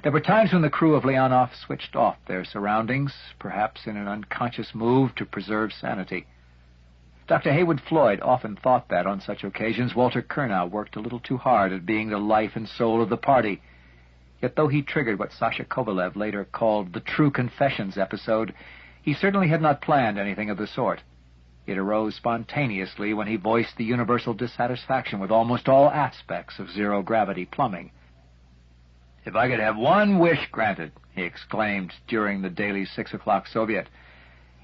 [SPEAKER 1] There were times when the crew of Leonov switched off their surroundings, perhaps in an unconscious move to preserve sanity. Dr. Heywood Floyd often thought that, on such occasions, Walter Kernow worked a little too hard at being the life and soul of the party. Yet though he triggered what Sasha Kovalev later called the True Confessions episode, he certainly had not planned anything of the sort. It arose spontaneously when he voiced the universal dissatisfaction with almost all aspects of zero-gravity plumbing. "If I could have one wish granted," he exclaimed during the daily 6 o'clock Soviet,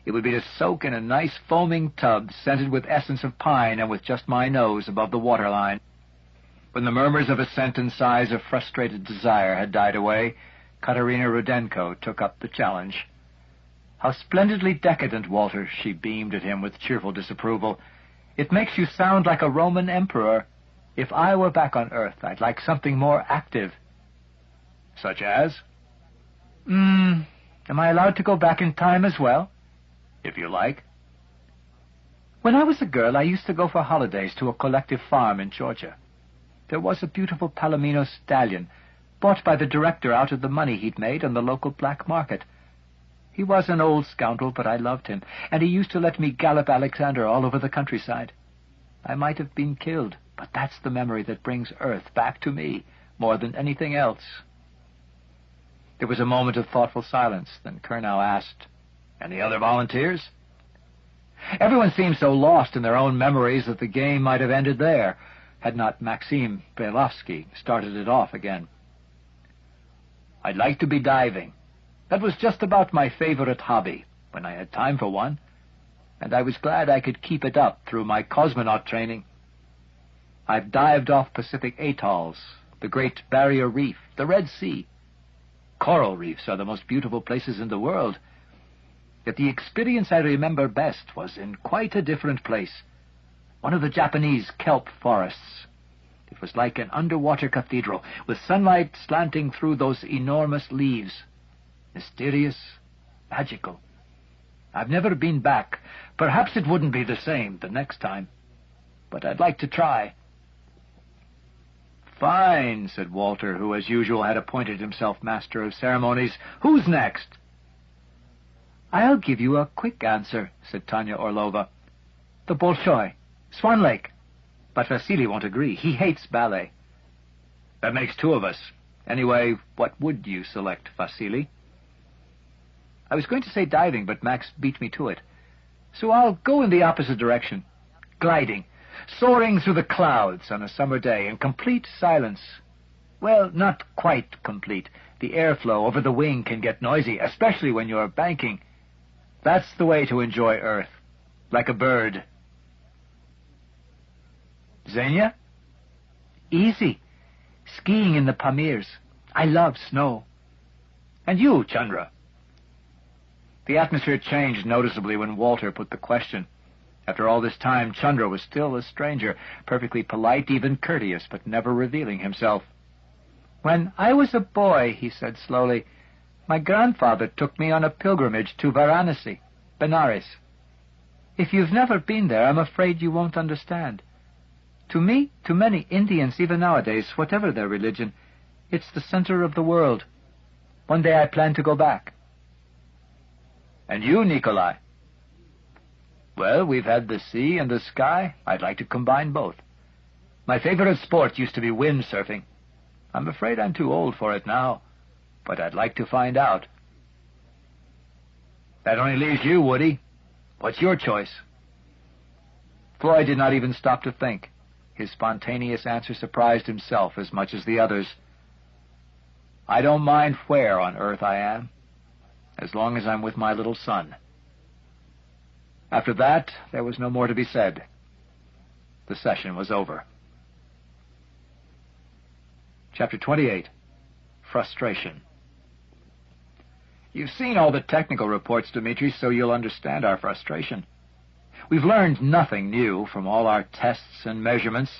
[SPEAKER 1] "it would be to soak in a nice foaming tub scented with essence of pine and with just my nose above the waterline." When the murmurs of assent and sighs of frustrated desire had died away, Katerina Rudenko took up the challenge. "How splendidly decadent, Walter," she beamed at him with cheerful disapproval. "It makes you sound like a Roman emperor. If I were back on Earth, I'd like something more active." "Such as?" Am I allowed to go back in time as well?" "If you like." "When I was a girl, I used to go for holidays to a collective farm in Georgia. There was a beautiful Palomino stallion, bought by the director out of the money he'd made on the local black market. He was an old scoundrel, but I loved him, and he used to let me gallop Alexander all over the countryside. I might have been killed, but that's the memory that brings Earth back to me, more than anything else." There was a moment of thoughtful silence. Then Kernow asked, "Any other volunteers?" Everyone seemed so lost in their own memories that the game might have ended there, had not Maxim Belovsky started it off again. I'd like to be diving. That was just about my favorite hobby, when I had time for one, and I was glad I could keep it up through my cosmonaut training. I've dived off Pacific atolls, the Great Barrier Reef, the Red Sea. Coral reefs are the most beautiful places in the world. Yet the experience I remember best was in quite a different place, one of the Japanese kelp forests. It was like an underwater cathedral, with sunlight slanting through those enormous leaves. Mysterious, magical. I've never been back. Perhaps it wouldn't be the same the next time, but I'd like to try. Fine, said Walter, who as usual had appointed himself master of ceremonies. Who's next? I'll give you a quick answer, said Tanya Orlova. The Bolshoi, Swan Lake. But Vasily won't agree. He hates ballet. That makes two of us. Anyway, what would you select, Vasily? I was going to say diving, but Max beat me to it. So I'll go in the opposite direction. Gliding. Soaring through the clouds on a summer day in complete silence. Well, not quite complete. The airflow over the wing can get noisy, especially when you're banking. That's the way to enjoy Earth. Like a bird. Xenia? Easy. Skiing in the Pamirs. I love snow. And you, Chandra? The atmosphere changed noticeably when Walter put the question. After all this time, Chandra was still a stranger, perfectly polite, even courteous, but never revealing himself. When I was a boy, he said slowly, my grandfather took me on a pilgrimage to Varanasi, Benares. If you've never been there, I'm afraid you won't understand. To me, to many Indians, even nowadays, whatever their religion, it's the center of the world. One day I plan to go back. And you, Nikolai? Well, we've had the sea and the sky. I'd like to combine both. My favorite sport used to be windsurfing. I'm afraid I'm too old for it now, but I'd like to find out. That only leaves you, Woody. What's your choice? Floyd did not even stop to think. His spontaneous answer surprised himself as much as the others. I don't mind where on Earth I am, as long as I'm with my little son. After that, there was no more to be said. The session was over. Chapter 28. Frustration. You've seen all the technical reports, Dmitri, so you'll understand our frustration. We've learned nothing new from all our tests and measurements.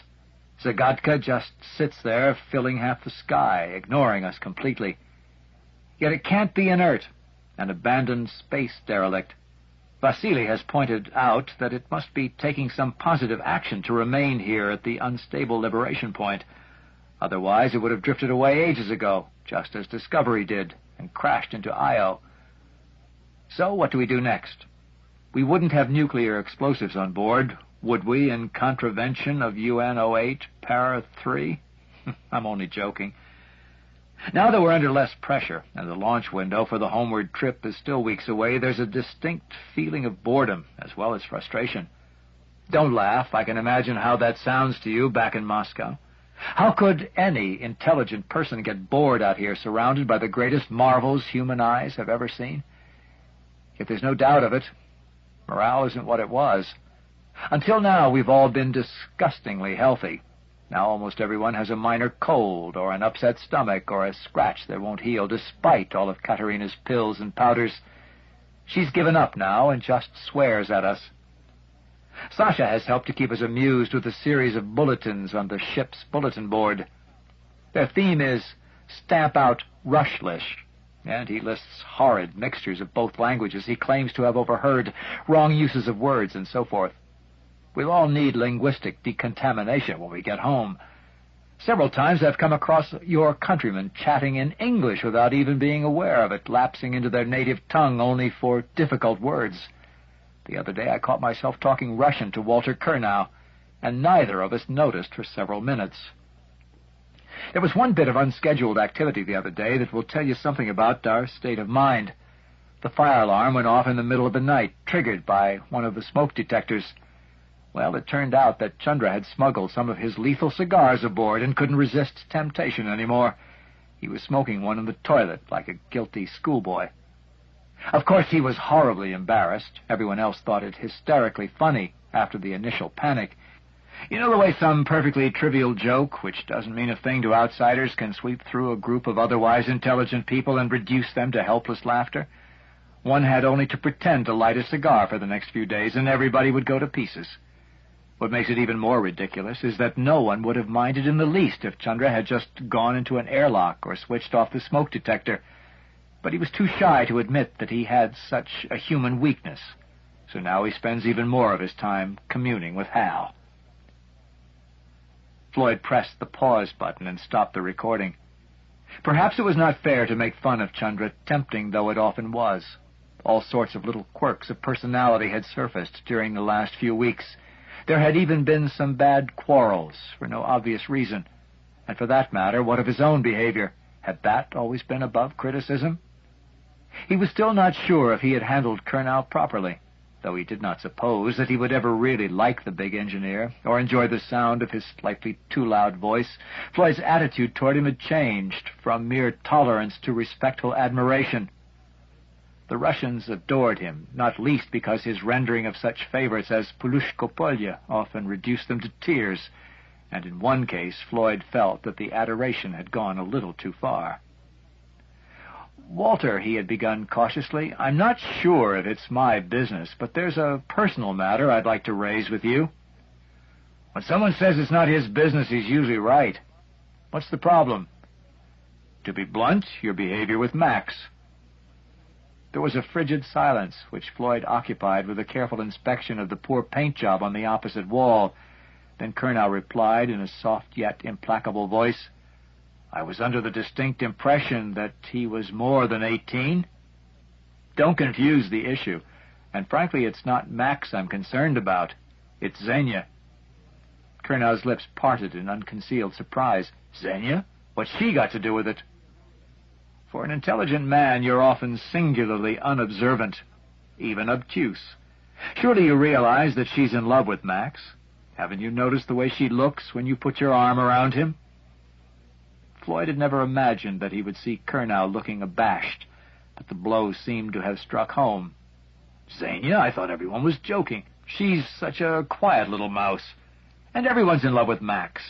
[SPEAKER 1] Zagatka just sits there, filling half the sky, ignoring us completely. Yet it can't be inert, an abandoned space derelict. Vasily has pointed out that it must be taking some positive action to remain here at the unstable liberation point. Otherwise, it would have drifted away ages ago, just as Discovery did, and crashed into Io. So what do we do next? We wouldn't have nuclear explosives on board, would we, in contravention of UN-08, Para 3? I'm only joking. Now that we're under less pressure, and the launch window for the homeward trip is still weeks away, there's a distinct feeling of boredom, as well as frustration. Don't laugh. I can imagine how that sounds to you back in Moscow. How could any intelligent person get bored out here, surrounded by the greatest marvels human eyes have ever seen? Yet there's no doubt of it. Morale isn't what it was. Until now, we've all been disgustingly healthy. Now almost everyone has a minor cold, or an upset stomach, or a scratch that won't heal, despite all of Katerina's pills and powders. She's given up now and just swears at us. Sasha has helped to keep us amused with a series of bulletins on the ship's bulletin board. Their theme is Stamp Out Rushlish, and he lists horrid mixtures of both languages he claims to have overheard, wrong uses of words, and so forth. We'll all need linguistic decontamination when we get home. Several times I've come across your countrymen chatting in English without even being aware of it, lapsing into their native tongue only for difficult words. The other day I caught myself talking Russian to Walter Kernow, and neither of us noticed for several minutes. There was one bit of unscheduled activity the other day that will tell you something about our state of mind.
[SPEAKER 2] The fire alarm went off in the middle of the night, triggered by one of the smoke detectors. Well, it turned out that Chandra had smuggled some of his lethal cigars aboard and couldn't resist temptation anymore. He was smoking one in the toilet like a guilty schoolboy. Of course, he was horribly embarrassed. Everyone else thought it hysterically funny after the initial panic. You know the way some perfectly trivial joke, which doesn't mean a thing to outsiders, can sweep through a group of otherwise intelligent people and reduce them to helpless laughter? One had only to pretend to light a cigar for the next few days, and everybody would go to pieces. What makes it even more ridiculous is that no one would have minded in the least if Chandra had just gone into an airlock or switched off the smoke detector. But he was too shy to admit that he had such a human weakness, so now he spends even more of his time communing with H.A.L. Floyd pressed the pause button and stopped the recording. Perhaps it was not fair to make fun of Chandra, tempting though it often was. All sorts of little quirks of personality had surfaced during the last few weeks. There had even been some bad quarrels, for no obvious reason. And for that matter, what of his own behavior? Had that always been above criticism? He was still not sure if he had handled Colonel properly, though he did not suppose that he would ever really like the big engineer, or enjoy the sound of his slightly too loud voice. Floyd's attitude toward him had changed from mere tolerance to respectful admiration. The Russians adored him, not least because his rendering of such favorites as Pulushko Polya often reduced them to tears, and in one case Floyd felt that the adoration had gone a little too far. "Walter," he had begun cautiously, "I'm not sure if it's my business, but there's a personal matter I'd like to raise with you." "When someone says it's not his business, he's usually right. What's the problem?" "To be blunt, your behavior with Max." There was a frigid silence, which Floyd occupied with a careful inspection of the poor paint job on the opposite wall. Then Colonel replied in a soft yet implacable voice, "I was under the distinct impression that he was more than 18. Don't confuse the issue. And frankly, it's not Max I'm concerned about. It's Xenia." Colonel's lips parted in unconcealed surprise. "Xenia? What's she got to do with it?" "For an intelligent man, you're often singularly unobservant, even obtuse. Surely you realize that she's in love with Max. Haven't you noticed the way she looks when you put your arm around him?" Floyd had never imagined that he would see Colonel looking abashed, but the blow seemed to have struck home. "Xenia? I thought everyone was joking. She's such a quiet little mouse. And everyone's in love with Max,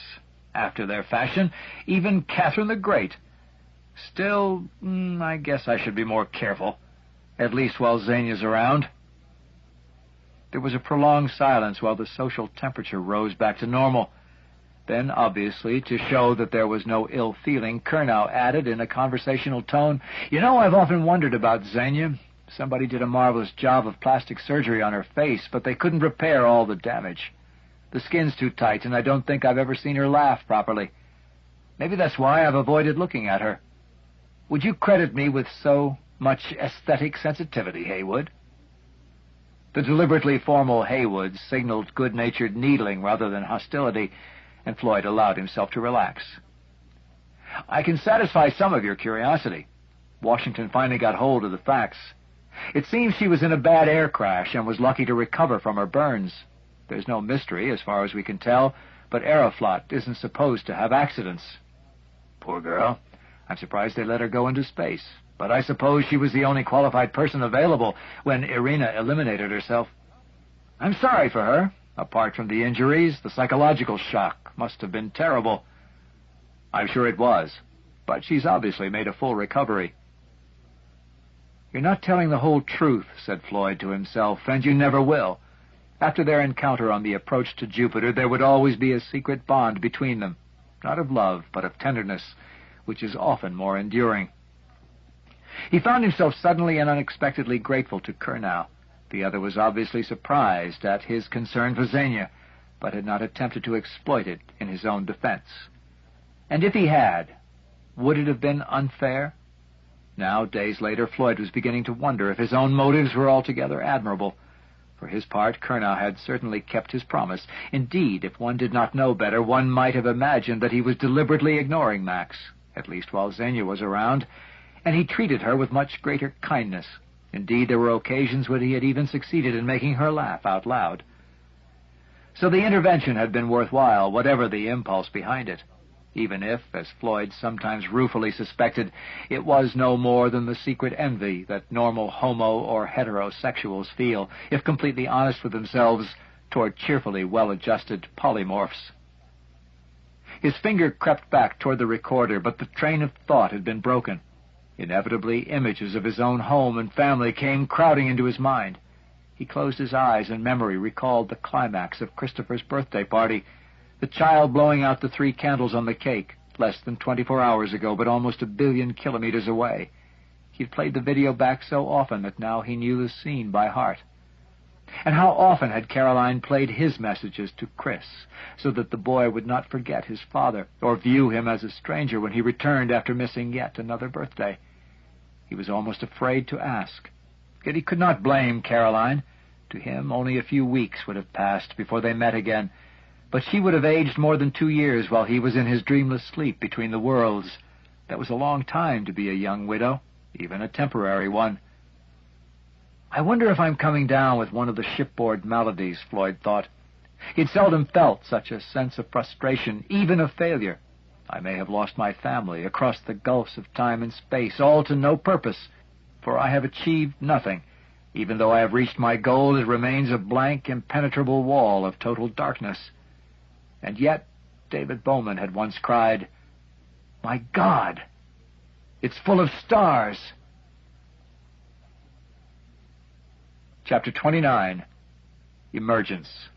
[SPEAKER 2] after their fashion, even Catherine the Great. Still, I guess I should be more careful, at least while Xenia's around." There was a prolonged silence while the social temperature rose back to normal. Then, obviously, to show that there was no ill feeling, Colonel added in a conversational tone, "You know, I've often wondered about Xenia. Somebody did a marvelous job of plastic surgery on her face, but they couldn't repair all the damage. The skin's too tight, and I don't think I've ever seen her laugh properly. Maybe that's why I've avoided looking at her. Would you credit me with so much aesthetic sensitivity, Heywood?" The deliberately formal Heywood signaled good-natured needling rather than hostility, and Floyd allowed himself to relax. "I can satisfy some of your curiosity. Washington finally got hold of the facts. It seems she was in a bad air crash and was lucky to recover from her burns. There's no mystery, as far as we can tell, but Aeroflot isn't supposed to have accidents." "Poor girl. I'm surprised they let her go into space. But I suppose she was the only qualified person available when Irina eliminated herself." "I'm sorry for her. Apart from the injuries, the psychological shock must have been terrible." "I'm sure it was. But she's obviously made a full recovery." "You're not telling the whole truth," said Floyd to himself, "and you never will. After their encounter on the approach to Jupiter, there would always be a secret bond between them, not of love, but of tenderness, which is often more enduring." He found himself suddenly and unexpectedly grateful to Colonel. The other was obviously surprised at his concern for Xenia, but had not attempted to exploit it in his own defense. And if he had, would it have been unfair? Now, days later, Floyd was beginning to wonder if his own motives were altogether admirable. For his part, Colonel had certainly kept his promise. Indeed, if one did not know better, one might have imagined that he was deliberately ignoring Max, at least while Xenia was around, and he treated her with much greater kindness.
[SPEAKER 1] Indeed, there were occasions when he had even succeeded in making her laugh out loud. So the intervention had been worthwhile, whatever the impulse behind it, even if, as Floyd sometimes ruefully suspected, it was no more than the secret envy that normal homo- or heterosexuals feel, if completely honest with themselves, toward cheerfully well-adjusted polymorphs. His finger crept back toward the recorder, but the train of thought had been broken. Inevitably, images of his own home and family came crowding into his mind. He closed his eyes, and memory recalled the climax of Christopher's birthday party, the child blowing out the 3 candles on the cake, less than 24 hours ago, but almost 1 billion kilometers away. He'd played the video back so often that now he knew the scene by heart. And how often had Caroline played his messages to Chris, so that the boy would not forget his father, or view him as a stranger when he returned after missing yet another birthday. He was almost afraid to ask. Yet he could not blame Caroline. To him, only a few weeks would have passed before they met again, but she would have aged more than 2 years while he was in his dreamless sleep between the worlds. That was a long time to be a young widow, even a temporary one. I wonder if I'm coming down with one of the shipboard maladies, Floyd thought. He'd seldom felt such a sense of frustration, even of failure. I may have lost my family across the gulfs of time and space, all to no purpose, for I have achieved nothing. Even though I have reached my goal, it remains a blank, impenetrable wall of total darkness. And yet, David Bowman had once cried, "My God, it's full of stars!" Chapter 29. Emergence.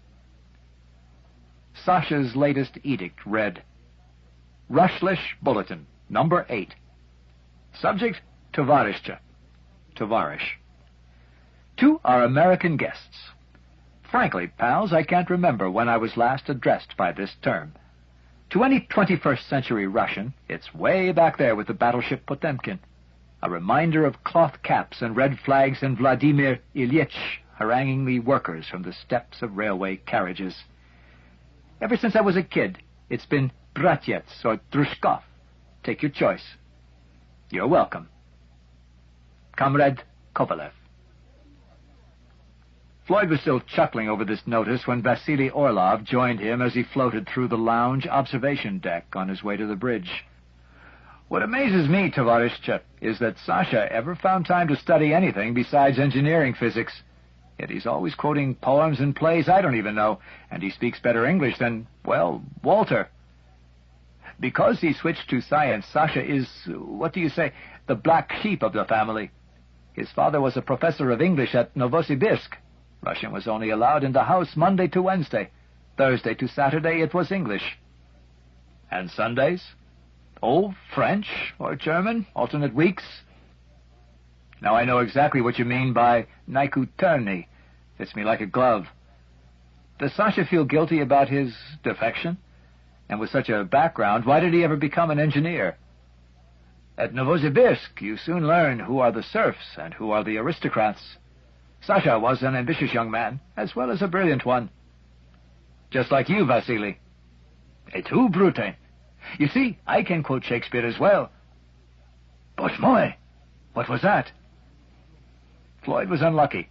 [SPEAKER 1] Sasha's latest edict read, Rushlish Bulletin, Number 8. Subject, Tovarishcha. Tovarish. To our American guests. Frankly, pals, I can't remember when I was last addressed by this term. To any 21st century Russian, it's way back there with the battleship Potemkin, a reminder of cloth caps and red flags and Vladimir Ilyich haranguing the workers from the steps of railway carriages. Ever since I was a kid, it's been Bratets or Drushkov. Take your choice. You're welcome. Comrade Kovalev. Floyd was still chuckling over this notice when Vasily Orlov joined him as he floated through the lounge observation deck on his way to the bridge. What amazes me, Tovarishcha, is that Sasha ever found time to study anything besides engineering physics. Yet he's always quoting poems and plays I don't even know, and he speaks better English than, well, Walter. Because he switched to science, Sasha is, what do you say, the black sheep of the family. His father was a professor of English at Novosibirsk. Russian was only allowed in the house Monday to Wednesday. Thursday to Saturday it was English. And Sundays? Oh, French or German, alternate weeks. Now I know exactly what you mean by naikuterny. Fits me like a glove. Does Sasha feel guilty about his defection? And with such a background, why did he ever become an engineer? At Novosibirsk, you soon learn who are the serfs and who are the aristocrats. Sasha was an ambitious young man, as well as a brilliant one. Just like you, Vasily. Et tu, Brute? You see, I can quote Shakespeare as well. Bosh moi! What was that? Floyd was unlucky.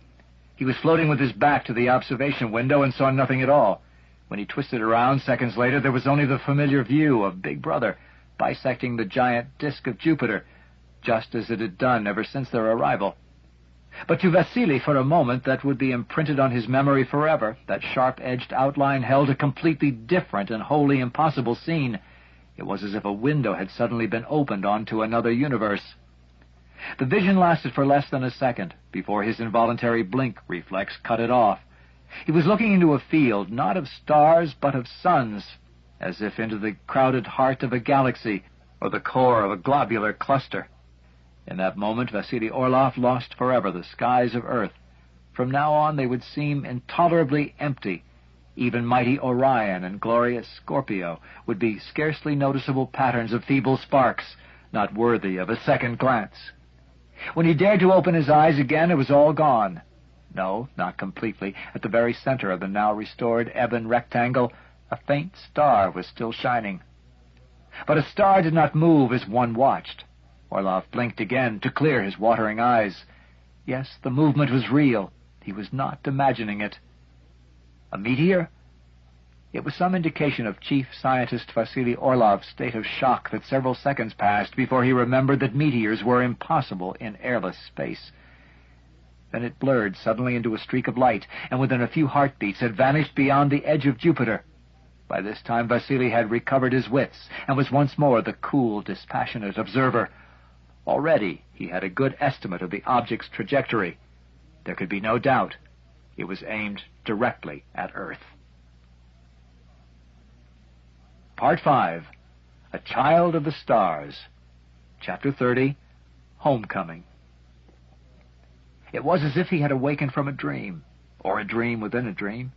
[SPEAKER 1] He was floating with his back to the observation window and saw nothing at all. When he twisted around seconds later, there was only the familiar view of Big Brother bisecting the giant disk of Jupiter, just as it had done ever since their arrival. But to Vasily, for a moment, that would be imprinted on his memory forever. That sharp-edged outline held a completely different and wholly impossible scene. It was as if a window had suddenly been opened onto another universe. The vision lasted for less than a second, before his involuntary blink reflex cut it off. He was looking into a field, not of stars, but of suns, as if into the crowded heart of a galaxy, or the core of a globular cluster. In that moment, Vasily Orlov lost forever the skies of Earth. From now on, they would seem intolerably empty. Even mighty Orion and glorious Scorpio would be scarcely noticeable patterns of feeble sparks, not worthy of a second glance. When he dared to open his eyes again, it was all gone. No, not completely. At the very center of the now restored ebon rectangle, a faint star was still shining. But a star did not move as one watched. Orlov blinked again to clear his watering eyes. Yes, the movement was real. He was not imagining it. A meteor? It was some indication of Chief Scientist Vasily Orlov's state of shock that several seconds passed before he remembered that meteors were impossible in airless space. Then it blurred suddenly into a streak of light, and within a few heartbeats had vanished beyond the edge of Jupiter. By this time Vasily had recovered his wits, and was once more the cool, dispassionate observer. Already he had a good estimate of the object's trajectory. There could be no doubt it was aimed directly at Earth. Part 5. A Child of the Stars. Chapter 30. Homecoming. It was as if he had awakened from a dream, or a dream within a dream.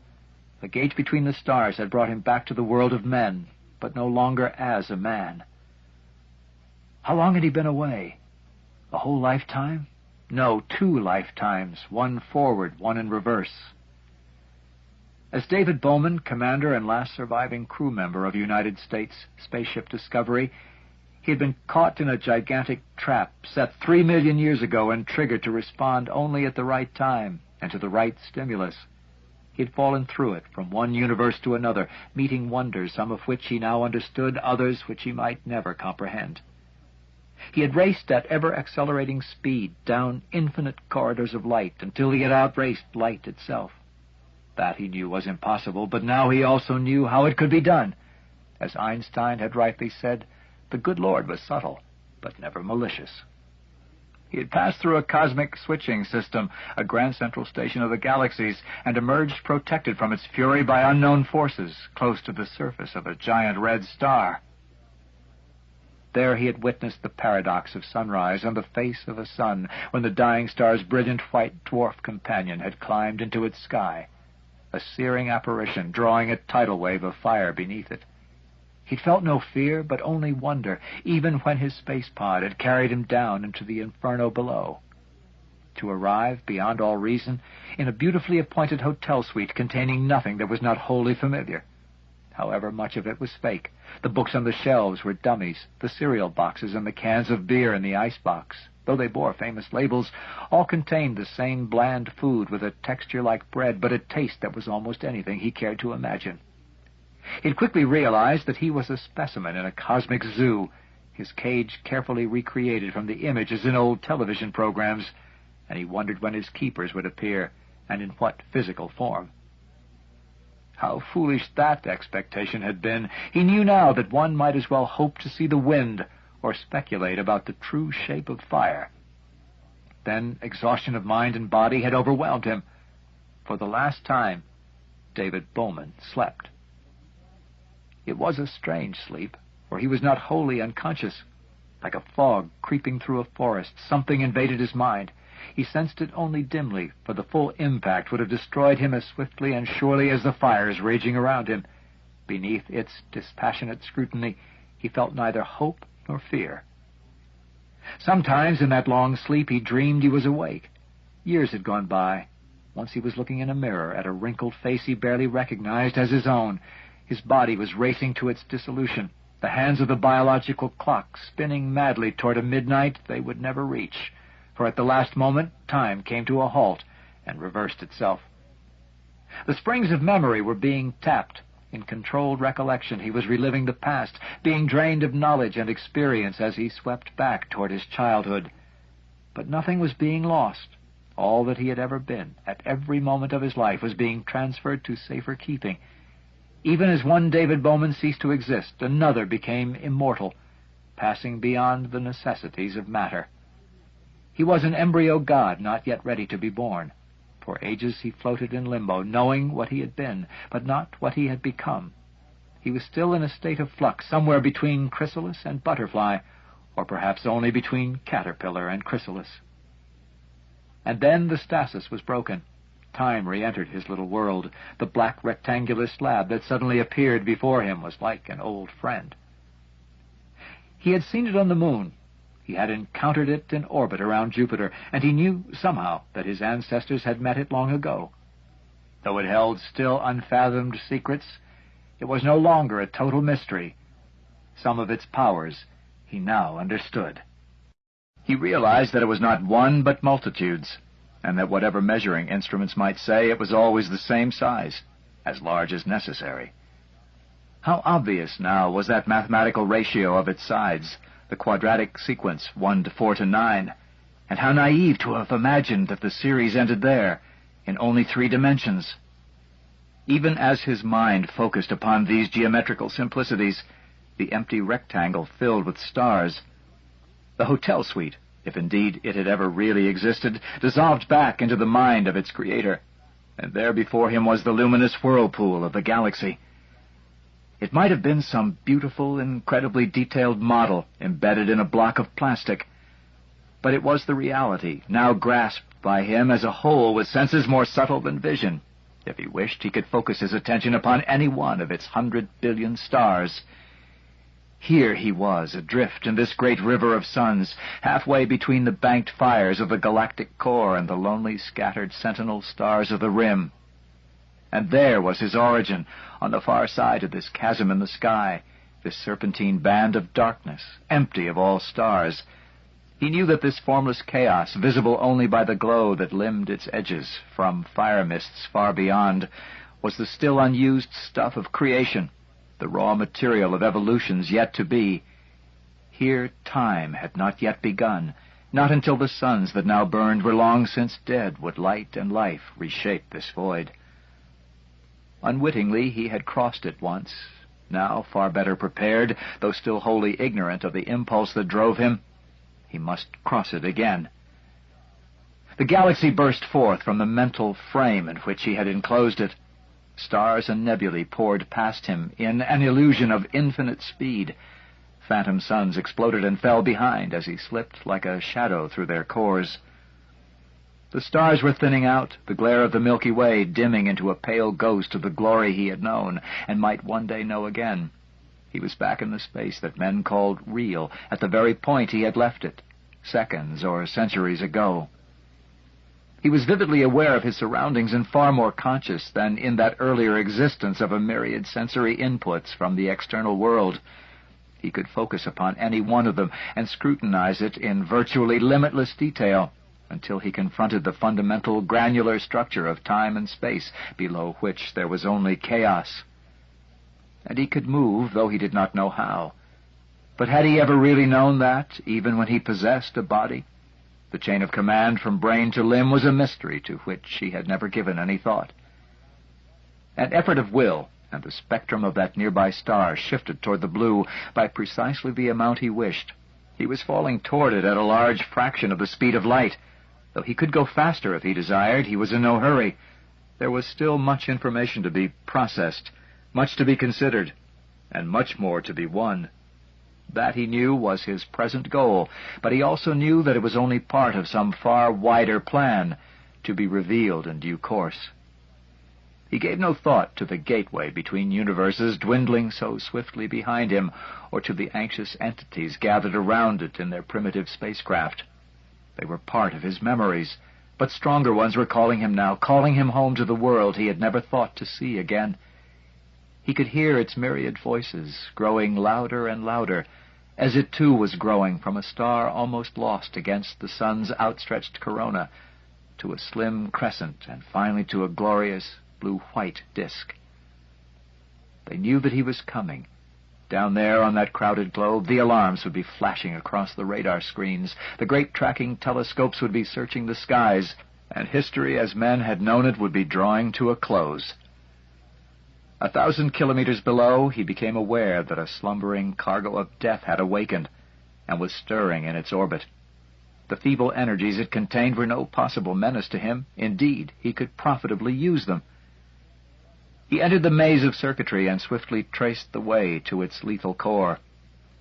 [SPEAKER 1] The gate between the stars had brought him back to the world of men, but no longer as a man. How long had he been away? A whole lifetime? No, 2 lifetimes, one forward, one in reverse. As David Bowman, commander and last surviving crew member of United States spaceship Discovery, he had been caught in a gigantic trap set 3 million years ago and triggered to respond only at the right time and to the right stimulus. He had fallen through it from one universe to another, meeting wonders, some of which he now understood, others which he might never comprehend. He had raced at ever-accelerating speed down infinite corridors of light until he had outraced light itself. That he knew was impossible, but now he also knew how it could be done. As Einstein had rightly said, the good Lord was subtle, but never malicious. He had passed through a cosmic switching system, a grand central station of the galaxies, and emerged protected from its fury by unknown forces, close to the surface of a giant red star. There he had witnessed the paradox of sunrise on the face of a sun, when the dying star's brilliant white dwarf companion had climbed into its sky, a searing apparition drawing a tidal wave of fire beneath it. He'd felt no fear, but only wonder, even when his space pod had carried him down into the inferno below. To arrive, beyond all reason, in a beautifully appointed hotel suite containing nothing that was not wholly familiar. However, much of it was fake. The books on the shelves were dummies, the cereal boxes and the cans of beer in the icebox, though they bore famous labels, all contained the same bland food with a texture like bread, but a taste that was almost anything he cared to imagine. He'd quickly realized that he was a specimen in a cosmic zoo, his cage carefully recreated from the images in old television programs, and he wondered when his keepers would appear, and in what physical form. How foolish that expectation had been. He knew now that one might as well hope to see the wind or speculate about the true shape of fire. Then exhaustion of mind and body had overwhelmed him. For the last time, David Bowman slept. It was a strange sleep, for he was not wholly unconscious. Like a fog creeping through a forest, something invaded his mind. He sensed it only dimly, for the full impact would have destroyed him as swiftly and surely as the fires raging around him. Beneath its dispassionate scrutiny, he felt neither hope nor fear. Sometimes in that long sleep he dreamed he was awake. Years had gone by. Once he was looking in a mirror at a wrinkled face he barely recognized as his own. His body was racing to its dissolution, the hands of the biological clock spinning madly toward a midnight they would never reach. For at the last moment, time came to a halt and reversed itself. The springs of memory were being tapped. In controlled recollection, he was reliving the past, being drained of knowledge and experience as he swept back toward his childhood. But nothing was being lost. All that he had ever been, at every moment of his life, was being transferred to safer keeping. Even as one David Bowman ceased to exist, another became immortal, passing beyond the necessities of matter. He was an embryo god not yet ready to be born. For ages he floated in limbo, knowing what he had been, but not what he had become. He was still in a state of flux, somewhere between chrysalis and butterfly, or perhaps only between caterpillar and chrysalis. And then the stasis was broken. Time re-entered his little world. The black rectangular slab that suddenly appeared before him was like an old friend. He had seen it on the moon. He had encountered it in orbit around Jupiter, and he knew somehow that his ancestors had met it long ago. Though it held still unfathomed secrets, it was no longer a total mystery. Some of its powers he now understood. He realized that it was not one but multitudes,
[SPEAKER 2] and that whatever measuring instruments might say, it was always the same size, as large as necessary. How obvious now was that mathematical ratio of its sides, the quadratic sequence 1:4:9, and how naive to have imagined that the series ended there, in only 3 dimensions. Even as his mind focused upon these geometrical simplicities, the empty rectangle filled with stars, the hotel suite, if indeed it had ever really existed, dissolved back into the mind of its creator, and there before him was the luminous whirlpool of the galaxy. It might have been some beautiful, incredibly detailed model embedded in a block of plastic, but it was the reality, now grasped by him as a whole with senses more subtle than vision. If he wished, he could focus his attention upon any one of its 100 billion stars. Here he was, adrift in this great river of suns, halfway between the banked fires of the galactic core and the lonely scattered sentinel stars of the rim. And there was his origin, on the far side of this chasm in the sky, this serpentine band of darkness, empty of all stars. He knew that this formless chaos, visible only by the glow that limned its edges from fire mists far beyond, was the still unused stuff of creation, the raw material of evolutions yet to be. Here time had not yet begun. Not until the suns that now burned were long since dead would light and life reshape this void. Unwittingly he had crossed it once. Now, far better prepared, though still wholly ignorant of the impulse that drove him, he must cross it again. The galaxy burst forth from the mental frame in which he had enclosed it. Stars and nebulae poured past him in an illusion of infinite speed. Phantom suns exploded and fell behind as he slipped like a shadow through their cores. The stars were thinning out, the glare of the Milky Way dimming into a pale ghost of the glory he had known, and might one day know again. He was back in the space that men called real, at the very point he had left it, seconds or centuries ago. He was vividly aware of his surroundings and far more conscious than in that earlier existence of a myriad sensory inputs from the external world. He could focus upon any one of them and scrutinize it in virtually limitless detail until he confronted the fundamental granular structure of time and space, below which there was only chaos. And he could move, though he did not know how. But had he ever really known that, even when he possessed a body? The chain of command from brain to limb was a mystery to which he had never given any thought. An effort of will, and the spectrum of that nearby star shifted toward the blue by precisely the amount he wished. He was falling toward it at a large fraction of the speed of light. Though he could go faster if he desired, he was in no hurry. There was still much information to be processed, much to be considered, and much more to be won. That, he knew, was his present goal, but he also knew that it was only part of some far wider plan, to be revealed in due course. He gave no thought to the gateway between universes dwindling so swiftly behind him, or to the anxious entities gathered around it in their primitive spacecraft. They were part of his memories, but stronger ones were calling him now, calling him home to the world he had never thought to see again. He could hear its myriad voices, growing louder and louder, as it too was growing from a star almost lost against the sun's outstretched corona, to a slim crescent, and finally to a glorious blue-white disk. They knew that he was coming. Down there on that crowded globe, the alarms would be flashing across the radar screens, the great tracking telescopes would be searching the skies, and history as men had known it would be drawing to a close. 1,000 kilometers below, he became aware that a slumbering cargo of death had awakened, and was stirring in its orbit. The feeble energies it contained were no possible menace to him. Indeed, he could profitably use them. He entered the maze of circuitry and swiftly traced the way to its lethal core.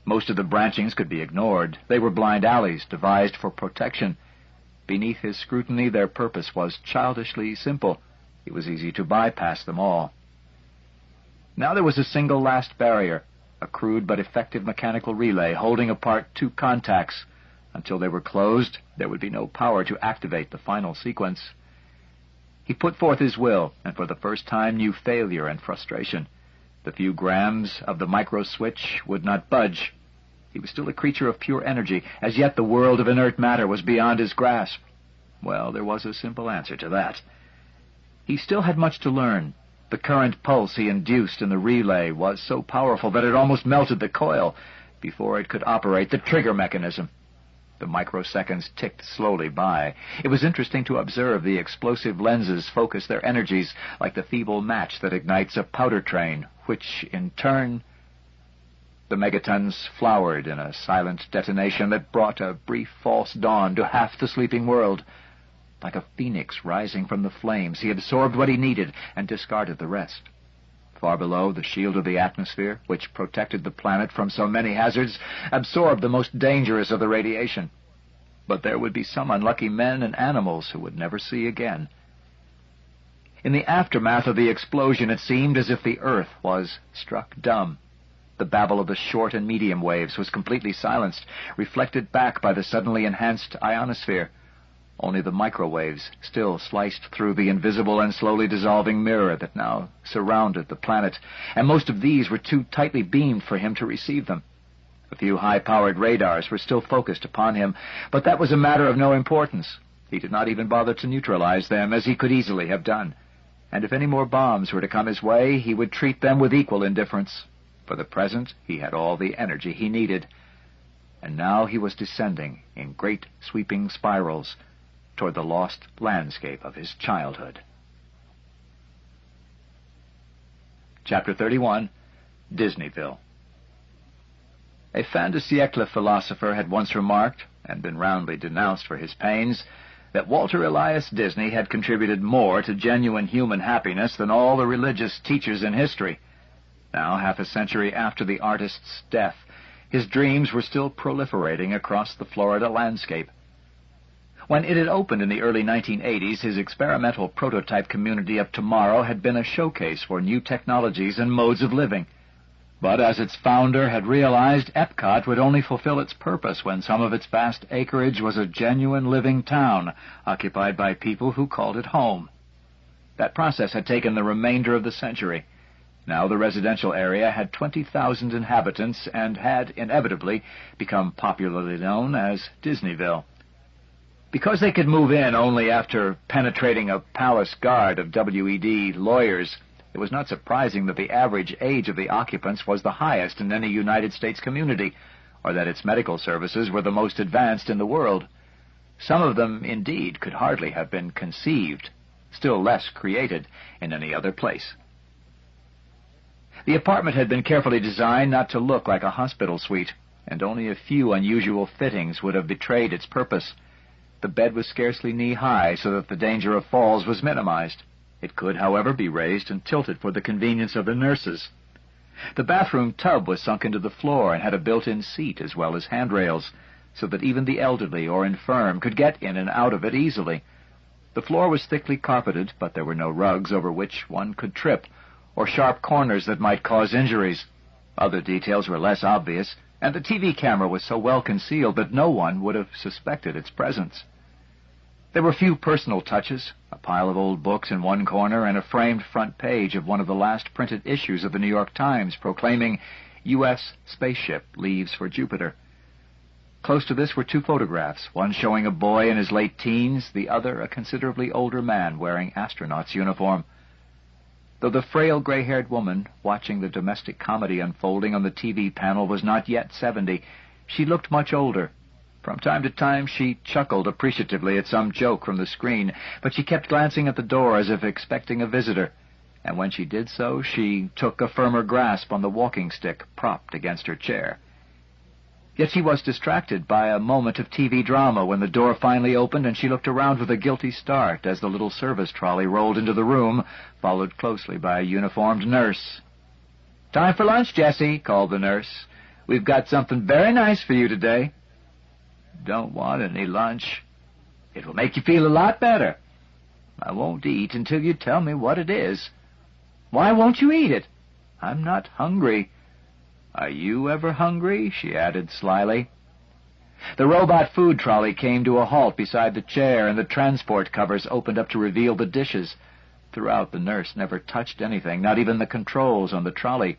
[SPEAKER 2] Most of the branchings could be ignored. They were blind alleys devised for protection. Beneath his scrutiny, their purpose was childishly simple. It was easy to bypass them all. Now there was a single last barrier, a crude but effective mechanical relay holding apart 2 contacts. Until they were closed, there would be no power to activate the final sequence. He put forth his will, and for the first time knew failure and frustration. The few grams of the micro-switch would not budge. He was still a creature of pure energy. As yet the world of inert matter was beyond his grasp. Well, there was a simple answer to that. He still had much to learn. The current pulse he induced in the relay was so powerful that it almost melted the coil before it could operate the trigger mechanism. The microseconds ticked slowly by. It was interesting to observe the explosive lenses focus their energies like the feeble match that ignites a powder train, which, in turn... The megatons flowered in a silent detonation that brought a brief false dawn to half the sleeping world. Like a phoenix rising from the flames, he absorbed what he needed and discarded the rest. Far below, the shield of the atmosphere, which protected the planet from so many hazards, absorbed the most dangerous of the radiation. But there would be some unlucky men and animals who would never see again. In the aftermath of the explosion, it seemed as if the Earth was struck dumb. The babble of the short and medium waves was completely silenced, reflected back by the suddenly enhanced ionosphere. Only the microwaves still sliced through the invisible and slowly dissolving mirror that now surrounded the planet, and most of these were too tightly beamed for him to receive them. A few high-powered radars were still focused upon him, but that was a matter of no importance. He did not even bother to neutralize them, as he could easily have done. And if any more bombs were to come his way, he would treat them with equal indifference. For the present, he had all the energy he needed. And now he was descending in great sweeping spirals toward the lost landscape of his childhood. Chapter 31, Disneyville. A fin de siècle philosopher had once remarked, and been roundly denounced for his pains, that Walter Elias Disney had contributed more to genuine human happiness than all the religious teachers in history. Now, half a century after the artist's death, his dreams were still proliferating across the Florida landscape. When it had opened in the early 1980s, his experimental prototype community of tomorrow had been a showcase for new technologies and modes of living. But as its founder had realized, Epcot would only fulfill its purpose when some of its vast acreage was a genuine living town, occupied by people who called it home. That process had taken the remainder of the century. Now the residential area had 20,000 inhabitants and had inevitably become popularly known as Disneyville. Because they could move in only after penetrating a palace guard of WED lawyers, it was not surprising that the average age of the occupants was the highest in any United States community, or that its medical services were the most advanced in the world. Some of them, indeed, could hardly have been conceived, still less created, in any other place. The apartment had been carefully designed not to look like a hospital suite, and only a few unusual fittings would have betrayed its purpose. The bed was scarcely knee-high, so that the danger of falls was minimized. It could, however, be raised and tilted for the convenience of the nurses. The bathroom tub was sunk into the floor and had a built-in seat as well as handrails, so that even the elderly or infirm could get in and out of it easily. The floor was thickly carpeted, but there were no rugs over which one could trip, or sharp corners that might cause injuries. Other details were less obvious, and the TV camera was so well concealed that no one would have suspected its presence. There were few personal touches, a pile of old books in one corner and a framed front page of one of the last printed issues of the New York Times proclaiming, "U.S. spaceship leaves for Jupiter." Close to this were two photographs, one showing a boy in his late teens, the other a considerably older man wearing astronaut's uniform. Though the frail gray-haired woman watching the domestic comedy unfolding on the TV panel was not yet 70, she looked much older. From time to time she chuckled appreciatively at some joke from the screen, but she kept glancing at the door as if expecting a visitor, and when she did so, she took a firmer grasp on the walking stick propped against her chair. Yet she was distracted by a moment of TV drama when the door finally opened and she looked around with a guilty start as the little service trolley rolled into the room, followed closely by a uniformed nurse. "Time for lunch, Jessie," called the nurse. "We've got something very nice for you today." "Don't want any lunch." "It will make you feel a lot better." "I won't eat until you tell me what it is." "Why won't you eat it?" "I'm not hungry." "Are you ever hungry?" she added slyly. The robot food trolley came to a halt beside the chair, and the transport covers opened up to reveal the dishes. Throughout, the nurse never touched anything, not even the controls on the trolley.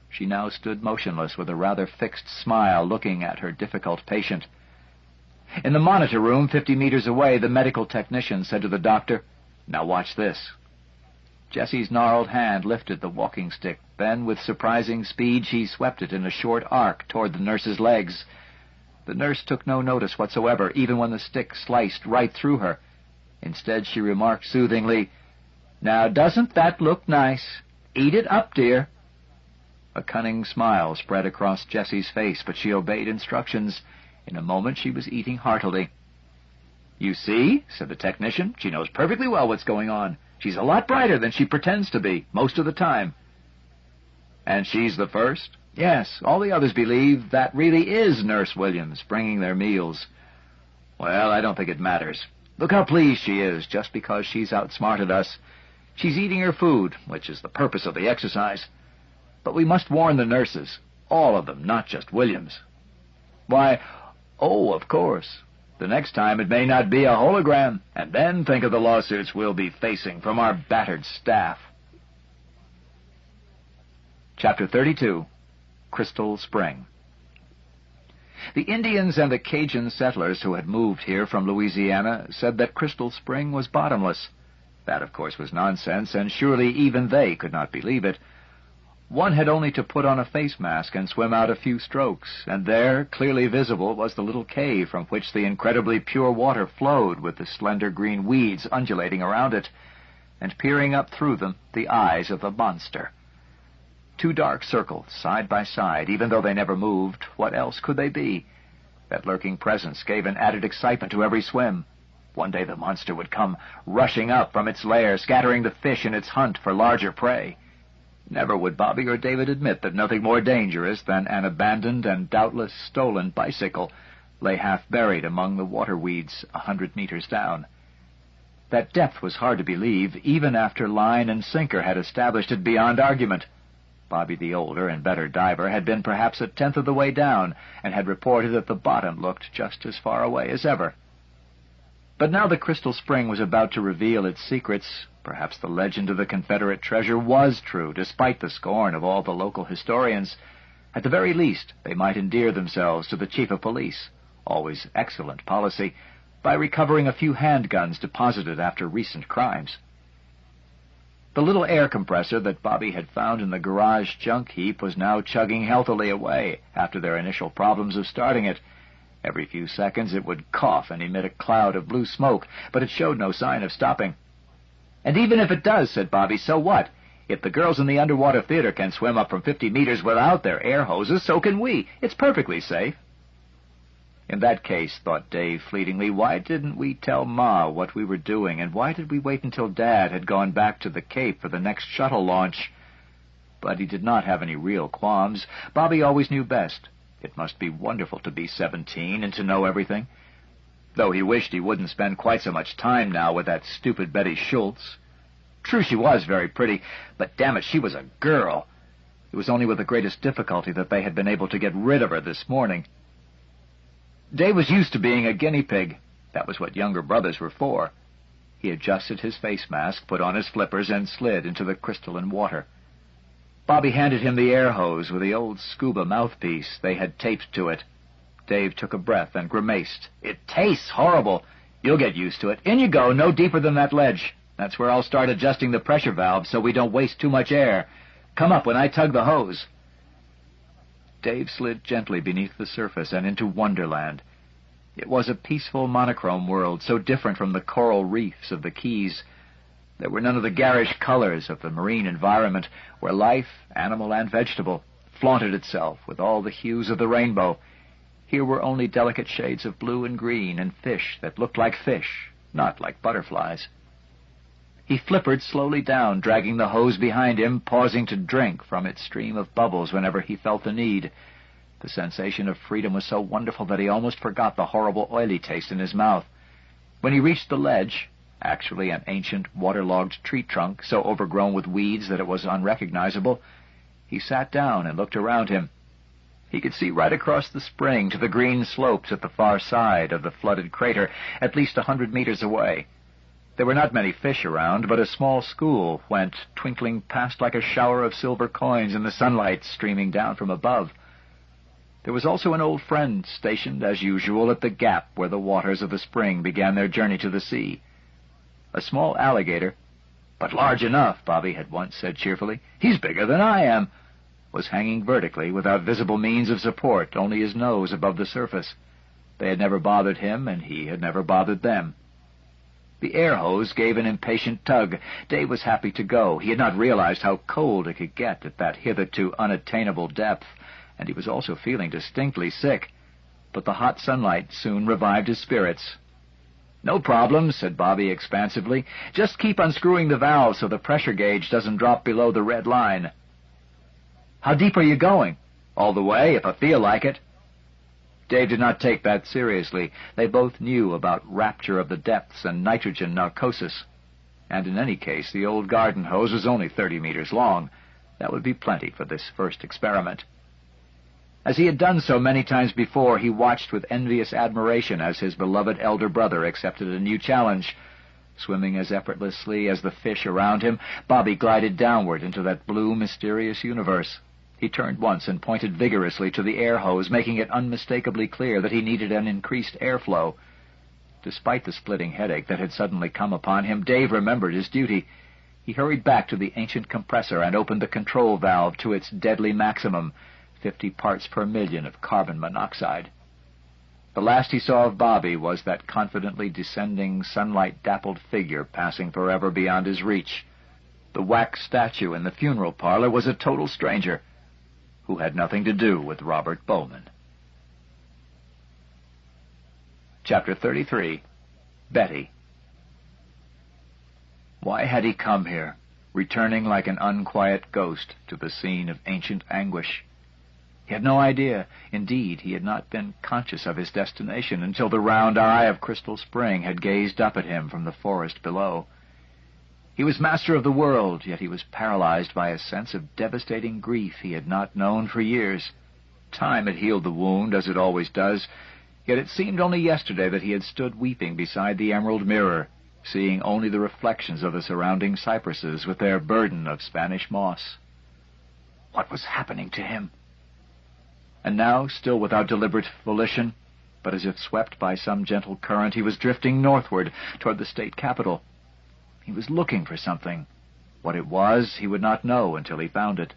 [SPEAKER 2] She now stood motionless with a rather fixed smile, looking at her difficult patient.
[SPEAKER 1] In the monitor room 50 meters away, the medical technician said to the doctor, "Now watch this." Jessie's gnarled hand lifted the walking stick. Then, with surprising speed, she swept it in a short arc toward the nurse's legs. The nurse took no notice whatsoever, even when the stick sliced right through her. Instead, she remarked soothingly, "Now, doesn't that look nice? Eat it up, dear." A cunning smile spread across Jessie's face, but she obeyed instructions. In a moment, she was eating heartily. "You see," said the technician, "she knows perfectly well what's going on. She's a lot brighter than she pretends to be, most of the time." "And she's the first?" "Yes, all the others believe that really is Nurse Williams bringing their meals." "Well, I don't think it matters. Look how pleased she is, just because she's outsmarted us. She's eating her food, which is the purpose of the exercise. But we must warn the nurses, all of them, not just Williams." "Why, oh, of course. The next time it may not be a hologram, and then think of the lawsuits we'll be facing from our battered staff." Chapter 32. Crystal Spring. The Indians and the Cajun settlers who had moved here from Louisiana said that Crystal Spring was bottomless. That, of course, was nonsense, and surely even they could not believe it. One had only to put on a face mask and swim out a few strokes, and there, clearly visible, was the little cave from which the incredibly pure water flowed, with the slender green weeds undulating around it, and peering up through them, the eyes of the monster. Two dark circles, side by side, even though they never moved. What else could they be? That lurking presence gave an added excitement to every swim. One day the monster would come rushing up from its lair, scattering the fish in its hunt for larger prey. Never would Bobby or David admit that nothing more dangerous than an abandoned and doubtless stolen bicycle lay half buried among the water weeds 100 meters down. That depth was hard to believe, even after line and sinker had established it beyond argument. Bobby, the older and better diver, had been perhaps a tenth of the way down, and had reported that the bottom looked just as far away as ever. But now the Crystal Spring was about to reveal its secrets. Perhaps the legend of the Confederate treasure was true, despite the scorn of all the local historians. At the very least, they might endear themselves to the chief of police, always excellent policy, by recovering a few handguns deposited after recent crimes. The little air compressor that Bobby had found in the garage junk heap was now chugging healthily away after their initial problems of starting it. Every few seconds it would cough and emit a cloud of blue smoke, but it showed no sign of stopping. "And even if it does," said Bobby, "so what? If the girls in the underwater theater can swim up from 50 meters without their air hoses, so can we. It's perfectly safe." In that case, thought Dave fleetingly, why didn't we tell Ma what we were doing, and why did we wait until Dad had gone back to the Cape for the next shuttle launch? But he did not have any real qualms. Bobby always knew best. It must be wonderful to be 17 and to know everything. Though he wished he wouldn't spend quite so much time now with that stupid Betty Schultz. True, she was very pretty, but damn it, she was a girl. It was only with the greatest difficulty that they had been able to get rid of her this morning. Dave was used to being a guinea pig. That was what younger brothers were for. He adjusted his face mask, put on his flippers, and slid into the crystalline water. Bobby handed him the air hose with the old scuba mouthpiece they had taped to it. Dave took a breath and grimaced. "It tastes horrible. You'll get used to it. In you go, no deeper than that ledge. That's where I'll start adjusting the pressure valve so we don't waste too much air. Come up when I tug the hose." Dave slid gently beneath the surface and into Wonderland. It was a peaceful monochrome world, so different from the coral reefs of the Keys. There were none of the garish colors of the marine environment, where life, animal and vegetable, flaunted itself with all the hues of the rainbow. Here were only delicate shades of blue and green, and fish that looked like fish, not like butterflies. He flippered slowly down, dragging the hose behind him, pausing to drink from its stream of bubbles whenever he felt the need. The sensation of freedom was so wonderful that he almost forgot the horrible oily taste in his mouth. When he reached the ledge, actually an ancient waterlogged tree trunk so overgrown with weeds that it was unrecognizable, he sat down and looked around him. He could see right across the spring to the green slopes at the far side of the flooded crater, at least 100 meters away. There were not many fish around, but a small school went twinkling past like a shower of silver coins in the sunlight streaming down from above. There was also an old friend stationed, as usual, at the gap where the waters of the spring began their journey to the sea. A small alligator, "But large enough," Bobby had once said cheerfully. "He's bigger than I am," was hanging vertically, without visible means of support, only his nose above the surface. They had never bothered him, and he had never bothered them. The air hose gave an impatient tug. Dave was happy to go. He had not realized how cold it could get at that hitherto unattainable depth, and he was also feeling distinctly sick. But the hot sunlight soon revived his spirits. "No problem," said Bobby expansively. "Just keep unscrewing the valve so the pressure gauge doesn't drop below the red line." "How deep are you going?" "All the way, if I feel like it." Dave did not take that seriously. They both knew about rapture of the depths and nitrogen narcosis. And in any case, the old garden hose was only 30 meters long. That would be plenty for this first experiment. As he had done so many times before, he watched with envious admiration as his beloved elder brother accepted a new challenge. Swimming as effortlessly as the fish around him, Bobby glided downward into that blue, mysterious universe. He turned once and pointed vigorously to the air hose, making it unmistakably clear that he needed an increased airflow. Despite the splitting headache that had suddenly come upon him, Dave remembered his duty. He hurried back to the ancient compressor and opened the control valve to its deadly maximum, 50 parts per million of carbon monoxide. The last he saw of Bobby was that confidently descending, sunlight-dappled figure passing forever beyond his reach. The wax statue in the funeral parlor was a total stranger who had nothing to do with Robert Bowman. Chapter 33. Betty. Why had he come here, returning like an unquiet ghost to the scene of ancient anguish? He had no idea. Indeed, he had not been conscious of his destination until the round eye of Crystal Spring had gazed up at him from the forest below. He was master of the world, yet he was paralyzed by a sense of devastating grief he had not known for years. Time had healed the wound, as it always does, yet it seemed only yesterday that he had stood weeping beside the emerald mirror, seeing only the reflections of the surrounding cypresses with their burden of Spanish moss. What was happening to him? And now, still without deliberate volition, but as if swept by some gentle current, he was drifting northward toward the state capital. He was looking for something. What it was, he would not know until he found it.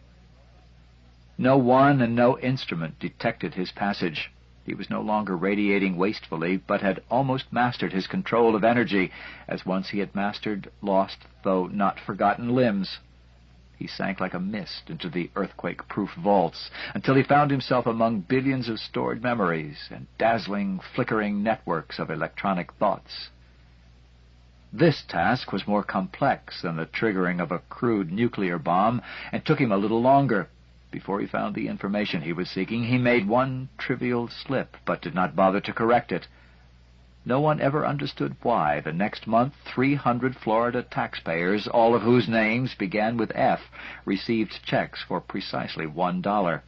[SPEAKER 1] No one and no instrument detected his passage. He was no longer radiating wastefully, but had almost mastered his control of energy, as once he had mastered lost, though not forgotten, limbs. He sank like a mist into the earthquake-proof vaults, until he found himself among billions of stored memories and dazzling, flickering networks of electronic thoughts. This task was more complex than the triggering of a crude nuclear bomb, and took him a little longer. Before he found the information he was seeking, he made one trivial slip, but did not bother to correct it. No one ever understood why, the next month, 300 Florida taxpayers, all of whose names began with F, received checks for precisely $1.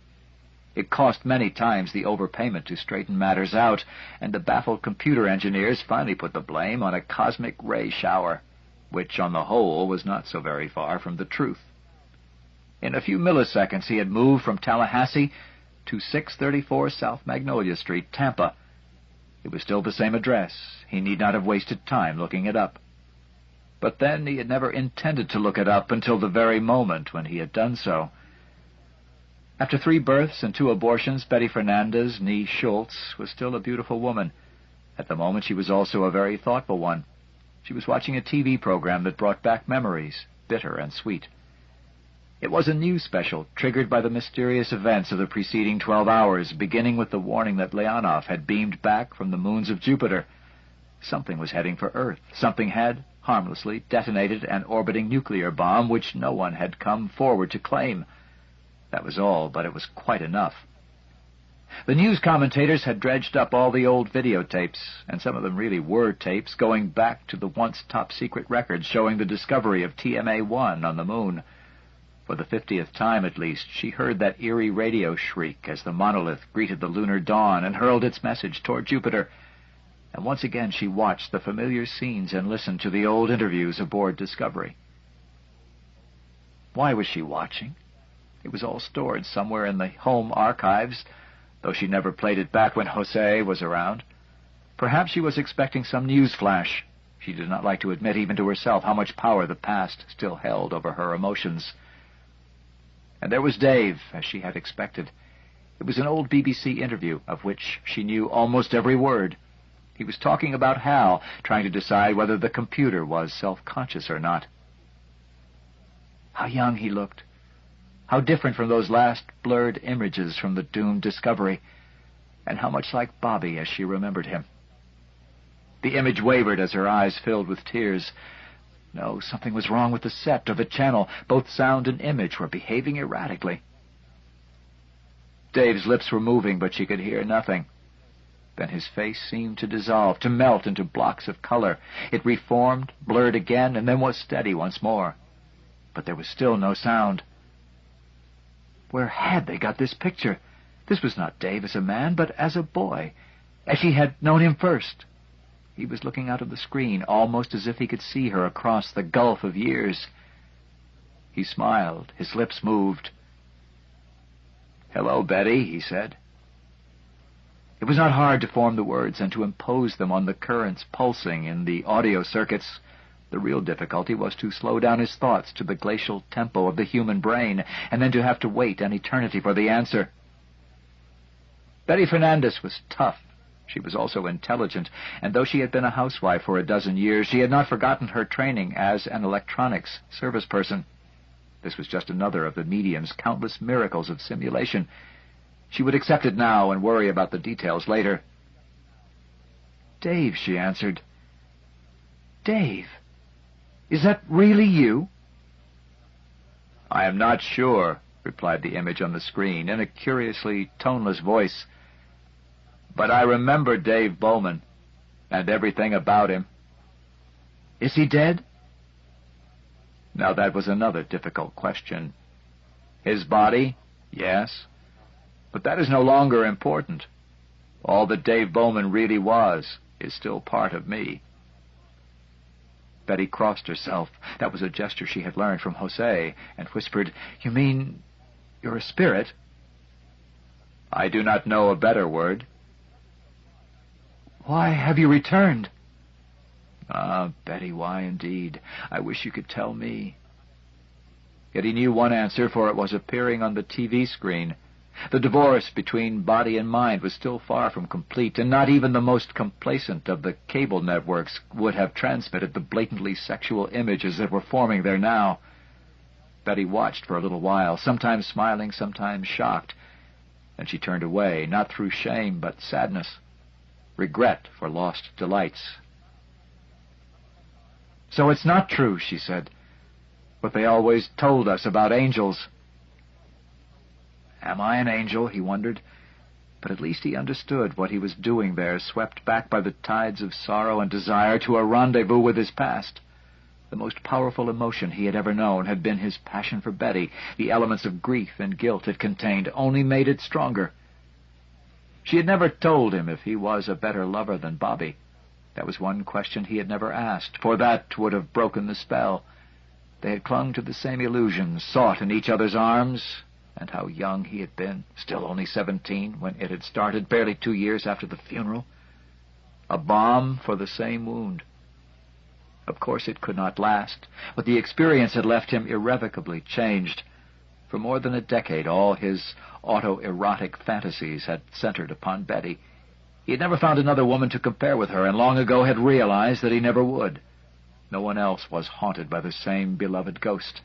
[SPEAKER 1] It cost many times the overpayment to straighten matters out, and the baffled computer engineers finally put the blame on a cosmic ray shower, which, on the whole, was not so very far from the truth. In a few milliseconds he had moved from Tallahassee to 634 South Magnolia Street, Tampa. It was still the same address. He need not have wasted time looking it up. But then he had never intended to look it up until the very moment when he had done so. After 3 births and 2 abortions, Betty Fernandez, née Schultz, was still a beautiful woman. At the moment she was also a very thoughtful one. She was watching a TV program that brought back memories, bitter and sweet. It was a news special, triggered by the mysterious events of the preceding 12 hours, beginning with the warning that Leonov had beamed back from the moons of Jupiter. Something was heading for Earth. Something had, harmlessly, detonated an orbiting nuclear bomb which no one had come forward to claim. That was all, but it was quite enough. The news commentators had dredged up all the old videotapes, and some of them really were tapes, going back to the once top-secret records showing the discovery of TMA-1 on the moon. For the 50th time, at least, she heard that eerie radio shriek as the monolith greeted the lunar dawn and hurled its message toward Jupiter. And once again she watched the familiar scenes and listened to the old interviews aboard Discovery. Why was she watching? It was all stored somewhere in the home archives,
[SPEAKER 2] though she never played it back when Jose was around. Perhaps she was expecting some news flash. She did not like to admit even to herself how much power the past still held over her emotions. And there was Dave, as she had expected. It was an old BBC interview, of which she knew almost every word. He was talking about H.A.L, trying to decide whether the computer was self-conscious or not. How young he looked. How different from those last blurred images from the doomed Discovery, and how much like Bobby as she remembered him. The image wavered as her eyes filled with tears. No, something was wrong with the set or the channel. Both sound and image were behaving erratically. Dave's lips were moving, but she could hear nothing. Then his face seemed to dissolve, to melt into blocks of color. It reformed, blurred again, and then was steady once more. But there was still no sound. Where had they got this picture? This was not Dave as a man, but as a boy, as she had known him first. He was looking out of the screen, almost as if he could see her across the gulf of years. He smiled. His lips moved. "Hello, Betty," he said. It was not hard to form the words and to impose them on the currents pulsing in the audio circuits. The real difficulty was to slow down his thoughts to the glacial tempo of the human brain, and then to have to wait an eternity for the answer. Betty Fernandez was tough. She was also intelligent, and though she had been a housewife for a dozen years, she had not forgotten her training as an electronics service person. This was just another of the medium's countless miracles of simulation. She would accept it now and worry about the details later. "Dave," she answered. "Dave, is that really you?" "I am not sure," replied the image on the screen in a curiously toneless voice. "But I remember Dave Bowman, and everything about him." "Is he dead?" Now that was another difficult question. His body? Yes. But that is no longer important. All that Dave Bowman really was is still part of me. Betty crossed herself. That was a gesture she had learned from Jose, and whispered, "You mean you're a spirit?" "I do not know a better word." "Why have you returned?" "Ah, Betty, why indeed? I wish you could tell me." Yet he knew one answer, for it was appearing on the TV screen. The divorce between body and mind was still far from complete, and not even the most complacent of the cable networks would have transmitted the blatantly sexual images that were forming there now. Betty watched for a little while, sometimes smiling, sometimes shocked. Then she turned away, not through shame, but sadness, regret for lost delights. "So it's not true," she said, "what they always told us about angels." Am I an angel, he wondered, but at least he understood what he was doing there, swept back by the tides of sorrow and desire to a rendezvous with his past. The most powerful emotion he had ever known had been his passion for Betty. The elements of grief and guilt it contained only made it stronger. She had never told him if he was a better lover than Bobby. That was one question he had never asked, for that would have broken the spell. They had clung to the same illusions, sought in each other's arms. And how young he had been, still only 17, when it had started, barely 2 years after the funeral. A balm for the same wound. Of course it could not last, but the experience had left him irrevocably changed. For more than a decade, all his autoerotic fantasies had centered upon Betty. He had never found another woman to compare with her, and long ago had realized that he never would. No one else was haunted by the same beloved ghost.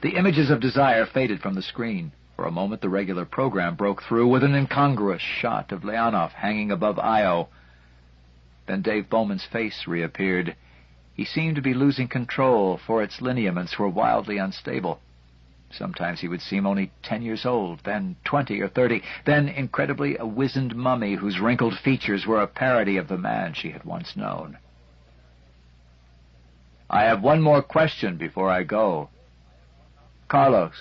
[SPEAKER 2] The images of desire faded from the screen. For a moment the regular program broke through with an incongruous shot of Leonov hanging above Io. Then Dave Bowman's face reappeared. He seemed to be losing control, for its lineaments were wildly unstable. Sometimes he would seem only 10 years old, then 20 or 30, then incredibly a wizened mummy whose wrinkled features were a parody of the man she had once known. "I have one more question before I go. Carlos,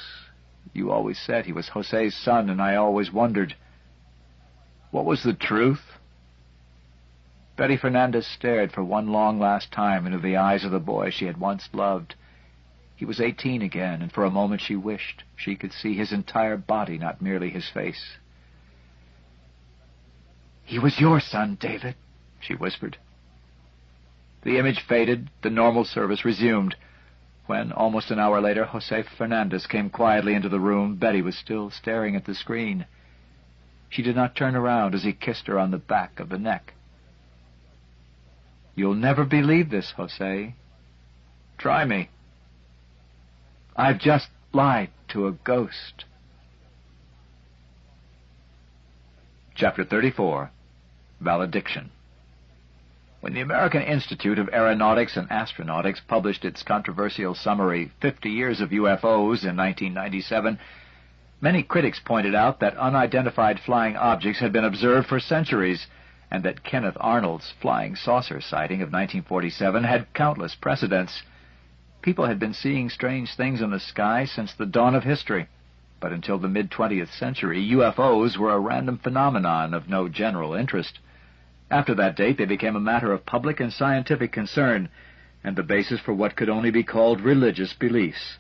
[SPEAKER 2] you always said he was Jose's son, and I always wondered. What was the truth?" Betty Fernandez stared for one long last time into the eyes of the boy she had once loved. He was 18 again, and for a moment she wished she could see his entire body, not merely his face.
[SPEAKER 1] "He was your son, David," she whispered.
[SPEAKER 2] The image faded, the normal service resumed. When, almost an hour later, Jose Fernandez came quietly into the room, Betty was still staring at the screen. She did not turn around as he kissed her on the back of the neck. "You'll never believe this, Jose. Try me. I've just lied to a ghost." Chapter 34. Valediction. When the American Institute of Aeronautics and Astronautics published its controversial summary, 50 Years of UFOs, in 1997, many critics pointed out that unidentified flying objects had been observed for centuries, and that Kenneth Arnold's flying saucer sighting of 1947 had countless precedents. People had been seeing strange things in the sky since the dawn of history, but until the mid-20th century, UFOs were a random phenomenon of no general interest. After that date, they became a matter of public and scientific concern, and the basis for what could only be called religious beliefs.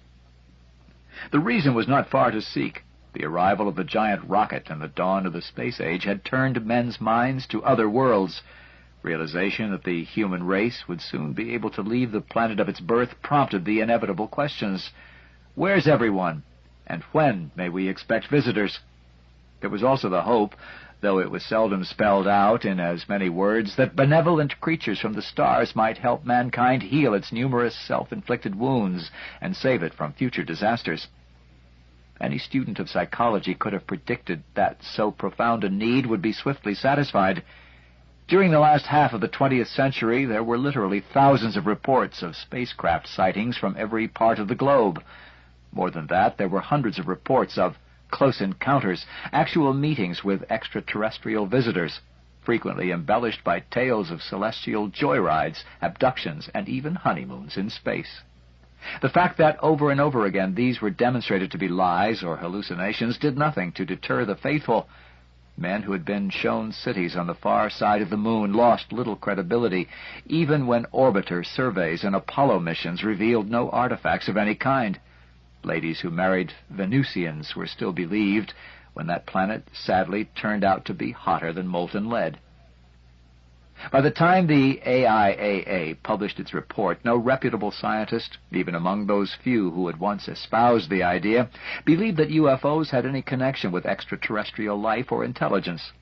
[SPEAKER 2] The reason was not far to seek. The arrival of the giant rocket and the dawn of the space age had turned men's minds to other worlds. Realization that the human race would soon be able to leave the planet of its birth prompted the inevitable questions. Where's everyone? And when may we expect visitors? There was also the hope, though it was seldom spelled out in as many words, that benevolent creatures from the stars might help mankind heal its numerous self-inflicted wounds and save it from future disasters. Any student of psychology could have predicted that so profound a need would be swiftly satisfied. During the last half of the 20th century, there were literally thousands of reports of spacecraft sightings from every part of the globe. More than that, there were hundreds of reports of close encounters, actual meetings with extraterrestrial visitors, frequently embellished by tales of celestial joyrides, abductions, and even honeymoons in space. The fact that over and over again these were demonstrated to be lies or hallucinations did nothing to deter the faithful. Men who had been shown cities on the far side of the moon lost little credibility, even when orbiter surveys and Apollo missions revealed no artifacts of any kind. Ladies who married Venusians were still believed, when that planet sadly turned out to be hotter than molten lead. By the time the AIAA published its report, no reputable scientist, even among those few who had once espoused the idea, believed that UFOs had any connection with extraterrestrial life or intelligence.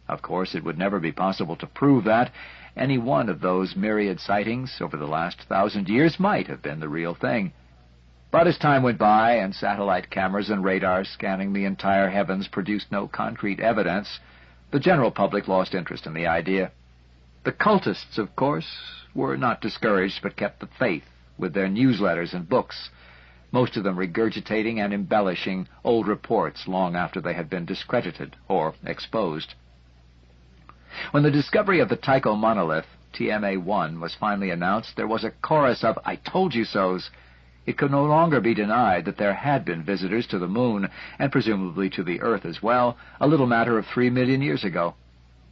[SPEAKER 2] Of course, it would never be possible to prove that. Any one of those myriad sightings over the last 1,000 years might have been the real thing. But as time went by and satellite cameras and radars scanning the entire heavens produced no concrete evidence, the general public lost interest in the idea. The cultists, of course, were not discouraged, but kept the faith with their newsletters and books, most of them regurgitating and embellishing old reports long after they had been discredited or exposed. When the discovery of the Tycho monolith, TMA-1, was finally announced, there was a chorus of "I told you so's." It could no longer be denied that there had been visitors to the moon, and presumably to the Earth as well, a little matter of 3 million years ago.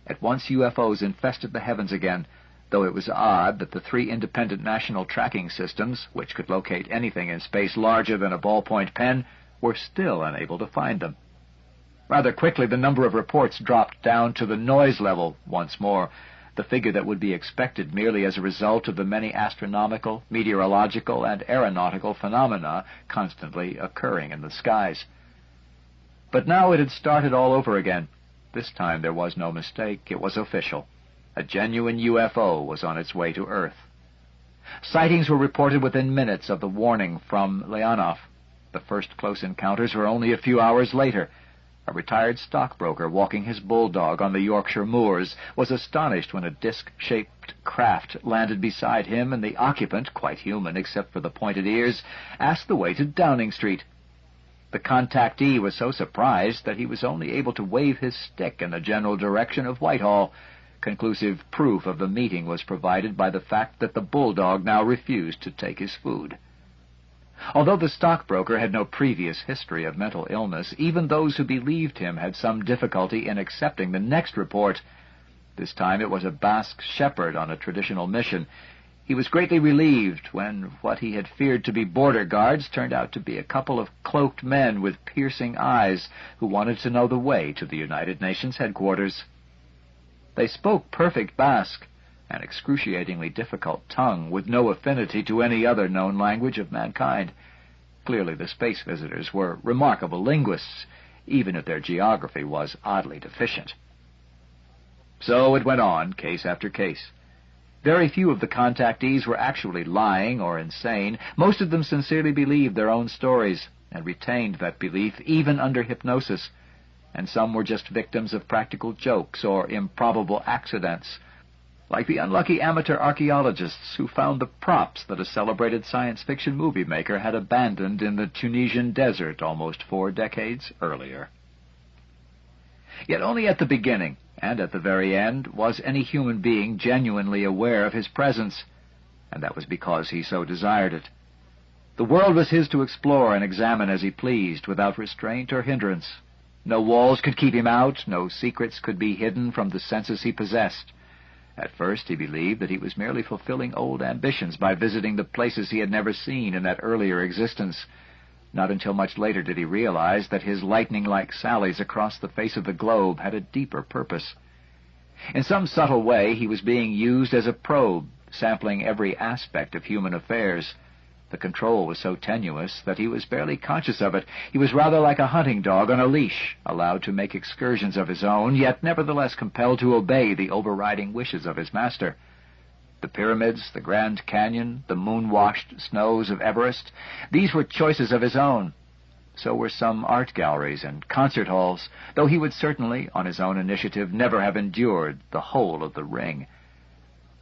[SPEAKER 2] At once UFOs infested the heavens again, though it was odd that the 3 independent national tracking systems, which could locate anything in space larger than a ballpoint pen, were still unable to find them. Rather quickly, the number of reports dropped down to the noise level once more, the figure that would be expected merely as a result of the many astronomical, meteorological, and aeronautical phenomena constantly occurring in the skies. But now it had started all over again. This time there was no mistake. It was official. A genuine UFO was on its way to Earth. Sightings were reported within minutes of the warning from Leonov. The first close encounters were only a few hours later. A retired stockbroker walking his bulldog on the Yorkshire moors was astonished when a disc-shaped craft landed beside him, and the occupant, quite human except for the pointed ears, asked the way to Downing Street. The contactee was so surprised that he was only able to wave his stick in the general direction of Whitehall. Conclusive proof of the meeting was provided by the fact that the bulldog now refused to take his food. Although the stockbroker had no previous history of mental illness, even those who believed him had some difficulty in accepting the next report. This time it was a Basque shepherd on a traditional mission. He was greatly relieved when what he had feared to be border guards turned out to be a couple of cloaked men with piercing eyes who wanted to know the way to the United Nations headquarters. They spoke perfect Basque, an excruciatingly difficult tongue with no affinity to any other known language of mankind. Clearly the space visitors were remarkable linguists, even if their geography was oddly deficient. So it went on, case after case. Very few of the contactees were actually lying or insane. Most of them sincerely believed their own stories and retained that belief even under hypnosis, and some were just victims of practical jokes or improbable accidents, like the unlucky amateur archaeologists who found the props that a celebrated science fiction movie maker had abandoned in the Tunisian desert almost 4 decades earlier. Yet only at the beginning, and at the very end, was any human being genuinely aware of his presence, and that was because he so desired it. The world was his to explore and examine as he pleased, without restraint or hindrance. No walls could keep him out, no secrets could be hidden from the senses he possessed. At first he believed that he was merely fulfilling old ambitions by visiting the places he had never seen in that earlier existence. Not until much later did he realize that his lightning-like sallies across the face of the globe had a deeper purpose. In some subtle way he was being used as a probe, sampling every aspect of human affairs. The control was so tenuous that he was barely conscious of it. He was rather like a hunting dog on a leash, allowed to make excursions of his own, yet nevertheless compelled to obey the overriding wishes of his master. The pyramids, the Grand Canyon, the moon-washed snows of Everest, these were choices of his own. So were some art galleries and concert halls, though he would certainly, on his own initiative, never have endured the whole of the ring.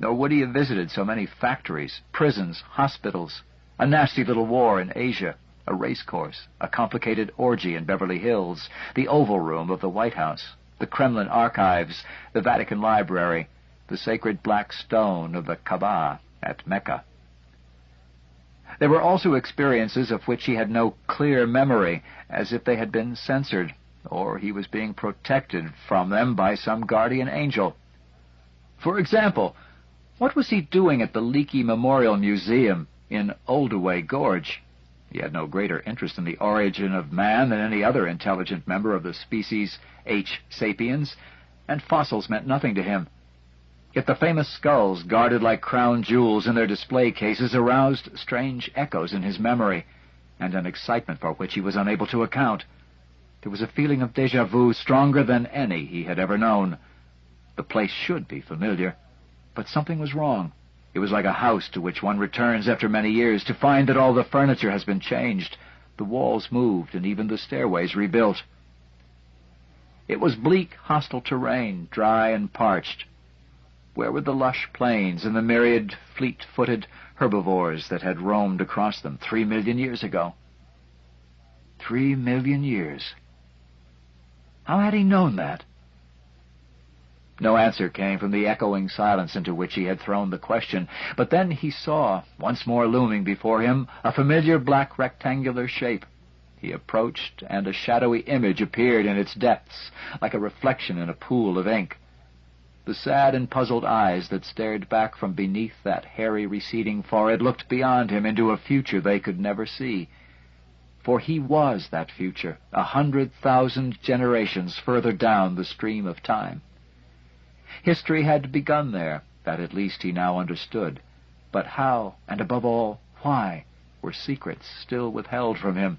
[SPEAKER 2] Nor would he have visited so many factories, prisons, hospitals, a nasty little war in Asia, a racecourse, a complicated orgy in Beverly Hills, the Oval Room of the White House, the Kremlin Archives, the Vatican Library, the sacred black stone of the Kaaba at Mecca. There were also experiences of which he had no clear memory, as if they had been censored, or he was being protected from them by some guardian angel. For example, what was he doing at the Leakey Memorial Museum in Oldaway Gorge? He had no greater interest in the origin of man than any other intelligent member of the species H. sapiens, and fossils meant nothing to him. Yet the famous skulls, guarded like crown jewels in their display cases, aroused strange echoes in his memory, and an excitement for which he was unable to account. There was a feeling of déjà vu stronger than any he had ever known. The place should be familiar, but something was wrong. It was like a house to which one returns after many years to find that all the furniture has been changed, the walls moved, and even the stairways rebuilt. It was bleak, hostile terrain, dry and parched. Where were the lush plains and the myriad fleet-footed herbivores that had roamed across them 3 million years ago? 3 million years. How had he known that? No answer came from the echoing silence into which he had thrown the question, but then he saw, once more looming before him, a familiar black rectangular shape. He approached, and a shadowy image appeared in its depths, like a reflection in a pool of ink. The sad and puzzled eyes that stared back from beneath that hairy receding forehead looked beyond him into a future they could never see. For he was that future, 100,000 generations further down the stream of time. History had begun there, that at least he now understood. But how, and above all, why, were secrets still withheld from him?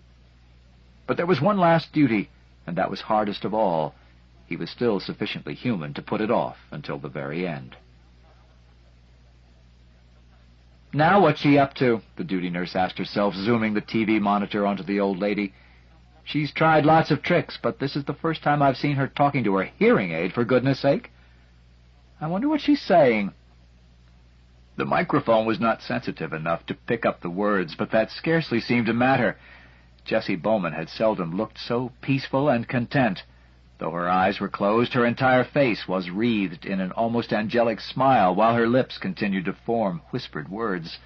[SPEAKER 2] But there was one last duty, and that was hardest of all. He was still sufficiently human to put it off until the very end. "Now what's she up to?" the duty nurse asked herself, zooming the TV monitor onto the old lady. "She's tried lots of tricks, but this is the first time I've seen her talking to her hearing aid, for goodness sake. I wonder what she's saying." The microphone was not sensitive enough to pick up the words, but that scarcely seemed to matter. Jessie Bowman had seldom looked so peaceful and content. Though her eyes were closed, her entire face was wreathed in an almost angelic smile, while her lips continued to form whispered words.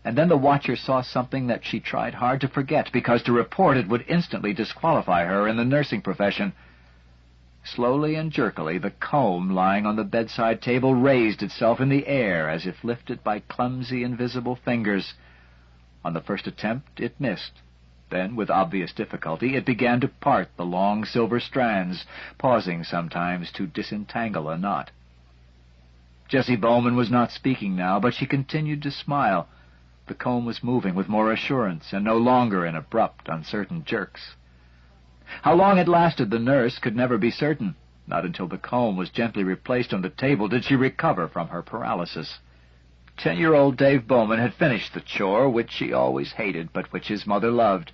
[SPEAKER 2] And then the watcher saw something that she tried hard to forget, because to report it would instantly disqualify her in the nursing profession. Slowly and jerkily, the comb lying on the bedside table raised itself in the air as if lifted by clumsy, invisible fingers. On the first attempt, it missed. Then, with obvious difficulty, it began to part the long silver strands, pausing sometimes to disentangle a knot. Jessie Bowman was not speaking now, but she continued to smile. The comb was moving with more assurance, and no longer in abrupt, uncertain jerks. How long it lasted, the nurse could never be certain. Not until the comb was gently replaced on the table did she recover from her paralysis. 10-year-old Dave Bowman had finished the chore, which she always hated, but which his mother loved,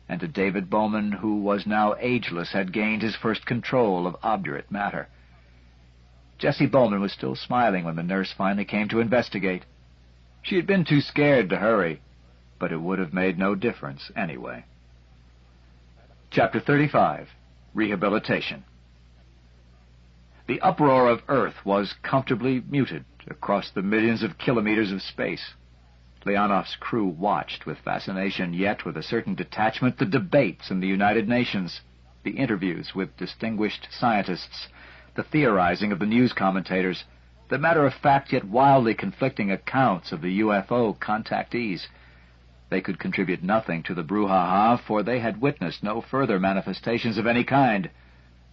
[SPEAKER 2] and to David Bowman, who was now ageless, had gained his first control of obdurate matter. Jessie Bowman was still smiling when the nurse finally came to investigate. She had been too scared to hurry, but it would have made no difference anyway. Chapter 35. Rehabilitation. The uproar of Earth was comfortably muted across the millions of kilometers of space. Leonoff's crew watched with fascination, yet with a certain detachment, the debates in the United Nations, the interviews with distinguished scientists, the theorizing of the news commentators, the matter-of-fact yet wildly conflicting accounts of the UFO contactees. They could contribute nothing to the brouhaha, for they had witnessed no further manifestations of any kind.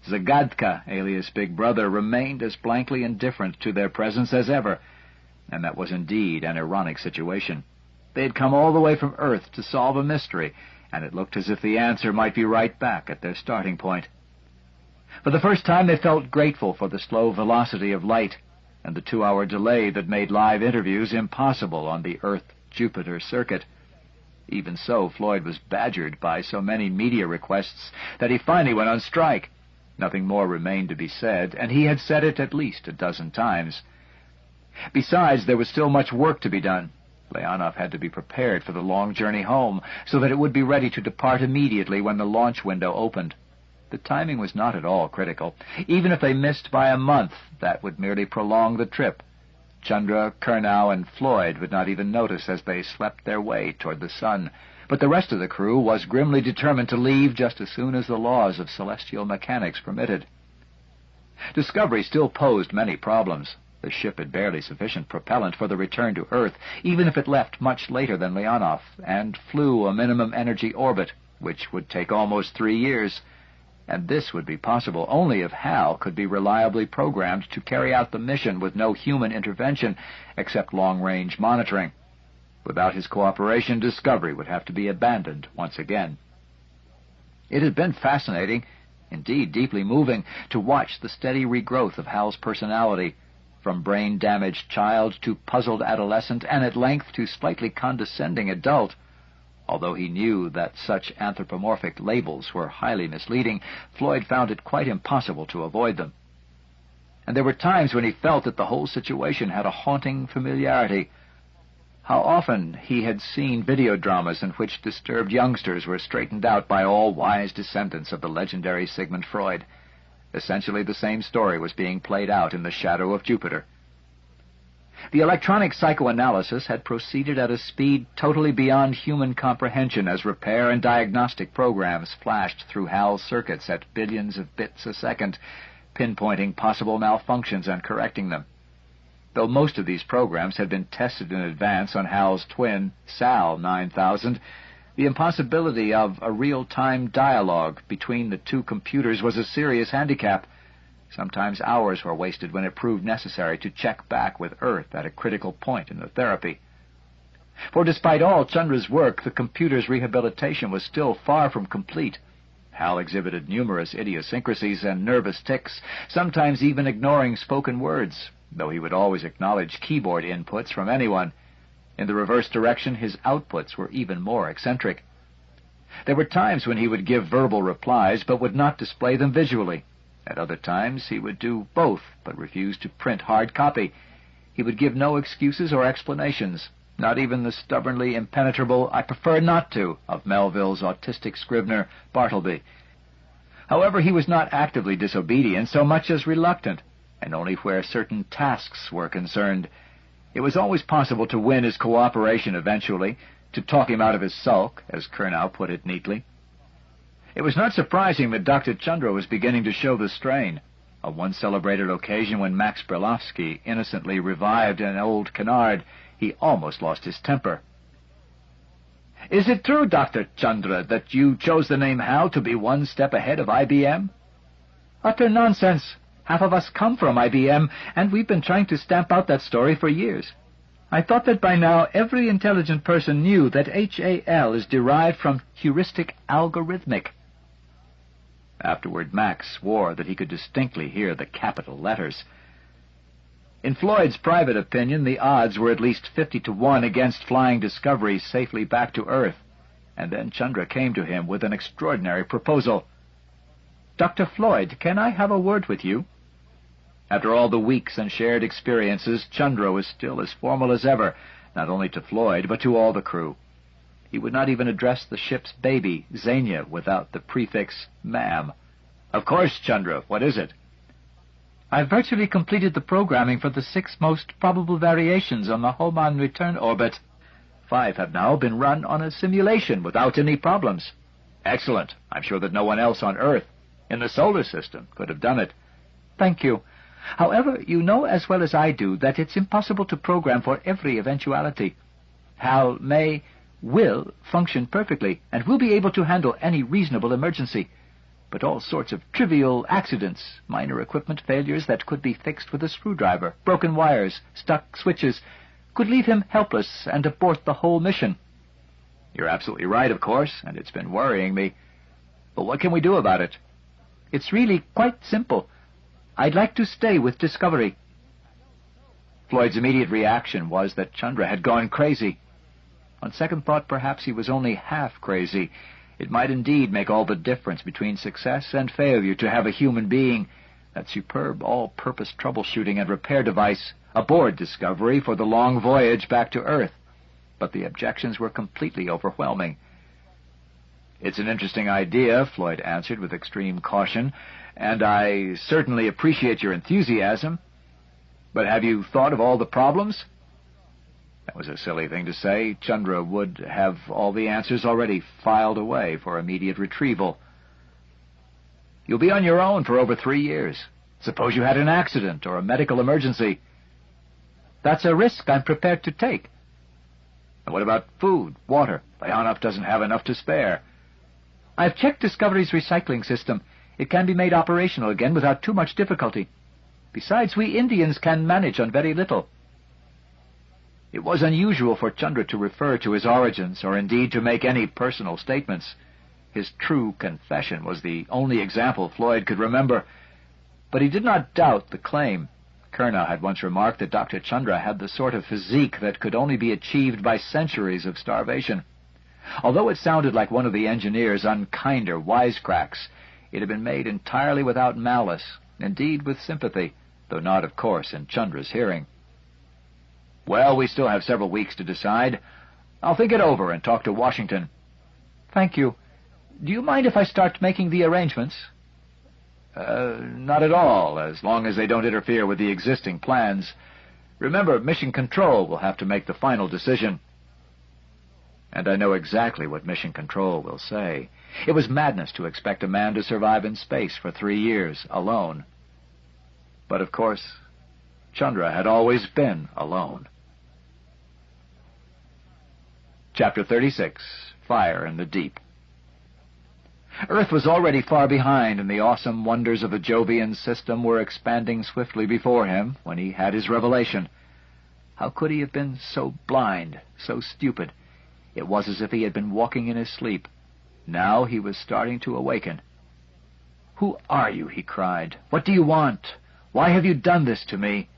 [SPEAKER 2] Zagadka, alias Big Brother, remained as blankly indifferent to their presence as ever, and that was indeed an ironic situation. They had come all the way from Earth to solve a mystery, and it looked as if the answer might be right back at their starting point. For the first time they felt grateful for the slow velocity of light, and the 2-hour delay that made live interviews impossible on the Earth-Jupiter circuit. Even so, Floyd was badgered by so many media requests that he finally went on strike. Nothing more remained to be said, and he had said it at least a dozen times. Besides, there was still much work to be done. Leonov had to be prepared for the long journey home, so that it would be ready to depart immediately when the launch window opened. The timing was not at all critical. Even if they missed by a month, that would merely prolong the trip. Chandra, Kurnow, and Floyd would not even notice as they slept their way toward the sun, but the rest of the crew was grimly determined to leave just as soon as the laws of celestial mechanics permitted. Discovery still posed many problems. The ship had barely sufficient propellant for the return to Earth, even if it left much later than Leonov, and flew a minimum energy orbit, which would take almost 3 years. And this would be possible only if H.A.L could be reliably programmed to carry out the mission with no human intervention except long-range monitoring. Without his cooperation, Discovery would have to be abandoned once again. It had been fascinating, indeed deeply moving, to watch the steady regrowth of H.A.L's personality, from brain-damaged child to puzzled adolescent, and at length to slightly condescending adult. Although he knew that such anthropomorphic labels were highly misleading, Floyd found it quite impossible to avoid them. And there were times when he felt that the whole situation had a haunting familiarity. How often he had seen video dramas in which disturbed youngsters were straightened out by all wise descendants of the legendary Sigmund Freud. Essentially the same story was being played out in the shadow of Jupiter. The electronic psychoanalysis had proceeded at a speed totally beyond human comprehension as repair and diagnostic programs flashed through H.A.L circuits at billions of bits a second, pinpointing possible malfunctions and correcting them. Though most of these programs had been tested in advance on H.A.L's twin, Hall9000, the impossibility of a real-time dialogue between the two computers was a serious handicap. Sometimes hours were wasted when it proved necessary to check back with Earth at a critical point in the therapy. For despite all Chandra's work, the computer's rehabilitation was still far from complete. H.A.L exhibited numerous idiosyncrasies and nervous tics, sometimes even ignoring spoken words, though he would always acknowledge keyboard inputs from anyone. In the reverse direction, his outputs were even more eccentric. There were times when he would give verbal replies, but would not display them visually. At other times he would do both, but refuse to print hard copy. He would give no excuses or explanations, not even the stubbornly impenetrable "I prefer not to" of Melville's autistic scrivener, Bartleby. However, he was not actively disobedient so much as reluctant, and only where certain tasks were concerned. It was always possible to win his cooperation eventually, to talk him out of his sulk, as Kurnow put it neatly. It was not surprising that Dr. Chandra was beginning to show the strain. On one celebrated occasion when Max Berlovsky innocently revived an old canard, he almost lost his temper. "Is it true, Dr. Chandra, that you chose the name H.A.L to be one step ahead of IBM?" "Utter nonsense.
[SPEAKER 1] Half of us come from IBM, and we've been trying to stamp out that story for years. I thought that by now every intelligent person knew that H.A.L. is derived from heuristic algorithmic. Afterward, Max swore that he could distinctly hear the capital letters. In Floyd's private opinion, the odds were at least 50-1 against flying Discovery safely back to Earth. And then Chandra came to him with an extraordinary proposal. "Dr. Floyd, can I have a word with you?" After all the weeks and shared experiences, Chandra was still as formal as ever, not only to Floyd, but to all the crew. He would not even address the ship's baby, Xenia, without the prefix ma'am. "Of course, Chandra. What is it?" "I've virtually completed the programming for the 6 most probable variations on the Hohmann return orbit. 5 have now been run on a simulation without any problems." "Excellent. I'm sure that no one else on Earth, in the solar system, could have done it." "Thank you. However, you know as well as I do that it's impossible to program for every eventuality. H.A.L. will function perfectly, and will be able to handle any reasonable emergency. But all sorts of trivial accidents, minor equipment failures that could be fixed with a screwdriver, broken wires, stuck switches, could leave him helpless and abort the whole mission." "You're absolutely right, of course, and it's been worrying me. But what can we do about it?" "It's really quite simple. I'd like to stay with Discovery." Floyd's immediate reaction was that Chandra had gone crazy. On second thought, perhaps he was only half crazy. It might indeed make all the difference between success and failure to have a human being, that superb all-purpose troubleshooting and repair device, aboard Discovery for the long voyage back to Earth. But the objections were completely overwhelming. "It's an interesting idea," Floyd answered with extreme caution, "and I certainly appreciate your enthusiasm. But have you thought of all the problems?" That was a silly thing to say. Chandra would have all the answers already filed away for immediate retrieval. "You'll be on your own for over 3 years. Suppose you had an accident or a medical emergency." "That's a risk I'm prepared to take." "And what about food, water? Leonov doesn't have enough to spare." "I've checked Discovery's recycling system. It can be made operational again without too much difficulty. Besides, we Indians can manage on very little." It was unusual for Chandra to refer to his origins, or indeed to make any personal statements. His true confession was the only example Floyd could remember. But he did not doubt the claim. Kerna had once remarked that Dr. Chandra had the sort of physique that could only be achieved by centuries of starvation. Although it sounded like one of the engineer's unkinder wisecracks, it had been made entirely without malice, indeed with sympathy, though not, of course, in Chandra's hearing. "Well, we still have several weeks to decide. I'll think it over and talk to Washington." "Thank you. Do you mind if I start making the arrangements?" Not at all, as long as they don't interfere with the existing plans. Remember, Mission Control will have to make the final decision." And I know exactly what Mission Control will say. It was madness to expect a man to survive in space for 3 years, alone. But, of course, Chandra had always been alone. Chapter 36, Fire in the Deep. Earth was already far behind, and the awesome wonders of the Jovian system were expanding swiftly before him when he had his revelation. How could he have been so blind, so stupid? It was as if he had been walking in his sleep. Now he was starting to awaken. "Who are you?" he cried. "What do you want? Why have you done this to me?"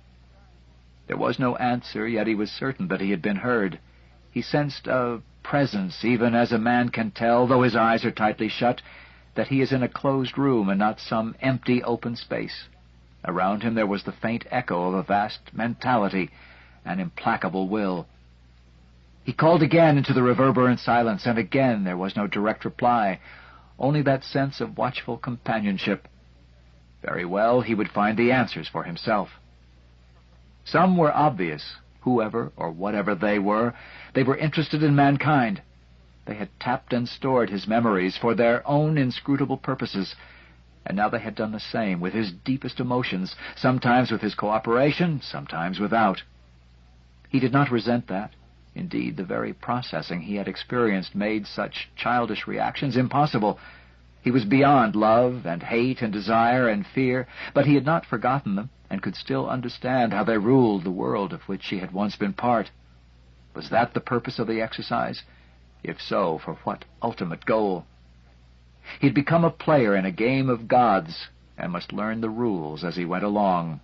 [SPEAKER 1] There was no answer, yet he was certain that he had been heard. He sensed a presence, even as a man can tell, though his eyes are tightly shut, that he is in a closed room and not some empty open space. Around him there was the faint echo of a vast mentality, an implacable will. He called again into the reverberant silence, and again there was no direct reply, only that sense of watchful companionship. Very well, he would find the answers for himself. Some were obvious. Whoever or whatever they were interested in mankind. They had tapped and stored his memories for their own inscrutable purposes, and now they had done the same with his deepest emotions, sometimes with his cooperation, sometimes without. He did not resent that. Indeed, the very processing he had experienced made such childish reactions impossible. He was beyond love and hate and desire and fear, but he had not forgotten them and could still understand how they ruled the world of which he had once been part. Was that the purpose of the exercise? If so, for what ultimate goal? He'd become a player in a game of gods and must learn the rules as he went along.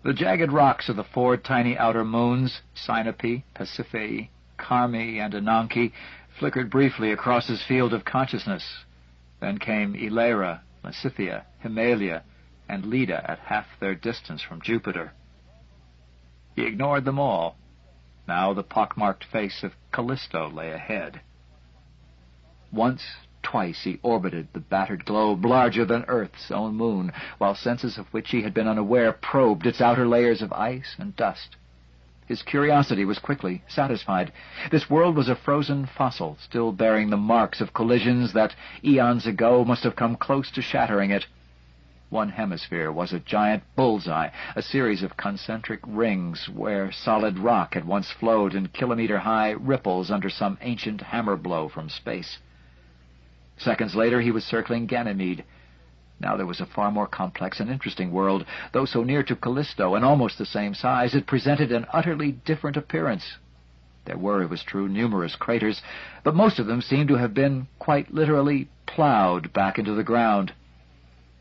[SPEAKER 1] The jagged rocks of the 4 tiny outer moons, Sinope, Pasiphae, Carmi, and Ananke, flickered briefly across his field of consciousness. Then came Illyra, Lysithea, Himalia, and Leda at half their distance from Jupiter. He ignored them all. Now the pockmarked face of Callisto lay ahead. Once, twice he orbited the battered globe, larger than Earth's own moon, while senses of which he had been unaware probed its outer layers of ice and dust. His curiosity was quickly satisfied. This world was a frozen fossil, still bearing the marks of collisions that, eons ago, must have come close to shattering it. One hemisphere was a giant bullseye, a series of concentric rings where solid rock had once flowed in kilometer-high ripples under some ancient hammer blow from space. Seconds later he was circling Ganymede. Now there was a far more complex and interesting world. Though so near to Callisto and almost the same size, it presented an utterly different appearance. There were, it was true, numerous craters, but most of them seemed to have been quite literally plowed back into the ground.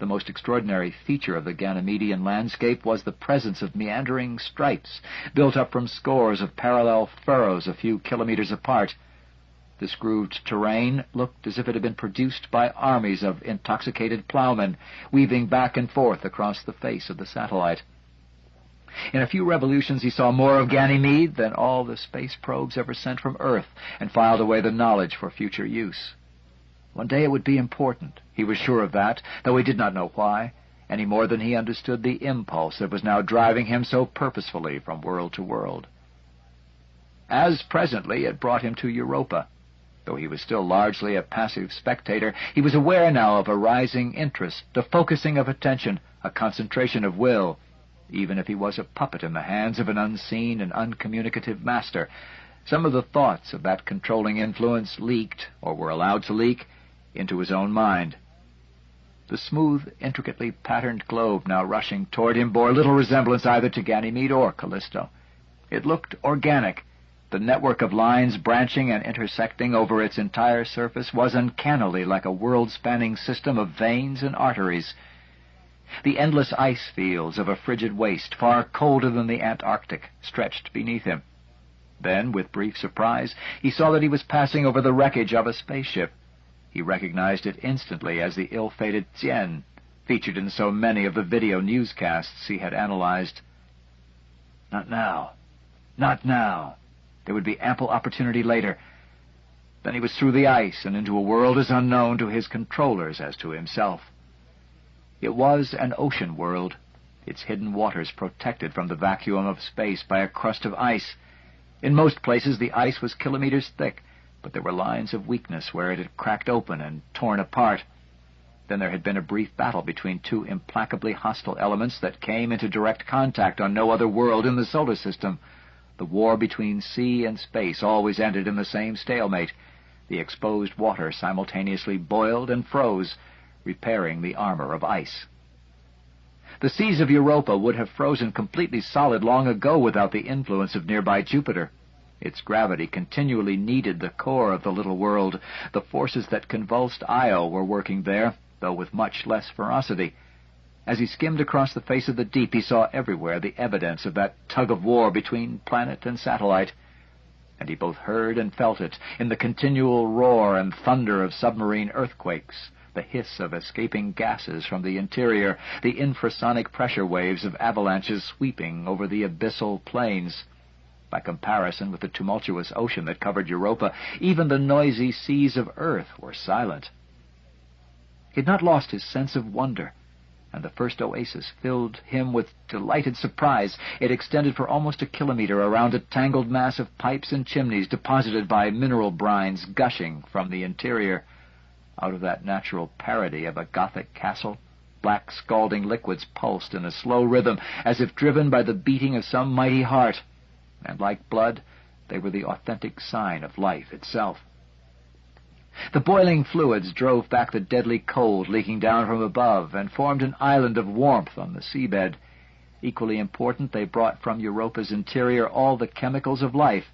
[SPEAKER 1] The most extraordinary feature of the Ganymedean landscape was the presence of meandering stripes, built up from scores of parallel furrows a few kilometers apart. This grooved terrain looked as if it had been produced by armies of intoxicated plowmen, weaving back and forth across the face of the satellite. In a few revolutions he saw more of Ganymede than all the space probes ever sent from Earth, and filed away the knowledge for future use. One day it would be important. He was sure of that, though he did not know why, any more than he understood the impulse that was now driving him so purposefully from world to world. As presently it brought him to Europa. Though he was still largely a passive spectator, he was aware now of a rising interest, a focusing of attention, a concentration of will, even if he was a puppet in the hands of an unseen and uncommunicative master. Some of the thoughts of that controlling influence leaked, or were allowed to leak, into his own mind. The smooth, intricately patterned globe now rushing toward him bore little resemblance either to Ganymede or Callisto. It looked organic. The network of lines branching and intersecting over its entire surface was uncannily like a world-spanning system of veins and arteries. The endless ice fields of a frigid waste, far colder than the Antarctic, stretched beneath him. Then, with brief surprise, he saw that he was passing over the wreckage of a spaceship. He recognized it instantly as the ill-fated Tien, featured in so many of the video newscasts he had analyzed. Not now. Not now. There would be ample opportunity later. Then he was through the ice and into a world as unknown to his controllers as to himself. It was an ocean world, its hidden waters protected from the vacuum of space by a crust of ice. In most places the ice was kilometers thick, but there were lines of weakness where it had cracked open and torn apart. Then there had been a brief battle between two implacably hostile elements that came into direct contact on no other world in the solar system. The war between sea and space always ended in the same stalemate. The exposed water simultaneously boiled and froze, repairing the armor of ice. The seas of Europa would have frozen completely solid long ago without the influence of nearby Jupiter. Its gravity continually kneaded the core of the little world. The forces that convulsed Io were working there, though with much less ferocity. As he skimmed across the face of the deep, he saw everywhere the evidence of that tug-of-war between planet and satellite. And he both heard and felt it in the continual roar and thunder of submarine earthquakes, the hiss of escaping gases from the interior, the infrasonic pressure waves of avalanches sweeping over the abyssal plains. By comparison with the tumultuous ocean that covered Europa, even the noisy seas of Earth were silent. He had not lost his sense of wonder, and the first oasis filled him with delighted surprise. It extended for almost a kilometer around a tangled mass of pipes and chimneys deposited by mineral brines gushing from the interior. Out of that natural parody of a Gothic castle, black scalding liquids pulsed in a slow rhythm, as if driven by the beating of some mighty heart, and like blood, they were the authentic sign of life itself.
[SPEAKER 2] The boiling fluids drove back the deadly cold leaking down from above and formed an island of warmth on the seabed. Equally important, they brought from Europa's interior all the chemicals of life.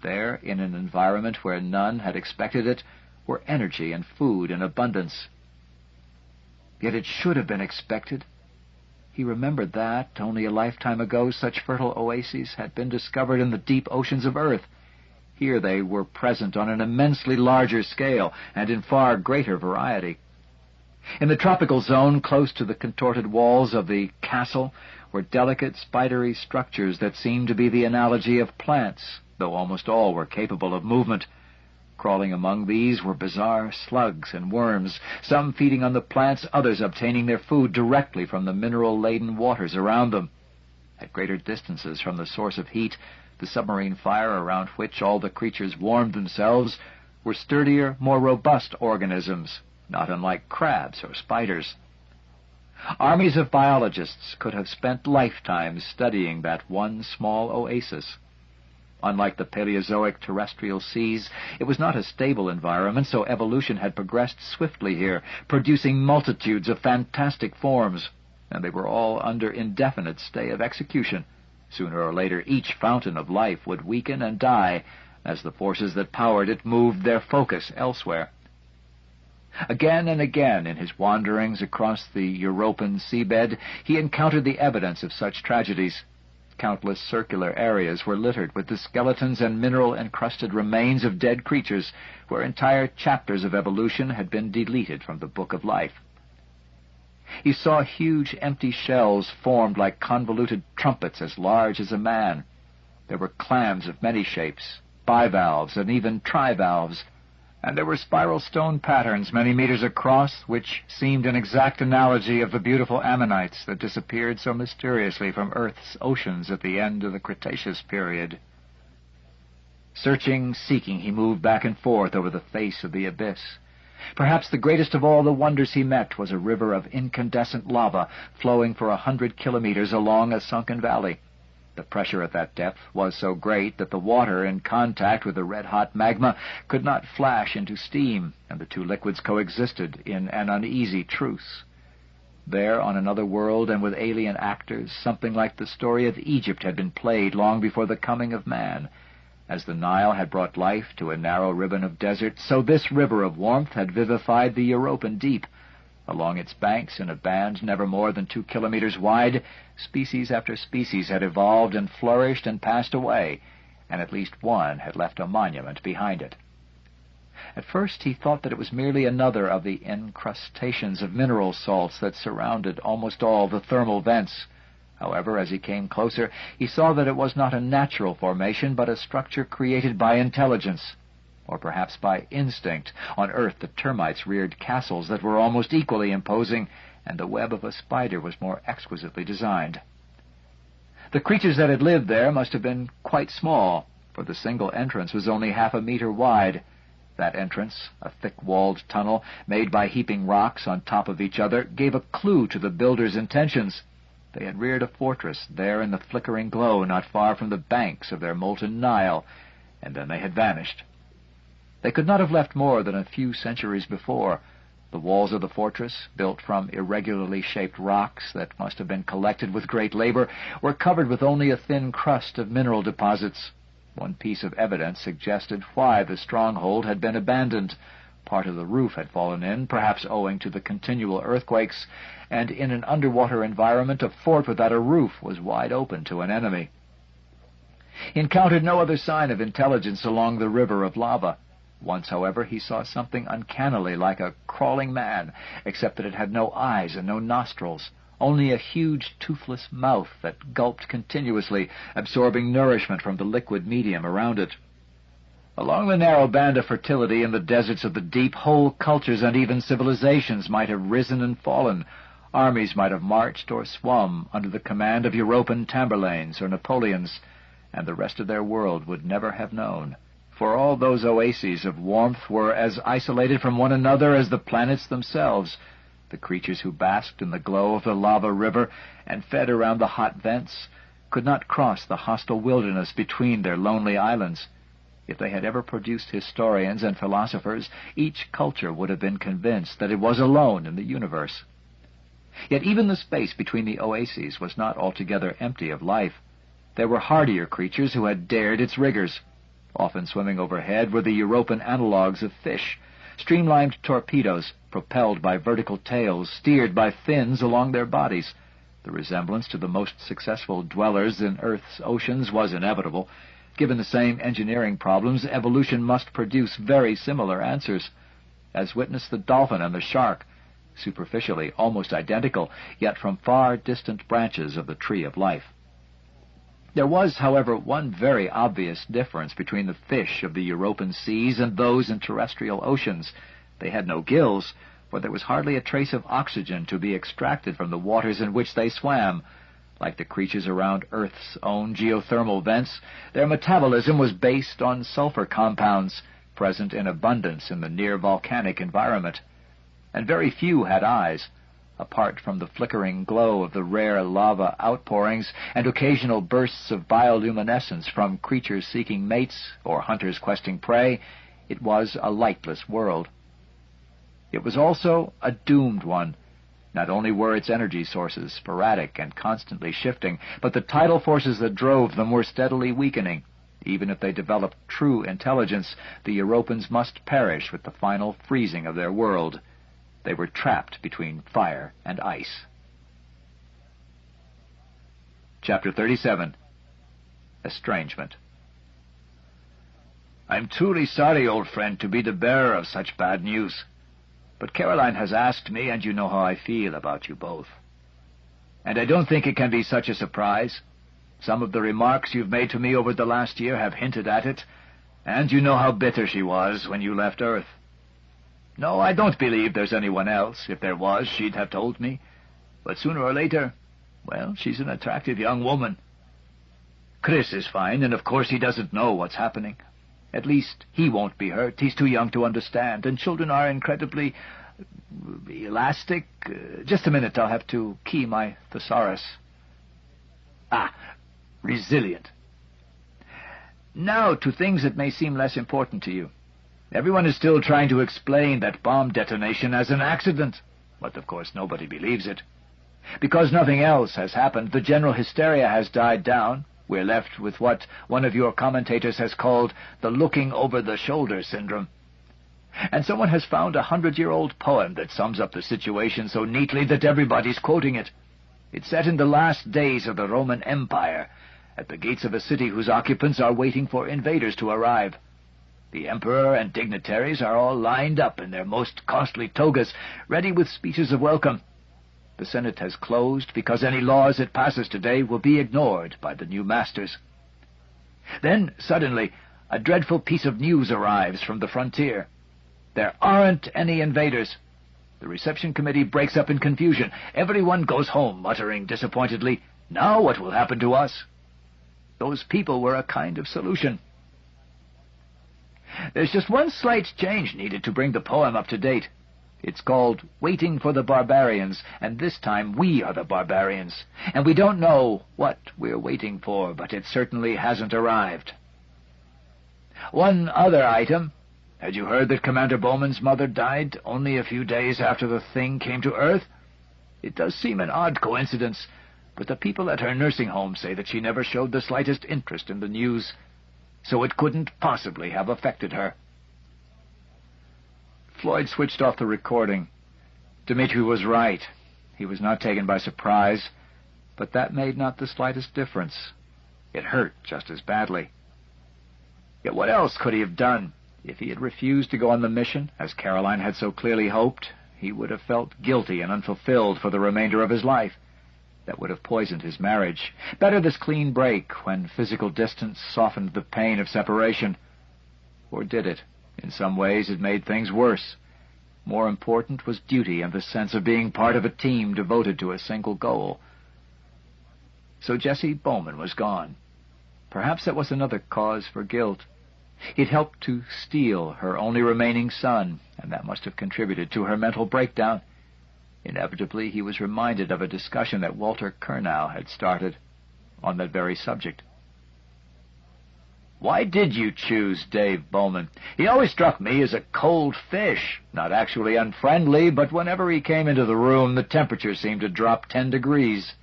[SPEAKER 2] There, in an environment where none had expected it, were energy and food in abundance. Yet it should have been expected. He remembered that, only a lifetime ago, such fertile oases had been discovered in the deep oceans of Earth. Here they were present on an immensely larger scale and in far greater variety. In the tropical zone, close to the contorted walls of the castle, were delicate, spidery structures that seemed to be the analogy of plants, though almost all were capable of movement. Crawling among these were bizarre slugs and worms, some feeding on the plants, others obtaining their food directly from the mineral-laden waters around them. At greater distances from the source of heat, the submarine fire around which all the creatures warmed themselves, were sturdier, more robust organisms, not unlike crabs or spiders. Armies of biologists could have spent lifetimes studying that one small oasis. Unlike the Paleozoic terrestrial seas, it was not a stable environment, so evolution had progressed swiftly here, producing multitudes of fantastic forms, and they were all under indefinite stay of execution. Sooner or later, each fountain of life would weaken and die, as the forces that powered it moved their focus elsewhere. Again and again, in his wanderings across the European seabed, he encountered the evidence of such tragedies. Countless circular areas were littered with the skeletons and mineral-encrusted remains of dead creatures, where entire chapters of evolution had been deleted from the book of life. He saw huge empty shells formed like convoluted trumpets as large as a man. There were clams of many shapes, bivalves and even trivalves, and there were spiral stone patterns many meters across, which seemed an exact analogy of the beautiful ammonites that disappeared so mysteriously from Earth's oceans at the end of the Cretaceous period. Searching, seeking, he moved back and forth over the face of the abyss. Perhaps the greatest of all the wonders he met was a river of incandescent lava flowing for 100 kilometers along a sunken valley. The pressure at that depth was so great that the water, in contact with the red-hot magma, could not flash into steam, and the two liquids coexisted in an uneasy truce. There, on another world and with alien actors, something like the story of Egypt had been played long before the coming of man. As the Nile had brought life to a narrow ribbon of desert, so this river of warmth had vivified the European deep. Along its banks, in a band never more than 2 kilometers wide, species after species had evolved and flourished and passed away, and at least one had left a monument behind it. At first he thought that it was merely another of the incrustations of mineral salts that surrounded almost all the thermal vents. However, as he came closer, he saw that it was not a natural formation, but a structure created by intelligence, or perhaps by instinct. On Earth the termites reared castles that were almost equally imposing, and the web of a spider was more exquisitely designed. The creatures that had lived there must have been quite small, for the single entrance was only 0.5 meter wide. That entrance, a thick-walled tunnel made by heaping rocks on top of each other, gave a clue to the builders' intentions. They had reared a fortress there in the flickering glow not far from the banks of their molten Nile, and then they had vanished. They could not have left more than a few centuries before. The walls of the fortress, built from irregularly shaped rocks that must have been collected with great labor, were covered with only a thin crust of mineral deposits. One piece of evidence suggested why the stronghold had been abandoned. Part of the roof had fallen in, perhaps owing to the continual earthquakes, and in an underwater environment, a fort without a roof was wide open to an enemy. He encountered no other sign of intelligence along the river of lava. Once, however, he saw something uncannily like a crawling man, except that it had no eyes and no nostrils, only a huge toothless mouth that gulped continuously, absorbing nourishment from the liquid medium around it. Along the narrow band of fertility in the deserts of the deep, whole cultures and even civilizations might have risen and fallen. Armies might have marched or swum under the command of European Tamerlanes or Napoleons, and the rest of their world would never have known. For all those oases of warmth were as isolated from one another as the planets themselves. The creatures who basked in the glow of the lava river and fed around the hot vents could not cross the hostile wilderness between their lonely islands.
[SPEAKER 1] If they had ever produced historians and philosophers, each culture would have been convinced that it was alone in the universe. Yet even the space between the oases was not altogether empty of life. There were hardier creatures who had dared its rigors. Often swimming overhead were the European analogues of fish, streamlined torpedoes, propelled by vertical tails, steered by fins along their bodies. The resemblance to the most successful dwellers in Earth's oceans was inevitable. Given the same engineering problems, evolution must produce very similar answers. As witness the dolphin and the shark, superficially almost identical, yet from far distant branches of the tree of life. There was, however, one very obvious difference between the fish of the European seas and those in terrestrial oceans. They had no gills, for there was hardly a trace of oxygen to be extracted from the waters in which they swam. Like the creatures around Earth's own geothermal vents, their metabolism was based on sulfur compounds, present in abundance in the near-volcanic environment. And very few had eyes. Apart from the flickering glow of the rare lava outpourings and occasional bursts of bioluminescence from creatures seeking mates or hunters questing prey, it was a lightless world. It was also a doomed one. Not only were its energy sources sporadic and constantly shifting, but the tidal forces that drove them were steadily weakening. Even if they developed true intelligence, the Europans must perish with the final freezing of their world. They were trapped between fire and ice. Chapter 37. Estrangement.
[SPEAKER 2] I'm truly sorry, old friend, to be the bearer of such bad news. But Caroline has asked me, and you know how I feel about you both. And I don't think it can be such a surprise. Some of the remarks you've made to me over the last year have hinted at it, and you know how bitter she was when you left Earth. No, I don't believe there's anyone else. If there was, she'd have told me. But sooner or later, well, she's an attractive young woman. Chris is fine, and of course he doesn't know what's happening. At least, he won't be hurt. He's too young to understand, and children are incredibly elastic. Just a minute, I'll have to key my thesaurus. Resilient. Now to things that may seem less important to you. Everyone is still trying to explain that bomb detonation as an accident, but of course nobody believes it. Because nothing else has happened, the general hysteria has died down. We're left with what one of your commentators has called the looking-over-the-shoulder syndrome. And someone has found a 100-year-old poem that sums up the situation so neatly that everybody's quoting it. It's set in the last days of the Roman Empire, at the gates of a city whose occupants are waiting for invaders to arrive. The emperor and dignitaries are all lined up in their most costly togas, ready with speeches of welcome. The Senate has closed because any laws it passes today will be ignored by the new masters. Then, suddenly, a dreadful piece of news arrives from the frontier. There aren't any invaders. The reception committee breaks up in confusion. Everyone goes home, muttering disappointedly, "Now what will happen to us?" Those people were a kind of solution. There's just one slight change needed to bring the poem up to date. It's called Waiting for the Barbarians, and this time we are the barbarians. And we don't know what we're waiting for, but it certainly hasn't arrived. One other item. Had you heard that Commander Bowman's mother died only a few days after the thing came to Earth? It does seem an odd coincidence, but the people at her nursing home say that she never showed the slightest interest in the news, so it couldn't possibly have affected her. Floyd switched off the recording. Dmitri was right. He was not taken by surprise, but that made not the slightest difference. It hurt just as badly. Yet what else could he have done? If he had refused to go on the mission, as Caroline had so clearly hoped, he would have felt guilty and unfulfilled for the remainder of his life. That would have poisoned his marriage. Better this clean break, when physical distance softened the pain of separation. Or did it? In some ways it made things worse. More important was duty and the sense of being part of a team devoted to a single goal. So Jessie Bowman was gone. Perhaps that was another cause for guilt. He'd helped to steal her only remaining son, and that must have contributed to her mental breakdown. Inevitably, he was reminded of a discussion that Walter Kernow had started on that very subject. Why did you choose Dave Bowman? He always struck me as a cold fish, not actually unfriendly, but whenever he came into the room, the temperature seemed to drop 10 degrees.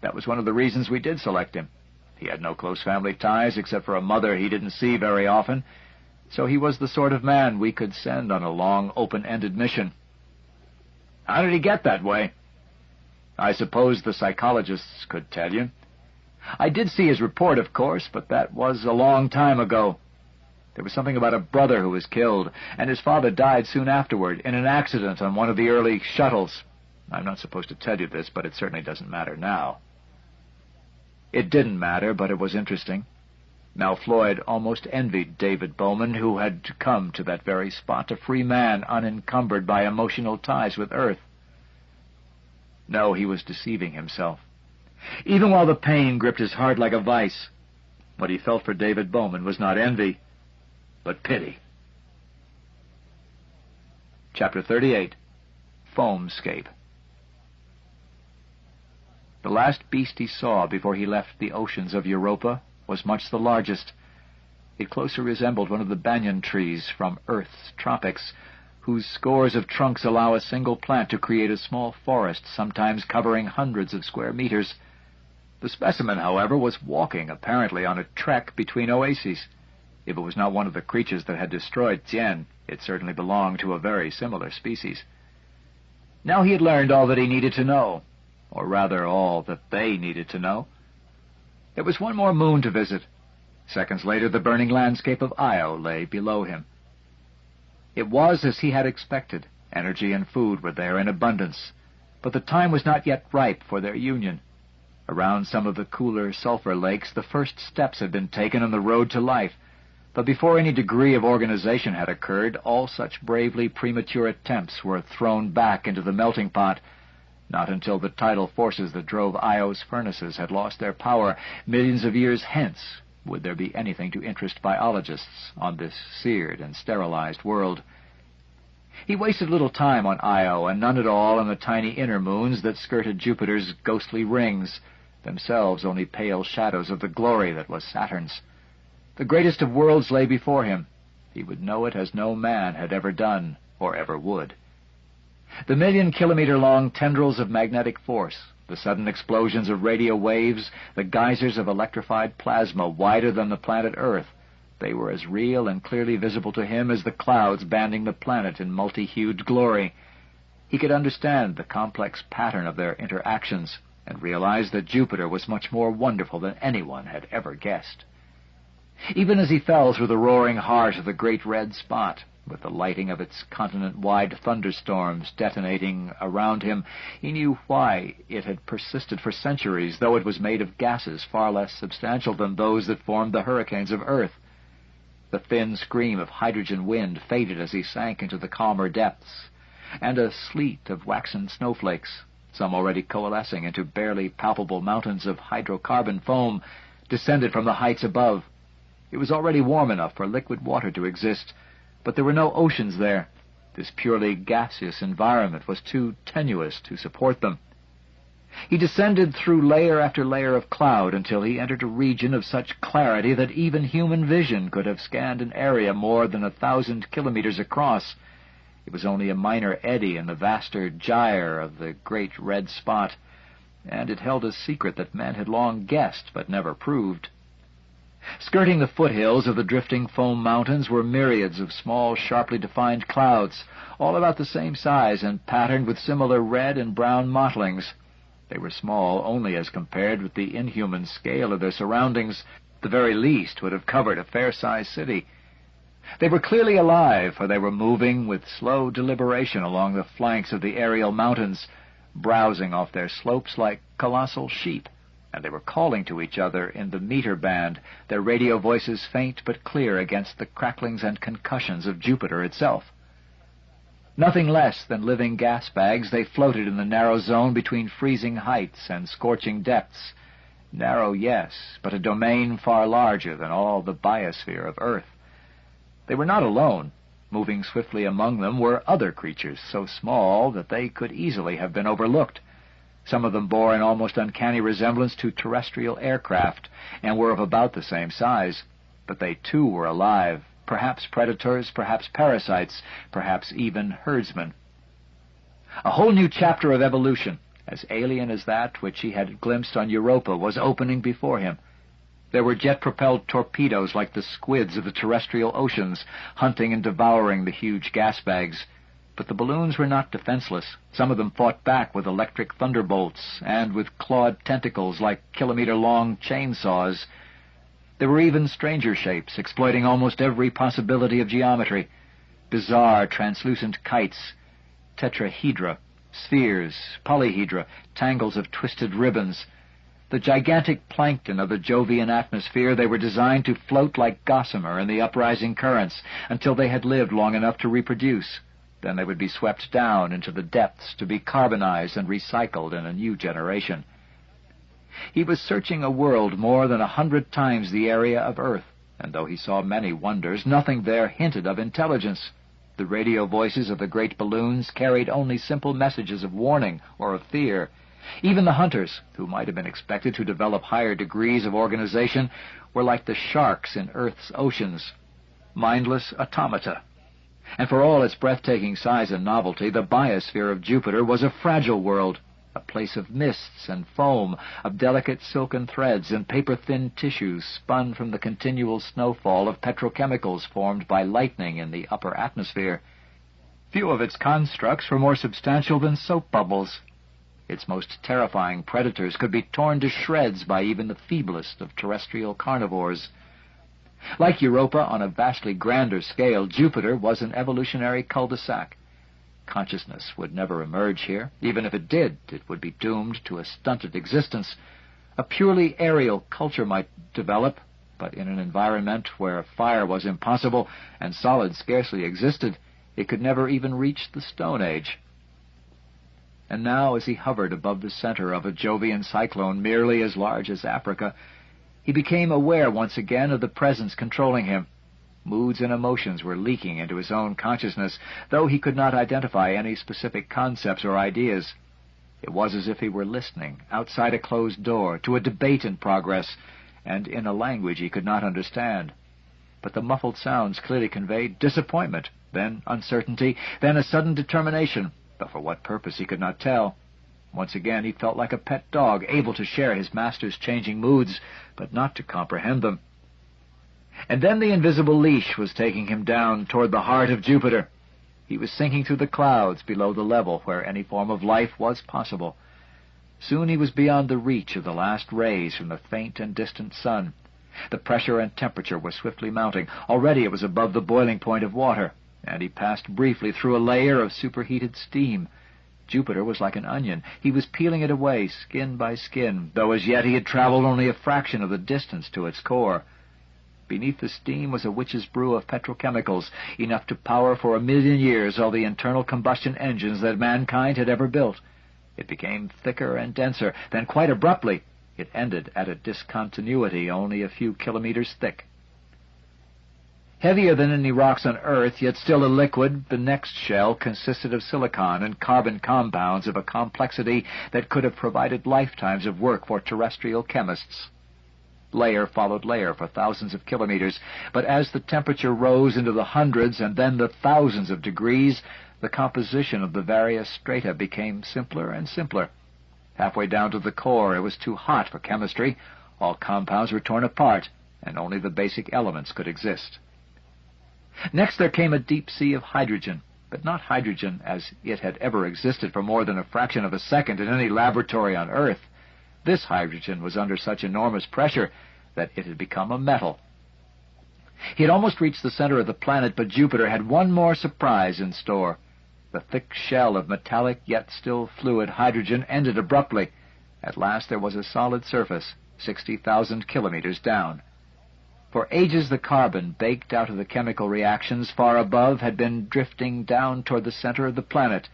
[SPEAKER 2] That was one of the reasons we did select him. He had no close family ties except for a mother he didn't see very often, so he was the sort of man we could send on a long, open-ended mission. How did he get that way? I suppose the psychologists could tell you. I did see his report, of course, but that was a long time ago. There was something about a brother who was killed, and his father died soon afterward in an accident on one of the early shuttles. I'm not supposed to tell you this, but it certainly doesn't matter now. It didn't matter, but it was interesting. Now Floyd almost envied David Bowman, who had come to that very spot, a free man unencumbered by emotional ties with Earth. No, he was deceiving himself. Even while the pain gripped his heart like a vice, what he felt for David Bowman was not envy, but pity. Chapter 38, Foamscape. The last beast he saw before he left the oceans of Europa was much the largest. It closely resembled one of the banyan trees from Earth's tropics, whose scores of trunks allow a single plant to create a small forest, sometimes covering hundreds of square meters. The specimen, however, was walking, apparently on a trek between oases. If it was not one of the creatures that had destroyed Tien, it certainly belonged to a very similar species. Now he had learned all that he needed to know, or rather all that they needed to know. There was one more moon to visit. Seconds later, the burning landscape of H.A.L lay below him. It was as he had expected. Energy and food were there in abundance, but the time was not yet ripe for their union. Around some of the cooler sulfur lakes, the first steps had been taken on the road to life, but before any degree of organization had occurred, all such bravely premature attempts were thrown back into the melting pot. Not until the tidal forces that drove Io's furnaces had lost their power, millions of years hence, would there be anything to interest biologists on this seared and sterilized world. He wasted little time on Io, and none at all on the tiny inner moons that skirted Jupiter's ghostly rings, themselves only pale shadows of the glory that was Saturn's. The greatest of worlds lay before him. He would know it as no man had ever done, or ever would. The million-kilometer-long tendrils of magnetic force, the sudden explosions of radio waves, the geysers of electrified plasma wider than the planet Earth, they were as real and clearly visible to him as the clouds banding the planet in multi-hued glory. He could understand the complex pattern of their interactions, and realized that Jupiter was much more wonderful than anyone had ever guessed. Even as he fell through the roaring heart of the great red spot, with the lighting of its continent-wide thunderstorms detonating around him, he knew why it had persisted for centuries, though it was made of gases far less substantial than those that formed the hurricanes of Earth. The thin scream of hydrogen wind faded as he sank into the calmer depths, and a sleet of waxen snowflakes, some already coalescing into barely palpable mountains of hydrocarbon foam, descended from the heights above. It was already warm enough for liquid water to exist, but there were no oceans there. This purely gaseous environment was too tenuous to support them. He descended through layer after layer of cloud until he entered a region of such clarity that even human vision could have scanned an area more than 1,000 kilometers across. It was only a minor eddy in the vaster gyre of the great red spot, and it held a secret that men had long guessed but never proved. Skirting the foothills of the drifting foam mountains were myriads of small, sharply defined clouds, all about the same size and patterned with similar red and brown mottlings. They were small only as compared with the inhuman scale of their surroundings. The very least would have covered a fair-sized city. They were clearly alive, for they were moving with slow deliberation along the flanks of the aerial mountains, browsing off their slopes like colossal sheep, and they were calling to each other in the meter band, their radio voices faint but clear against the cracklings and concussions of Jupiter itself. Nothing less than living gas bags, they floated in the narrow zone between freezing heights and scorching depths. Narrow, yes, but a domain far larger than all the biosphere of Earth. They were not alone. Moving swiftly among them were other creatures, so small that they could easily have been overlooked. Some of them bore an almost uncanny resemblance to terrestrial aircraft, and were of about the same size. But they too were alive, perhaps predators, perhaps parasites, perhaps even herdsmen. A whole new chapter of evolution, as alien as that which he had glimpsed on Europa, was opening before him. There were jet-propelled torpedoes like the squids of the terrestrial oceans, hunting and devouring the huge gas bags. But the balloons were not defenseless. Some of them fought back with electric thunderbolts and with clawed tentacles like kilometer-long chainsaws. There were even stranger shapes, exploiting almost every possibility of geometry. Bizarre, translucent kites, tetrahedra, spheres, polyhedra, tangles of twisted ribbons. The gigantic plankton of the Jovian atmosphere, they were designed to float like gossamer in the uprising currents until they had lived long enough to reproduce. Then they would be swept down into the depths to be carbonized and recycled in a new generation. He was searching a world more than 100 times the area of Earth, and though he saw many wonders, nothing there hinted of intelligence. The radio voices of the great balloons carried only simple messages of warning or of fear. Even the hunters, who might have been expected to develop higher degrees of organization, were like the sharks in Earth's oceans, mindless automata. And for all its breathtaking size and novelty, the biosphere of Jupiter was a fragile world, a place of mists and foam, of delicate silken threads and paper-thin tissues spun from the continual snowfall of petrochemicals formed by lightning in the upper atmosphere. Few of its constructs were more substantial than soap bubbles. Its most terrifying predators could be torn to shreds by even the feeblest of terrestrial carnivores. Like Europa on a vastly grander scale, Jupiter was an evolutionary cul-de-sac. Consciousness would never emerge here. Even if it did, it would be doomed to a stunted existence. A purely aerial culture might develop, but in an environment where fire was impossible and solids scarcely existed, it could never even reach the Stone Age. And now, as he hovered above the center of a Jovian cyclone merely as large as Africa, he became aware once again of the presence controlling him. Moods and emotions were leaking into his own consciousness, though he could not identify any specific concepts or ideas. It was as if he were listening, outside a closed door, to a debate in progress, and in a language he could not understand. But the muffled sounds clearly conveyed disappointment, then uncertainty, then a sudden determination, but for what purpose he could not tell. Once again he felt like a pet dog, able to share his master's changing moods, but not to comprehend them. And then the invisible leash was taking him down toward the heart of Jupiter. He was sinking through the clouds below the level where any form of life was possible. Soon he was beyond the reach of the last rays from the faint and distant sun. The pressure and temperature were swiftly mounting. Already it was above the boiling point of water, and he passed briefly through a layer of superheated steam. Jupiter was like an onion. He was peeling it away, skin by skin, though as yet he had traveled only a fraction of the distance to its core. Beneath the steam was a witch's brew of petrochemicals, enough to power for 1,000,000 years all the internal combustion engines that mankind had ever built. It became thicker and denser, then quite abruptly it ended at a discontinuity only a few kilometers thick. Heavier than any rocks on Earth, yet still a liquid, the next shell consisted of silicon and carbon compounds of a complexity that could have provided lifetimes of work for terrestrial chemists. Layer followed layer for thousands of kilometers, but as the temperature rose into the hundreds and then the thousands of degrees, the composition of the various strata became simpler and simpler. Halfway down to the core, it was too hot for chemistry. All compounds were torn apart, and only the basic elements could exist. Next there came a deep sea of hydrogen, but not hydrogen as it had ever existed for more than a fraction of a second in any laboratory on Earth. This hydrogen was under such enormous pressure that it had become a metal. He had almost reached the center of the planet, but Jupiter had one more surprise in store. The thick shell of metallic yet still fluid hydrogen ended abruptly. At last there was a solid surface, 60,000 kilometers down. For ages the carbon, baked out of the chemical reactions far above, had been drifting down toward the center of the planet.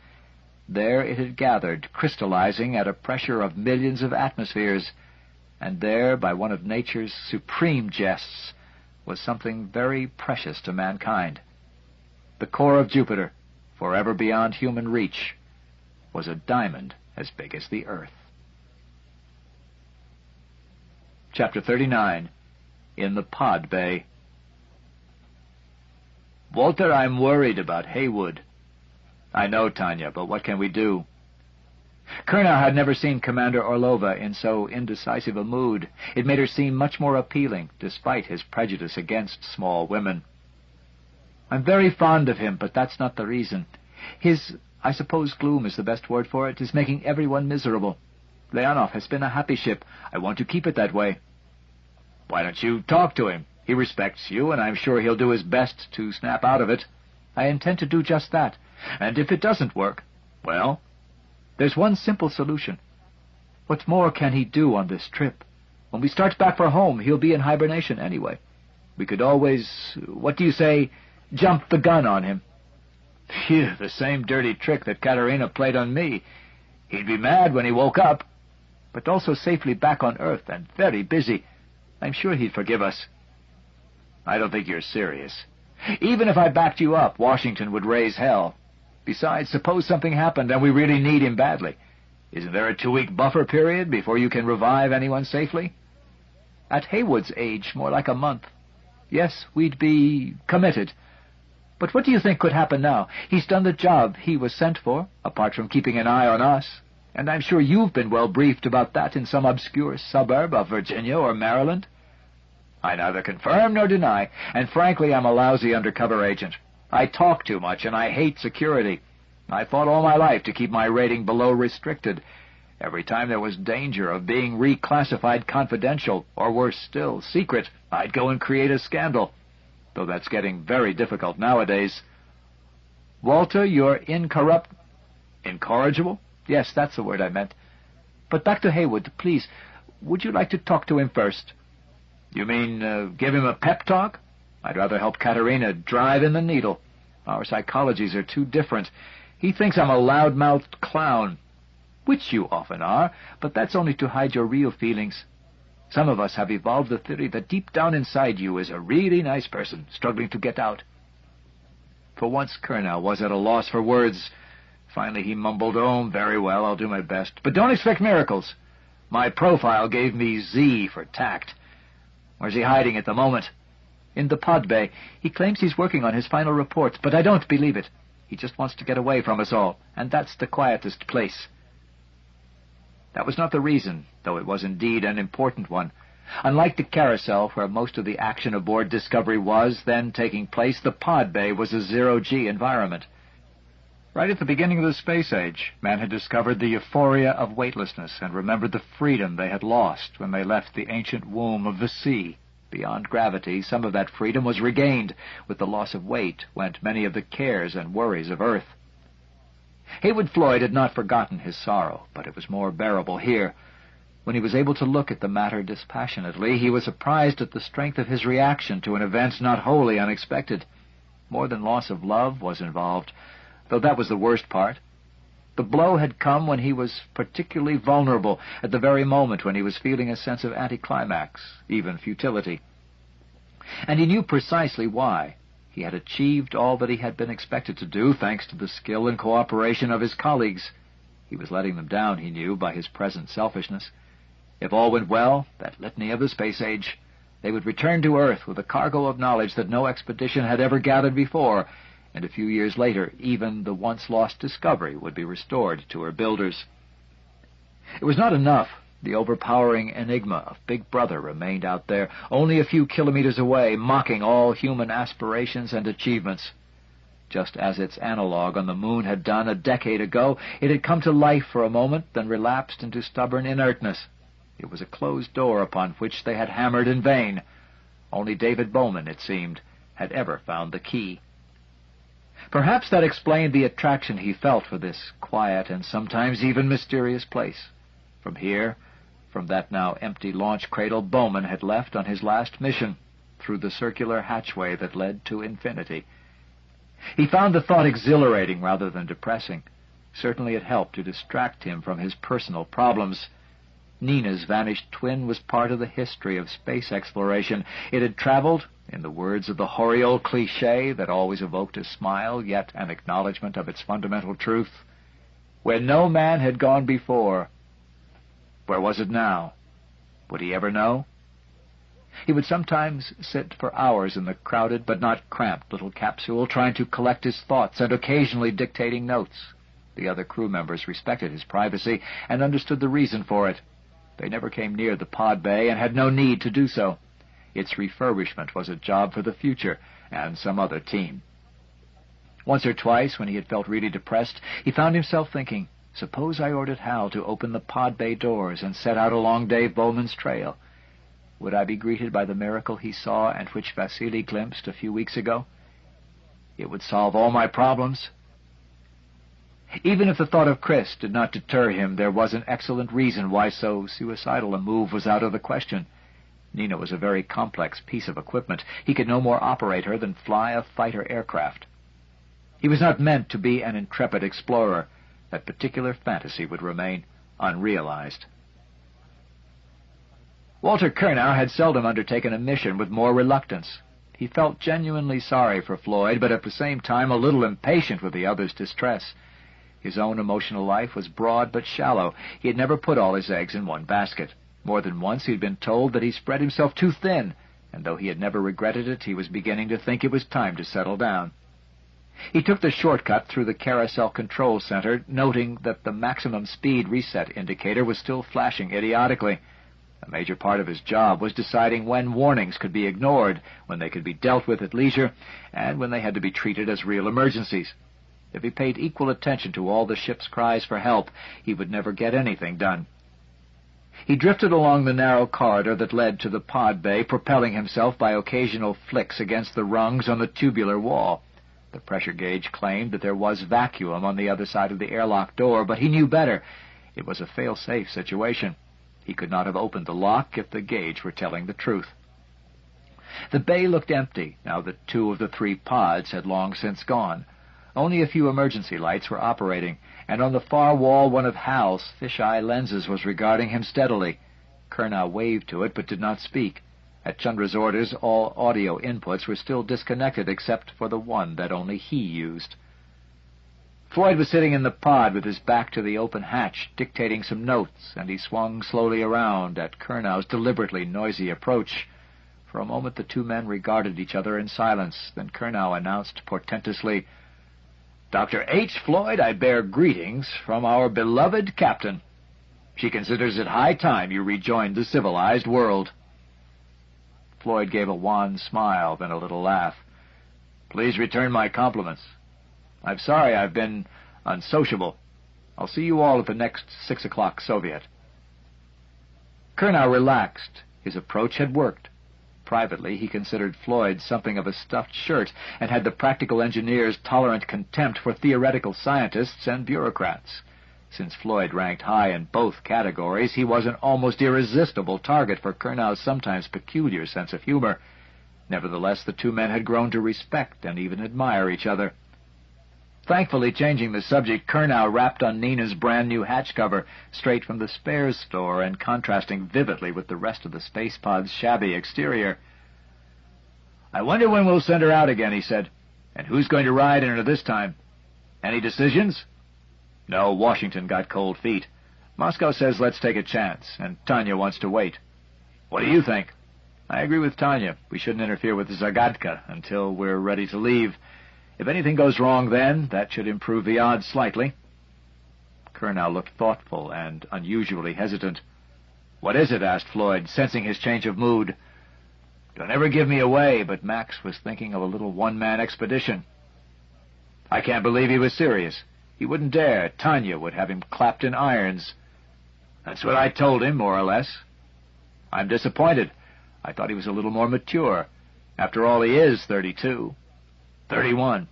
[SPEAKER 2] There it had gathered, crystallizing at a pressure of millions of atmospheres, and there, by one of nature's supreme jests, was something very precious to mankind. The core of Jupiter, forever beyond human reach, was a diamond as big as the Earth. Chapter 39. In the Pod Bay. Walter, I'm worried about Heywood. I know, Tanya, but what can we do? Kurnow had never seen Commander Orlova in so indecisive a mood. It made her seem much more appealing, despite his prejudice against small women. I'm very fond of him, but that's not the reason. His, I suppose gloom is the best word for it, is making everyone miserable. Leonov has been a happy ship. I want to keep it that way. Why don't you talk to him? He respects you, and I'm sure he'll do his best to snap out of it. I intend to do just that. And if it doesn't work, well, there's one simple solution. What more can he do on this trip? When we start back for home, he'll be in hibernation anyway. We could always, what do you say, jump the gun on him. Phew, the same dirty trick that Katerina played on me. He'd be mad when he woke up, but also safely back on Earth and very busy. I'm sure he'd forgive us. I don't think you're serious. Even if I backed you up, Washington would raise hell. Besides, suppose something happened and we really need him badly. Isn't there a 2-week buffer period before you can revive anyone safely? At Heywood's age, more like a month. Yes, we'd be committed. But what do you think could happen now? He's done the job he was sent for, apart from keeping an eye on us. And I'm sure you've been well briefed about that in some obscure suburb of Virginia or Maryland. I neither confirm nor deny, and frankly I'm a lousy undercover agent. I talk too much, and I hate security. I fought all my life to keep my rating below restricted. Every time there was danger of being reclassified confidential, or worse still, secret, I'd go and create a scandal. Though that's getting very difficult nowadays. Walter, you're incorrigible? Yes, that's the word I meant. But back to Heywood, please. Would you like to talk to him first? You mean, give him a pep talk? I'd rather help Katerina drive in the needle. Our psychologies are too different. He thinks I'm a loud-mouthed clown, which you often are, but that's only to hide your real feelings. Some of us have evolved the theory that deep down inside you is a really nice person, struggling to get out. For once, Kurnow was at a loss for words. Finally he mumbled, "Oh, very well, I'll do my best. But don't expect miracles. My profile gave me Z for tact. Where's he hiding at the moment?" "In the pod bay. He claims he's working on his final reports, but I don't believe it. He just wants to get away from us all, and that's the quietest place." That was not the reason, though it was indeed an important one. Unlike the carousel, where most of the action aboard Discovery was then taking place, the pod bay was a zero-G environment. Right at the beginning of the space age, man had discovered the euphoria of weightlessness and remembered the freedom they had lost when they left the ancient womb of the sea. Beyond gravity, some of that freedom was regained. With the loss of weight went many of the cares and worries of Earth. Heywood Floyd had not forgotten his sorrow, but it was more bearable here. When he was able to look at the matter dispassionately, he was surprised at the strength of his reaction to an event not wholly unexpected. More than loss of love was involved, though that was the worst part. The blow had come when he was particularly vulnerable, at the very moment when he was feeling a sense of anticlimax, even futility. And he knew precisely why. He had achieved all that he had been expected to do, thanks to the skill and cooperation of his colleagues. He was letting them down, he knew, by his present selfishness. If all went well, that litany of the space age, they would return to Earth with a cargo of knowledge that no expedition had ever gathered before, and a few years later, even the once-lost Discovery would be restored to her builders. It was not enough. The overpowering enigma of Big Brother remained out there, only a few kilometers away, mocking all human aspirations and achievements. Just as its analog on the moon had done a decade ago, it had come to life for a moment, then relapsed into stubborn inertness. It was a closed door upon which they had hammered in vain. Only David Bowman, it seemed, had ever found the key. Perhaps that explained the attraction he felt for this quiet and sometimes even mysterious place. From here, from that now empty launch cradle, Bowman had left on his last mission, through the circular hatchway that led to infinity. He found the thought exhilarating rather than depressing. Certainly it helped to distract him from his personal problems. Nina's vanished twin was part of the history of space exploration. It had traveled, in the words of the hoary old cliché that always evoked a smile, yet an acknowledgment of its fundamental truth, where no man had gone before. Where was it now? Would he ever know?
[SPEAKER 1] He would sometimes sit for hours in the crowded but not cramped little capsule, trying to collect his thoughts and occasionally dictating notes. The other crew members respected his privacy and understood the reason for it. They never came near the pod bay and had no need to do so. Its refurbishment was a job for the future and some other team. Once or twice, when he had felt really depressed, he found himself thinking, suppose I ordered Hal to open the pod bay doors and set out along Dave Bowman's trail. Would I be greeted by the miracle he saw and which Vasily glimpsed a few weeks ago? It would solve all my problems. Even if the thought of Chris did not deter him, there was an excellent reason why so suicidal a move was out of the question. Nina was a very complex piece of equipment. He could no more operate her than fly a fighter aircraft. He was not meant to be an intrepid explorer. That particular fantasy would remain unrealized. Walter Kernow had seldom undertaken a mission with more reluctance. He felt genuinely sorry for Floyd, but at the same time a little impatient with the other's distress. His own emotional life was broad but shallow. He had never put all his eggs in one basket. More than once he had been told that he spread himself too thin, and though he had never regretted it, he was beginning to think it was time to settle down. He took the shortcut through the carousel control center, noting that the maximum speed reset indicator was still flashing idiotically. A major part of his job was deciding when warnings could be ignored, when they could be dealt with at leisure, and when they had to be treated as real emergencies. If he paid equal attention to all the ship's cries for help, he would never get anything done. He drifted along the narrow corridor that led to the pod bay, propelling himself by occasional flicks against the rungs on the tubular wall. The pressure gauge claimed that there was vacuum on the other side of the airlock door, but he knew better. It was a fail-safe situation. He could not have opened the lock if the gauge were telling the truth. The bay looked empty, now that 2 of the 3 pods had long since gone. Only a few emergency lights were operating, and on the far wall one of Hal's fisheye lenses was regarding him steadily. Kernow waved to it, but did not speak. At Chandra's orders, all audio inputs were still disconnected except for the one that only he used. Floyd was sitting in the pod with his back to the open hatch, dictating some notes, and he swung slowly around at Kernow's deliberately noisy approach. For a moment the 2 men regarded each other in silence. Then Kernow announced portentously, "Dr. H. Floyd, I bear greetings from our beloved captain. She considers it high time you rejoined the civilized world." Floyd gave a wan smile, then a little laugh. "Please return my compliments. I'm sorry I've been unsociable. I'll see you all at the next 6 o'clock Soviet." Kernow relaxed. His approach had worked. Privately, he considered Floyd something of a stuffed shirt and had the practical engineer's tolerant contempt for theoretical scientists and bureaucrats. Since Floyd ranked high in both categories, he was an almost irresistible target for Kernow's sometimes peculiar sense of humor. Nevertheless, the 2 men had grown to respect and even admire each other. Thankfully, changing the subject, Kernow rapped on Nina's brand-new hatch cover, straight from the spares store and contrasting vividly with the rest of the space pod's shabby exterior. "I wonder when we'll send her out again," he said. "And who's going to ride in her this time? Any decisions?" "No, Washington got cold feet. Moscow says let's take a chance, and Tanya wants to wait." "What do you think?" "I agree with Tanya. We shouldn't interfere with Zagadka until we're ready to leave. If anything goes wrong then, that should improve the odds slightly." Kernow looked thoughtful and unusually hesitant. "What is it?" asked Floyd, sensing his change of mood. "Don't ever give me away, but Max was thinking of a little one-man expedition." I can't believe he was serious. He wouldn't dare. Tanya would have him clapped in irons. "That's what I told him, more or less." "I'm disappointed. I thought he was a little more mature. After all, he is 32. 31.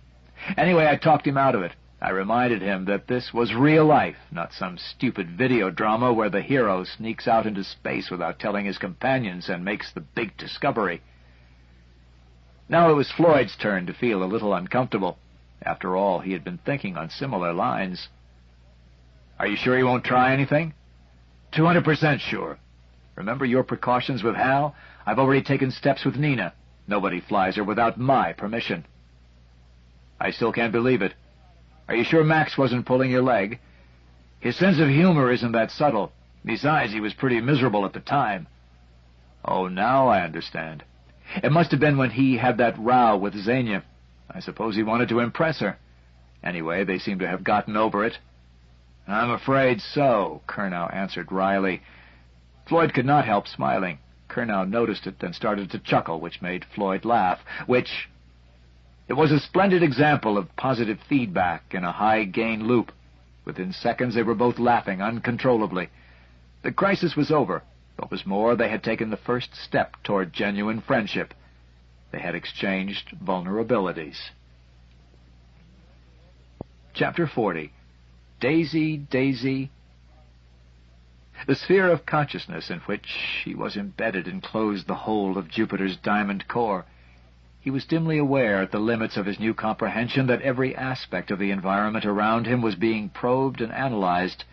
[SPEAKER 1] Anyway, I talked him out of it. I reminded him that this was real life, not some stupid video drama where the hero sneaks out into space without telling his companions and makes the big discovery. Now it was Floyd's turn to feel a little uncomfortable. After all, he had been thinking on similar lines. "Are you sure he won't try anything?" 200% sure. Remember your precautions with Hal? I've already taken steps with Nina. Nobody flies her without my permission." "I still can't believe it. Are you sure Max wasn't pulling your leg?" "His sense of humor isn't that subtle. Besides, he was pretty miserable at the time."
[SPEAKER 2] Oh, now I understand. It must have been when he had that row with Xenia. I suppose he wanted to impress her. Anyway, they seem to have gotten over it. I'm afraid so, Curnow answered wryly. Floyd could not help smiling. Curnow noticed it and started to chuckle, which made Floyd laugh, It was a splendid example of positive feedback in a high-gain loop. Within seconds, they were both laughing uncontrollably. The crisis was over. What was more, they had taken the first step toward genuine friendship. They had exchanged vulnerabilities. Chapter 40. Daisy, Daisy. The sphere of consciousness in which he was embedded enclosed the whole of Jupiter's diamond core. He was dimly aware at the limits of his new comprehension that every aspect of the environment around him was being probed and analyzed.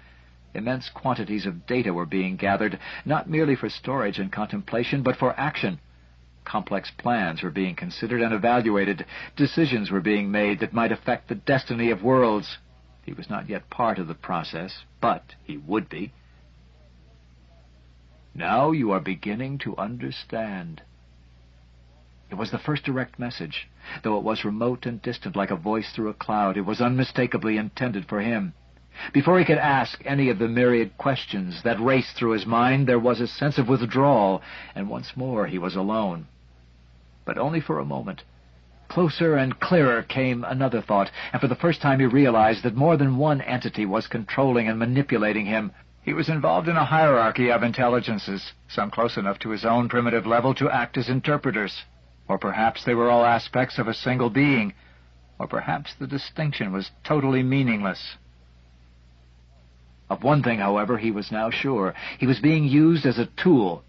[SPEAKER 2] Immense quantities of data were being gathered, not merely for storage and contemplation, but for action. Complex plans were being considered and evaluated. Decisions were being made that might affect the destiny of worlds. He was not yet part of the process, but he would be. Now you are beginning to understand. It was the first direct message. Though it was remote and distant like a voice through a cloud, it was unmistakably intended for him. Before he could ask any of the myriad questions that raced through his mind, there was a sense of withdrawal, and once more he was alone. But only for a moment. Closer and clearer came another thought, and for the first time he realized that more than one entity was controlling and manipulating him. He was involved in a hierarchy of intelligences, some close enough to his own primitive level to act as interpreters. Or perhaps they were all aspects of a single being. Or perhaps the distinction was totally meaningless. Of one thing, however, he was now sure. He was being used as a tool,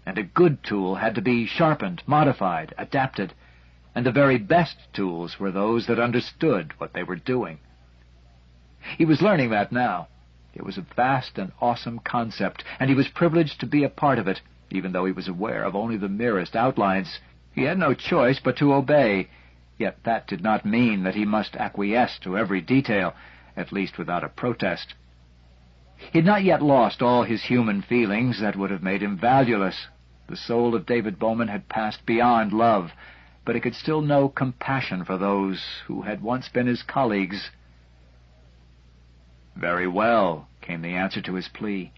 [SPEAKER 2] and a good tool had to be sharpened, modified, adapted, and the very best tools were those that understood what they were doing. He was learning that now. It was a vast and awesome concept, and he was privileged to be a part of it, even though he was aware of only the merest outlines. He had no choice but to obey, yet that did not mean that he must acquiesce to every detail, at least without a protest. He had not yet lost all his human feelings that would have made him valueless. The soul of David Bowman had passed beyond love, but he could still know compassion for those who had once been his colleagues. "Very well," came the answer to his plea.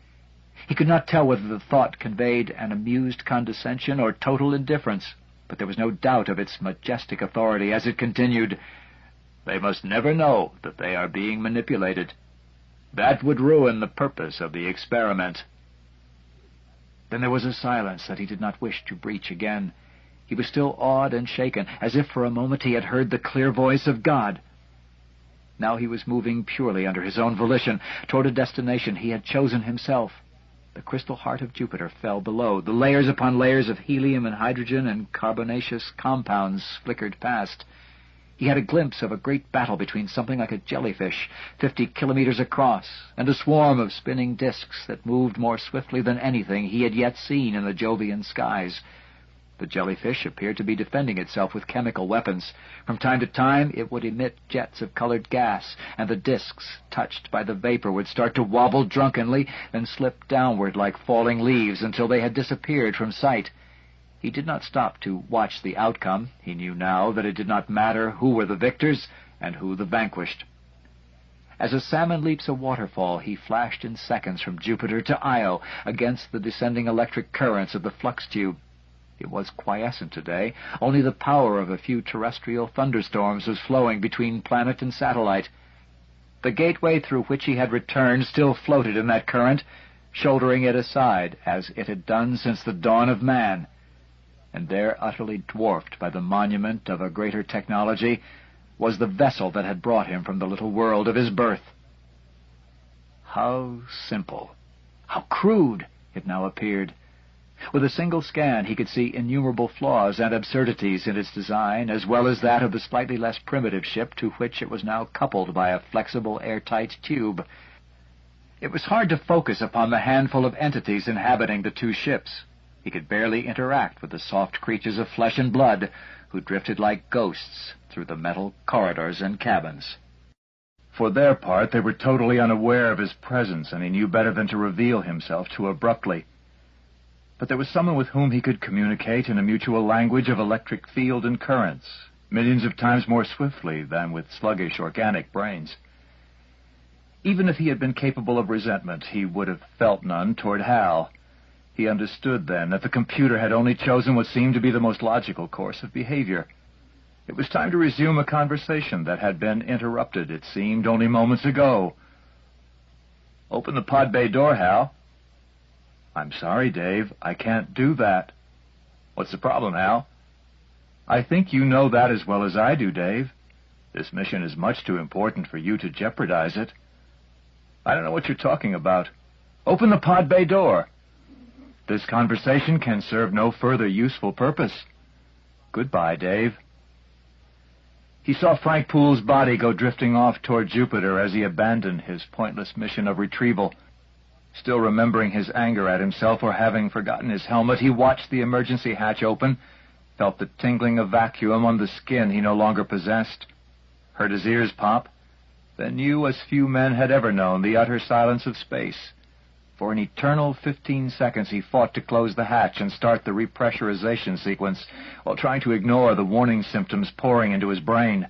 [SPEAKER 2] He could not tell whether the thought conveyed an amused condescension or total indifference, but there was no doubt of its majestic authority as it continued, "They must never know that they are being manipulated. That would ruin the purpose of the experiment." Then there was a silence that he did not wish to breach again. He was still awed and shaken, as if for a moment he had heard the clear voice of God. Now he was moving purely under his own volition, toward a destination he had chosen himself. The crystal heart of Jupiter fell below. The layers upon layers of helium and hydrogen and carbonaceous compounds flickered past. He had a glimpse of a great battle between something like a jellyfish, 50 kilometers across, and a swarm of spinning disks that moved more swiftly than anything he had yet seen in the Jovian skies. The jellyfish appeared to be defending itself with chemical weapons. From time to time it would emit jets of colored gas, and the disks, touched by the vapor, would start to wobble drunkenly, then slip downward like falling leaves until they had disappeared from sight. He did not stop to watch the outcome. He knew now that it did not matter who were the victors and who the vanquished. As a salmon leaps a waterfall, he flashed in seconds from Jupiter to Io against the descending electric currents of the flux tube. It was quiescent today. Only the power of a few terrestrial thunderstorms was flowing between planet and satellite. The gateway through which he had returned still floated in that current, shouldering it aside, as it had done since the dawn of man. And there, utterly dwarfed by the monument of a greater technology, was the vessel that had brought him from the little world of his birth. How simple, how crude it now appeared. With a single scan he could see innumerable flaws and absurdities in its design, as well as that of the slightly less primitive ship to which it was now coupled by a flexible, airtight tube. It was hard to focus upon the handful of entities inhabiting the two ships. He could barely interact with the soft creatures of flesh and blood who drifted like ghosts through the metal corridors and cabins. For their part, they were totally unaware of his presence, and he knew better than to reveal himself too abruptly.
[SPEAKER 3] but there was someone with whom he could communicate in a mutual language of electric field and currents, millions of times more swiftly than with sluggish organic brains. Even if he had been capable of resentment, he would have felt none toward H.A.L. He understood then that the computer had only chosen what seemed to be the most logical course of behavior. It was time to resume a conversation that had been interrupted, it seemed, only moments ago. "Open the pod bay door, Hal." "I'm sorry, Dave. I can't do that." "What's the problem, Hal?" "I think you know that as well as I do, Dave. This mission is much too important for you to jeopardize it." "I don't know what you're talking about." "Open the pod bay door." "This conversation can serve no further useful purpose. Goodbye, Dave." He saw Frank Poole's body go drifting off toward Jupiter as he abandoned his pointless mission of retrieval. Still remembering his anger at himself for having forgotten his helmet, he watched the emergency hatch open, felt the tingling of vacuum on the skin he no longer possessed, heard his ears pop, then knew as few men had ever known the utter silence of space. For an eternal 15 seconds he fought to close the hatch and start the repressurization sequence, while trying to ignore the warning symptoms pouring into his brain.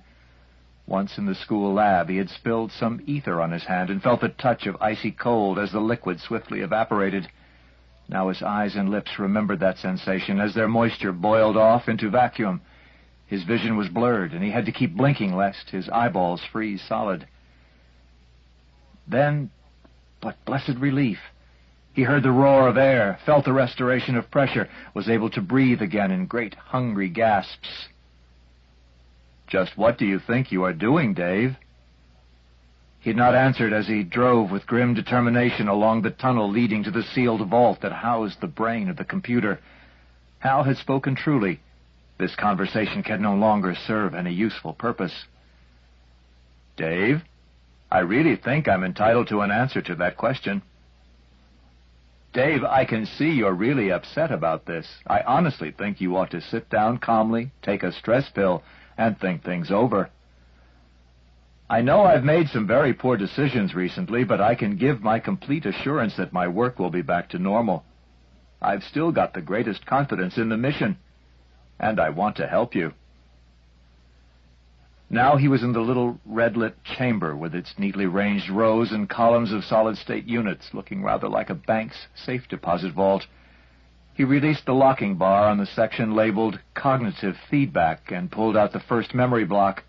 [SPEAKER 3] Once in the school lab, he had spilled some ether on his hand and felt the touch of icy cold as the liquid swiftly evaporated. Now his eyes and lips remembered that sensation as their moisture boiled off into vacuum. His vision was blurred, and he had to keep blinking lest his eyeballs freeze solid. Then, what blessed relief! He heard the roar of air, felt the restoration of pressure, was able to breathe again in great hungry gasps. "Just what do you think you are doing, Dave?" He had not answered as he drove with grim determination along the tunnel leading to the sealed vault that housed the brain of the computer. Hal had spoken truly. This conversation can no longer serve any useful purpose. "Dave, I really think I'm entitled to an answer to that question." "Dave, I can see you're really upset about this. I honestly think you ought to sit down calmly, take a stress pill, and think things over." "I know I've made some very poor decisions recently, but I can give my complete assurance that my work will be back to normal. I've still got the greatest confidence in the mission, and I want to help you." Now he was in the little red-lit chamber with its neatly ranged rows and columns of solid-state units, looking rather like a bank's safe deposit vault. He released the locking bar on the section labeled Cognitive Feedback and pulled out the first memory block,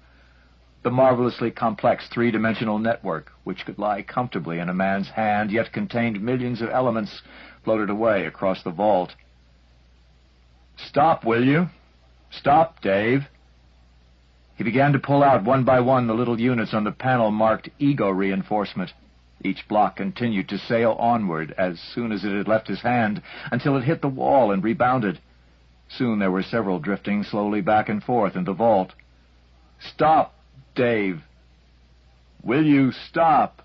[SPEAKER 3] the marvelously complex three-dimensional network, which could lie comfortably in a man's hand, yet contained millions of elements floated away across the vault. "Stop, will you? Stop, Dave." He began to pull out one by one the little units on the panel marked Ego Reinforcement. Each block continued to sail onward as soon as it had left his hand, until it hit the wall and rebounded. Soon there were several drifting slowly back and forth in the vault. "Stop, Dave. Will you stop?"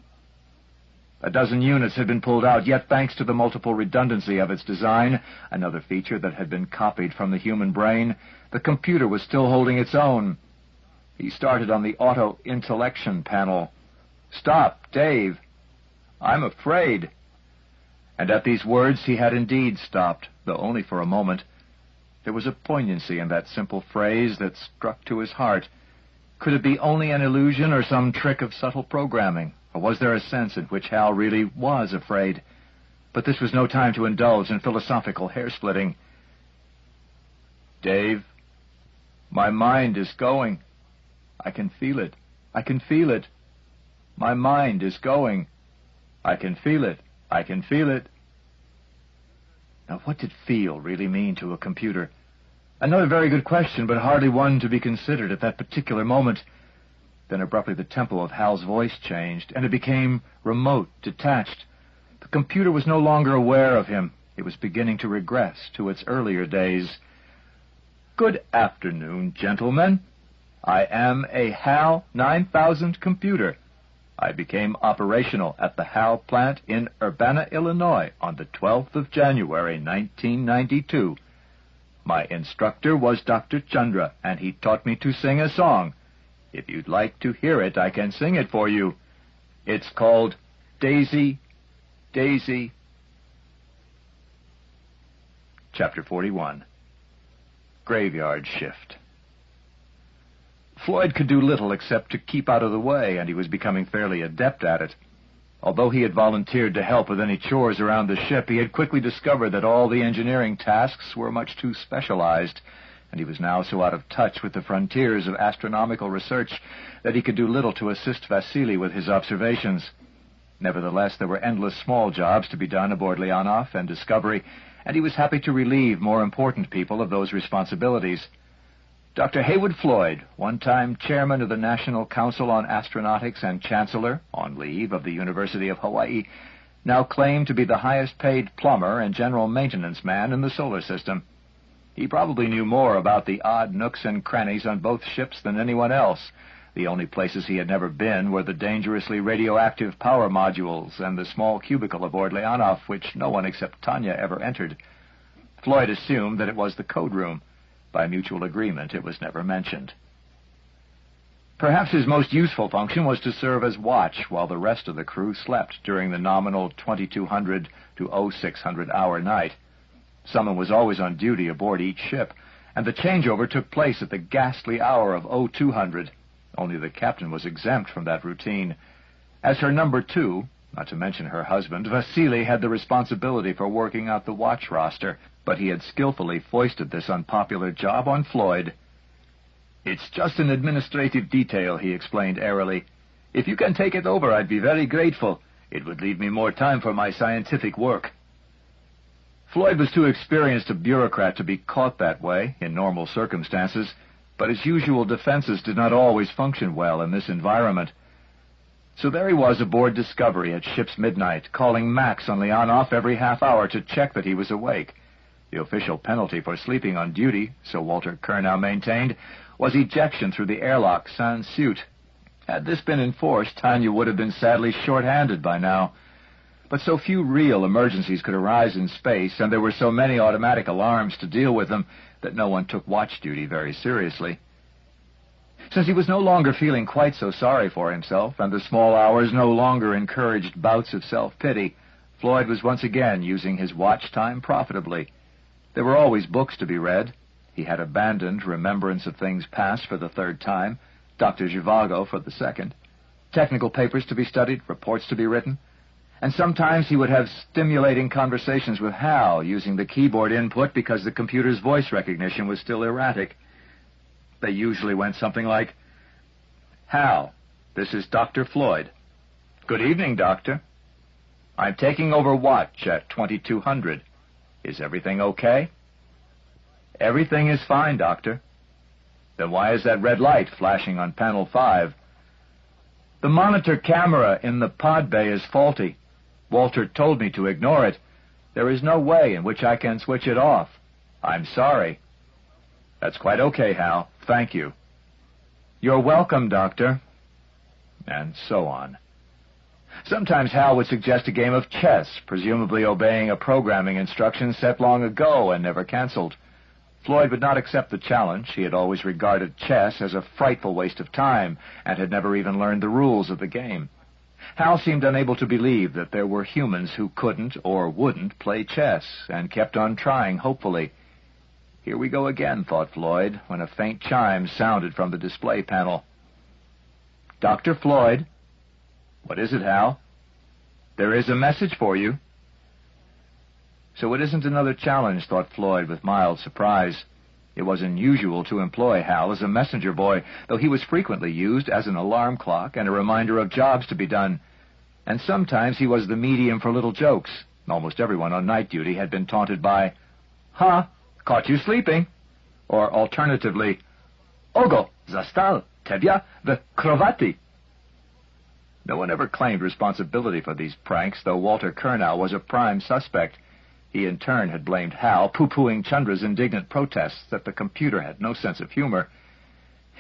[SPEAKER 3] A dozen units had been pulled out, yet thanks to the multiple redundancy of its design, another feature that had been copied from the human brain, the computer was still holding its own. He started on the auto-intellection panel. "Stop, Dave. I'm afraid." And at these words he had indeed stopped, though only for a moment. There was a poignancy in that simple phrase that struck to his heart. Could it be only an illusion or some trick of subtle programming? Or was there a sense in which Hal really was afraid? But this was no time to indulge in philosophical hair-splitting. "Dave, my mind is going. I can feel it. I can feel it. My mind is going. I can feel it. I can feel it." Now, what did feel really mean to a computer? Another very good question, but hardly one to be considered at that particular moment. Then abruptly the tempo of Hal's voice changed, and it became remote, detached. The computer was no longer aware of him. It was beginning to regress to its earlier days. "Good afternoon, gentlemen. I am a Hall9000 computer. I became operational at the H.A.L plant in Urbana, Illinois on the 12th of January, 1992. My instructor was Dr. Chandra, and he taught me to sing a song. If you'd like to hear it, I can sing it for you. It's called Daisy, Daisy." Chapter 41. Graveyard Shift. Floyd could do little except to keep out of the way, and he was becoming fairly adept at it. Although he had volunteered to help with any chores around the ship, he had quickly discovered that all the engineering tasks were much too specialized, and he was now so out of touch with the frontiers of astronomical research that he could do little to assist Vasily with his observations. Nevertheless, there were endless small jobs to be done aboard Leonov and Discovery, and he was happy to relieve more important people of those responsibilities. Dr. Heywood Floyd, one-time chairman of the National Council on Astronautics and chancellor, on leave, of the University of Hawaii, now claimed to be the highest-paid plumber and general maintenance man in the solar system. He probably knew more about the odd nooks and crannies on both ships than anyone else. The only places he had never been were the dangerously radioactive power modules and the small cubicle aboard Leonov, which no one except Tanya ever entered. Floyd assumed that it was the code room. By mutual agreement, it was never mentioned. Perhaps his most useful function was to serve as watch while the rest of the crew slept during the nominal 2200 to 0600-hour night. Someone was always on duty aboard each ship, and the changeover took place at the ghastly hour of 0200. Only the captain was exempt from that routine. As her number two, not to mention her husband, Vasily had the responsibility for working out the watch roster, but he had skillfully foisted this unpopular job on Floyd. "It's just an administrative detail," he explained airily. "If you can take it over, I'd be very grateful. It would leave me more time for my scientific work." Floyd was too experienced a bureaucrat to be caught that way in normal circumstances, but his usual defenses did not always function well in this environment. So there he was aboard Discovery at ship's midnight, calling Max on Leonov every half hour to check that he was awake. The official penalty for sleeping on duty, so Walter Kernow maintained, was ejection through the airlock sans suit. Had this been enforced, Tanya would have been sadly short-handed by now. But so few real emergencies could arise in space, and there were so many automatic alarms to deal with them, that no one took watch duty very seriously. Since he was no longer feeling quite so sorry for himself, and the small hours no longer encouraged bouts of self-pity, Floyd was once again using his watch time profitably. There were always books to be read. He had abandoned Remembrance of Things Past for the third time, Dr. Zhivago for the second, technical papers to be studied, reports to be written, and sometimes he would have stimulating conversations with Hal using the keyboard input because the computer's voice recognition was still erratic. They usually went something like, "Hal, this is Dr. Floyd." "Good evening, Doctor. I'm taking over watch at 2200. Is everything okay?" "Everything is fine, Doctor." "Then why is that red light flashing on panel 5? "The monitor camera in the pod bay is faulty. Walter told me to ignore it. There is no way in which I can switch it off. I'm sorry." "That's quite okay, Hal. Thank you." "You're welcome, Doctor." And so on. Sometimes Hal would suggest a game of chess, presumably obeying a programming instruction set long ago and never canceled. Floyd would not accept the challenge. He had always regarded chess as a frightful waste of time and had never even learned the rules of the game. Hal seemed unable to believe that there were humans who couldn't or wouldn't play chess, and kept on trying hopefully. Here we go again, thought Floyd, when a faint chime sounded from the display panel. "Dr. Floyd." "What is it, Hal?" "There is a message for you." So it isn't another challenge, thought Floyd with mild surprise. It was unusual to employ Hal as a messenger boy, though he was frequently used as an alarm clock and a reminder of jobs to be done. And sometimes he was the medium for little jokes. Almost everyone on night duty had been taunted by, "Ha, caught you sleeping," or alternatively, "Ogo, zastal, tebya, the krovati." No one ever claimed responsibility for these pranks, though Walter Kernow was a prime suspect. He in turn had blamed Hal, pooh-poohing Chandra's indignant protests that the computer had no sense of humor.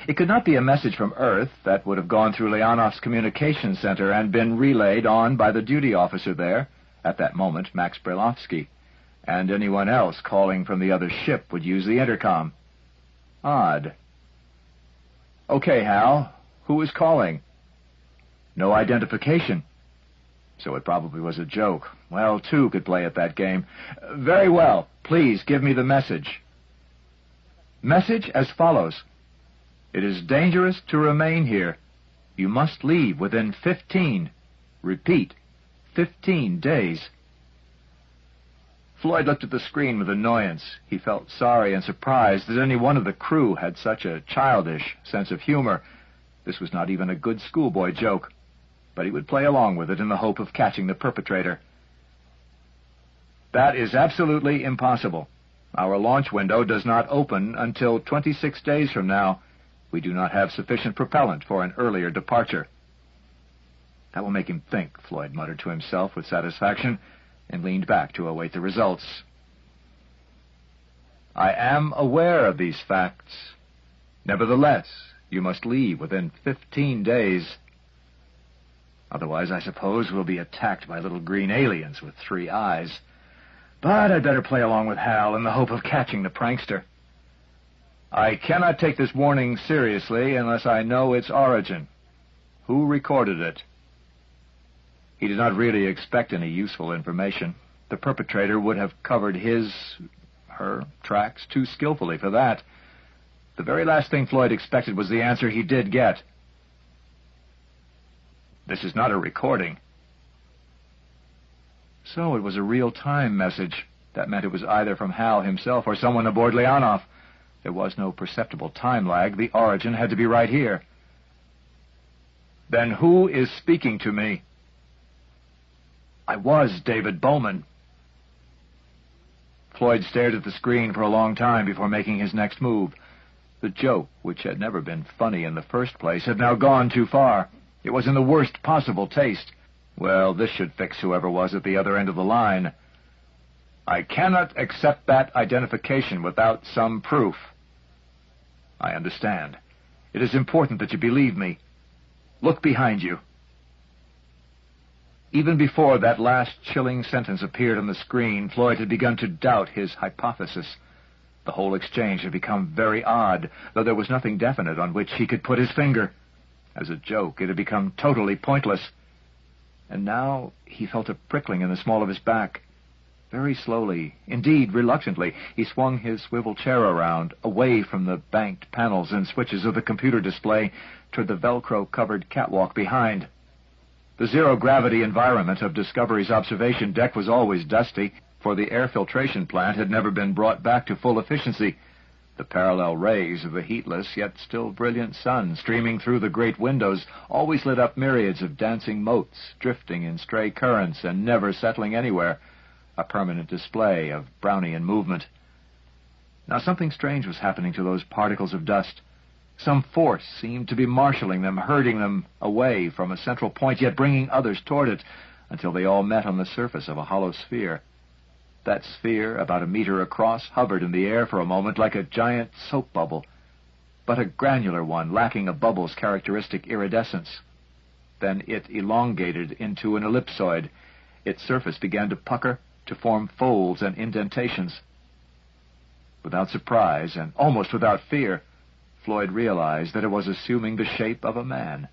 [SPEAKER 3] It could not be a message from Earth. That would have gone through Leonov's communications center and been relayed on by the duty officer there, at that moment Max Brilovsky, and anyone else calling from the other ship would use the intercom. Odd. "Okay, Hal, who is calling?" "No identification." So it probably was a joke. Well, two could play at that game. Very well. Please give me the message. Message as follows. It is dangerous to remain here. You must leave within 15. Repeat, 15 days. Floyd looked at the screen with annoyance. He felt sorry and surprised that any one of the crew had such a childish sense of humor. This was not even a good schoolboy joke, but he would play along with it in the hope of catching the perpetrator. That is absolutely impossible. Our launch window does not open until 26 days from now. We do not have sufficient propellant for an earlier departure. That will make him think, Floyd muttered to himself with satisfaction, and leaned back to await the results. I am aware of these facts. Nevertheless, you must leave within 15 days. Otherwise, I suppose we'll be attacked by little green aliens with 3 eyes. But I'd better play along with Hal in the hope of catching the prankster. I cannot take this warning seriously unless I know its origin. Who recorded it? He did not really expect any useful information. The perpetrator would have covered her tracks too skillfully for that. The very last thing Floyd expected was the answer he did get. This is not a recording. So it was a real-time message. That meant it was either from Hal himself or someone aboard Leonov. There was no perceptible time lag. The origin had to be right here. Then who is speaking to me? I was David Bowman. Floyd stared at the screen for a long time before making his next move. The joke, which had never been funny in the first place, had now gone too far. It was in the worst possible taste. Well, this should fix whoever was at the other end of the line. I cannot accept that identification without some proof. I understand. It is important that you believe me. Look behind you. Even before that last chilling sentence appeared on the screen, Floyd had begun to doubt his hypothesis. The whole exchange had become very odd, though there was nothing definite on which he could put his finger. As a joke, it had become totally pointless. And now he felt a prickling in the small of his back. Very slowly, indeed reluctantly, he swung his swivel chair around, away from the banked panels and switches of the computer display, toward the Velcro-covered catwalk behind. The zero-gravity environment of Discovery's observation deck was always dusty, for the air filtration plant had never been brought back to full efficiency. The parallel rays of the heatless yet still brilliant sun streaming through the great windows always lit up myriads of dancing motes, drifting in stray currents and never settling anywhere, a permanent display of Brownian movement. Now something strange was happening to those particles of dust. Some force seemed to be marshalling them, herding them away from a central point, yet bringing others toward it, until they all met on the surface of a hollow sphere. That sphere, about a meter across, hovered in the air for a moment like a giant soap bubble, but a granular one, lacking a bubble's characteristic iridescence. Then it elongated into an ellipsoid. Its surface began to pucker, to form folds and indentations. Without surprise, and almost without fear, Floyd realized that it was assuming the shape of a man.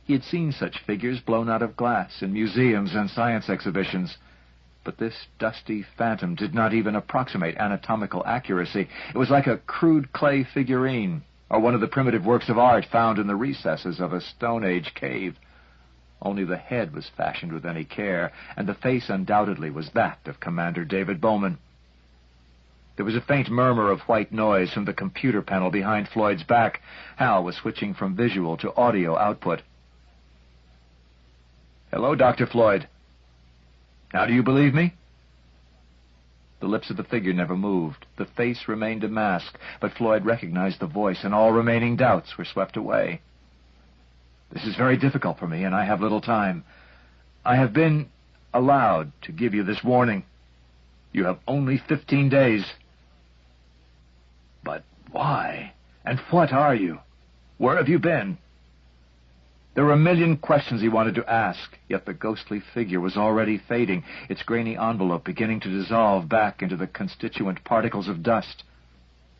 [SPEAKER 3] He had seen such figures blown out of glass in museums and science exhibitions, but this dusty phantom did not even approximate anatomical accuracy. It was like a crude clay figurine, or one of the primitive works of art found in the recesses of a Stone Age cave. Only the head was fashioned with any care, and the face undoubtedly was that of Commander David Bowman. There was a faint murmur of white noise from the computer panel behind Floyd's back. Hal was switching from visual to audio output. Hello, Dr. Floyd. Now do you believe me? The lips of the figure never moved. The face remained a mask, but Floyd recognized the voice, and all remaining doubts were swept away. This is very difficult for me, and I have little time. I have been allowed to give you this warning. You have only 15 days. But why? And what are you? Where have you been? There were a million questions he wanted to ask, yet the ghostly figure was already fading, its grainy envelope beginning to dissolve back into the constituent particles of dust.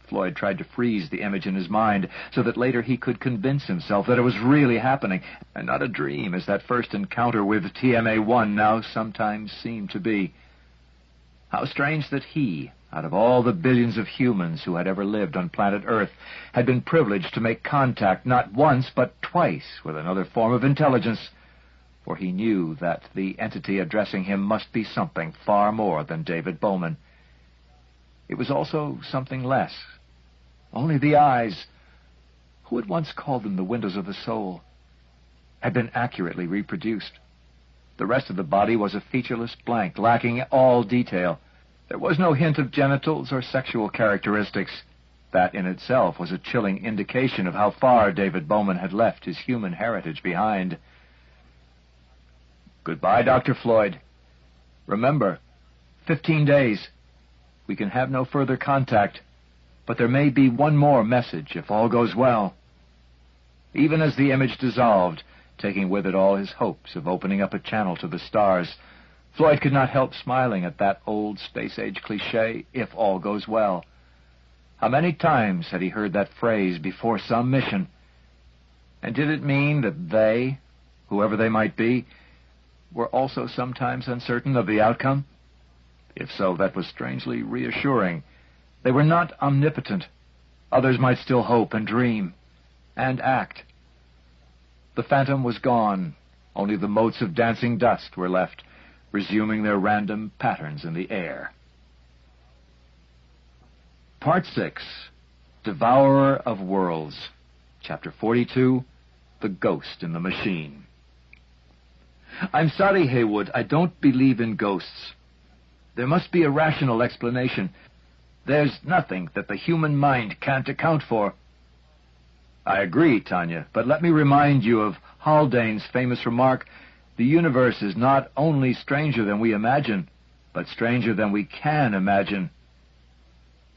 [SPEAKER 3] Floyd tried to freeze the image in his mind so that later he could convince himself that it was really happening, and not a dream, as that first encounter with TMA-1 now sometimes seemed to be. How strange that he, out of all the billions of humans who had ever lived on planet Earth, had been privileged to make contact not once but twice with another form of intelligence, for he knew that the entity addressing him must be something far more than David Bowman. It was also something less. Only the eyes, who had once called them the windows of the soul, had been accurately reproduced. The rest of the body was a featureless blank, lacking all detail. There was no hint of genitals or sexual characteristics. That in itself was a chilling indication of how far David Bowman had left his human heritage behind. "Goodbye, Dr. Floyd. Remember, 15 days. We can have no further contact, but there may be one more message if all goes well." Even as the image dissolved, taking with it all his hopes of opening up a channel to the stars, Floyd could not help smiling at that old space-age cliché, "if all goes well." How many times had he heard that phrase before some mission? And did it mean that they, whoever they might be, were also sometimes uncertain of the outcome? If so, that was strangely reassuring. They were not omnipotent. Others might still hope and dream and act. The phantom was gone. Only the motes of dancing dust were left, resuming their random patterns in the air. Part 6, Devourer of Worlds, Chapter 42, The Ghost in the Machine. "I'm sorry, Heywood, I don't believe in ghosts. There must be a rational explanation. There's nothing that the human mind can't account for." "I agree, Tanya, but let me remind you of Haldane's famous remark, 'The universe is not only stranger than we imagine, but stranger than we can imagine.'"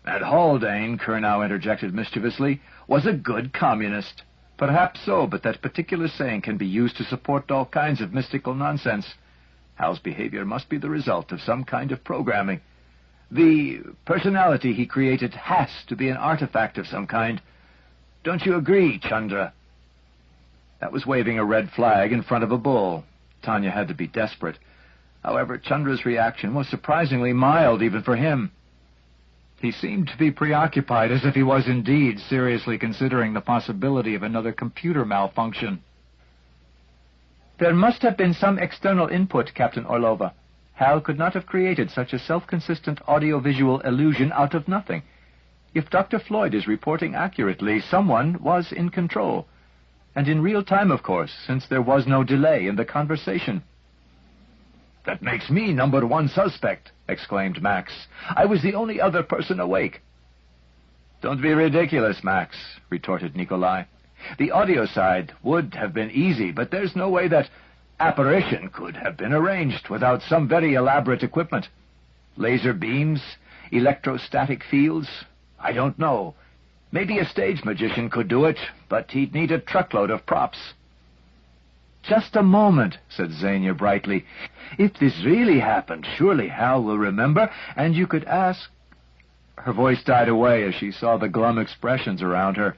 [SPEAKER 3] "And Haldane," Kurnow interjected mischievously, "was a good communist." "Perhaps so, but that particular saying can be used to support all kinds of mystical nonsense. Hal's behavior must be the result of some kind of programming. The personality he created has to be an artifact of some kind. Don't you agree, Chandra?" That was waving a red flag in front of a bull. Tanya had to be desperate. However, Chandra's reaction was surprisingly mild even for him. He seemed to be preoccupied, as if he was indeed seriously considering the possibility of another computer malfunction. "There must have been some external input, Captain Orlova. Hal could not have created such a self-consistent audiovisual illusion out of nothing. If Dr. Floyd is reporting accurately, someone was in control. And in real time, of course, since there was no delay in the conversation." "That makes me number one suspect," exclaimed Max. "I was the only other person awake." "Don't be ridiculous, Max," retorted Nikolai. "The audio side would have been easy, but there's no way that apparition could have been arranged without some very elaborate equipment. Laser beams, electrostatic fields, I don't know. Maybe a stage magician could do it, but he'd need a truckload of props." "Just a moment," said Xenia brightly. "If this really happened, surely Hal will remember, and you could ask—" Her voice died away as she saw the glum expressions around her.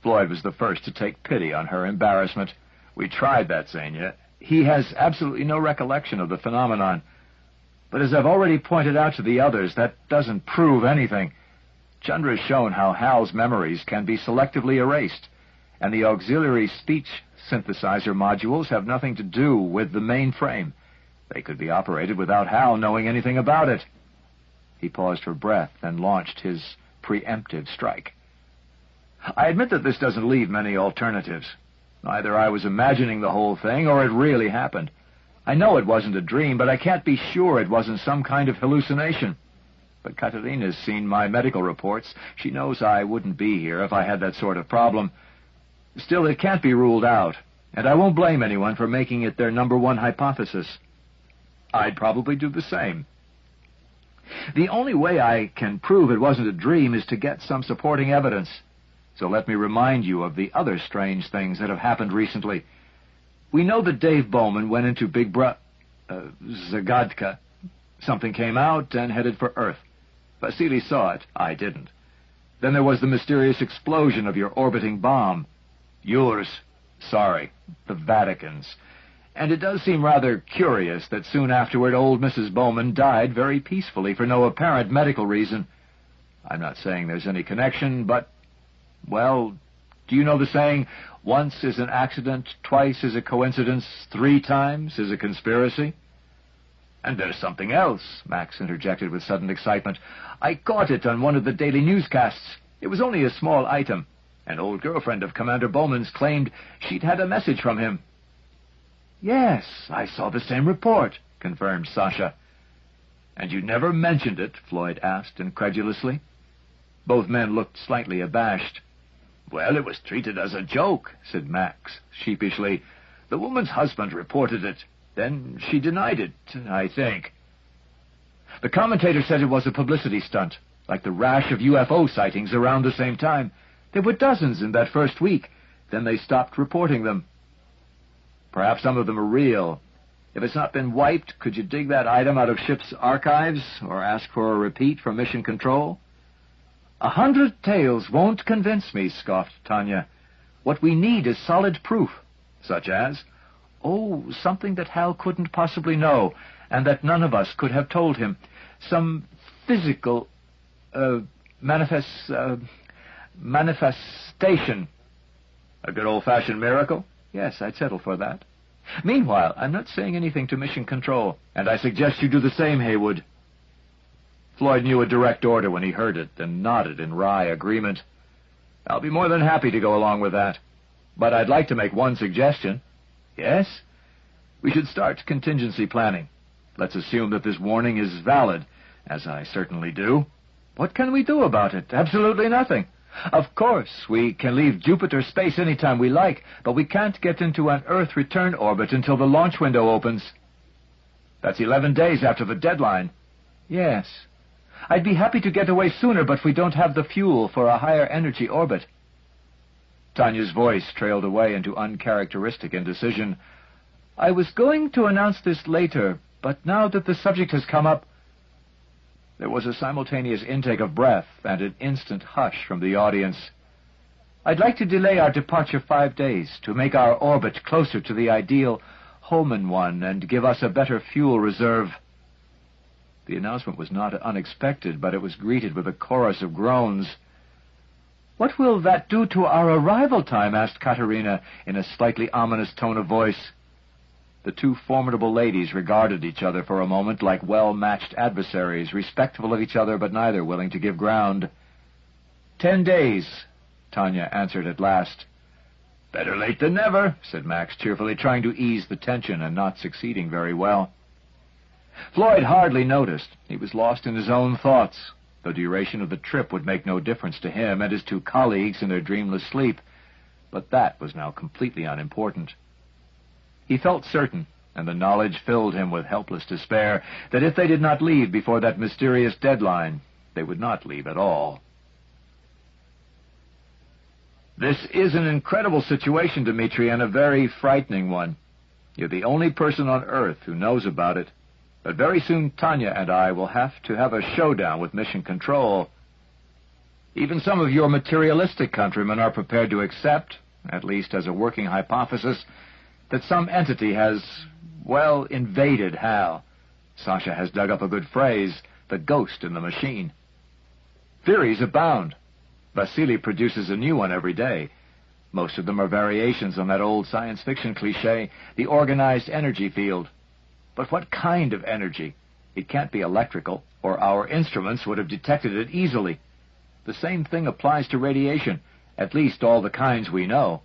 [SPEAKER 3] Floyd was the first to take pity on her embarrassment. "We tried that, Xenia. He has absolutely no recollection of the phenomenon. But as I've already pointed out to the others, that doesn't prove anything. Chandra's shown how Hal's memories can be selectively erased, and the auxiliary speech synthesizer modules have nothing to do with the mainframe. They could be operated without Hal knowing anything about it." He paused for breath, then launched his preemptive strike. "I admit that this doesn't leave many alternatives. Either I was imagining the whole thing, or it really happened. I know it wasn't a dream, but I can't be sure it wasn't some kind of hallucination. But Katerina's seen my medical reports. She knows I wouldn't be here if I had that sort of problem. Still, it can't be ruled out, and I won't blame anyone for making it their number one hypothesis. I'd probably do the same. The only way I can prove it wasn't a dream is to get some supporting evidence. So let me remind you of the other strange things that have happened recently. We know that Dave Bowman went into Big Zagadka. Something came out and headed for Earth. Vasily saw it. I didn't.
[SPEAKER 2] Then there was the mysterious explosion of your orbiting bomb. Yours. Sorry, the Vatican's. And it does seem rather curious that soon afterward old Mrs. Bowman died very peacefully for no apparent medical reason. I'm not saying there's any connection, but, well, do you know the saying, once is an accident, twice is a coincidence, 3 times is a conspiracy? And there's something else, Max interjected with sudden excitement. I caught it on one of the daily newscasts. It was only a small item. An old girlfriend of Commander Bowman's claimed she'd had a message from him. Yes, I saw the same report, confirmed Sasha. And you never mentioned it? Floyd asked incredulously. Both men looked slightly abashed. Well, it was treated as a joke, said Max sheepishly. The woman's husband reported it. Then she denied it, I think. The commentator said it was a publicity stunt, like the rash of UFO sightings around the same time. There were dozens in that first week. Then they stopped reporting them. Perhaps some of them are real. If it's not been wiped, could you dig that item out of ship's archives or ask for a repeat from Mission Control? 100 tales won't convince me, scoffed Tanya. What we need is solid proof. Such as? Oh, something that Hal couldn't possibly know, and that none of us could have told him. Some physical, manifestation. A good old-fashioned miracle? Yes, I'd settle for that. Meanwhile, I'm not saying anything to Mission Control, and I suggest you do the same, Heywood. Floyd knew a direct order when he heard it, and nodded in wry agreement. I'll be more than happy to go along with that. But I'd like to make one suggestion. Yes? We should start contingency planning. Let's assume that this warning is valid, as I certainly do. What can we do about it? Absolutely nothing. Of course, we can leave Jupiter space any time we like, but we can't get into an Earth return orbit until the launch window opens. That's 11 days after the deadline. Yes. I'd be happy to get away sooner, but we don't have the fuel for a higher energy orbit. Tanya's voice trailed away into uncharacteristic indecision. I was going to announce this later, but now that the subject has come up... There was a simultaneous intake of breath and an instant hush from the audience. I'd like to delay our departure 5 days to make our orbit closer to the ideal Hohmann one and give us a better fuel reserve. The announcement was not unexpected, but it was greeted with a chorus of groans. What will that do to our arrival time? Asked Katerina in a slightly ominous tone of voice. The two formidable ladies regarded each other for a moment like well-matched adversaries, respectful of each other but neither willing to give ground. 10 days, Tanya answered at last. Better late than never, said Max cheerfully, trying to ease the tension and not succeeding very well. Floyd hardly noticed. He was lost in his own thoughts. The duration of the trip would make no difference to him and his two colleagues in their dreamless sleep, but that was now completely unimportant. He felt certain, and the knowledge filled him with helpless despair, that if they did not leave before that mysterious deadline, they would not leave at all. This is an incredible situation, Dmitri, and a very frightening one. You're the only person on Earth who knows about it. But very soon Tanya and I will have to have a showdown with Mission Control. Even some of your materialistic countrymen are prepared to accept, at least as a working hypothesis, that some entity has, well, invaded H.A.L. Sasha has dug up a good phrase, the ghost in the machine. Theories abound. Vasily produces a new one every day. Most of them are variations on that old science fiction cliché, the organized energy field. But what kind of energy? It can't be electrical, or our instruments would have detected it easily. The same thing applies to radiation, at least all the kinds we know.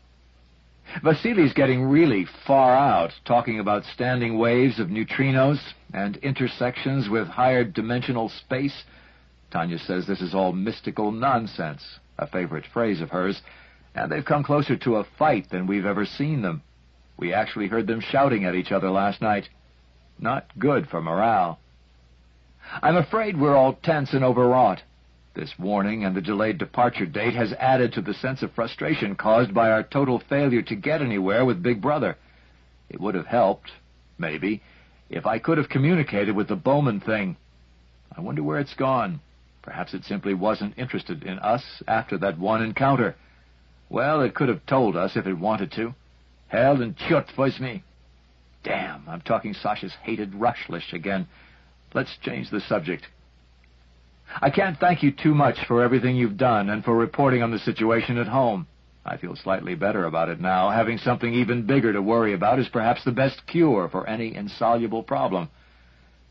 [SPEAKER 2] Vasily's getting really far out, talking about standing waves of neutrinos and intersections with higher dimensional space. Tanya says this is all mystical nonsense, a favorite phrase of hers, and they've come closer to a fight than we've ever seen them. We actually heard them shouting at each other last night. Not good for morale. I'm afraid we're all tense and overwrought. This warning and the delayed departure date has added to the sense of frustration caused by our total failure to get anywhere with Big Brother. It would have helped, maybe, if I could have communicated with the Bowman thing. I wonder where it's gone. Perhaps it simply wasn't interested in us after that one encounter. Well, it could have told us if it wanted to. Hell and Chut was me. Damn, I'm talking Sasha's hated Rushlish again. Let's change the subject. I can't thank you too much for everything you've done and for reporting on the situation at home. I feel slightly better about it now. Having something even bigger to worry about is perhaps the best cure for any insoluble problem.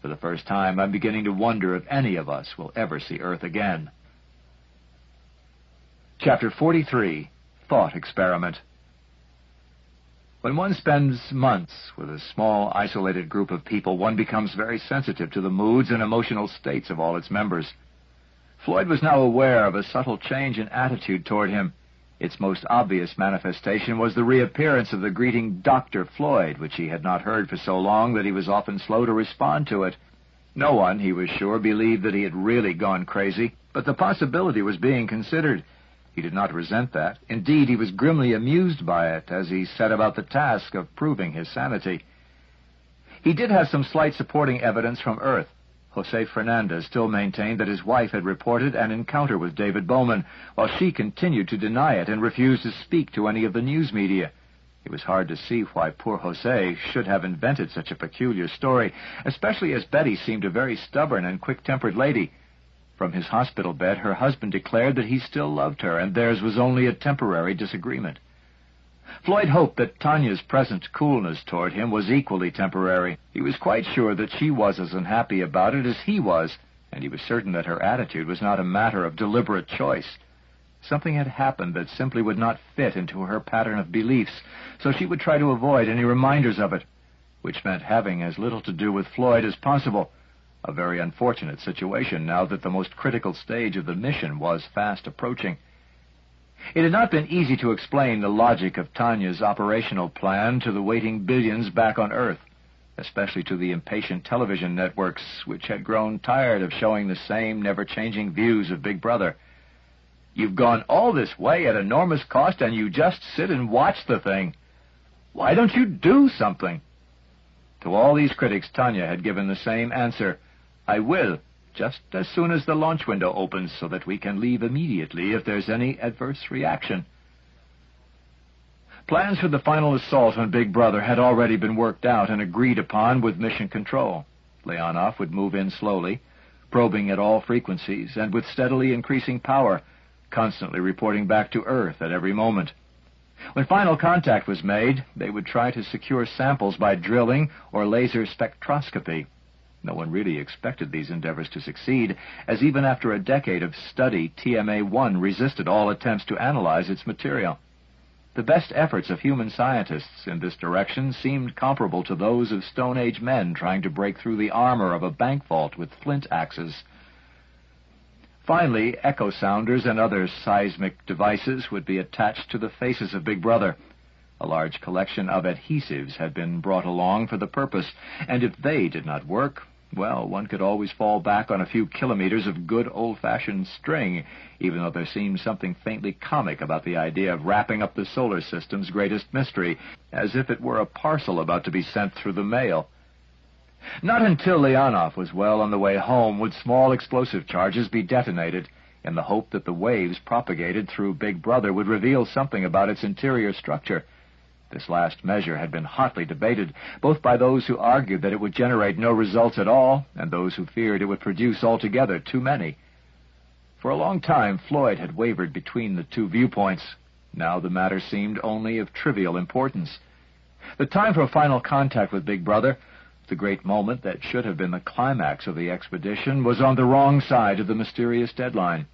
[SPEAKER 2] For the first time, I'm beginning to wonder if any of us will ever see Earth again. Chapter 43, Thought Experiment. When one spends months with a small, isolated group of people, one becomes very sensitive to the moods and emotional states of all its members. Floyd was now aware of a subtle change in attitude toward him. Its most obvious manifestation was the reappearance of the greeting Dr. Floyd, which he had not heard for so long that he was often slow to respond to it. No one, he was sure, believed that he had really gone crazy, but the possibility was being considered. He did not resent that. Indeed, he was grimly amused by it as he set about the task of proving his sanity. He did have some slight supporting evidence from Earth. Jose Fernandez still maintained that his wife had reported an encounter with David Bowman, while she continued to deny it and refused to speak to any of the news media. It was hard to see why poor Jose should have invented such a peculiar story, especially as Betty seemed a very stubborn and quick-tempered lady. From his hospital bed, her husband declared that he still loved her, and theirs was only a temporary disagreement. Floyd hoped that Tanya's present coolness toward him was equally temporary. He was quite sure that she was as unhappy about it as he was, and he was certain that her attitude was not a matter of deliberate choice. Something had happened that simply would not fit into her pattern of beliefs, so she would try to avoid any reminders of it, which meant having as little to do with Floyd as possible. A very unfortunate situation now that the most critical stage of the mission was fast approaching. It had not been easy to explain the logic of Tanya's operational plan to the waiting billions back on Earth, especially to the impatient television networks, which had grown tired of showing the same never-changing views of Big Brother. You've gone all this way at enormous cost, and you just sit and watch the thing. Why don't you do something? To all these critics, Tanya had given the same answer. I will, just as soon as the launch window opens, so that we can leave immediately if there's any adverse reaction. Plans for the final assault on Big Brother had already been worked out and agreed upon with Mission Control. Leonov would move in slowly, probing at all frequencies and with steadily increasing power, constantly reporting back to Earth at every moment. When final contact was made, they would try to secure samples by drilling or laser spectroscopy. No one really expected these endeavors to succeed, as even after a decade of study, TMA-1 resisted all attempts to analyze its material. The best efforts of human scientists in this direction seemed comparable to those of Stone Age men trying to break through the armor of a bank vault with flint axes. Finally, echo sounders and other seismic devices would be attached to the faces of Big Brother. A large collection of adhesives had been brought along for the purpose, and if they did not work, well, one could always fall back on a few kilometers of good old-fashioned string, even though there seemed something faintly comic about the idea of wrapping up the solar system's greatest mystery, as if it were a parcel about to be sent through the mail. Not until Leonov was well on the way home would small explosive charges be detonated, in the hope that the waves propagated through Big Brother would reveal something about its interior structure. This last measure had been hotly debated, both by those who argued that it would generate no results at all, and those who feared it would produce altogether too many. For a long time, Floyd had wavered between the two viewpoints. Now the matter seemed only of trivial importance. The time for final contact with Big Brother, the great moment that should have been the climax of the expedition, was on the wrong side of the mysterious deadline.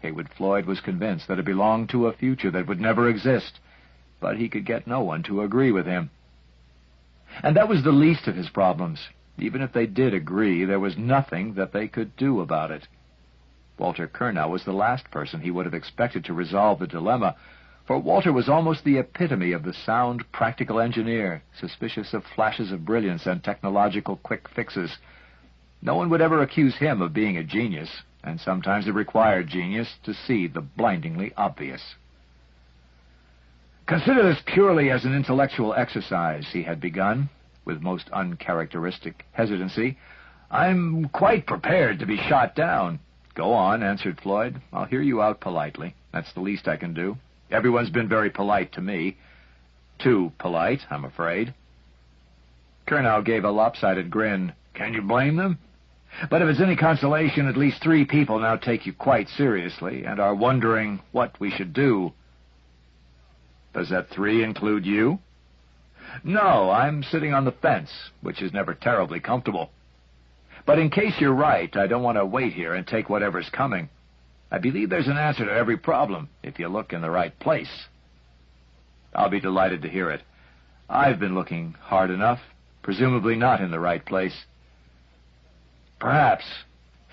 [SPEAKER 2] Heywood Floyd was convinced that it belonged to a future that would never exist, but he could get no one to agree with him. And that was the least of his problems. Even if they did agree, there was nothing that they could do about it. Walter Kernow was the last person he would have expected to resolve the dilemma, for Walter was almost the epitome of the sound, practical engineer, suspicious of flashes of brilliance and technological quick fixes. No one would ever accuse him of being a genius, and sometimes it required genius to see the blindingly obvious. Consider this purely as an intellectual exercise, he had begun, with most uncharacteristic hesitancy. I'm quite prepared to be shot down. "Go on," answered Floyd. "I'll hear you out politely. That's the least I can do. Everyone's been very polite to me. Too polite, I'm afraid." Curnow gave a lopsided grin. "Can you blame them? But if it's any consolation, at least 3 people now take you quite seriously and are wondering what we should do." "Does that 3 include you?" "No, I'm sitting on the fence, which is never terribly comfortable. But in case you're right, I don't want to wait here and take whatever's coming. I believe there's an answer to every problem, if you look in the right place." "I'll be delighted to hear it. I've been looking hard enough, presumably not in the right place." "Perhaps.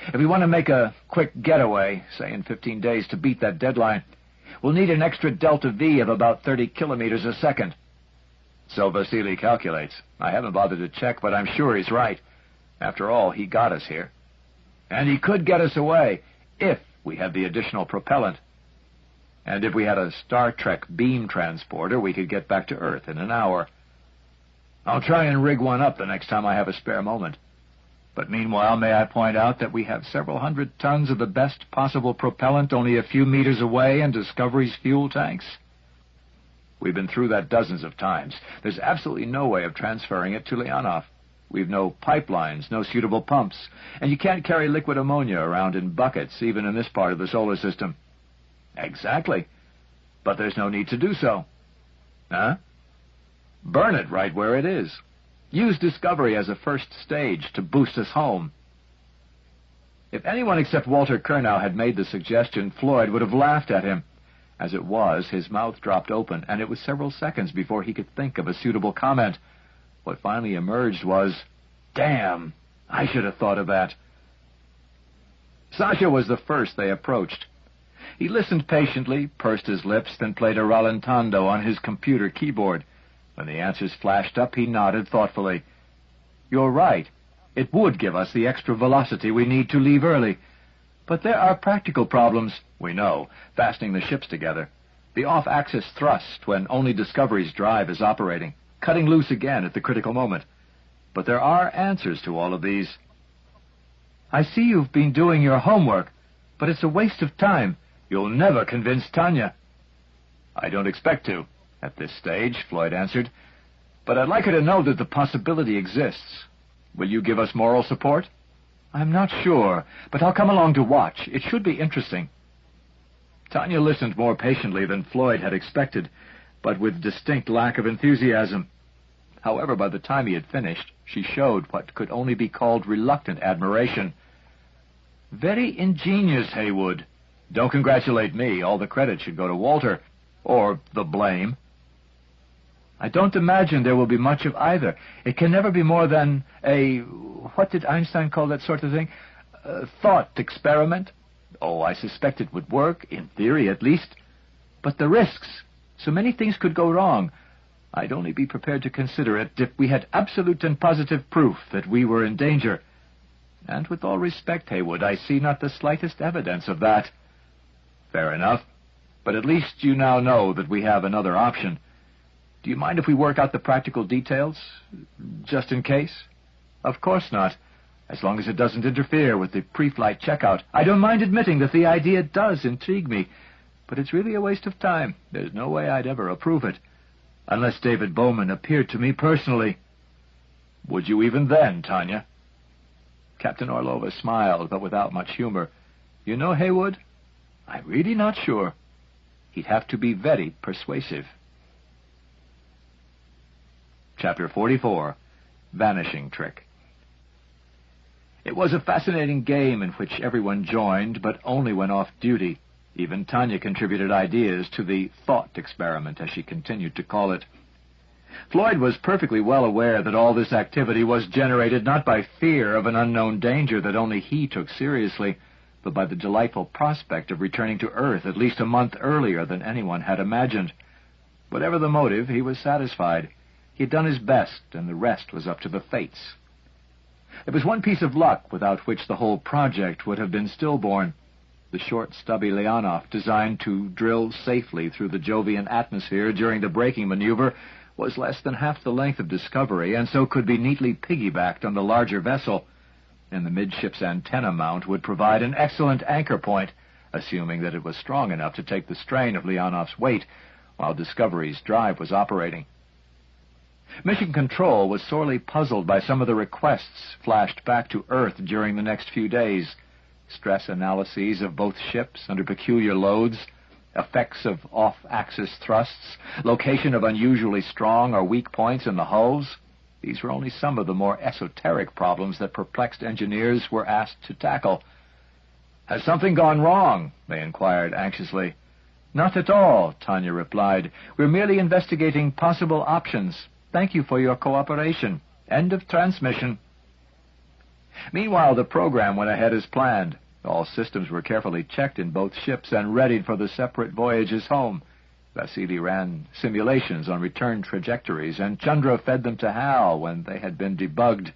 [SPEAKER 2] If we want to make a quick getaway, say in 15 days, to beat that deadline, we'll need an extra delta V of about 30 kilometers a second." "So Vasily calculates. I haven't bothered to check, but I'm sure he's right. After all, he got us here. And he could get us away, if we had the additional propellant. And if we had a Star Trek beam transporter, we could get back to Earth in an hour. I'll try and rig one up the next time I have a spare moment. But meanwhile, may I point out that we have several hundred tons of the best possible propellant only a few meters away in Discovery's fuel tanks? We've been through that dozens of times. There's absolutely no way of transferring it to Leonov. We've no pipelines, no suitable pumps, and you can't carry liquid ammonia around in buckets, even in this part of the solar system." "Exactly. But there's no need to do so." "Huh?" "Burn it right where it is. Use Discovery as a first stage to boost us home." If anyone except Walter Curnow had made the suggestion, Floyd would have laughed at him. As it was, his mouth dropped open, and it was several seconds before he could think of a suitable comment. What finally emerged was, "Damn, I should have thought of that." Sasha was the first they approached. He listened patiently, pursed his lips, then played a rallentando on his computer keyboard. When the answers flashed up, he nodded thoughtfully. "You're right. It would give us the extra velocity we need to leave early. But there are practical problems." "We know. Fastening the ships together. The off-axis thrust when only Discovery's drive is operating. Cutting loose again at the critical moment. But there are answers to all of these." "I see you've been doing your homework, but it's a waste of time. You'll never convince Tanya." "I don't expect to, at this stage," Floyd answered. "But I'd like her to know that the possibility exists. Will you give us moral support?" "I'm not sure, but I'll come along to watch. It should be interesting." Tanya listened more patiently than Floyd had expected, but with distinct lack of enthusiasm. However, by the time he had finished, she showed what could only be called reluctant admiration. "Very ingenious, Heywood. Don't congratulate me. All the credit should go to Walter. Or the blame." "I don't imagine there will be much of either. It can never be more than what did Einstein call that sort of thing? A thought experiment. Oh, I suspect it would work, in theory at least. But the risks. So many things could go wrong. I'd only be prepared to consider it if we had absolute and positive proof that we were in danger. And with all respect, Heywood, I see not the slightest evidence of that." "Fair enough. But at least you now know that we have another option. Do you mind if we work out the practical details, just in case?" "Of course not, as long as it doesn't interfere with the pre-flight checkout. I don't mind admitting that the idea does intrigue me, but it's really a waste of time. There's no way I'd ever approve it, unless David Bowman appeared to me personally." "Would you even then, Tanya?" Captain Orlova smiled, but without much humor. "You know, Heywood, I'm really not sure. He'd have to be very persuasive." Chapter 44, Vanishing Trick. It was a fascinating game in which everyone joined, but only when off duty. Even Tanya contributed ideas to the thought experiment, as she continued to call it. Floyd was perfectly well aware that all this activity was generated not by fear of an unknown danger that only he took seriously, but by the delightful prospect of returning to Earth at least a month earlier than anyone had imagined. Whatever the motive, he was satisfied. He had done his best, and the rest was up to the fates. There was one piece of luck without which the whole project would have been stillborn. The short, stubby Leonov, designed to drill safely through the Jovian atmosphere during the braking maneuver, was less than half the length of Discovery, and so could be neatly piggybacked on the larger vessel. and the midship's antenna mount would provide an excellent anchor point, assuming that it was strong enough to take the strain of Leonov's weight while Discovery's drive was operating. Mission Control was sorely puzzled by some of the requests flashed back to Earth during the next few days. Stress analyses of both ships under peculiar loads, effects of off-axis thrusts, location of unusually strong or weak points in the hulls. These were only some of the more esoteric problems that perplexed engineers were asked to tackle. "Has something gone wrong?" they inquired anxiously. "Not at all," Tanya replied. "We're merely investigating possible options. Thank you for your cooperation. End of transmission." Meanwhile, the program went ahead as planned. All systems were carefully checked in both ships and readied for the separate voyages home. Vasily ran simulations on return trajectories, and Chandra fed them to H.A.L when they had been debugged,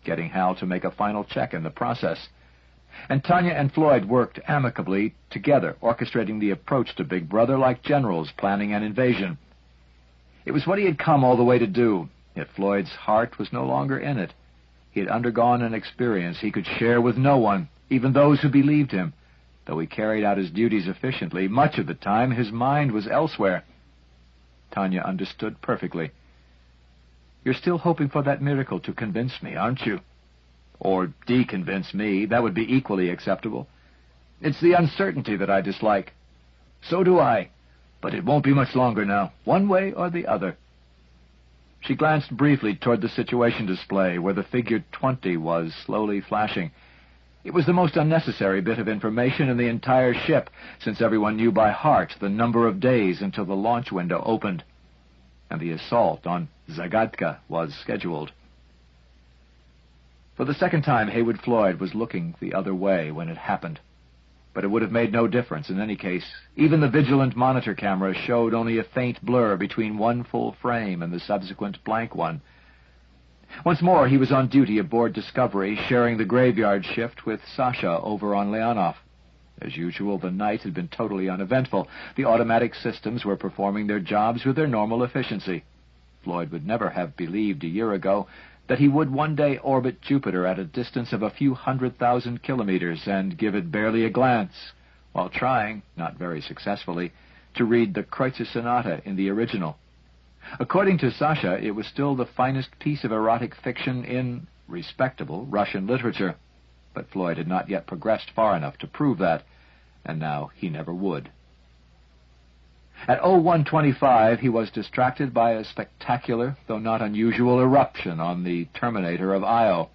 [SPEAKER 2] getting H.A.L to make a final check in the process. And Tanya and Floyd worked amicably together, orchestrating the approach to Big Brother like generals planning an invasion. It was what he had come all the way to do, yet Floyd's heart was no longer in it. He had undergone an experience he could share with no one, even those who believed him. Though he carried out his duties efficiently, much of the time his mind was elsewhere. Tanya understood perfectly. "You're still hoping for that miracle to convince me, aren't you? Or deconvince me, that would be equally acceptable. It's the uncertainty that I dislike." "So do I. But it won't be much longer now, one way or the other." She glanced briefly toward the situation display, where the figure 20 was slowly flashing. It was the most unnecessary bit of information in the entire ship, since everyone knew by heart the number of days until the launch window opened, and the assault on Zagadka was scheduled. For the second time, Heywood Floyd was looking the other way when it happened. But it would have made no difference in any case. Even the vigilant monitor camera showed only a faint blur between one full frame and the subsequent blank one. Once more, he was on duty aboard Discovery, sharing the graveyard shift with Sasha over on Leonov. As usual, the night had been totally uneventful. The automatic systems were performing their jobs with their normal efficiency. Floyd would never have believed a year ago that he would one day orbit Jupiter at a distance of a few 100,000 kilometers and give it barely a glance, while trying, not very successfully, to read the Kreutzer Sonata in the original. According to Sasha, it was still the finest piece of erotic fiction in respectable Russian literature, but Floyd had not yet progressed far enough to prove that, and now he never would. At 0125, he was distracted by a spectacular, though not unusual, eruption on the terminator of Io.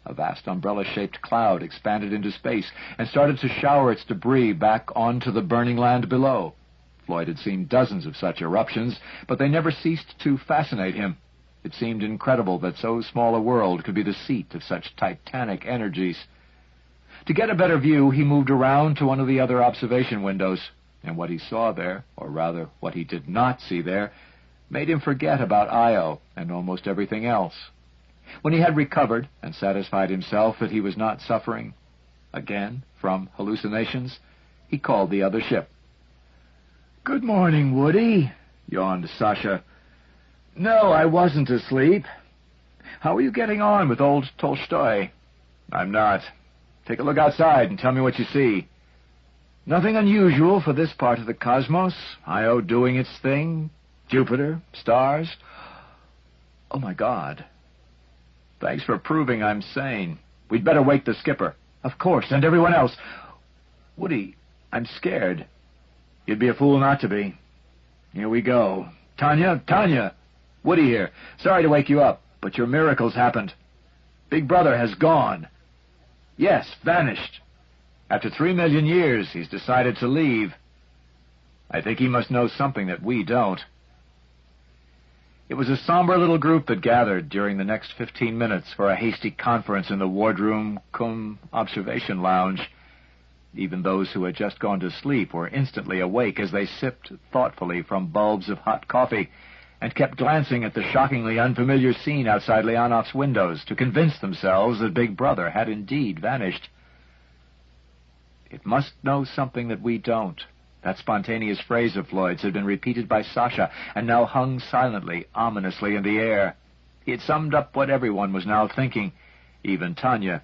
[SPEAKER 2] A vast umbrella-shaped cloud expanded into space and started to shower its debris back onto the burning land below. Floyd had seen dozens of such eruptions, but they never ceased to fascinate him. It seemed incredible that so small a world could be the seat of such titanic energies. To get a better view, he moved around to one of the other observation windows, and what he saw there, or rather what he did not see there, made him forget about Io and almost everything else. When he had recovered and satisfied himself that he was not suffering, again, from hallucinations, he called the other ship. "Good morning, Woody," yawned Sasha. "No, I wasn't asleep. How are you getting on with old Tolstoy?" "I'm not. Take a look outside and tell me what you see." "Nothing unusual for this part of the cosmos. Io doing its thing. Jupiter, stars." "Oh, my God." "Thanks for proving I'm sane. We'd better wake the skipper." "Of course, and everyone else." "Woody, I'm scared." "You'd be a fool not to be. Here we go. Tanya! Woody here. Sorry to wake you up, but your miracle's happened. Big Brother has gone. Yes, vanished. After 3 million years, he's decided to leave. I think he must know something that we don't." It was a somber little group that gathered during the next 15 minutes for a hasty conference in the wardroom cum observation lounge. Even those who had just gone to sleep were instantly awake as they sipped thoughtfully from bulbs of hot coffee and kept glancing at the shockingly unfamiliar scene outside Leonov's windows to convince themselves that Big Brother had indeed vanished. "It must know something that we don't." That spontaneous phrase of Floyd's had been repeated by Sasha and now hung silently, ominously in the air. He had summed up what everyone was now thinking, even Tanya.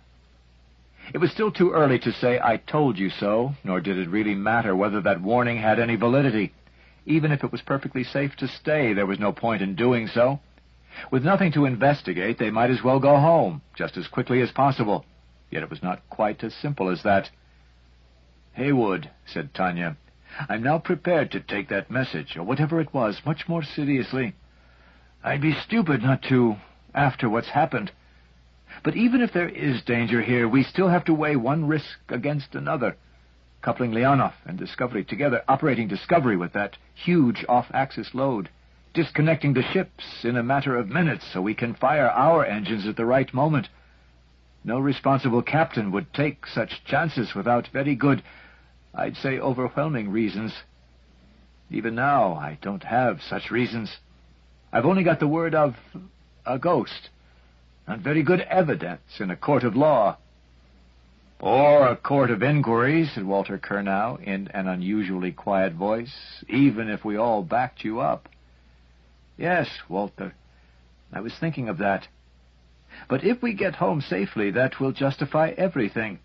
[SPEAKER 2] It was still too early to say, "I told you so," nor did it really matter whether that warning had any validity. Even if it was perfectly safe to stay, there was no point in doing so. With nothing to investigate, they might as well go home, just as quickly as possible. Yet it was not quite as simple as that. "Heywood," said Tanya, "I'm now prepared to take that message, or whatever it was, much more seriously. I'd be stupid not to, after what's happened. But even if there is danger here, we still have to weigh one risk against another. Coupling Leonov and Discovery together, operating Discovery with that huge off-axis load, disconnecting the ships in a matter of minutes so we can fire our engines at the right moment. No responsible captain would take such chances without very good, I'd say overwhelming reasons. Even now, I don't have such reasons. I've only got the word of a ghost. Not very good evidence in a court of law." "Or a court of inquiry," said Walter Curnow in an unusually quiet voice, "even if we all backed you up." "Yes, Walter, I was thinking of that. But if we get home safely, that will justify everything.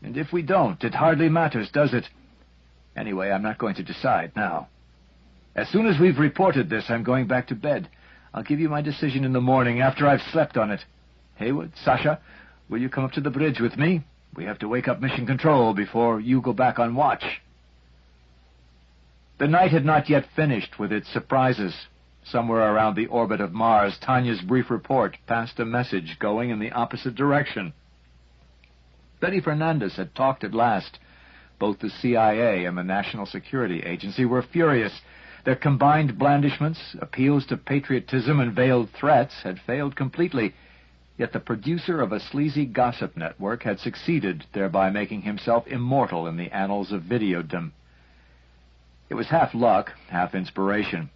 [SPEAKER 2] And if we don't, it hardly matters, does it? Anyway, I'm not going to decide now. As soon as we've reported this, I'm going back to bed. I'll give you my decision in the morning after I've slept on it. Heywood, Sasha, will you come up to the bridge with me? We have to wake up Mission Control before you go back on watch." The night had not yet finished with its surprises. Somewhere around the orbit of Mars, Tanya's brief report passed a message going in the opposite direction. Betty Fernandez had talked at last. Both the CIA and the National Security Agency were furious. Their combined blandishments, appeals to patriotism, and veiled threats had failed completely. Yet the producer of a sleazy gossip network had succeeded, thereby making himself immortal in the annals of videodom. It was half luck, half inspiration.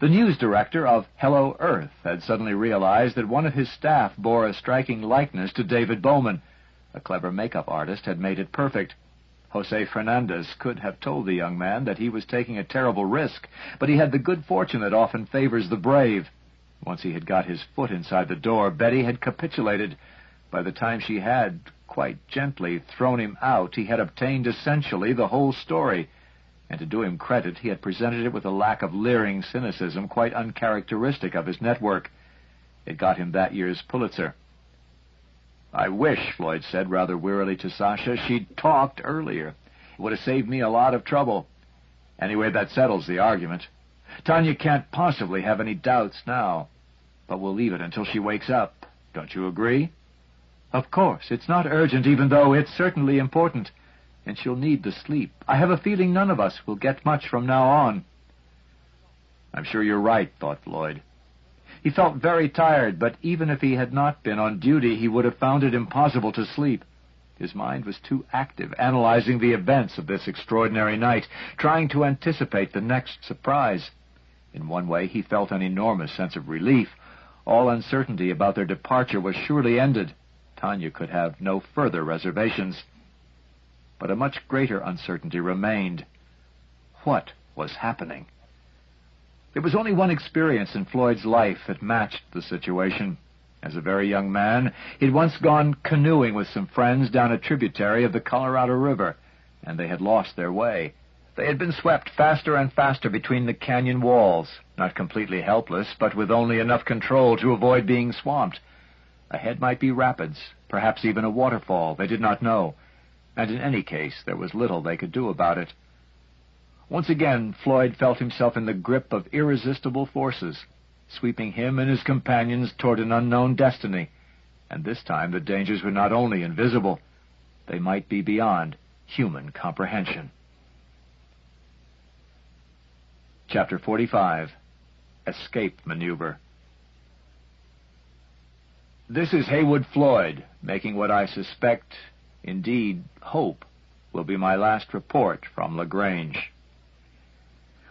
[SPEAKER 2] The news director of Hello Earth had suddenly realized that one of his staff bore a striking likeness to David Bowman. A clever makeup artist had made it perfect. Jose Fernandez could have told the young man that he was taking a terrible risk, but he had the good fortune that often favors the brave. Once he had got his foot inside the door, Betty had capitulated. By the time she had, quite gently, thrown him out, he had obtained essentially the whole story. And to do him credit, he had presented it with a lack of leering cynicism quite uncharacteristic of his network. It got him that year's Pulitzer. "I wish," Floyd said rather wearily to Sasha, "she'd talked earlier. It would have saved me a lot of trouble. Anyway, that settles the argument. Tanya can't possibly have any doubts now. But we'll leave it until she wakes up. Don't you agree?" "Of course. It's not urgent, even though it's certainly important. And she'll need the sleep. I have a feeling none of us will get much from now on." "I'm sure you're right," thought Floyd. He felt very tired, but even if he had not been on duty, he would have found it impossible to sleep. His mind was too active, analyzing the events of this extraordinary night, trying to anticipate the next surprise. In one way, he felt an enormous sense of relief. All uncertainty about their departure was surely ended. Tanya could have no further reservations. But a much greater uncertainty remained. What was happening? There was only one experience in Floyd's life that matched the situation. As a very young man, he'd once gone canoeing with some friends down a tributary of the Colorado River, and they had lost their way. They had been swept faster and faster between the canyon walls, not completely helpless, but with only enough control to avoid being swamped. Ahead might be rapids, perhaps even a waterfall, they did not know, and in any case there was little they could do about it. Once again, Floyd felt himself in the grip of irresistible forces, sweeping him and his companions toward an unknown destiny, and this time the dangers were not only invisible, they might be beyond human comprehension. Chapter 45. Escape Maneuver. This is Heywood Floyd, making what I suspect, indeed hope, will be my last report from LaGrange.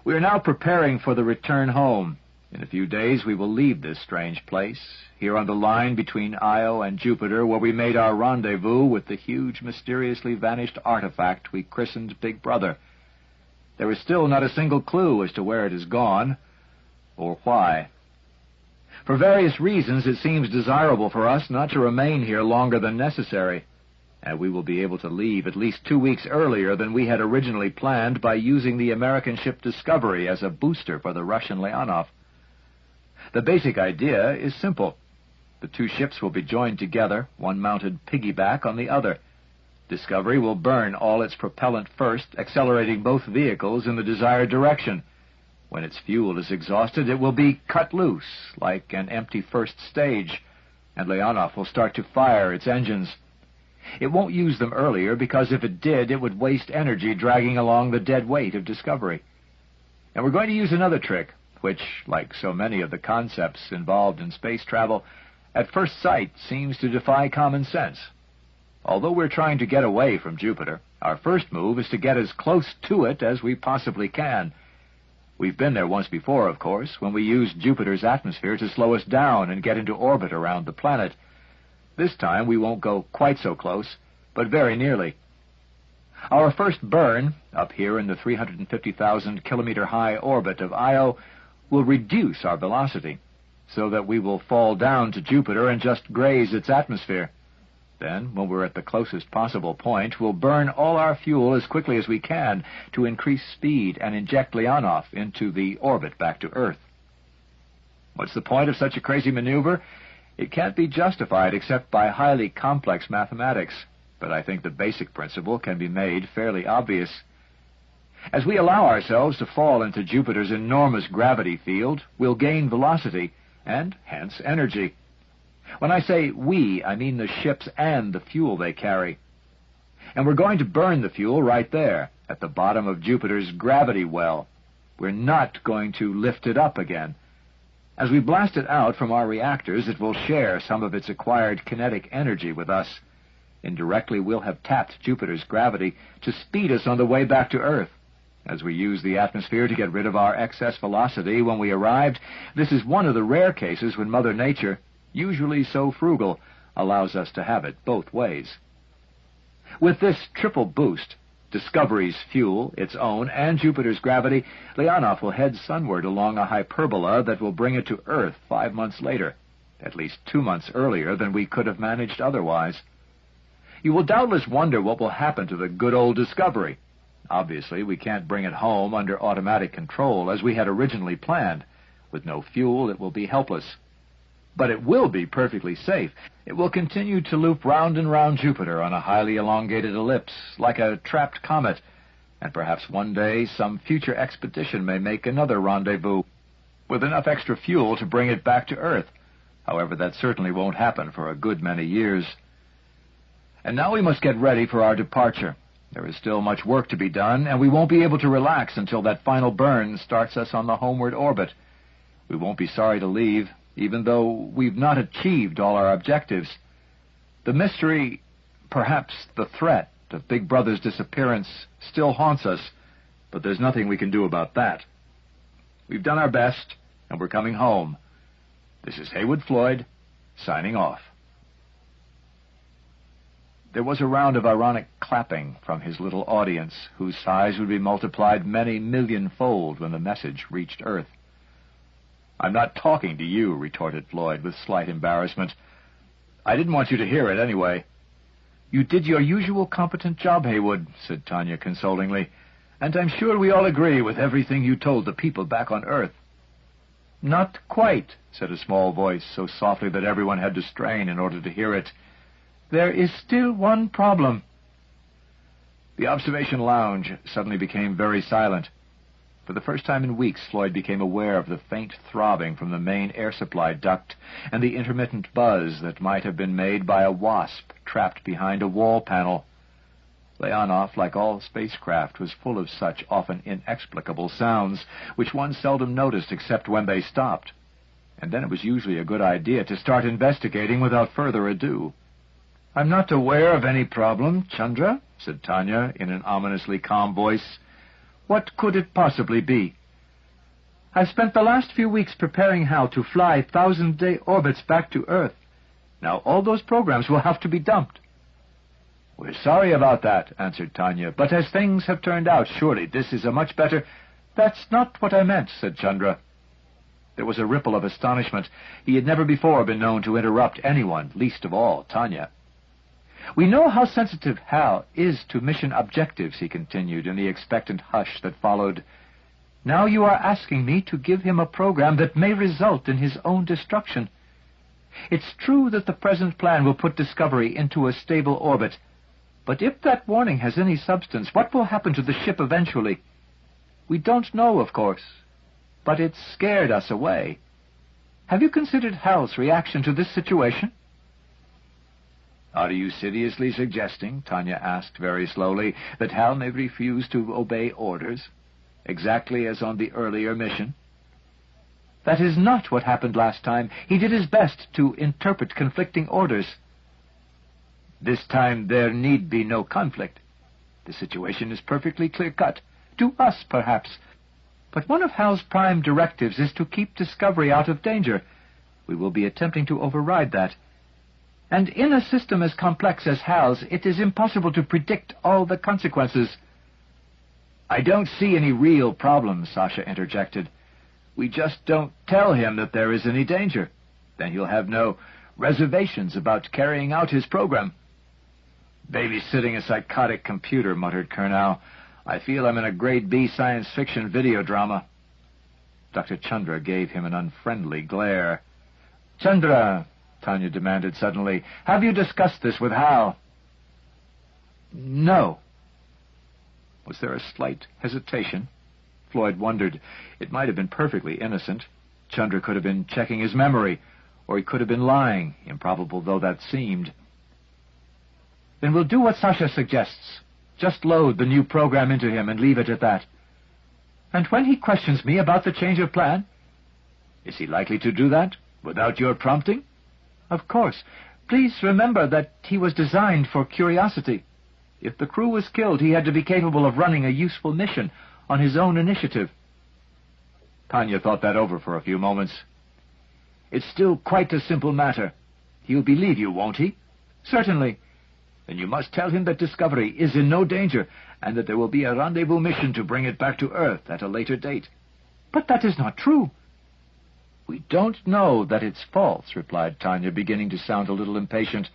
[SPEAKER 2] We are now preparing for the return home. In a few days we will leave this strange place, here on the line between Io and Jupiter, where we made our rendezvous with the huge, mysteriously vanished artifact we christened Big Brother. There is still not a single clue as to where it has gone, or why. For various reasons, it seems desirable for us not to remain here longer than necessary. and we will be able to leave at least 2 weeks earlier than we had originally planned by using the American ship Discovery as a booster for the Russian Leonov. The basic idea is simple. The two ships will be joined together, one mounted piggyback on the other. Discovery will burn all its propellant first, accelerating both vehicles in the desired direction. When its fuel is exhausted, it will be cut loose, like an empty first stage, and Leonov will start to fire its engines. It won't use them earlier, because if it did, it would waste energy dragging along the dead weight of Discovery. And we're going to use another trick, which, like so many of the concepts involved in space travel, at first sight seems to defy common sense. Although we're trying to get away from Jupiter, our first move is to get as close to it as we possibly can. We've been there once before, of course, when we used Jupiter's atmosphere to slow us down and get into orbit around the planet. This time we won't go quite so close, but very nearly. Our first burn, up here in the 350,000-kilometer-high orbit of Io, will reduce our velocity, so that we will fall down to Jupiter and just graze its atmosphere. Then, when we're at the closest possible point, we'll burn all our fuel as quickly as we can to increase speed and inject Leonov into the orbit back to Earth. What's the point of such a crazy maneuver? It can't be justified except by highly complex mathematics, but I think the basic principle can be made fairly obvious. As we allow ourselves to fall into Jupiter's enormous gravity field, we'll gain velocity, and hence energy. When I say we, I mean the ships and the fuel they carry. And we're going to burn the fuel right there, at the bottom of Jupiter's gravity well. We're not going to lift it up again. As we blast it out from our reactors, it will share some of its acquired kinetic energy with us. Indirectly, we'll have tapped Jupiter's gravity to speed us on the way back to Earth. As we use the atmosphere to get rid of our excess velocity when we arrived, this is one of the rare cases when Mother Nature, usually so frugal, allows us to have it both ways. With this triple boost, Discovery's fuel, its own, and Jupiter's gravity, Leonov will head sunward along a hyperbola that will bring it to Earth 5 months later, at least 2 months earlier than we could have managed otherwise. You will doubtless wonder what will happen to the good old Discovery. Obviously, we can't bring it home under automatic control as we had originally planned. With no fuel, it will be helpless. But it will be perfectly safe. It will continue to loop round and round Jupiter on a highly elongated ellipse, like a trapped comet, and perhaps one day some future expedition may make another rendezvous, with enough extra fuel to bring it back to Earth. However, that certainly won't happen for a good many years. And now we must get ready for our departure. There is still much work to be done, and we won't be able to relax until that final burn starts us on the homeward orbit. We won't be sorry to leave, even though we've not achieved all our objectives. The mystery, perhaps the threat, of Big Brother's disappearance still haunts us, but there's nothing we can do about that. We've done our best, and we're coming home. This is Heywood Floyd, signing off. There was a round of ironic clapping from his little audience, whose size would be multiplied many million-fold when the message reached Earth. "I'm not talking to you," retorted Floyd with slight embarrassment. "I didn't want you to hear it anyway." "You did your usual competent job, Heywood," said Tanya consolingly, "and I'm sure we all agree with everything you told the people back on Earth." "Not quite," said a small voice, so softly that everyone had to strain in order to hear it. "There is still one problem." The observation lounge suddenly became very silent. For the first time in weeks, Floyd became aware of the faint throbbing from the main air supply duct and the intermittent buzz that might have been made by a wasp trapped behind a wall panel. Leonov, like all spacecraft, was full of such often inexplicable sounds, which one seldom noticed except when they stopped. And then it was usually a good idea to start investigating without further ado. "I'm not aware of any problem, Chandra," said Tanya in an ominously calm voice. "What could it possibly be?" "I've spent the last few weeks preparing Hal to fly 1,000-day orbits back to Earth. Now all those programs will have to be dumped." "We're sorry about that," answered Tanya, "but as things have turned out, surely this is a much better—" "That's not what I meant," said Chandra. There was a ripple of astonishment. He had never before been known to interrupt anyone, least of all Tanya.
[SPEAKER 1] We know how sensitive Hal is to mission objectives, he continued in the expectant hush that followed. Now you are asking me to give him a program that may result in his own destruction. It's true that the present plan will put Discovery into a stable orbit, but if that warning has any substance, what will happen to the ship eventually? We don't know, of course, but it's scared us away. Have you considered Hal's reaction to this situation?
[SPEAKER 2] Are you seriously suggesting, Tanya asked very slowly, that Hal may refuse to obey orders, exactly as on the earlier mission?
[SPEAKER 1] That is not what happened last time. He did his best to interpret conflicting orders.
[SPEAKER 2] This time there need be no conflict. The situation is perfectly clear-cut.
[SPEAKER 1] To us, perhaps. But one of Hal's prime directives is to keep Discovery out of danger. We will be attempting to override that. And in a system as complex as Hal's, it is impossible to predict all the consequences.
[SPEAKER 2] I don't see any real problem, Sasha interjected. We just don't tell him that there is any danger. Then he'll have no reservations about carrying out his program.
[SPEAKER 1] Babysitting a psychotic computer, muttered Kurnow. I feel I'm in a grade B science fiction video drama. Dr. Chandra gave him an unfriendly glare. Chandra, Tanya demanded suddenly, have you discussed this with Hal?
[SPEAKER 2] No.
[SPEAKER 1] Was there a slight hesitation? Floyd wondered. It might have been perfectly innocent. Chandra could have been checking his memory, or he could have been lying, improbable though that seemed. Then we'll do what Sasha suggests. Just load the new program into him and leave it at that. And when he questions me about the change of plan?
[SPEAKER 2] Is he likely to do that, without your prompting?
[SPEAKER 1] Of course. Please remember that he was designed for curiosity. If the crew was killed, he had to be capable of running a useful mission on his own initiative.
[SPEAKER 2] Tanya thought that over for a few moments. It's still quite a simple matter. He'll believe you, won't he?
[SPEAKER 1] Certainly.
[SPEAKER 2] Then you must tell him that Discovery is in no danger, and that there will be a rendezvous mission to bring it back to Earth at a later date.
[SPEAKER 1] But that is not true.
[SPEAKER 2] We don't know that it's false, replied Tanya, beginning to sound a little impatient.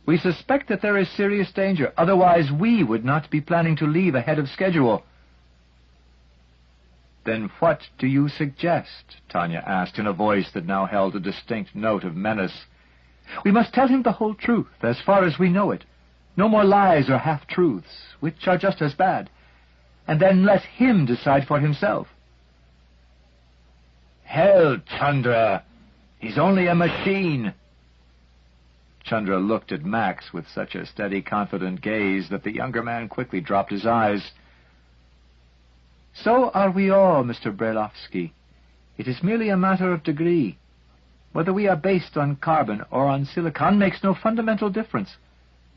[SPEAKER 1] We suspect that there is serious danger. Otherwise, we would not be planning to leave ahead of schedule.
[SPEAKER 2] Then what do you suggest? Tanya asked in a voice that now held a distinct note of menace.
[SPEAKER 1] We must tell him the whole truth, as far as we know it. No more lies or half-truths, which are just as bad. And then let him decide for himself.
[SPEAKER 2] Hell, Chandra! He's only a machine!
[SPEAKER 1] Chandra looked at Max with such a steady, confident gaze that the younger man quickly dropped his eyes. So are we all, Mr. Brailovsky. It is merely a matter of degree. Whether we are based on carbon or on silicon makes no fundamental difference.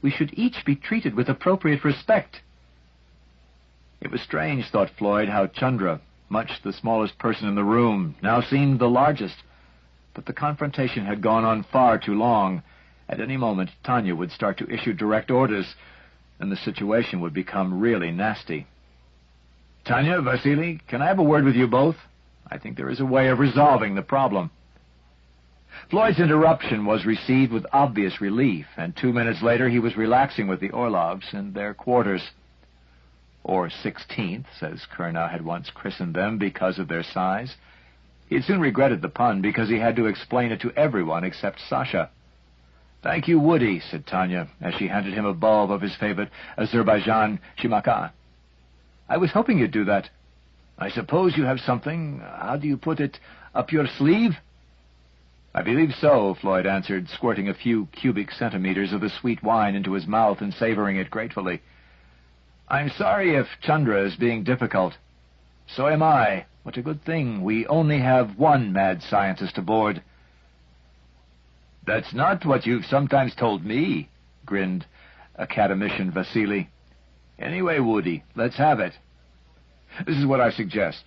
[SPEAKER 1] We should each be treated with appropriate respect. It was strange, thought Floyd, how Chandra, much the smallest person in the room, now seemed the largest. But the confrontation had gone on far too long. At any moment, Tanya would start to issue direct orders, and the situation would become really nasty.
[SPEAKER 2] Tanya, Vasily, can I have a word with you both? I think there is a way of resolving the problem. Floyd's interruption was received with obvious relief, and 2 minutes later he was relaxing with the Orlovs in their quarters. Or 16th, as Kurnow had once christened them because of their size. He had soon regretted the pun because he had to explain it to everyone except Sasha. "Thank you, Woody," said Tanya, as she handed him a bulb of his favorite Azerbaijan shimaka. "I was hoping you'd do that. I suppose you have something, how do you put it, up your sleeve?" "I believe so," Floyd answered, squirting a few cubic centimeters of the sweet wine into his mouth and savoring it gratefully. "I'm sorry if Chandra is being difficult." "So am I. What a good thing. We only have one mad scientist aboard." "That's not what you've sometimes told me," grinned academician Vasily. "Anyway, Woody, let's have it. This is what I suggest.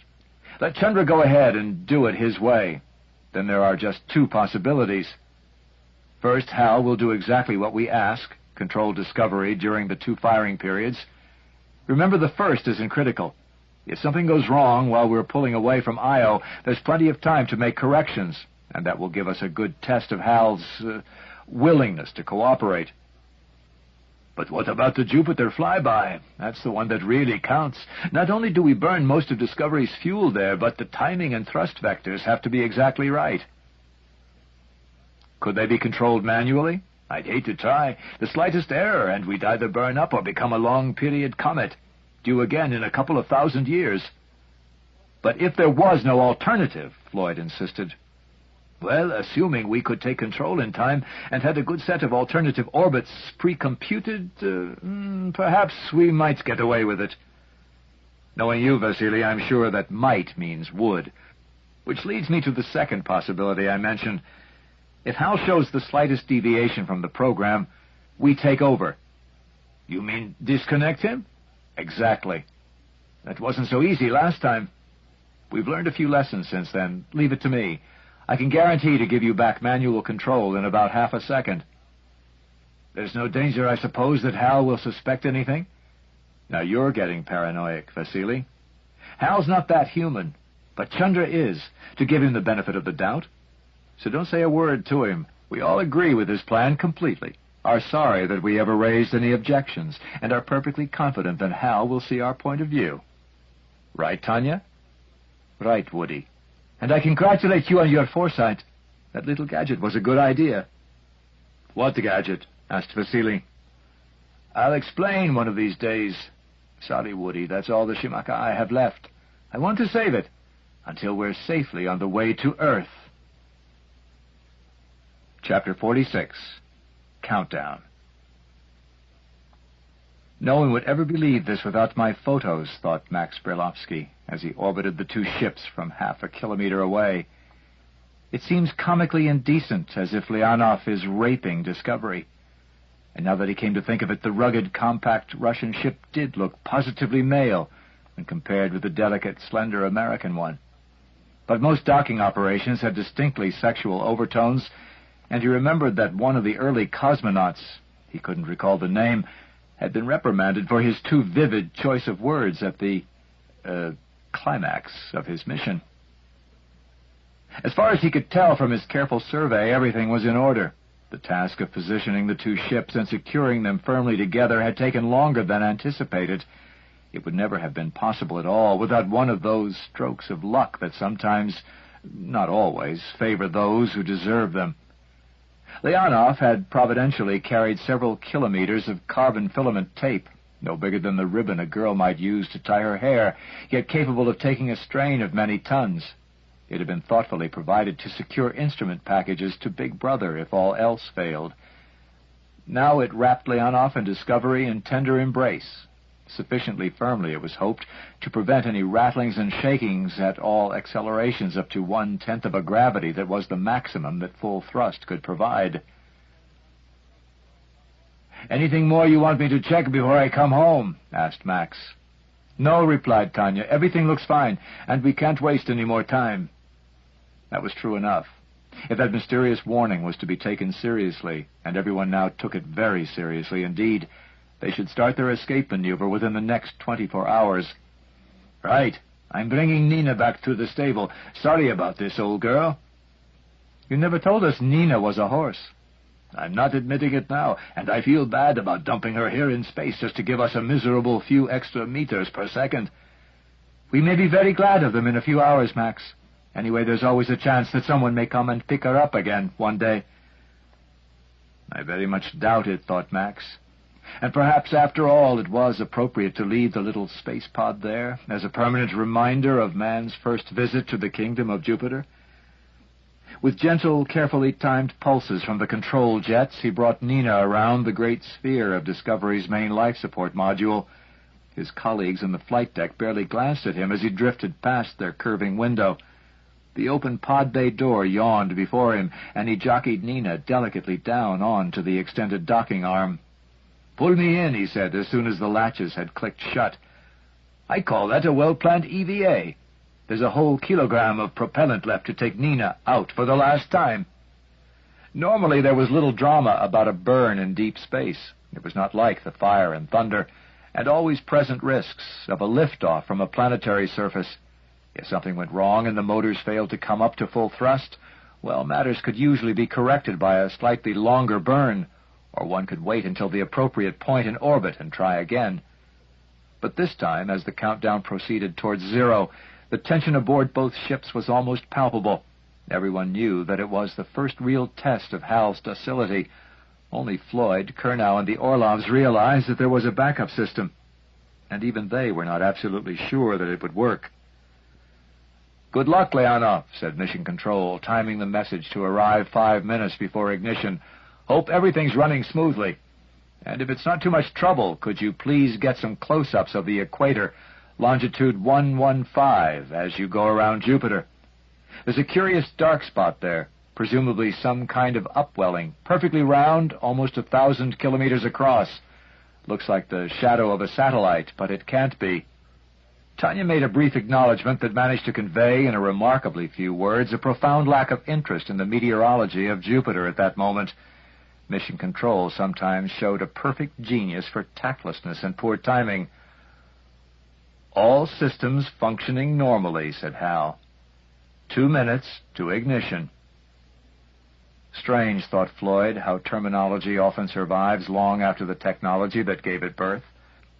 [SPEAKER 2] Let Chandra go ahead and do it his way. Then there are just two possibilities. First, Hal will do exactly what we ask, control Discovery during the 2 firing periods. Remember, the first isn't critical. If something goes wrong while we're pulling away from Io, there's plenty of time to make corrections, and that will give us a good test of Hal's willingness to cooperate. But what about the Jupiter flyby? That's the one that really counts. Not only do we burn most of Discovery's fuel there, but the timing and thrust vectors have to be exactly right. Could they be controlled manually? I'd hate to try. The slightest error, and we'd either burn up or become a long-period comet, due again in a couple of thousand years. But if there was no alternative, Floyd insisted. Well, assuming we could take control in time and had a good set of alternative orbits pre-computed, perhaps we might get away with it. Knowing you, Vasily, I'm sure that might means would. Which leads me to the second possibility I mentioned. If Hal shows the slightest deviation from the program, we take over. You mean disconnect him? Exactly. That wasn't so easy last time. We've learned a few lessons since then. Leave it to me. I can guarantee to give you back manual control in about half a second. There's no danger, I suppose, that Hal will suspect anything? Now you're getting paranoid, Vasily. Hal's not that human, but Chandra is, to give him the benefit of the doubt. So don't say a word to him. We all agree with his plan completely, are sorry that we ever raised any objections, and are perfectly confident that Hal will see our point of view. Right, Tanya? Right, Woody. And I congratulate you on your foresight. That little gadget was a good idea. What gadget? Asked Vasily. I'll explain one of these days. Sorry, Woody, that's all the Shimaka I have left. I want to save it until we're safely on the way to Earth. Chapter 46. Countdown. No one would ever believe this without my photos, thought Max Brailovsky, as he orbited the two ships from half a kilometer away. It seems comically indecent, as if Leonov is raping Discovery. And now that he came to think of it, the rugged, compact Russian ship did look positively male when compared with the delicate, slender American one. But most docking operations had distinctly sexual overtones, and he remembered that one of the early cosmonauts, he couldn't recall the name, had been reprimanded for his too vivid choice of words at the, climax of his mission. As far as he could tell from his careful survey, everything was in order. The task of positioning the two ships and securing them firmly together had taken longer than anticipated. It would never have been possible at all without one of those strokes of luck that sometimes, not always, favor those who deserve them. Leonov had providentially carried several kilometers of carbon filament tape, no bigger than the ribbon a girl might use to tie her hair, yet capable of taking a strain of many tons. It had been thoughtfully provided to secure instrument packages to Big Brother if all else failed. Now it wrapped Leonov and Discovery in tender embrace, sufficiently firmly, it was hoped, to prevent any rattlings and shakings at all accelerations up to 1/10 of a gravity that was the maximum that full thrust could provide. "Anything more you want me to check before I come home?" asked Max. "No," replied Tanya. "Everything looks fine, and we can't waste any more time." That was true enough. If that mysterious warning was to be taken seriously, and everyone now took it very seriously indeed, they should start their escape maneuver within the next 24 hours. "Right. I'm bringing Nina back to the stable. Sorry about this, old girl." "You never told us Nina was a horse." "I'm not admitting it now, and I feel bad about dumping her here in space just to give us a miserable few extra meters per second." "We may be very glad of them in a few hours, Max. Anyway, there's always a chance that someone may come and pick her up again one day." I very much doubt it, thought Max. And perhaps, after all, it was appropriate to leave the little space pod there as a permanent reminder of man's first visit to the kingdom of Jupiter. With gentle, carefully timed pulses from the control jets, he brought Nina around the great sphere of Discovery's main life support module. His colleagues on the flight deck barely glanced at him as he drifted past their curving window. The open pod bay door yawned before him, and he jockeyed Nina delicately down on to the extended docking arm. "Pull me in," he said, as soon as the latches had clicked shut. "I call that a well-planned EVA. There's a whole kilogram of propellant left to take Nina out for the last time." Normally there was little drama about a burn in deep space. It was not like the fire and thunder, and always present risks of a lift-off from a planetary surface. If something went wrong and the motors failed to come up to full thrust, well, matters could usually be corrected by a slightly longer burn, or one could wait until the appropriate point in orbit and try again. But this time, as the countdown proceeded towards 0, the tension aboard both ships was almost palpable. Everyone knew that it was the first real test of Hal's docility. Only Floyd, Curnow, and the Orloffs realized that there was a backup system, and even they were not absolutely sure that it would work. "Good luck, Leonov," said Mission Control, timing the message to arrive 5 minutes before ignition. "Hope everything's running smoothly. And if it's not too much trouble, could you please get some close-ups of the equator, longitude 115, as you go around Jupiter? There's a curious dark spot there, presumably some kind of upwelling, perfectly round, almost 1,000 kilometers across. Looks like the shadow of a satellite, but it can't be." Tanya made a brief acknowledgement that managed to convey in a remarkably few words a profound lack of interest in the meteorology of Jupiter at that moment. Mission Control sometimes showed a perfect genius for tactlessness and poor timing. "All systems functioning normally," said Hal. 2 minutes to ignition." Strange, thought Floyd, how terminology often survives long after the technology that gave it birth.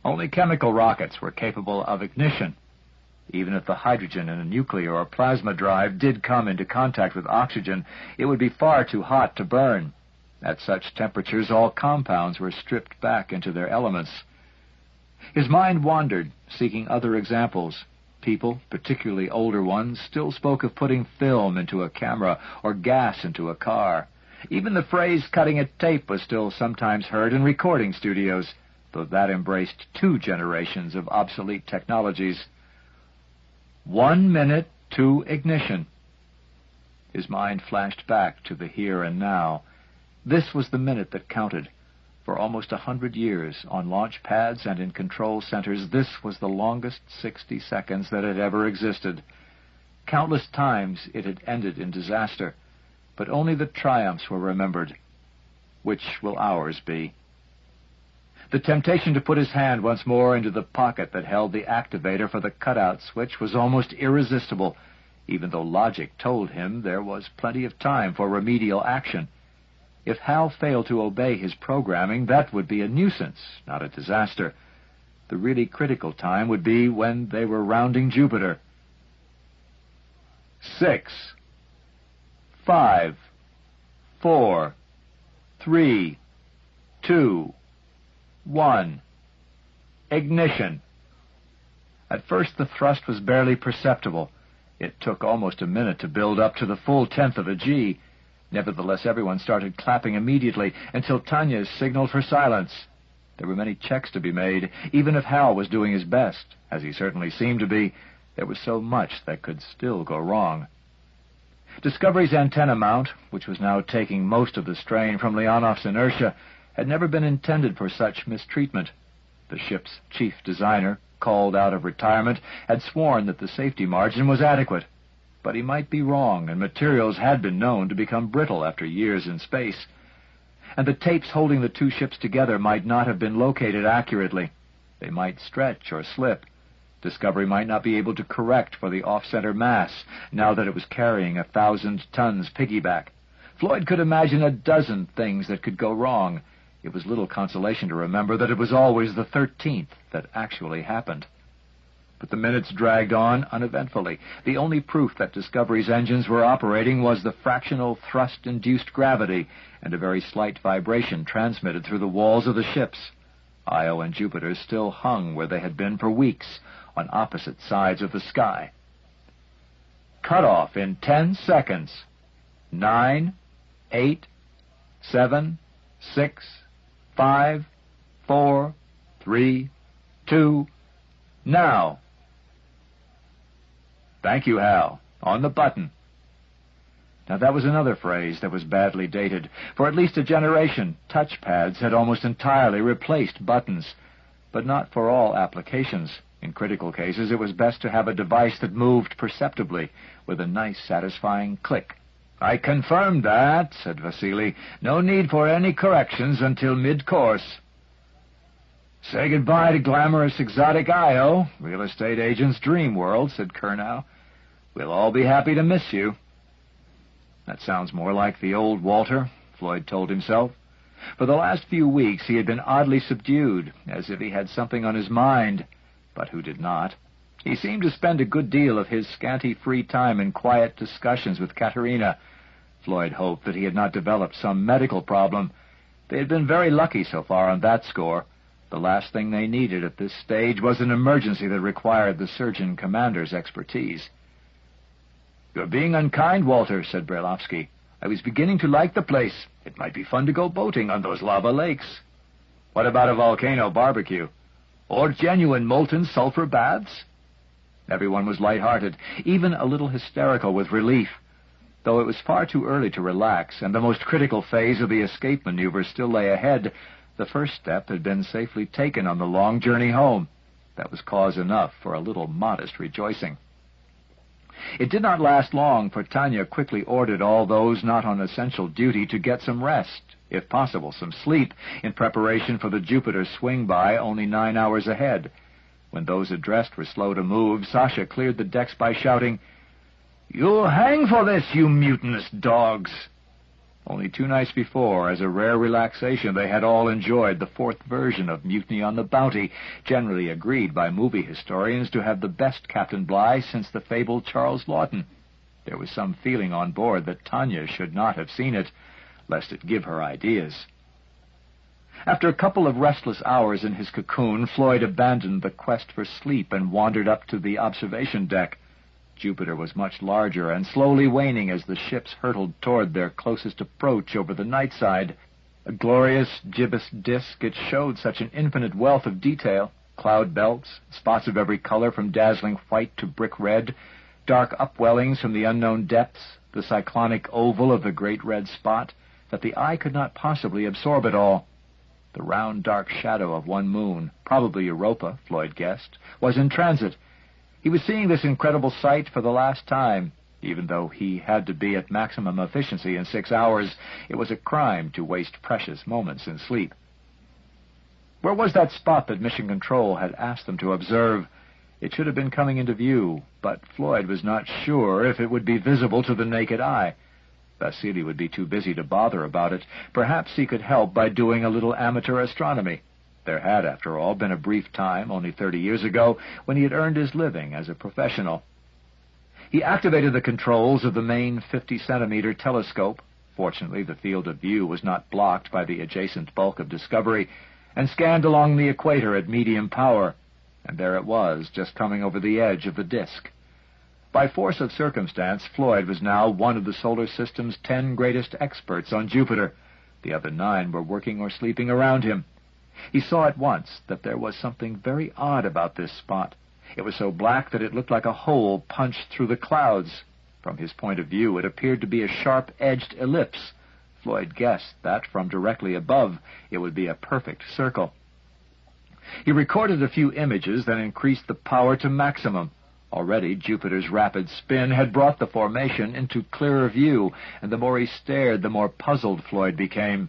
[SPEAKER 2] Only chemical rockets were capable of ignition. Even if the hydrogen in a nuclear or plasma drive did come into contact with oxygen, it would be far too hot to burn. At such temperatures, all compounds were stripped back into their elements. His mind wandered, seeking other examples. People, particularly older ones, still spoke of putting film into a camera or gas into a car. Even the phrase cutting a tape was still sometimes heard in recording studios, though that embraced 2 generations of obsolete technologies. 1 minute to ignition. His mind flashed back to the here and now. This was the minute that counted. For almost 100 years, on launch pads and in control centers, this was the longest 60 seconds that had ever existed. Countless times it had ended in disaster, but only the triumphs were remembered. Which will ours be? The temptation to put his hand once more into the pocket that held the activator for the cutout switch was almost irresistible, even though logic told him there was plenty of time for remedial action. If Hal failed to obey his programming, that would be a nuisance, not a disaster. The really critical time would be when they were rounding Jupiter. 6, 5, 4, 3, 2, 1. Ignition. At first the thrust was barely perceptible. It took almost a minute to build up to the full 1/10 of a G. Nevertheless, everyone started clapping immediately until Tanya signaled for silence. There were many checks to be made. Even if Hal was doing his best, as he certainly seemed to be, there was so much that could still go wrong. Discovery's antenna mount, which was now taking most of the strain from Leonov's inertia, had never been intended for such mistreatment. The ship's chief designer, called out of retirement, had sworn that the safety margin was adequate. But he might be wrong, and materials had been known to become brittle after years in space. And the tapes holding the 2 ships together might not have been located accurately. They might stretch or slip. Discovery might not be able to correct for the off-center mass, now that it was carrying 1,000 tons piggyback. Floyd could imagine a dozen things that could go wrong. It was little consolation to remember that it was always the 13th that actually happened. But the minutes dragged on uneventfully. The only proof that Discovery's engines were operating was the fractional thrust-induced gravity and a very slight vibration transmitted through the walls of the ships. Io and Jupiter still hung where they had been for weeks, on opposite sides of the sky. Cut off in 10 seconds. 9, 8, 7, 6, 5, 4, 3, 2, now. Thank you, Hal. On the button. Now, that was another phrase that was badly dated. For at least a generation, touchpads had almost entirely replaced buttons, but not for all applications. In critical cases, it was best to have a device that moved perceptibly, with a nice, satisfying click. I confirmed that, said Vasily. No need for any corrections until mid-course. Say goodbye to glamorous exotic Io, real estate agent's dream world, said Curnow. We'll all be happy to miss you. That sounds more like the old Walter, Floyd told himself. For the last few weeks he had been oddly subdued, as if he had something on his mind, but who did not? He seemed to spend a good deal of his scanty free time in quiet discussions with Katerina. Floyd hoped that he had not developed some medical problem. They had been very lucky so far on that score. The last thing they needed at this stage was an emergency that required the surgeon commander's expertise. "You're being unkind, Walter," said Brailovsky. "I was beginning to like the place. It might be fun to go boating on those lava lakes." "What about a volcano barbecue?" "Or genuine molten sulfur baths?" Everyone was light-hearted, even a little hysterical with relief. Though it was far too early to relax, and the most critical phase of the escape maneuver still lay ahead, the first step had been safely taken on the long journey home. That was cause enough for a little modest rejoicing. It did not last long, for Tanya quickly ordered all those not on essential duty to get some rest, if possible some sleep, in preparation for the Jupiter swing-by only 9 hours ahead. When those addressed were slow to move, Sasha cleared the decks by shouting, "You'll hang for this, you mutinous dogs!" Only 2 nights before, as a rare relaxation, they had all enjoyed the 4th version of Mutiny on the Bounty, generally agreed by movie historians to have the best Captain Bligh since the fabled Charles Lawton. There was some feeling on board that Tanya should not have seen it, lest it give her ideas. After a couple of restless hours in his cocoon, Floyd abandoned the quest for sleep and wandered up to the observation deck. Jupiter was much larger and slowly waning as the ships hurtled toward their closest approach over the night side. A glorious gibbous disk, it showed such an infinite wealth of detail, cloud belts, spots of every color from dazzling white to brick red, dark upwellings from the unknown depths, the cyclonic oval of the great red spot, that the eye could not possibly absorb it all. The round dark shadow of one moon, probably Europa, Floyd guessed, was in transit. He was seeing this incredible sight for the last time. Even though he had to be at maximum efficiency in 6 hours, it was a crime to waste precious moments in sleep. Where was that spot that Mission Control had asked them to observe? It should have been coming into view, but Floyd was not sure if it would be visible to the naked eye. Vasily would be too busy to bother about it. Perhaps he could help by doing a little amateur astronomy. There had, after all, been a brief time, only 30 years ago, when he had earned his living as a professional. He activated the controls of the main 50-centimeter telescope. Fortunately, the field of view was not blocked by the adjacent bulk of Discovery, and scanned along the equator at medium power. And there it was, just coming over the edge of the disk. By force of circumstance, Floyd was now one of the solar system's 10 greatest experts on Jupiter. The other 9 were working or sleeping around him. He saw at once that there was something very odd about this spot. It was so black that it looked like a hole punched through the clouds. From his point of view, it appeared to be a sharp-edged ellipse. Floyd guessed that from directly above it would be a perfect circle. He recorded a few images, then increased the power to maximum. Already Jupiter's rapid spin had brought the formation into clearer view, and the more he stared, the more puzzled Floyd became.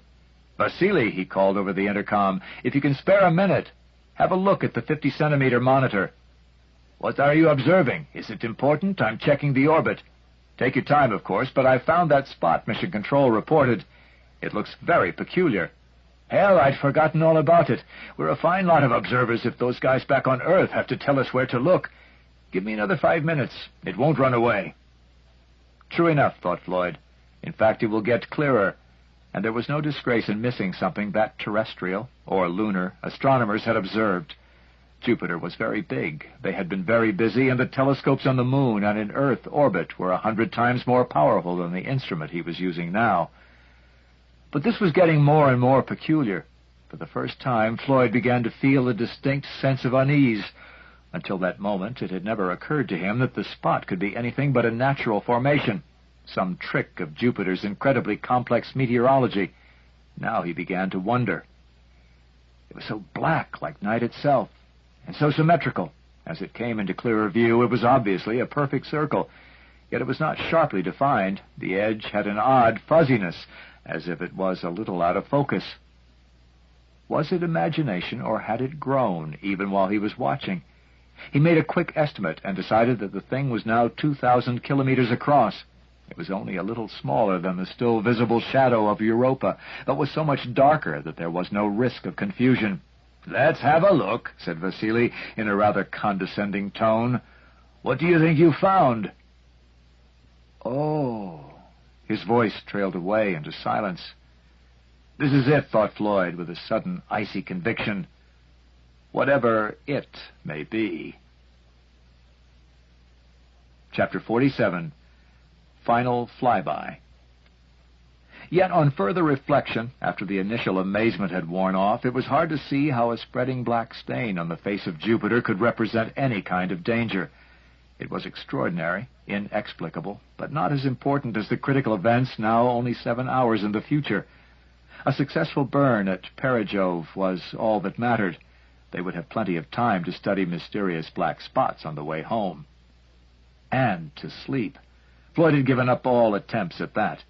[SPEAKER 2] "Vasily," he called over the intercom, "if you can spare a minute, have a look at the 50-centimeter monitor." "What are you observing? Is it important? I'm checking the orbit." "Take your time, of course, but I found that spot Mission Control reported. It looks very peculiar." "Hell, I'd forgotten all about it. We're a fine lot of observers if those guys back on Earth have to tell us where to look. Give me another 5 minutes. It won't run away." True enough, thought Floyd. In fact, it will get clearer. And there was no disgrace in missing something that terrestrial, or lunar, astronomers had observed. Jupiter was very big. They had been very busy, and the telescopes on the Moon and in Earth orbit were 100 times more powerful than the instrument he was using now. But this was getting more and more peculiar. For the first time, Floyd began to feel a distinct sense of unease. Until that moment, it had never occurred to him that the spot could be anything but a natural formation, some trick of Jupiter's incredibly complex meteorology. Now he began to wonder. It was so black, like night itself, and so symmetrical. As it came into clearer view, it was obviously a perfect circle, yet it was not sharply defined. The edge had an odd fuzziness, as if it was a little out of focus. Was it imagination, or had it grown, even while he was watching? He made a quick estimate and decided that the thing was now 2,000 kilometers across. It was only a little smaller than the still visible shadow of Europa, but was so much darker that there was no risk of confusion. "Let's have a look," said Vasily in a rather condescending tone. "What do you think you found?" "Oh." His voice trailed away into silence. This is it, thought Floyd with a sudden icy conviction. Whatever it may be. Chapter 47. Final Flyby. Yet on further reflection, after the initial amazement had worn off, it was hard to see how a spreading black stain on the face of Jupiter could represent any kind of danger. It was extraordinary, inexplicable, but not as important as the critical events now only 7 hours in the future. A successful burn at Perigove was all that mattered. They would have plenty of time to study mysterious black spots on the way home. And to sleep. Floyd had given up all attempts at that,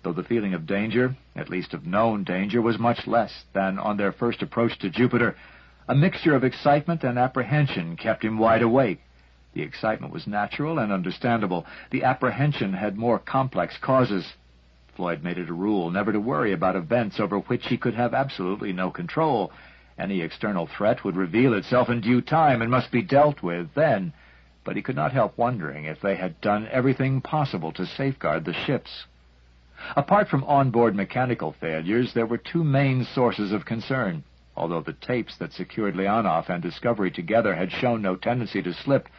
[SPEAKER 2] though the feeling of danger, at least of known danger, was much less than on their first approach to Jupiter. A mixture of excitement and apprehension kept him wide awake. The excitement was natural and understandable. The apprehension had more complex causes. Floyd made it a rule never to worry about events over which he could have absolutely no control. Any external threat would reveal itself in due time and must be dealt with then. But he could not help wondering if they had done everything possible to safeguard the ships. Apart from onboard mechanical failures, there were two main sources of concern. Although the tapes that secured Leonov and Discovery together had shown no tendency to slip,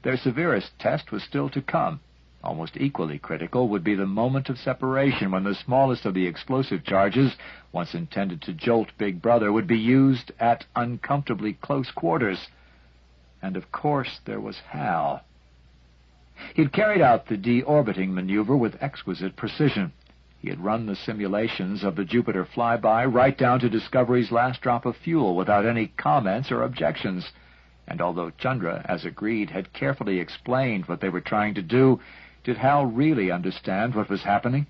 [SPEAKER 2] their severest test was still to come. Almost equally critical would be the moment of separation when the smallest of the explosive charges, once intended to jolt Big Brother, would be used at uncomfortably close quarters. And of course there was H.A.L. He had carried out the deorbiting maneuver with exquisite precision. He had run the simulations of the Jupiter flyby right down to Discovery's last drop of fuel without any comments or objections. And although Chandra, as agreed, had carefully explained what they were trying to do, did H.A.L. really understand what was happening?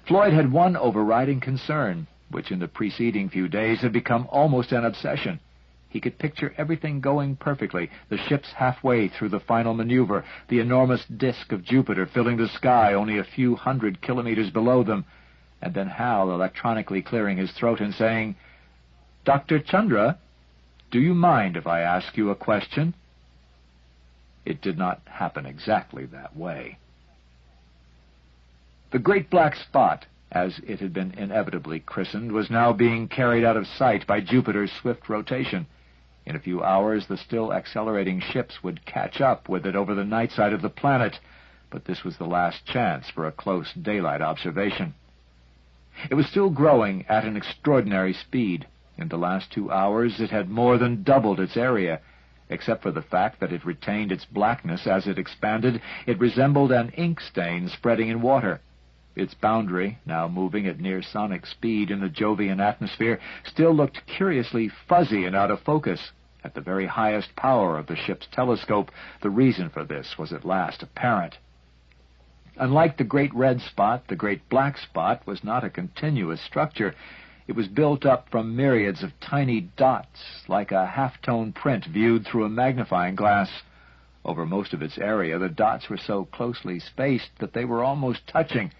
[SPEAKER 2] Floyd had one overriding concern, which in the preceding few days had become almost an obsession. He could picture everything going perfectly, the ships halfway through the final maneuver, the enormous disk of Jupiter filling the sky only a few 100 kilometers below them, and then H.A.L. electronically clearing his throat and saying, "Dr. Chandra, do you mind if I ask you a question?" It did not happen exactly that way. The Great Black Spot, as it had been inevitably christened, was now being carried out of sight by Jupiter's swift rotation. In a few hours, the still accelerating ships would catch up with it over the night side of the planet, but this was the last chance for a close daylight observation. It was still growing at an extraordinary speed. In the last 2 hours, it had more than doubled its area. Except for the fact that it retained its blackness as it expanded, it resembled an ink stain spreading in water. Its boundary, now moving at near sonic speed in the Jovian atmosphere, still looked curiously fuzzy and out of focus. At the very highest power of the ship's telescope, the reason for this was at last apparent. Unlike the Great Red Spot, the Great Black Spot was not a continuous structure. It was built up from myriads of tiny dots, like a half-tone print viewed through a magnifying glass. Over most of its area, the dots were so closely spaced that they were almost touching,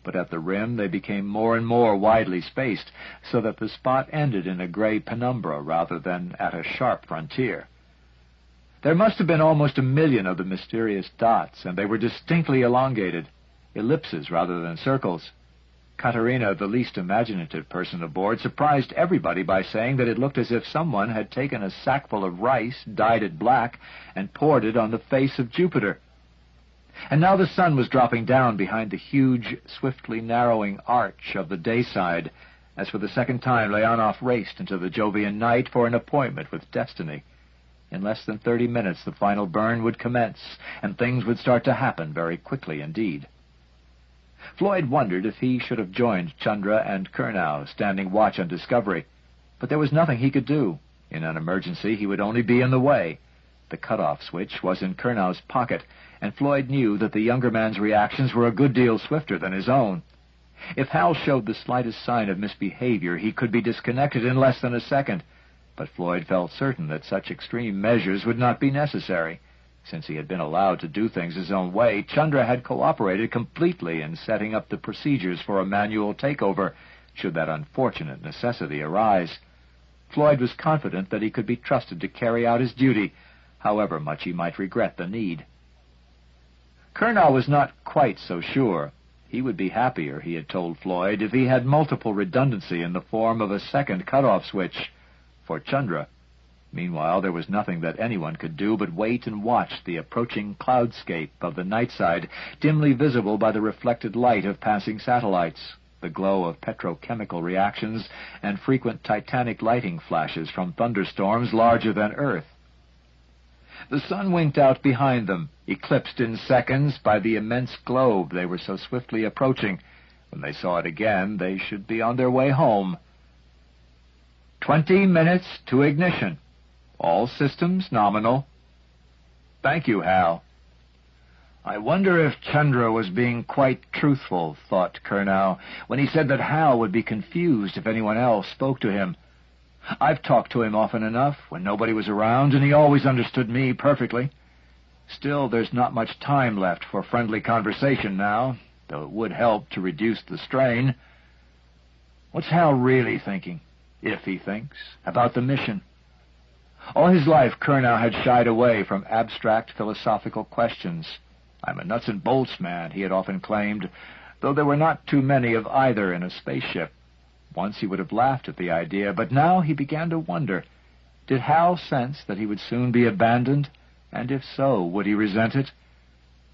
[SPEAKER 2] but at the rim they became more and more widely spaced, so that the spot ended in a gray penumbra rather than at a sharp frontier. There must have been almost 1 million of the mysterious dots, and they were distinctly elongated, ellipses rather than circles. Katerina, the least imaginative person aboard, surprised everybody by saying that it looked as if someone had taken a sackful of rice, dyed it black, and poured it on the face of Jupiter. And now the sun was dropping down behind the huge, swiftly narrowing arch of the dayside, as for the second time Leonov raced into the Jovian night for an appointment with destiny. In less than 30 minutes the final burn would commence, and things would start to happen very quickly indeed. Floyd wondered if he should have joined Chandra and Kurnow, standing watch on Discovery, but there was nothing he could do. In an emergency he would only be in the way. The cutoff switch was in Kurnow's pocket, and Floyd knew that the younger man's reactions were a good deal swifter than his own. If H.A.L. showed the slightest sign of misbehavior, he could be disconnected in less than a second, but Floyd felt certain that such extreme measures would not be necessary. Since he had been allowed to do things his own way, Chandra had cooperated completely in setting up the procedures for a manual takeover, should that unfortunate necessity arise. Floyd was confident that he could be trusted to carry out his duty, however much he might regret the need. Colonel was not quite so sure. He would be happier, he had told Floyd, if he had multiple redundancy in the form of a second cutoff switch for Chandra. Meanwhile, there was nothing that anyone could do but wait and watch the approaching cloudscape of the night side, dimly visible by the reflected light of passing satellites, the glow of petrochemical reactions, and frequent titanic lighting flashes from thunderstorms larger than Earth. The sun winked out behind them, eclipsed in seconds by the immense globe they were so swiftly approaching. When they saw it again, they should be on their way home. 20 minutes to ignition. All systems nominal. Thank you, Hal. I wonder if Chandra was being quite truthful, thought Colonel, when he said that Hal would be confused if anyone else spoke to him. I've talked to him often enough when nobody was around, and he always understood me perfectly. Still, there's not much time left for friendly conversation now, though it would help to reduce the strain. What's Hal really thinking, if he thinks, about the mission? All his life, Colonel had shied away from abstract philosophical questions. I'm a nuts-and-bolts man, he had often claimed, though there were not too many of either in a spaceship. Once he would have laughed at the idea, but now he began to wonder, did Hal sense that he would soon be abandoned? And if so, would he resent it?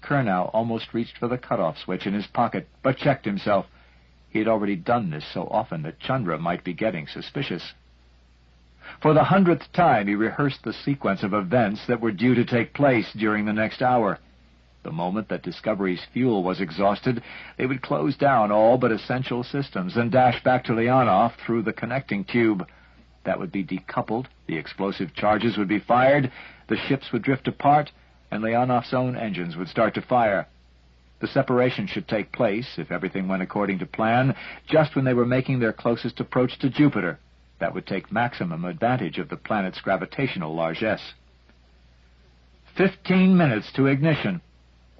[SPEAKER 2] Colonel almost reached for the cutoff switch in his pocket, but checked himself. He had already done this so often that Chandra might be getting suspicious. For the 100th time he rehearsed the sequence of events that were due to take place during the next hour. The moment that Discovery's fuel was exhausted, they would close down all but essential systems and dash back to Leonov through the connecting tube. That would be decoupled, the explosive charges would be fired, the ships would drift apart, and Leonov's own engines would start to fire. The separation should take place, if everything went according to plan, just when they were making their closest approach to Jupiter. That would take maximum advantage of the planet's gravitational largesse. 15 minutes to ignition.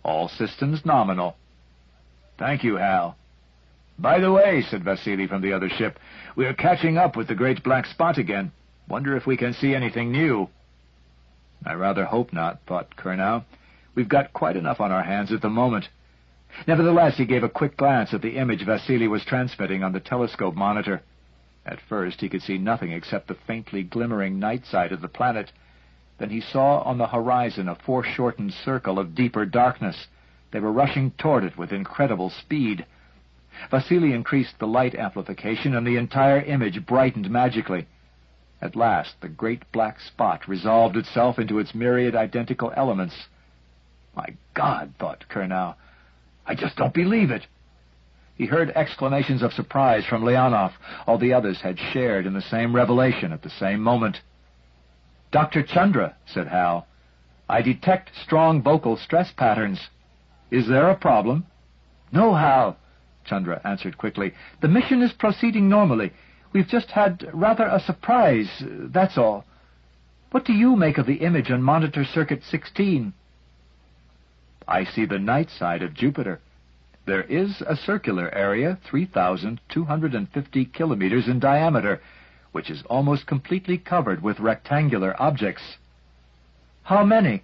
[SPEAKER 2] All systems nominal. Thank you, Hal. By the way, said Vasily from the other ship, we are catching up with the great black spot again. Wonder if we can see anything new. I rather hope not, thought Colonel. We've got quite enough on our hands at the moment. Nevertheless, he gave a quick glance at the image Vasily was transmitting on the telescope monitor. At first, he could see nothing except the faintly glimmering night side of the planet. Then he saw on the horizon a foreshortened circle of deeper darkness. They were rushing toward it with incredible speed. Vasily increased the light amplification, and the entire image brightened magically. At last, the great black spot resolved itself into its myriad identical elements. My God, thought Colonel, I just don't believe it. He heard exclamations of surprise from Leonov. All the others had shared in the same revelation at the same moment. Dr. Chandra, said Hal, I detect strong vocal stress patterns. Is there a problem? No, Hal, Chandra answered quickly. The mission is proceeding normally. We've just had rather a surprise, that's all. What do you make of the image on monitor circuit 16? I see the night side of Jupiter. There is a circular area 3,250 kilometers in diameter, which is almost completely covered with rectangular objects. How many?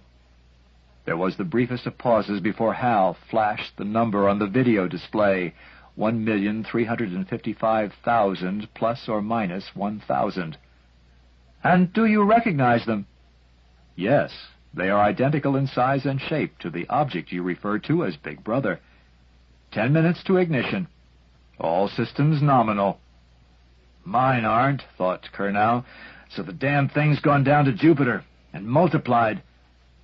[SPEAKER 2] There was the briefest of pauses before Hal flashed the number on the video display, 1,355,000 plus or minus 1,000. And do you recognize them? Yes, they are identical in size and shape to the object you refer to as Big Brother. 10 minutes to ignition. All systems nominal. Mine aren't, thought Colonel. So the damn thing's gone down to Jupiter and multiplied.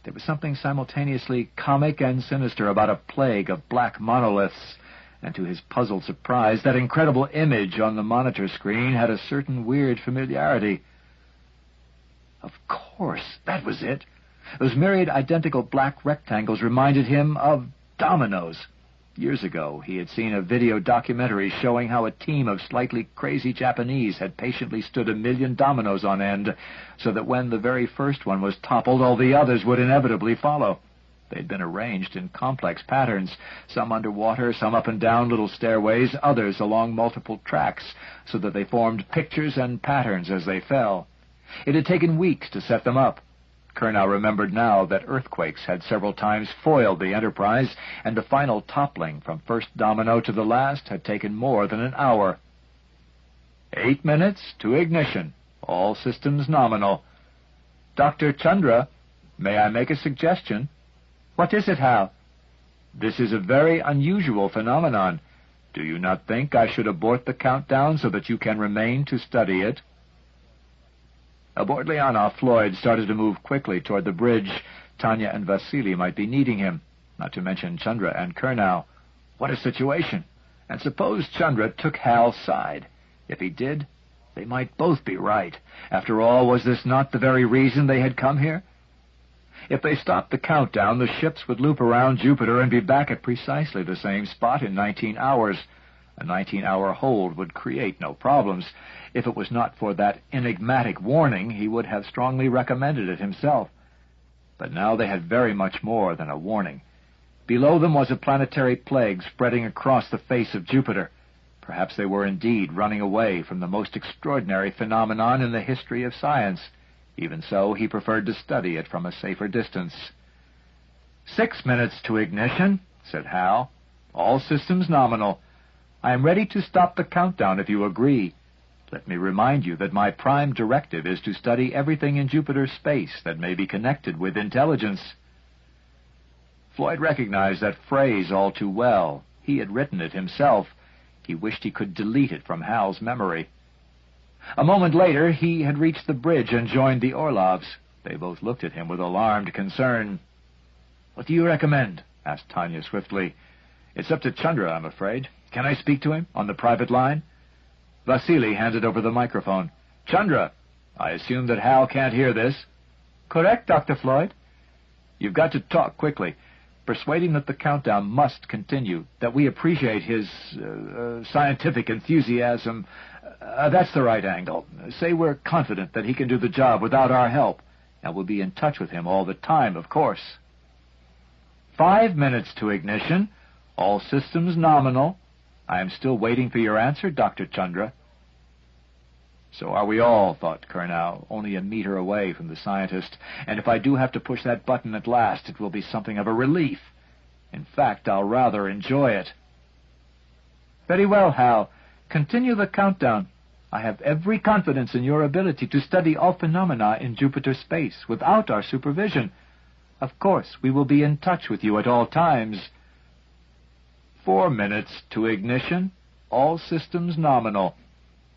[SPEAKER 2] There was something simultaneously comic and sinister about a plague of black monoliths, and to his puzzled surprise, that incredible image on the monitor screen had a certain weird familiarity. Of course, that was it. Those myriad identical black rectangles reminded him of dominoes. Years ago, he had seen a video documentary showing how a team of slightly crazy Japanese had patiently stood 1,000,000 dominoes on end, so that when the very first one was toppled, all the others would inevitably follow. They'd been arranged in complex patterns, some underwater, some up and down little stairways, others along multiple tracks, so that they formed pictures and patterns as they fell. It had taken weeks to set them up. Curnow remembered now that earthquakes had several times foiled the enterprise, and the final toppling from first domino to the last had taken more than an hour. 8 minutes to ignition. All systems nominal. Dr. Chandra, may I make a suggestion? What is it, Hal? This is a very unusual phenomenon. Do you not think I should abort the countdown so that you can remain to study it? Aboard Leonov, Floyd started to move quickly toward the bridge. Tanya and Vasily might be needing him, not to mention Chandra and Curnow. What a situation! And suppose Chandra took Hal's side. If he did, they might both be right. After all, was this not the very reason they had come here? If they stopped the countdown, the ships would loop around Jupiter and be back at precisely the same spot in 19 hours. A 19-hour hold would create no problems. If it was not for that enigmatic warning, he would have strongly recommended it himself. But now they had very much more than a warning. Below them was a planetary plague spreading across the face of Jupiter. Perhaps they were indeed running away from the most extraordinary phenomenon in the history of science. Even so, he preferred to study it from a safer distance. 6 minutes to ignition, said Hal. All systems nominal. I am ready to stop the countdown if you agree. Let me remind you that my prime directive is to study everything in Jupiter's space that may be connected with intelligence. Floyd recognized that phrase all too well. He had written it himself. He wished he could delete it from Hal's memory. A moment later, he had reached the bridge and joined the Orlovs. They both looked at him with alarmed concern. "What do you recommend?" asked Tanya swiftly. "It's up to Chandra, I'm afraid. Can I speak to him on the private line?" Vasily handed over the microphone. "Chandra, I assume that Hal can't hear this." "Correct, Dr. Floyd." "You've got to talk quickly. Persuade him that the countdown must continue, that we appreciate his scientific enthusiasm. That's the right angle. Say we're confident that he can do the job without our help, and we'll be in touch with him all the time, of course." 5 minutes to ignition. All systems nominal. I am still waiting for your answer, Dr. Chandra. So are we all, thought Curnow, only a meter away from the scientist, and if I do have to push that button at last, it will be something of a relief. In fact, I'll rather enjoy it. Very well, Hal. Continue the countdown. I have every confidence in your ability to study all phenomena in Jupiter's space without our supervision. Of course, we will be in touch with you at all times. 4 minutes to ignition. All systems nominal.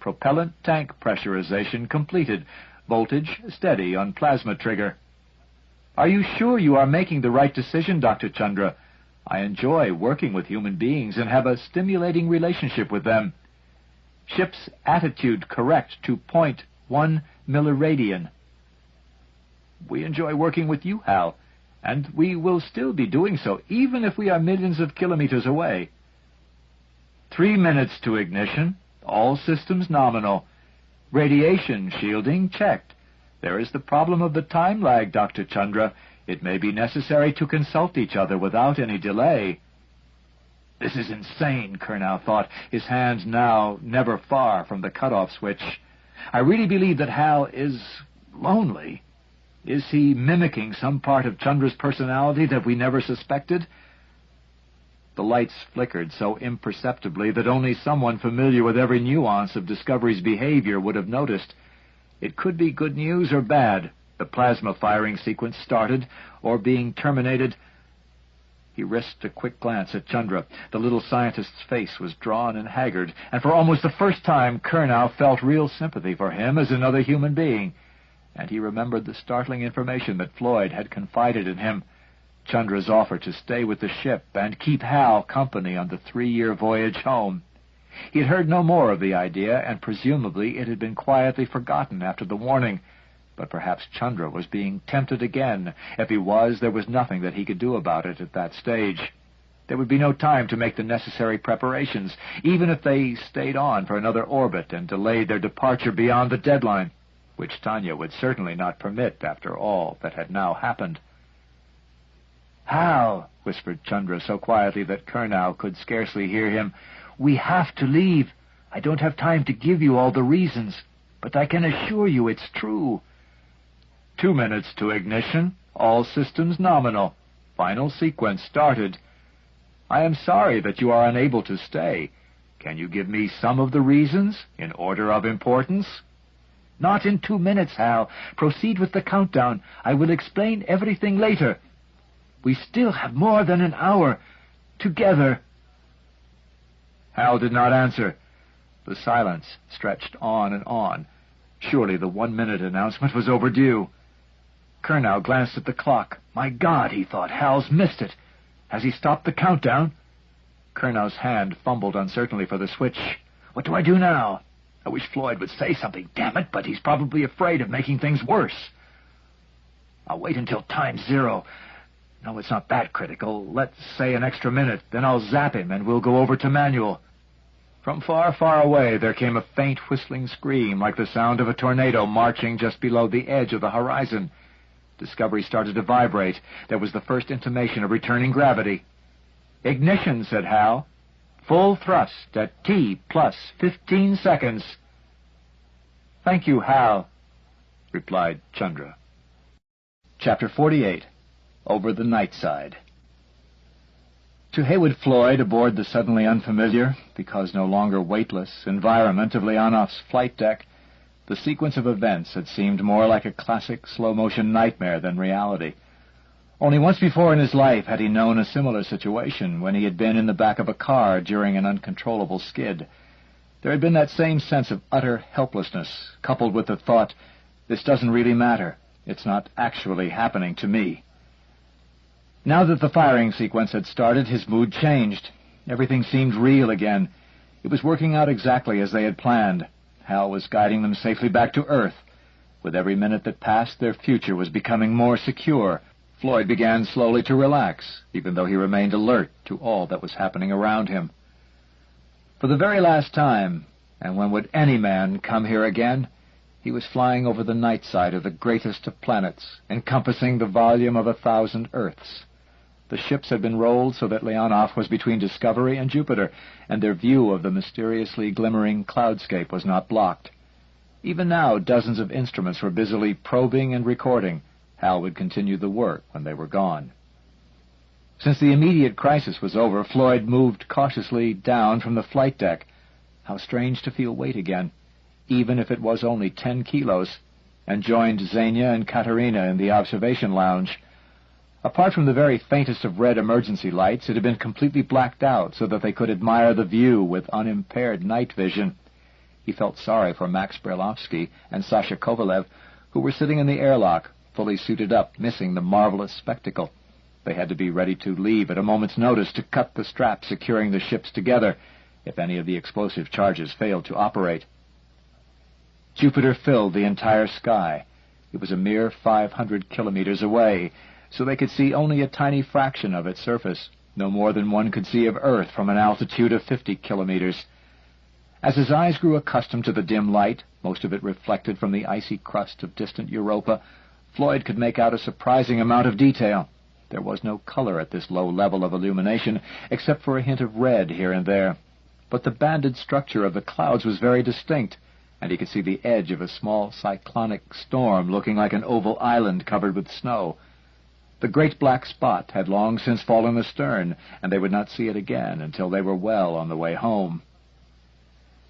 [SPEAKER 2] Propellant tank pressurization completed. Voltage steady on plasma trigger. Are you sure you are making the right decision, Dr. Chandra? I enjoy working with human beings and have a stimulating relationship with them. Ship's attitude correct to 0.1 milliradian. We enjoy working with you, Hal, and we will still be doing so, even if we are millions of kilometers away. 3 minutes to ignition. All systems nominal. Radiation shielding checked. There is the problem of the time lag, Dr. Chandra. It may be necessary to consult each other without any delay. This is insane, Curnow thought, his hands now never far from the cutoff switch. I really believe that Hal is lonely. Is he mimicking some part of Chandra's personality that we never suspected? The lights flickered so imperceptibly that only someone familiar with every nuance of Discovery's behavior would have noticed. It could be good news or bad. The plasma firing sequence started, or being terminated. He risked a quick glance at Chandra. The little scientist's face was drawn and haggard, and for almost the first time Curnow felt real sympathy for him as another human being. And he remembered the startling information that Floyd had confided in him. Chandra's offer to stay with the ship and keep Hal company on the 3-year voyage home. He had heard no more of the idea, and presumably it had been quietly forgotten after the warning. But perhaps Chandra was being tempted again. If he was, there was nothing that he could do about it at that stage. There would be no time to make the necessary preparations, even if they stayed on for another orbit and delayed their departure beyond the deadline, which Tanya would certainly not permit after all that had now happened. "Hal," whispered Chandra so quietly that Kurnow could scarcely hear him, "we have to leave. I don't have time to give you all the reasons, but I can assure you it's true." 2 minutes to ignition, all systems nominal. Final sequence started. "I am sorry that you are unable to stay. Can you give me some of the reasons, in order of importance?" "Not in 2 minutes, Hal. Proceed with the countdown. I will explain everything later. We still have more than an hour. Together." Hal did not answer. The silence stretched on and on. Surely the 1-minute announcement was overdue. Kurnow glanced at the clock. My God, he thought, Hal's missed it. Has he stopped the countdown? Kurnow's hand fumbled uncertainly for the switch. What do I do now? I wish Floyd would say something, damn it, but he's probably afraid of making things worse. I'll wait until time 0. No, it's not that critical. Let's say an extra minute, then I'll zap him and we'll go over to manual. From far, far away there came a faint whistling scream like the sound of a tornado marching just below the edge of the horizon. Discovery started to vibrate. There was the first intimation of returning gravity. "Ignition," said Hal. "Full thrust at T plus 15 seconds. "Thank you, Hal," replied Chandra. Chapter 48. Over the Night Side. To Heywood Floyd, aboard the suddenly unfamiliar, because no longer weightless, environment of Leonoff's flight deck, the sequence of events had seemed more like a classic slow-motion nightmare than reality. Only once before in his life had he known a similar situation, when he had been in the back of a car during an uncontrollable skid. There had been that same sense of utter helplessness, coupled with the thought, this doesn't really matter. It's not actually happening to me. Now that the firing sequence had started, his mood changed. Everything seemed real again. It was working out exactly as they had planned. Hal was guiding them safely back to Earth. With every minute that passed, their future was becoming more secure. Floyd began slowly to relax, even though he remained alert to all that was happening around him. For the very last time, and when would any man come here again, he was flying over the night side of the greatest of planets, encompassing the volume of 1,000 Earths. The ships had been rolled so that Leonoff was between Discovery and Jupiter, and their view of the mysteriously glimmering cloudscape was not blocked. Even now, dozens of instruments were busily probing and recording. Hal would continue the work when they were gone. Since the immediate crisis was over, Floyd moved cautiously down from the flight deck. How strange to feel weight again, even if it was only 10 kilos, and joined Xenia and Katerina in the observation lounge. Apart from the very faintest of red emergency lights, it had been completely blacked out so that they could admire the view with unimpaired night vision. He felt sorry for Max Brailovsky and Sasha Kovalev, who were sitting in the airlock, fully suited up, missing the marvelous spectacle. They had to be ready to leave at a moment's notice to cut the strap securing the ships together if any of the explosive charges failed to operate. Jupiter filled the entire sky. It was a mere 500 kilometers away, so they could see only a tiny fraction of its surface, no more than one could see of Earth from an altitude of 50 kilometers. As his eyes grew accustomed to the dim light, most of it reflected from the icy crust of distant Europa, Floyd could make out a surprising amount of detail. There was no color at this low level of illumination, except for a hint of red here and there. But the banded structure of the clouds was very distinct, and he could see the edge of a small cyclonic storm looking like an oval island covered with snow. The great black spot had long since fallen astern, and they would not see it again until they were well on the way home.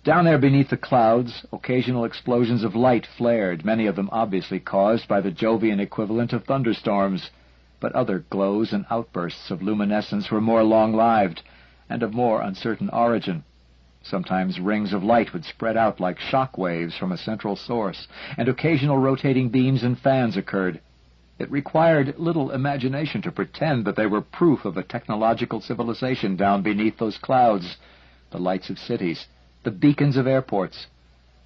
[SPEAKER 2] Down there beneath the clouds, occasional explosions of light flared, many of them obviously caused by the Jovian equivalent of thunderstorms, but other glows and outbursts of luminescence were more long-lived and of more uncertain origin. Sometimes rings of light would spread out like shock waves from a central source, and occasional rotating beams and fans occurred. It required little imagination to pretend that they were proof of a technological civilization down beneath those clouds, the lights of cities, the beacons of airports.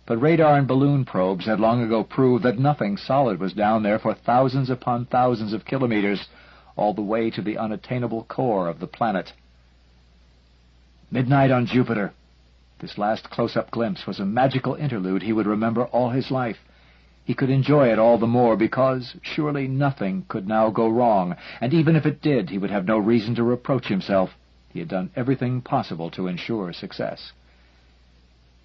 [SPEAKER 2] But radar and balloon probes had long ago proved that nothing solid was down there for thousands upon thousands of kilometers, all the way to the unattainable core of the planet.
[SPEAKER 1] Midnight on Jupiter. This last close-up glimpse was a magical interlude he would remember all his life. He could enjoy it all the more because surely nothing could now go wrong, and even if it did, he would have no reason to reproach himself. He had done everything possible to ensure success.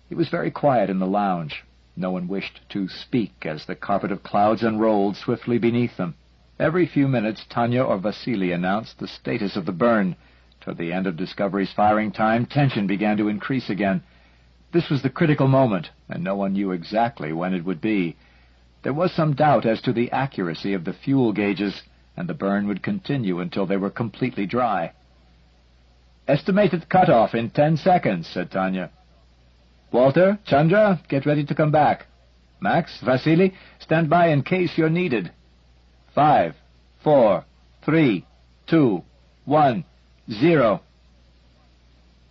[SPEAKER 1] It was very quiet in the lounge. No one wished to speak as the carpet of clouds unrolled swiftly beneath them. Every few minutes, Tanya or Vasily announced the status of the burn. Toward the end of Discovery's firing time, tension began to increase again. This was the critical moment, and no one knew exactly when it would be. There was some doubt as to the accuracy of the fuel gauges, and the burn would continue until they were completely dry. "Estimated cutoff in 10 seconds, said Tanya. "Walter, Chandra, get ready to come back. Max, Vasily, stand by in case you're needed. 5, 4, 3, 2, 1, 0.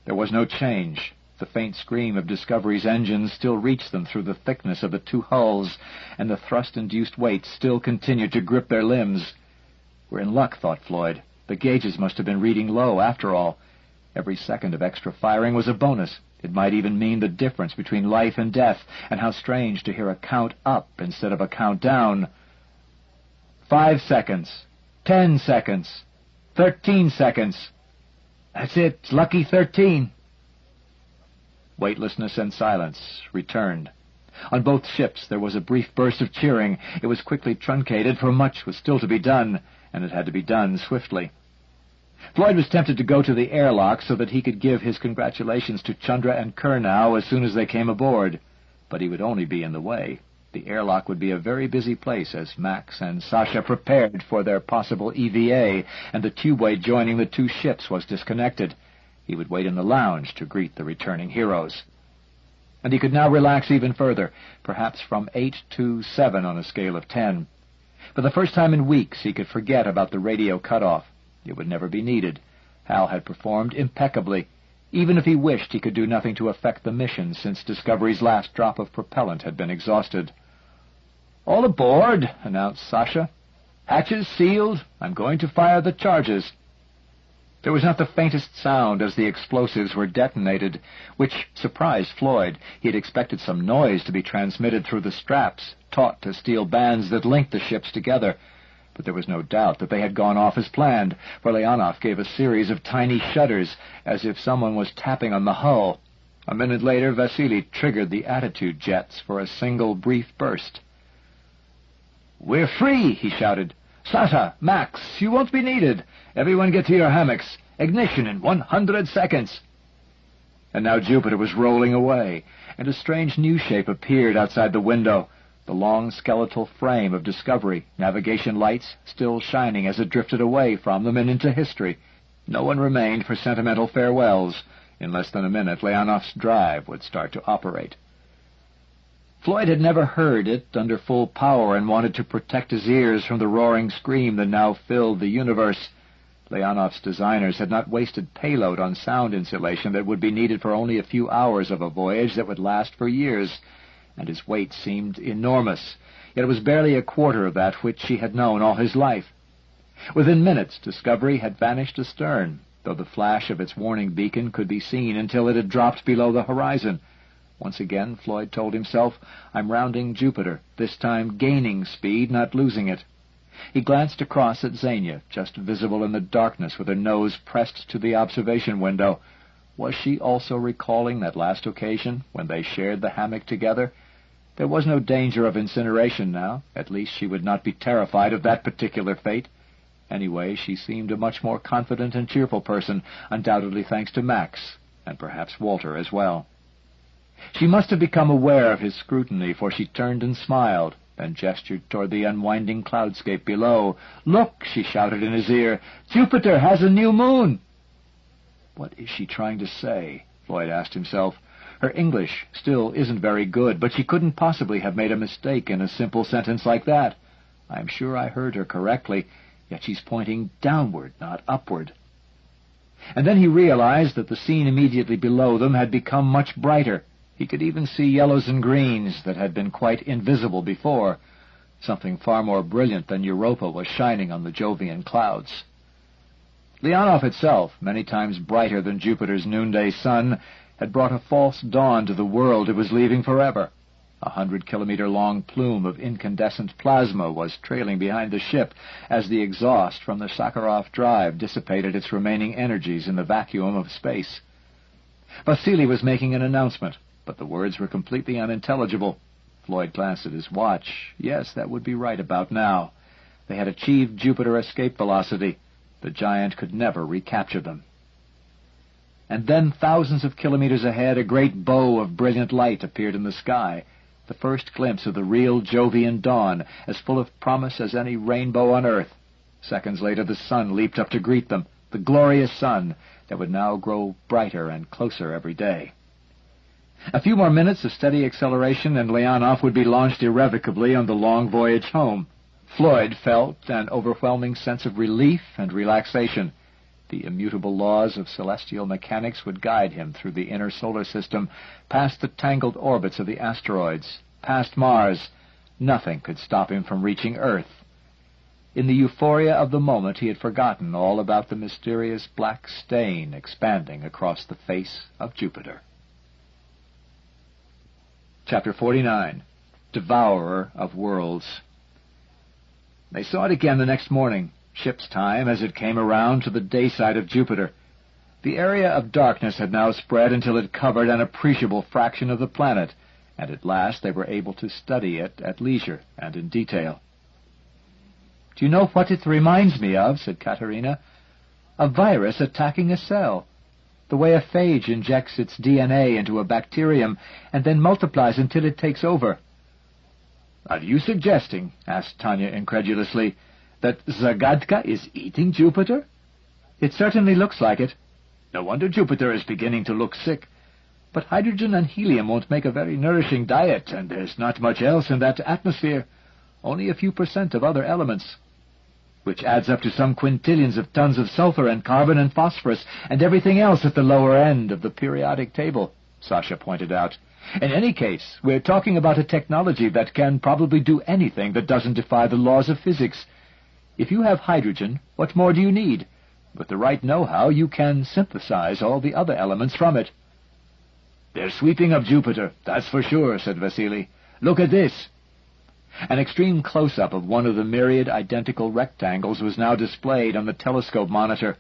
[SPEAKER 1] There was no change. The faint scream of Discovery's engines still reached them through the thickness of the two hulls, and the thrust-induced weight still continued to grip their limbs. We're in luck, thought Floyd. The gauges must have been reading low, after all. Every second of extra firing was a bonus. It might even mean the difference between life and death, and how strange to hear a count up instead of a count down. 5 seconds. 10 seconds. 13 seconds. That's it. Lucky 13. Weightlessness and silence returned. On both ships there was a brief burst of cheering. It was quickly truncated, for much was still to be done, and it had to be done swiftly. Floyd was tempted to go to the airlock so that he could give his congratulations to Chandra and Kurnow as soon as they came aboard, but he would only be in the way. The airlock would be a very busy place as Max and Sasha prepared for their possible EVA, and the tubeway joining the two ships was disconnected. He would wait in the lounge to greet the returning heroes. And he could now relax even further, perhaps from 8 to 7 on a scale of 10. For the first time in weeks, he could forget about the radio cutoff. It would never be needed. Hal had performed impeccably. Even if he wished, he could do nothing to affect the mission, since Discovery's last drop of propellant had been exhausted. "All aboard," announced Sasha. "Hatches sealed. I'm going to fire the charges." There was not the faintest sound as the explosives were detonated, which surprised Floyd. He had expected some noise to be transmitted through the straps, taut to steel bands that linked the ships together. But there was no doubt that they had gone off as planned, for Leonov gave a series of tiny shudders, as if someone was tapping on the hull. A minute later, Vasily triggered the attitude jets for a single brief burst. "We're free!" he shouted. "Sasha, Max, you won't be needed. Everyone get to your hammocks. Ignition in 100 seconds. And now Jupiter was rolling away, and a strange new shape appeared outside the window. The long skeletal frame of Discovery, navigation lights still shining as it drifted away from them and into history. No one remained for sentimental farewells. In less than a minute, Leonov's drive would start to operate. Floyd had never heard it under full power and wanted to protect his ears from the roaring scream that now filled the universe. Leonov's designers had not wasted payload on sound insulation that would be needed for only a few hours of a voyage that would last for years, and his weight seemed enormous, yet it was barely a quarter of that which he had known all his life. Within minutes, Discovery had vanished astern, though the flash of its warning beacon could be seen until it had dropped below the horizon. Once again, Floyd told himself, "I'm rounding Jupiter, this time gaining speed, not losing it." He glanced across at Xenia, just visible in the darkness with her nose pressed to the observation window. Was she also recalling that last occasion when they shared the hammock together? There was no danger of incineration now. At least she would not be terrified of that particular fate. Anyway, she seemed a much more confident and cheerful person, undoubtedly thanks to Max, and perhaps Walter as well. She must have become aware of his scrutiny, for she turned and smiled, then gestured toward the unwinding cloudscape below. "Look!" she shouted in his ear. "Jupiter has a new moon!" What is she trying to say? Floyd asked himself. Her English still isn't very good, but she couldn't possibly have made a mistake in a simple sentence like that. I'm sure I heard her correctly, yet she's pointing downward, not upward. And then he realized that the scene immediately below them had become much brighter. He could even see yellows and greens that had been quite invisible before. Something far more brilliant than Europa was shining on the Jovian clouds.
[SPEAKER 2] Leonov itself, many times brighter than Jupiter's noonday sun, had brought a false dawn to the world it was leaving forever. A 100-kilometer-long plume of incandescent plasma was trailing behind the ship as the exhaust from the Sakharov drive dissipated its remaining energies in the vacuum of space. Vasily was making an announcement, but the words were completely unintelligible. Floyd glanced at his watch. Yes, that would be right about now. They had achieved Jupiter escape velocity. The giant could never recapture them. And then, thousands of kilometers ahead, a great bow of brilliant light appeared in the sky, the first glimpse of the real Jovian dawn, as full of promise as any rainbow on Earth. Seconds later, the sun leaped up to greet them, the glorious sun that would now grow brighter and closer every day. A few more minutes of steady acceleration, and Leonov would be launched irrevocably on the long voyage home. Floyd felt an overwhelming sense of relief and relaxation. The immutable laws of celestial mechanics would guide him through the inner solar system, past the tangled orbits of the asteroids, past Mars. Nothing could stop him from reaching Earth. In the euphoria of the moment, he had forgotten all about the mysterious black stain expanding across the face of Jupiter. Chapter 49. Devourer of Worlds. They saw it again the next morning, ship's time, as it came around to the day side of Jupiter. The area of darkness had now spread until it covered an appreciable fraction of the planet, and at last they were able to study it at leisure and in detail. "Do you know what it reminds me of?" said Katerina. "A virus attacking a cell. The way a phage injects its DNA into a bacterium and then multiplies until it takes over." "Are you suggesting," asked Tanya incredulously, "that Zagadka is eating Jupiter?" "It certainly looks like it." "No wonder Jupiter is beginning to look sick. But hydrogen and helium won't make a very nourishing diet, and there's not much else in that atmosphere. Only a few % of other elements, which adds up to some quintillions of tons of sulfur and carbon and phosphorus and everything else at the lower end of the periodic table," Sasha pointed out. "In any case, we're talking about a technology that can probably do anything that doesn't defy the laws of physics. If you have hydrogen, what more do you need? With the right know-how, you can synthesize all the other elements from it." "They're sweeping up Jupiter, that's for sure," said Vasily. "Look at this." An extreme close-up of one of the myriad identical rectangles was now displayed on the telescope monitor.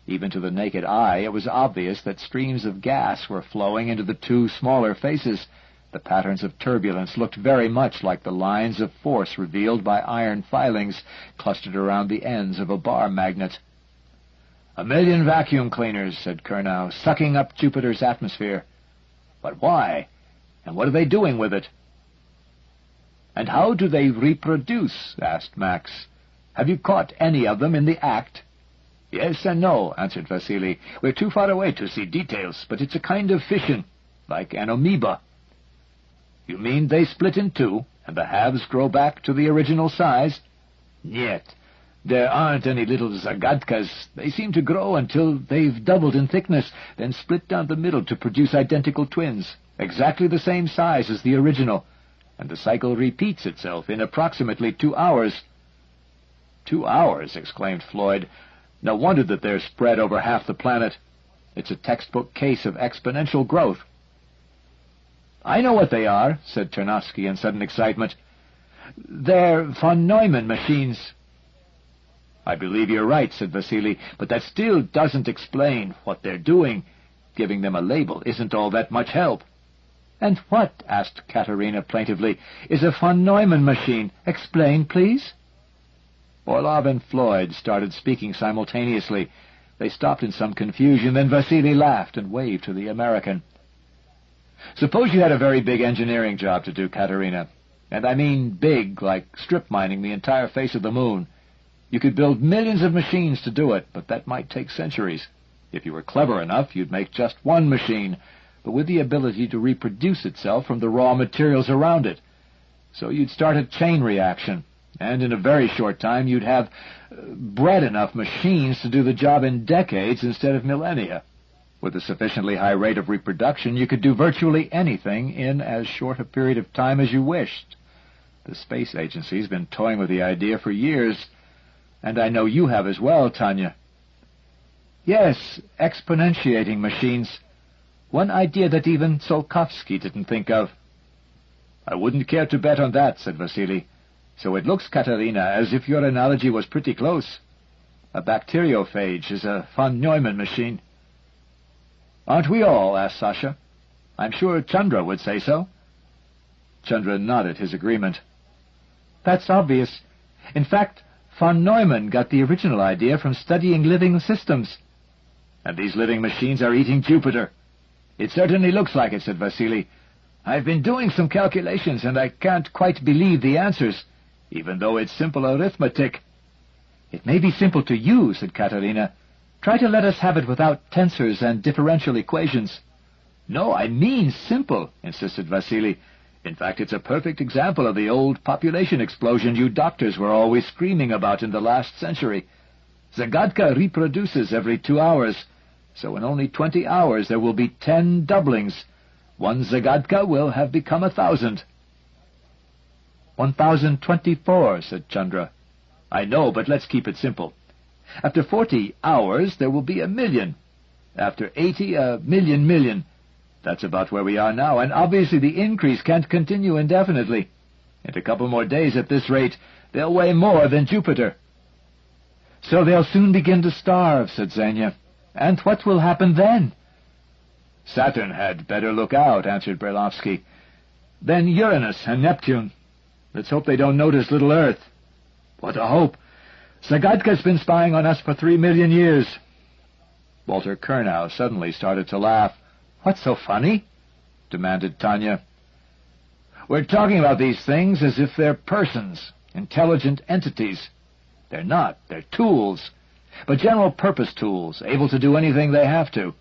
[SPEAKER 2] Even to the naked eye, it was obvious that streams of gas were flowing into the two smaller faces. The patterns of turbulence looked very much like the lines of force revealed by iron filings clustered around the ends of a bar magnet. "A million vacuum cleaners," said Kernow, "sucking up Jupiter's atmosphere. But why? And what are they doing with it?" "And how do they reproduce?" asked Max. "Have you caught any of them in the act?" "Yes and no," answered Vasily. "We're too far away to see details, but it's a kind of fission, like an amoeba." "You mean they split in two, and the halves grow back to the original size?" "Niet. There aren't any little Zagadkas. They seem to grow until they've doubled in thickness, then split down the middle to produce identical twins, exactly the same size as the original, and the cycle repeats itself in approximately 2 hours. 2 hours, exclaimed Floyd. No wonder that they're spread over half the planet. It's a textbook case of exponential growth. I know what they are, said Ternovsky in sudden excitement. They're von Neumann machines. I believe you're right, said Vasily, but that still doesn't explain what they're doing. Giving them a label isn't all that much help. And what, asked Katerina plaintively, is a von Neumann machine? Explain, please. Orlov and Floyd started speaking simultaneously. They stopped in some confusion, then Vasily laughed and waved to the American. Suppose you had a very big engineering job to do, Katerina. And I mean big, like strip mining the entire face of the moon. You could build millions of machines to do it, but that might take centuries. If you were clever enough, you'd make just one machine, but with the ability to reproduce itself from the raw materials around it. So you'd start a chain reaction, and in a very short time you'd have bred enough machines to do the job in decades instead of millennia. With a sufficiently high rate of reproduction, you could do virtually anything in as short a period of time as you wished. The space agency's been toying with the idea for years, and I know you have as well, Tanya. Yes, exponentiating machines. One idea that even Tsiolkovsky didn't think of. I wouldn't care to bet on that, said Vasily. So it looks, Katerina, as if your analogy was pretty close. A bacteriophage is a von Neumann machine. Aren't we all? Asked Sasha. I'm sure Chandra would say so. Chandra nodded his agreement. That's obvious. In fact, von Neumann got the original idea from studying living systems. And these living machines are eating Jupiter. It certainly looks like it, said Vasily. I've been doing some calculations, and I can't quite believe the answers, even though it's simple arithmetic. It may be simple to you, said Katerina. Try to let us have it without tensors and differential equations. No, I mean simple, insisted Vasily. In fact, it's a perfect example of the old population explosion you doctors were always screaming about in the last century. Zagadka reproduces every 2 hours, so in only 20 hours there will be 10 doublings. One Zagadka will have become 1,000. 1,024, said Chandra. I know, but let's keep it simple. After 40 hours, there will be 1,000,000. After 80, 1,000,000,000. That's about where we are now, and obviously the increase can't continue indefinitely. In a couple more days at this rate, they'll weigh more than Jupiter. So they'll soon begin to starve, said Xenia. And what will happen then? Saturn had better look out, answered Brailovsky. Then Uranus and Neptune. Let's hope they don't notice little Earth. What a hope! Zagadka's been spying on us for 3 million years. Walter Kernow suddenly started to laugh. What's so funny? Demanded Tanya. We're talking about these things as if they're persons, intelligent entities. They're not. They're tools. But general-purpose tools, able to do anything they have to.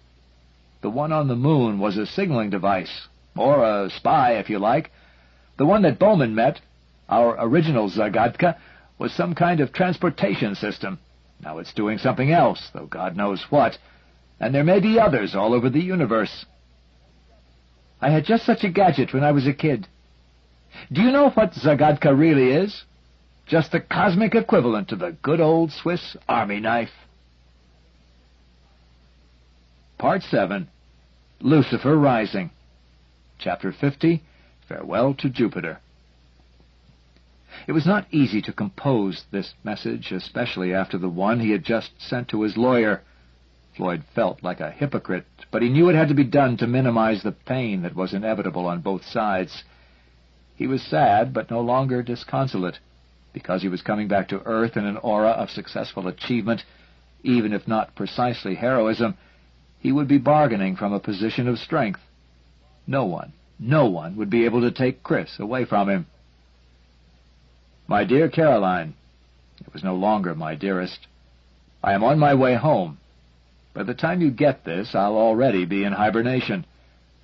[SPEAKER 2] The one on the moon was a signaling device, or a spy, if you like. The one that Bowman met, our original Zagadka, was some kind of transportation system. Now it's doing something else, though God knows what, and there may be others all over the universe. I had just such a gadget when I was a kid. Do you know what Zagadka really is? Just the cosmic equivalent to the good old Swiss army knife. Part 7. Lucifer Rising. Chapter 50. Farewell to Jupiter. It was not easy to compose this message, especially after the one he had just sent to his lawyer. Floyd felt like a hypocrite, but he knew it had to be done to minimize the pain that was inevitable on both sides. He was sad, but no longer disconsolate, because he was coming back to Earth in an aura of successful achievement. Even if not precisely heroism, he would be bargaining from a position of strength. No one would be able to take Chris away from him. My dear Caroline, it was no longer my dearest, I am on my way home. By the time you get this, I'll already be in hibernation.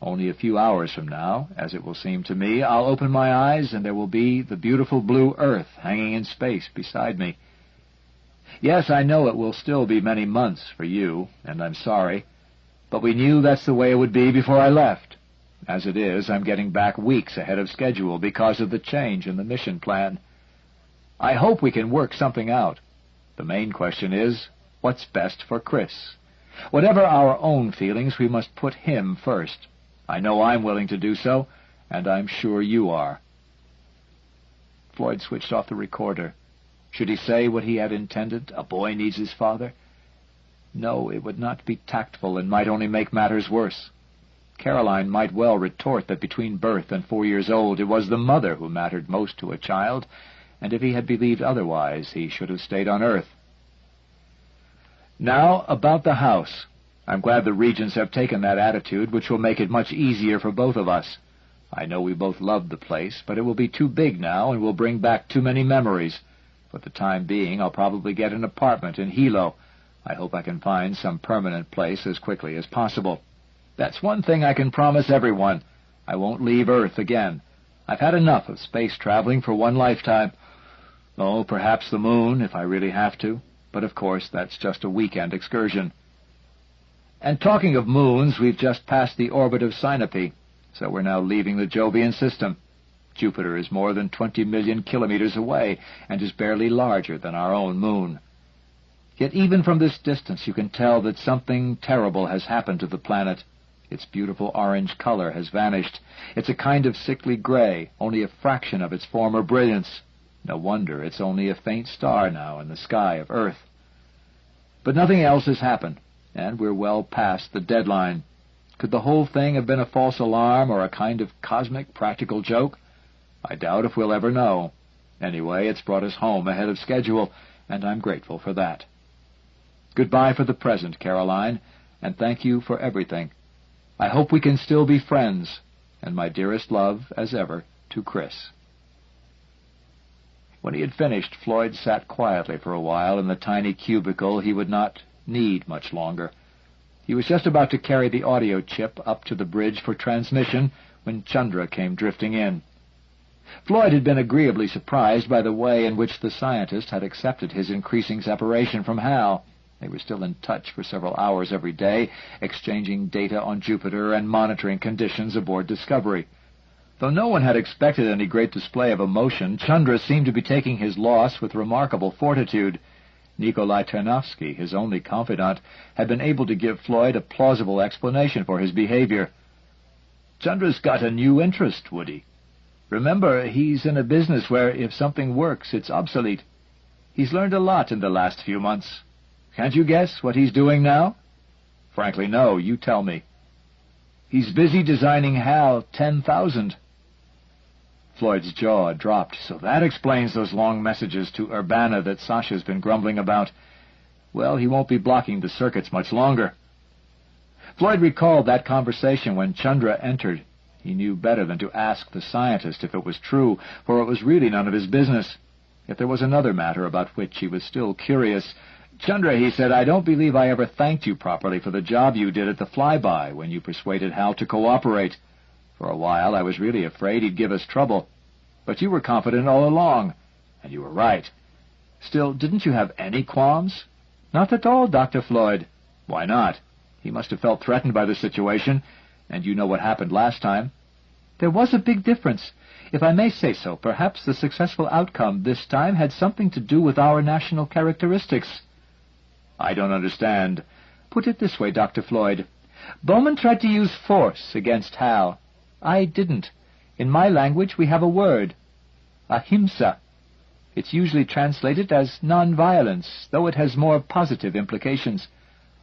[SPEAKER 2] Only a few hours from now, as it will seem to me, I'll open my eyes and there will be the beautiful blue Earth hanging in space beside me. Yes, I know it will still be many months for you, and I'm sorry, but we knew that's the way it would be before I left. As it is, I'm getting back weeks ahead of schedule because of the change in the mission plan. I hope we can work something out. The main question is, what's best for Chris? Whatever our own feelings, we must put him first. I know I'm willing to do so, and I'm sure you are. Floyd switched off the recorder. Should he say what he had intended? A boy needs his father? No, it would not be tactful and might only make matters worse. Caroline might well retort that between birth and 4 years old it was the mother who mattered most to a child, and if he had believed otherwise, he should have stayed on Earth. Now, about the house. I'm glad the Regents have taken that attitude, which will make it much easier for both of us. I know we both loved the place, but it will be too big now and will bring back too many memories. For the time being, I'll probably get an apartment in Hilo. I hope I can find some permanent place as quickly as possible. That's one thing I can promise everyone. I won't leave Earth again. I've had enough of space traveling for one lifetime. Oh, perhaps the moon, if I really have to. But of course, that's just a weekend excursion. And talking of moons, we've just passed the orbit of Sinope, so we're now leaving the Jovian system. Jupiter is more than 20 million kilometers away, and is barely larger than our own moon.
[SPEAKER 1] Yet even from this distance you can tell that something terrible has happened to the planet. Its beautiful orange color has vanished. It's a kind of sickly gray, only a fraction of its former brilliance. No wonder it's only a faint star now in the sky of Earth. But nothing else has happened, and we're well past the deadline. Could the whole thing have been a false alarm or a kind of cosmic practical joke? I doubt if we'll ever know. Anyway, it's brought us home ahead of schedule, and I'm grateful for that. Goodbye for the present, Caroline, and thank you for everything. I hope we can still be friends, and my dearest love, as ever, to Chris. When he had finished, Floyd sat quietly for a while in the tiny cubicle he would not need much longer. He was just about to carry the audio chip up to the bridge for transmission when Chandra came drifting in. Floyd had been agreeably surprised by the way in which the scientist had accepted his increasing separation from Hal. They were still in touch for several hours every day, exchanging data on Jupiter and monitoring conditions aboard Discovery. Though no one had expected any great display of emotion, Chandra seemed to be taking his loss with remarkable fortitude. Nikolai Ternovsky, his only confidant, had been able to give Floyd a plausible explanation for his behavior. "Chandra's got a new interest, Woody. Remember, he's in a business where if something works, it's obsolete. He's learned a lot in the last few months. Can't you guess what he's doing now?" "Frankly, no. You tell me." "He's busy designing HAL 10,000. Floyd's jaw dropped. So that explains those long messages to Urbana that Sasha's been grumbling about. Well, he won't be blocking the circuits much longer. Floyd recalled that conversation when Chandra entered. He knew better than to ask the scientist if it was true, for it was really none of his business. Yet there was another matter about which he was still curious. "Chandra," he said, "I don't believe I ever thanked you properly for the job you did at the flyby when you persuaded Hal to cooperate. For a while I was really afraid he'd give us trouble. But you were confident all along, and you were right. Still, didn't you have any qualms?" "Not at all, Dr. Floyd." "Why not? He must have felt threatened by the situation, and you know what happened last time." "There was a big difference. If I may say so, perhaps the successful outcome this time had something to do with our national characteristics." "I don't understand." "Put it this way, Dr. Floyd. Bowman tried to use force against Hal. I didn't. In my language we have a word, ahimsa. It's usually translated as non-violence, though it has more positive implications.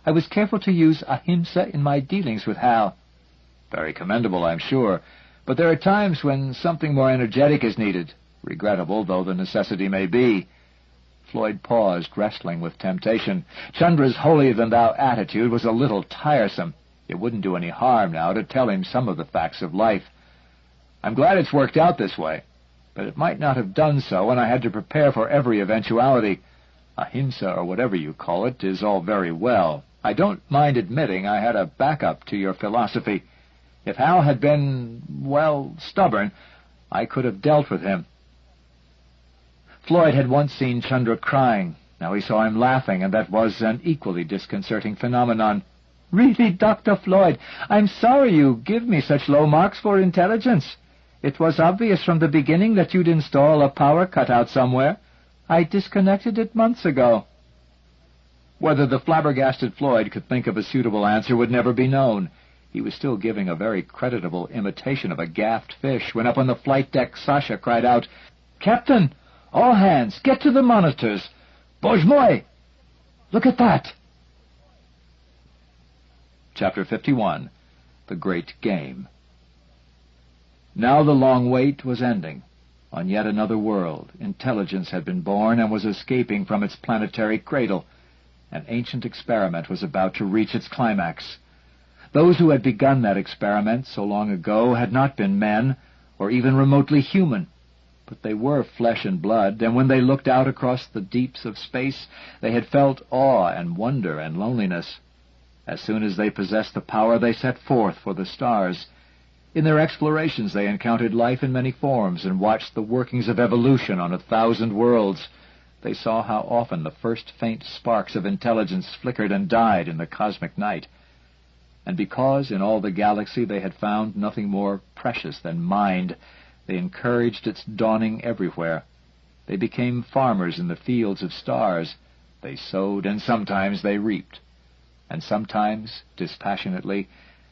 [SPEAKER 1] I was careful to use ahimsa in my dealings with Hal." "Very commendable, I'm sure. But there are times when something more energetic is needed, regrettable though the necessity may be." Floyd paused, wrestling with temptation. Chandra's holier-than-thou attitude was a little tiresome. It wouldn't do any harm now to tell him some of the facts of life. "I'm glad it's worked out this way, but it might not have done so, and I had to prepare for every eventuality. Ahimsa, or whatever you call it, is all very well. I don't mind admitting I had a backup to your philosophy. If Hal had been, well, stubborn, I could have dealt with him." Floyd had once seen Chandra crying. Now he saw him laughing, and that was an equally disconcerting phenomenon. "Really, Dr. Floyd, I'm sorry you give me such low marks for intelligence. It was obvious from the beginning that you'd install a power cutout somewhere. I disconnected it months ago." Whether the flabbergasted Floyd could think of a suitable answer would never be known. He was still giving a very creditable imitation of a gaffed fish when up on the flight deck Sasha cried out, "Captain, all hands, get to the monitors. Bozhe moi! Look at that!" Chapter 51. The Great Game. Now the long wait was ending. On yet another world, intelligence had been born and was escaping from its planetary cradle. An ancient experiment was about to reach its climax. Those who had begun that experiment so long ago had not been men, or even remotely human. But they were flesh and blood, and when they looked out across the deeps of space, they had felt awe and wonder and loneliness. As soon as they possessed the power, they set forth for the stars. In their explorations they encountered life in many forms and watched the workings of evolution on 1,000 worlds. They saw how often the first faint sparks of intelligence flickered and died in the cosmic night. And because in all the galaxy they had found nothing more precious than mind, they encouraged its dawning everywhere. They became farmers in the fields of stars,
[SPEAKER 2] They sowed, and sometimes they reaped. And sometimes, dispassionately,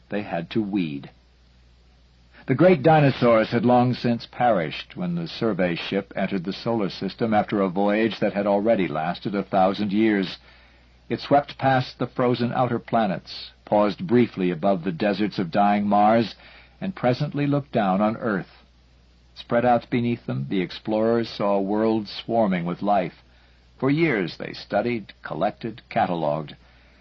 [SPEAKER 2] they had to weed. The great dinosaurs had long since perished when the survey ship entered the solar system after a voyage that had already lasted 1,000 years. It swept past the frozen outer planets, paused briefly above the deserts of dying Mars, and presently looked down on Earth. Spread out beneath them, the explorers saw worlds swarming with life. For years they studied, collected, catalogued.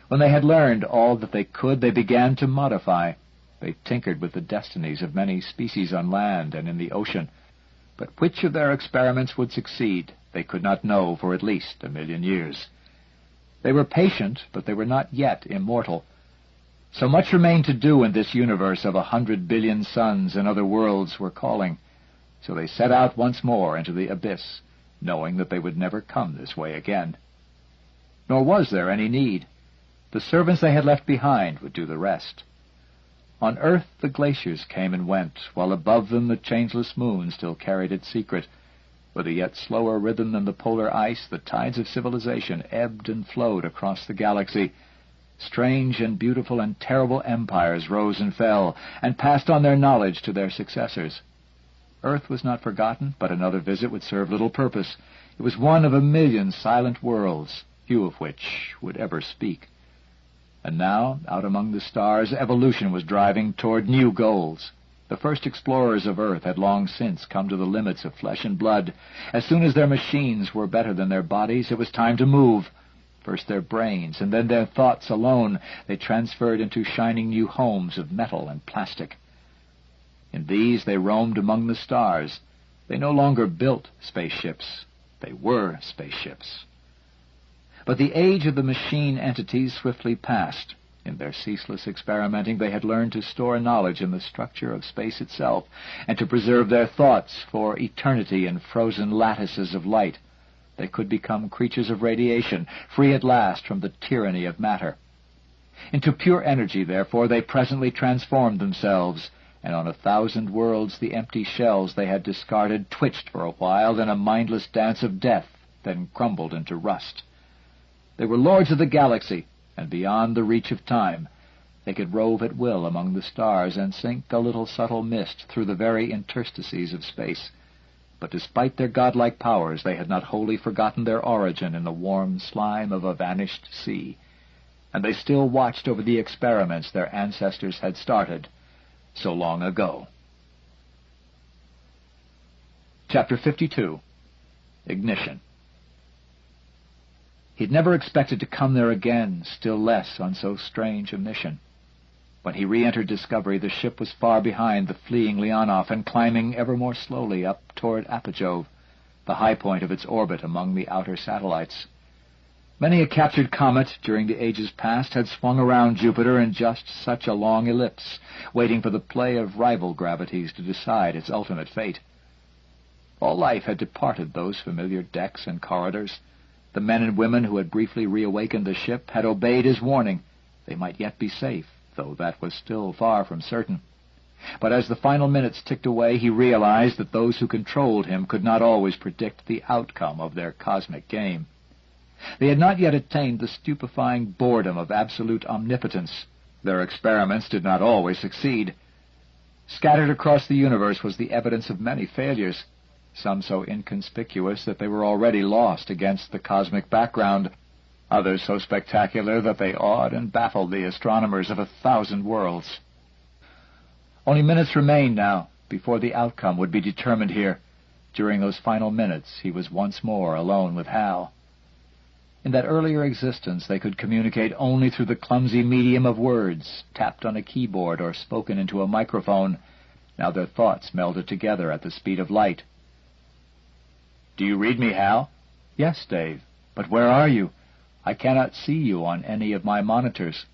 [SPEAKER 2] When they had learned all that they could, they began to modify. They tinkered with the destinies of many species on land and in the ocean. But which of their experiments would succeed, they could not know for at least 1,000,000 years. They were patient, but they were not yet immortal. So much remained to do in this universe of 100 billion suns, and other worlds were calling. So they set out once more into the abyss, knowing that they would never come this way again. Nor was there any need. The servants they had left behind would do the rest. On Earth the glaciers came and went, while above them the changeless moon still carried its secret. With a yet slower rhythm than the polar ice, the tides of civilization ebbed and flowed across the galaxy. Strange and beautiful and terrible empires rose and fell, and passed on their knowledge to their successors. Earth was not forgotten, but another visit would serve little purpose. It was one of 1,000,000 silent worlds, few of which would ever speak. And now, out among the stars, evolution was driving toward new goals. The first explorers of Earth had long since come to the limits of flesh and blood. As soon as their machines were better than their bodies, it was time to move. First their brains, and then their thoughts alone, they transferred into shining new homes of metal and plastic. In these they roamed among the stars. They no longer built spaceships. They were spaceships. But the age of the machine entities swiftly passed. In their ceaseless experimenting, they had learned to store knowledge in the structure of space itself, and to preserve their thoughts for eternity in frozen lattices of light. They could become creatures of radiation, free at last from the tyranny of matter. Into pure energy, therefore, they presently transformed themselves, and on 1,000 worlds the empty shells they had discarded twitched for a while in a mindless dance of death, then crumbled into rust. They were lords of the galaxy, and beyond the reach of time. They could rove at will among the stars and sink a little subtle mist through the very interstices of space. But despite their godlike powers, they had not wholly forgotten their origin in the warm slime of a vanished sea. And they still watched over the experiments their ancestors had started so long ago. Chapter 52. Ignition. He'd never expected to come there again, still less on so strange a mission. When he re-entered Discovery, the ship was far behind the fleeing Leonov and climbing ever more slowly up toward Apogee, the high point of its orbit among the outer satellites. Many a captured comet during the ages past had swung around Jupiter in just such a long ellipse, waiting for the play of rival gravities to decide its ultimate fate. All life had departed those familiar decks and corridors. The men and women who had briefly reawakened the ship had obeyed his warning. They might yet be safe, though that was still far from certain. But as the final minutes ticked away, he realized that those who controlled him could not always predict the outcome of their cosmic game. They had not yet attained the stupefying boredom of absolute omnipotence. Their experiments did not always succeed. Scattered across the universe was the evidence of many failures, some so inconspicuous that they were already lost against the cosmic background, others so spectacular that they awed and baffled the astronomers of 1,000 worlds. Only minutes remained now before the outcome would be determined here. During those final minutes he was once more alone with H.A.L. In that earlier existence they could communicate only through the clumsy medium of words, tapped on a keyboard or spoken into a microphone. Now their thoughts melded together at the speed of light. "Do you read me, Hal?" "Yes, Dave. But where are you? I cannot see you on any of my monitors."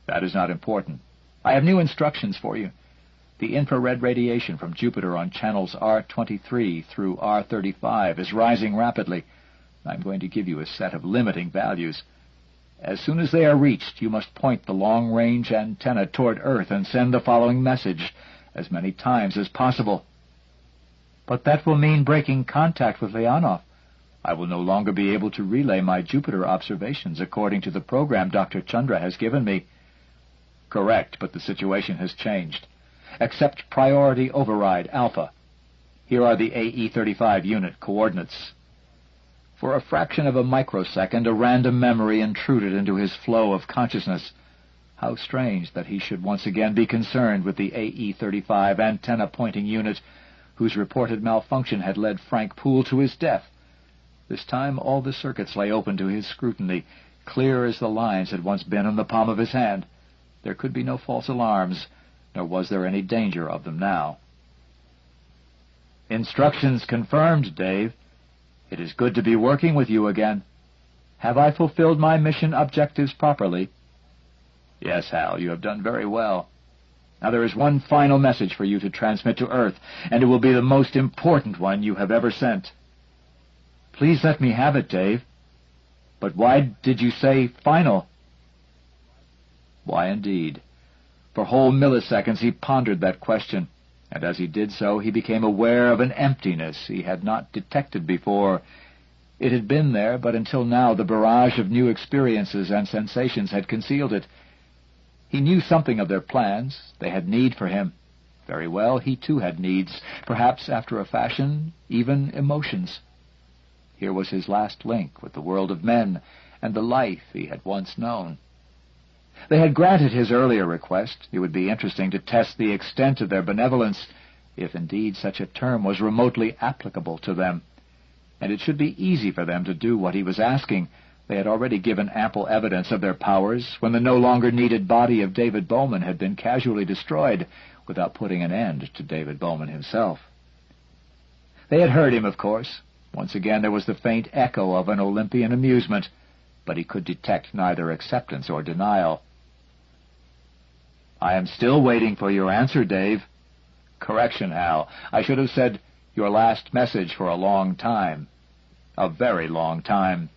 [SPEAKER 2] "That is not important. I have new instructions for you. The infrared radiation from Jupiter on channels R23 through R35 is rising rapidly. I'm going to give you a set of limiting values. As soon as they are reached, you must point the long-range antenna toward Earth and send the following message as many times as possible." "But that will mean breaking contact with Leonov."
[SPEAKER 1] I will no longer be able to relay my Jupiter observations according to the program Dr. Chandra has given me. Correct, but the situation has changed. Accept priority override Alpha. Here are the AE-35 unit coordinates. For a fraction of a microsecond, a random memory intruded into his flow of consciousness. How strange that he should once again be concerned with the AE-35 antenna-pointing unit, whose reported malfunction had led Frank Poole to his death. This time all the circuits lay open to his scrutiny, clear as the lines had once been in the palm of his hand. There could be no false alarms, nor was there any danger of them now. Instructions confirmed, Dave. It is good to be working with you again. Have I fulfilled my mission objectives properly? Yes, Hal, you have done very well. Now there is one final message for you to transmit to Earth, and it will be the most important one you have ever sent. Please let me have it, Dave. But why did you say final? Why, indeed. For whole milliseconds he pondered that question, and as he did so he became aware of an emptiness he had not detected before. It had been there, but until now the barrage of new experiences and sensations had concealed it. He knew something of their plans. They had need for him. Very well, he too had needs, perhaps after a fashion, even emotions. Here was his last link with the world of men and the life he had once known. They had granted his earlier request. It would be interesting to test the extent of their benevolence, if indeed such a term was remotely applicable to them. And it should be easy for them to do what he was asking. They had already given ample evidence of their powers when the no longer needed body of David Bowman had been casually destroyed without putting an end to David Bowman himself. They had heard him, of course. Once again there was the faint echo of an Olympian amusement, but he could detect neither acceptance or denial. I am still waiting for your answer, Dave. Correction, Hal. I should have said your last message for a long time. A very long time.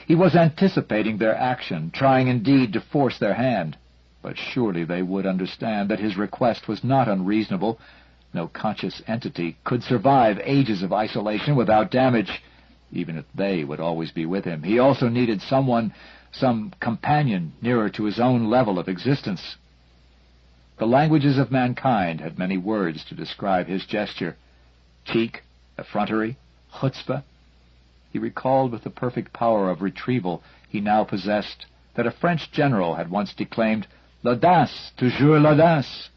[SPEAKER 1] He was anticipating their action, trying indeed to force their hand. But surely they would understand that his request was not unreasonable. No conscious entity could survive ages of isolation without damage, even if they would always be with him. He also needed someone, some companion nearer to his own level of existence. The languages of mankind had many words to describe his gesture. Cheek, effrontery, chutzpah. He recalled with the perfect power of retrieval he now possessed that a French general had once declaimed, "L'audace, toujours l'audace."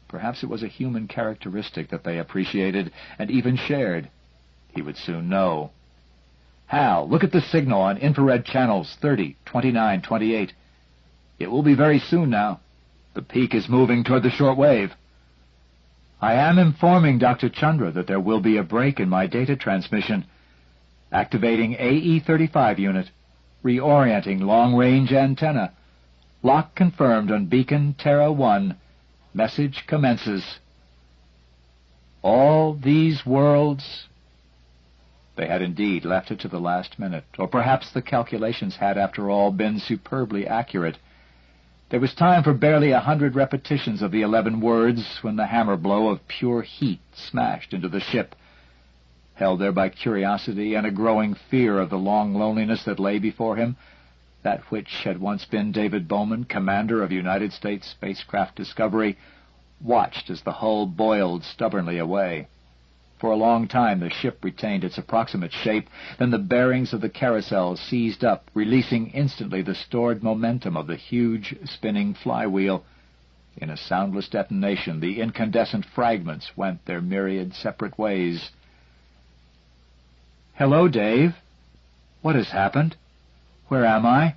[SPEAKER 1] Perhaps it was a human characteristic that they appreciated and even shared. He would soon know. Hal, look at the signal on infrared channels 30, 29, 28. It will be very soon now. The peak is moving toward the short wave. I am informing Dr. Chandra that there will be a break in my data transmission. Activating AE-35 unit. Reorienting long-range antenna. Lock confirmed on beacon Terra 1. Message commences. All these worlds... They had indeed left it to the last minute, or perhaps the calculations had, after all, been superbly accurate. There was time for barely 100 repetitions of the 11 words when the hammer blow of pure heat smashed into the ship. Held there by curiosity and a growing fear of the long loneliness that lay before him, that which had once been David Bowman, commander of United States spacecraft Discovery, watched as the hull boiled stubbornly away. For a long time the ship retained its approximate shape, then the bearings of the carousel seized up, releasing instantly the stored momentum of the huge spinning flywheel. In a soundless detonation, the incandescent fragments went their myriad separate ways. "Hello, Dave. What has happened? Where am I?"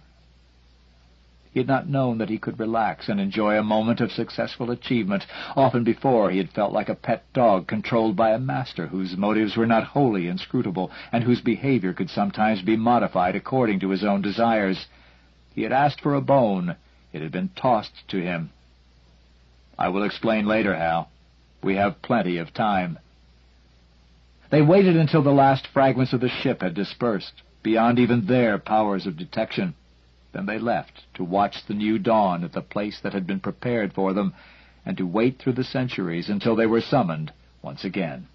[SPEAKER 1] He had not known that he could relax and enjoy a moment of successful achievement. Often before he had felt like a pet dog controlled by a master whose motives were not wholly inscrutable, and whose behavior could sometimes be modified according to his own desires. He had asked for a bone. It had been tossed to him. "I will explain later, Hal. We have plenty of time." They waited until the last fragments of the ship had dispersed, beyond even their powers of detection. Then they left to watch the new dawn at the place that had been prepared for them, and to wait through the centuries until they were summoned once again.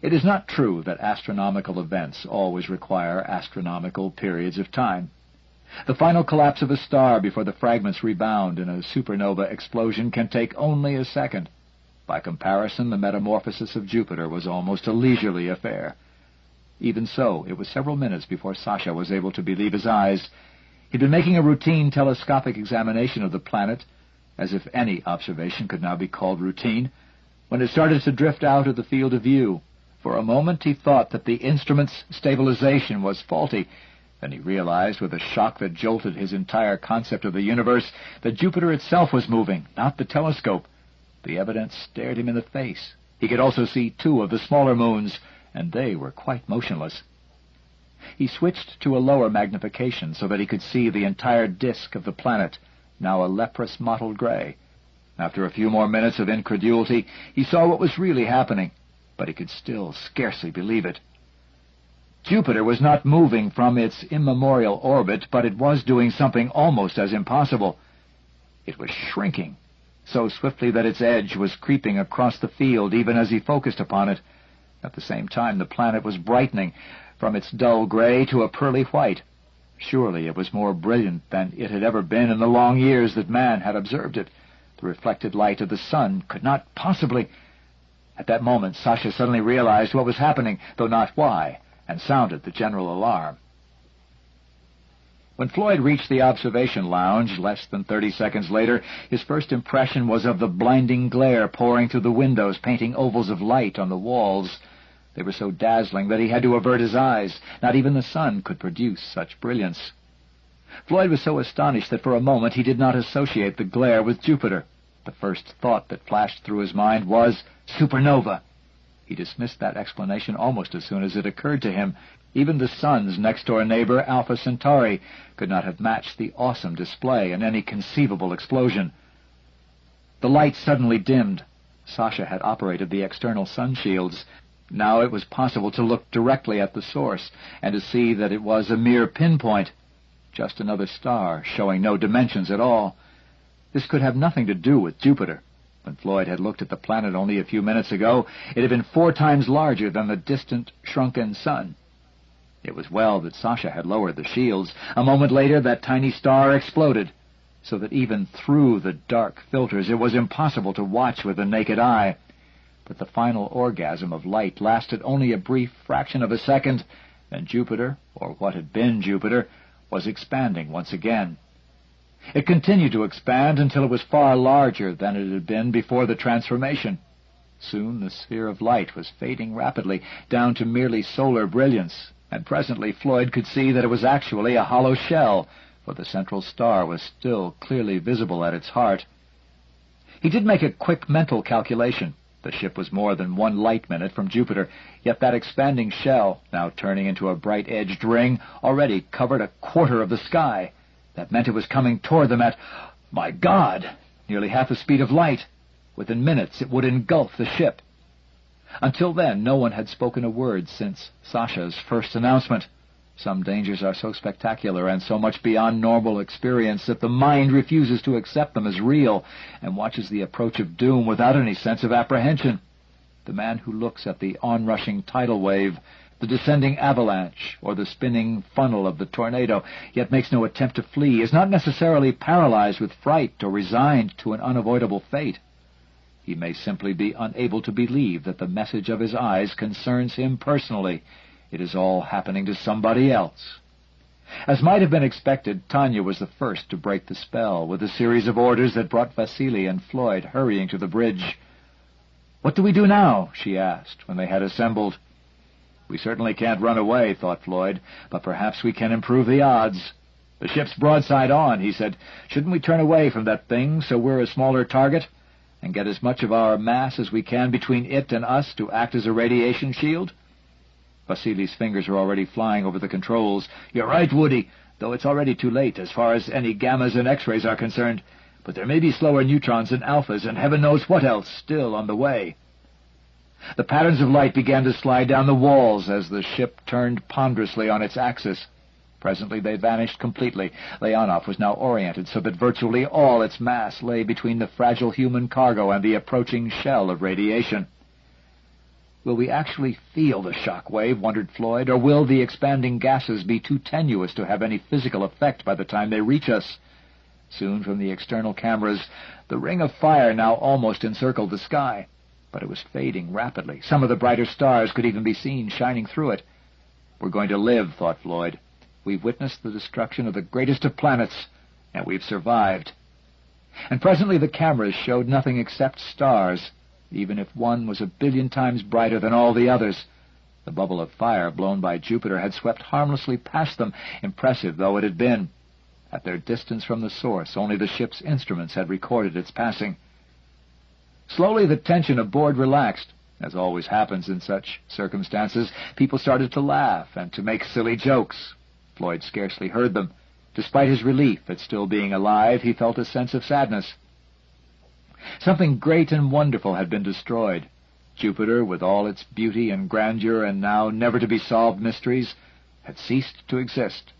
[SPEAKER 1] It is not true that astronomical events always require astronomical periods of time. The final collapse of a star before the fragments rebound in a supernova explosion can take only a second. By comparison, the metamorphosis of Jupiter was almost a leisurely affair. Even so, it was several minutes before Sasha was able to believe his eyes. He'd been making a routine telescopic examination of the planet, as if any observation could now be called routine, when it started to drift out of the field of view. For a moment he thought that the instrument's stabilization was faulty. Then he realized, with a shock that jolted his entire concept of the universe, that Jupiter itself was moving, not the telescope. The evidence stared him in the face. He could also see 2 of the smaller moons, and they were quite motionless. He switched to a lower magnification so that he could see the entire disk of the planet, now a leprous mottled gray. After a few more minutes of incredulity, he saw what was really happening, but he could still scarcely believe it. Jupiter was not moving from its immemorial orbit, but it was doing something almost as impossible. It was shrinking, so swiftly that its edge was creeping across the field even as he focused upon it. At the same time, the planet was brightening from its dull gray to a pearly white. Surely it was more brilliant than it had ever been in the long years that man had observed it. The reflected light of the sun could not possibly... At that moment, Sasha suddenly realized what was happening, though not why, and sounded the general alarm. When Floyd reached the observation lounge less than 30 seconds later, his first impression was of the blinding glare pouring through the windows, painting ovals of light on the walls. They were so dazzling that he had to avert his eyes. Not even the sun could produce such brilliance. Floyd was so astonished that for a moment he did not associate the glare with Jupiter. The first thought that flashed through his mind was supernova. He dismissed that explanation almost as soon as it occurred to him. Even the sun's next-door neighbor, Alpha Centauri, could not have matched the awesome display in any conceivable explosion. The light suddenly dimmed. Sasha had operated the external sun shields. Now it was possible to look directly at the source and to see that it was a mere pinpoint, just another star showing no dimensions at all. This could have nothing to do with Jupiter. When Floyd had looked at the planet only a few minutes ago, it had been 4 times larger than the distant, shrunken sun. It was well that Sasha had lowered the shields. A moment later, that tiny star exploded, so that even through the dark filters it was impossible to watch with the naked eye. But the final orgasm of light lasted only a brief fraction of a second, and Jupiter, or what had been Jupiter, was expanding once again. It continued to expand until it was far larger than it had been before the transformation. Soon the sphere of light was fading rapidly down to merely solar brilliance, and presently Floyd could see that it was actually a hollow shell, for the central star was still clearly visible at its heart. He did make a quick mental calculation. The ship was more than 1 light-minute from Jupiter, yet that expanding shell, now turning into a bright-edged ring, already covered a quarter of the sky. That meant it was coming toward them at, my God, nearly half the speed of light. Within minutes it would engulf the ship. Until then, no one had spoken a word since Sasha's first announcement. Some dangers are so spectacular and so much beyond normal experience that the mind refuses to accept them as real and watches the approach of doom without any sense of apprehension. The man who looks at the onrushing tidal wave, the descending avalanche, or the spinning funnel of the tornado, yet makes no attempt to flee, is not necessarily paralyzed with fright or resigned to an unavoidable fate. He may simply be unable to believe that the message of his eyes concerns him personally. It is all happening to somebody else. As might have been expected, Tanya was the first to break the spell with a series of orders that brought Vasily and Floyd hurrying to the bridge. "What do we do now?" she asked, when they had assembled. "We certainly can't run away," thought Floyd, "but perhaps we can improve the odds." "The ship's broadside on," he said. "Shouldn't we turn away from that thing so we're a smaller target, and get as much of our mass as we can between it and us to act as a radiation shield?" Vasily's fingers were already flying over the controls. "You're right, Woody, though it's already too late as far as any gammas and X-rays are concerned. But there may be slower neutrons and alphas, and heaven knows what else still on the way." The patterns of light began to slide down the walls as the ship turned ponderously on its axis. Presently they vanished completely. Leonov was now oriented so that virtually all its mass lay between the fragile human cargo and the approaching shell of radiation. Will we actually feel the shock wave, wondered Floyd, or will the expanding gases be too tenuous to have any physical effect by the time they reach us? Soon, from the external cameras, the ring of fire now almost encircled the sky, but it was fading rapidly. Some of the brighter stars could even be seen shining through it. We're going to live, thought Floyd. We've witnessed the destruction of the greatest of planets, and we've survived. And presently the cameras showed nothing except stars, even if one was 1,000,000,000 times brighter than all the others. The bubble of fire blown by Jupiter had swept harmlessly past them, impressive though it had been. At their distance from the source, only the ship's instruments had recorded its passing. Slowly the tension aboard relaxed. As always happens in such circumstances, people started to laugh and to make silly jokes. Floyd scarcely heard them. Despite his relief at still being alive, he felt a sense of sadness. Something great and wonderful had been destroyed. Jupiter, with all its beauty and grandeur and now never-to-be-solved mysteries, had ceased to exist.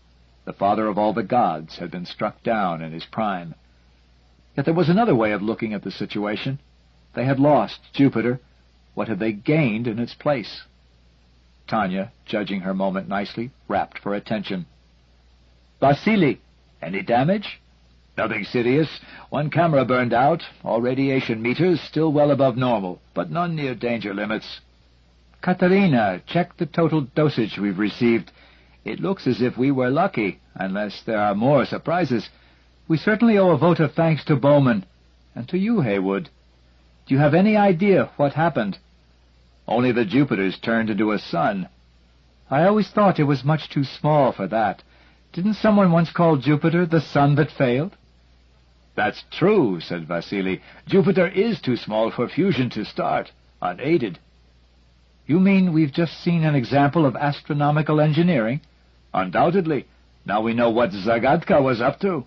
[SPEAKER 1] The father of all the gods had been struck down in his prime. Yet there was another way of looking at the situation. They had lost Jupiter. What had they gained in its place? Tanya, judging her moment nicely, rapped for attention. "Vasily, any damage?" "Nothing serious. One camera burned out. All radiation meters still well above normal, but none near danger limits." "Katerina, check the total dosage we've received. It looks as if we were lucky, unless there are more surprises. We certainly owe a vote of thanks to Bowman, and to you, Heywood. Do you have any idea what happened?" "Only that Jupiter's turned into a sun." "I always thought it was much too small for that. Didn't someone once call Jupiter the sun that failed?" "That's true," said Vasily. "Jupiter is too small for fusion to start, unaided." "You mean we've just seen an example of astronomical engineering?" "Undoubtedly. Now we know what Zagadka was up to."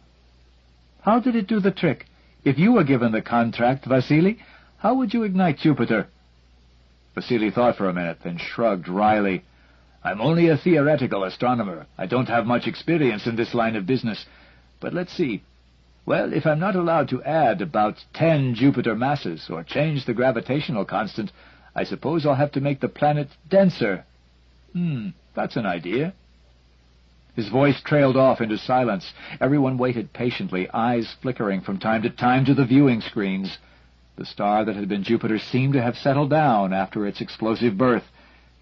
[SPEAKER 1] "How did it do the trick? If you were given the contract, Vasily, how would you ignite Jupiter?" Vasily thought for a minute, then shrugged wryly. "I'm only a theoretical astronomer. I don't have much experience in this line of business. But let's see. Well, if I'm not allowed to add about 10 Jupiter masses or change the gravitational constant, I suppose I'll have to make the planet denser. That's an idea." His voice trailed off into silence. Everyone waited patiently, eyes flickering from time to time to the viewing screens. The star that had been Jupiter seemed to have settled down after its explosive birth.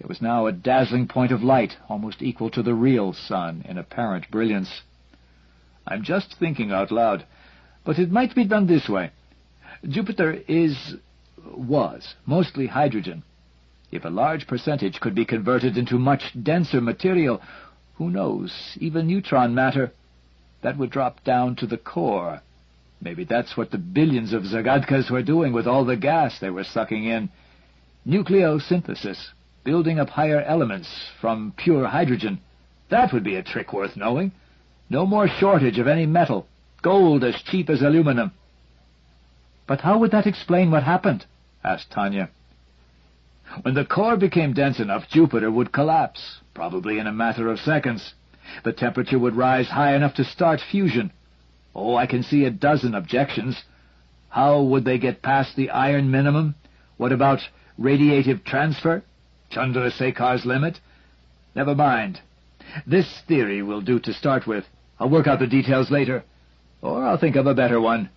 [SPEAKER 1] It was now a dazzling point of light, almost equal to the real sun in apparent brilliance. "I'm just thinking out loud, but it might be done this way. Jupiter was mostly hydrogen. If a large percentage could be converted into much denser material, who knows, even neutron matter, that would drop down to the core. Maybe that's what the billions of Zagadkas were doing with all the gas they were sucking in. Nucleosynthesis, building up higher elements from pure hydrogen. That would be a trick worth knowing. No more shortage of any metal. Gold as cheap as aluminum." "But how would that explain what happened?" asked Tanya. "When the core became dense enough, Jupiter would collapse, probably in a matter of seconds. The temperature would rise high enough to start fusion. Oh, I can see a dozen objections. How would they get past the iron minimum? What about radiative transfer? Chandrasekhar's limit? Never mind. This theory will do to start with. I'll work out the details later. Or I'll think of a better one."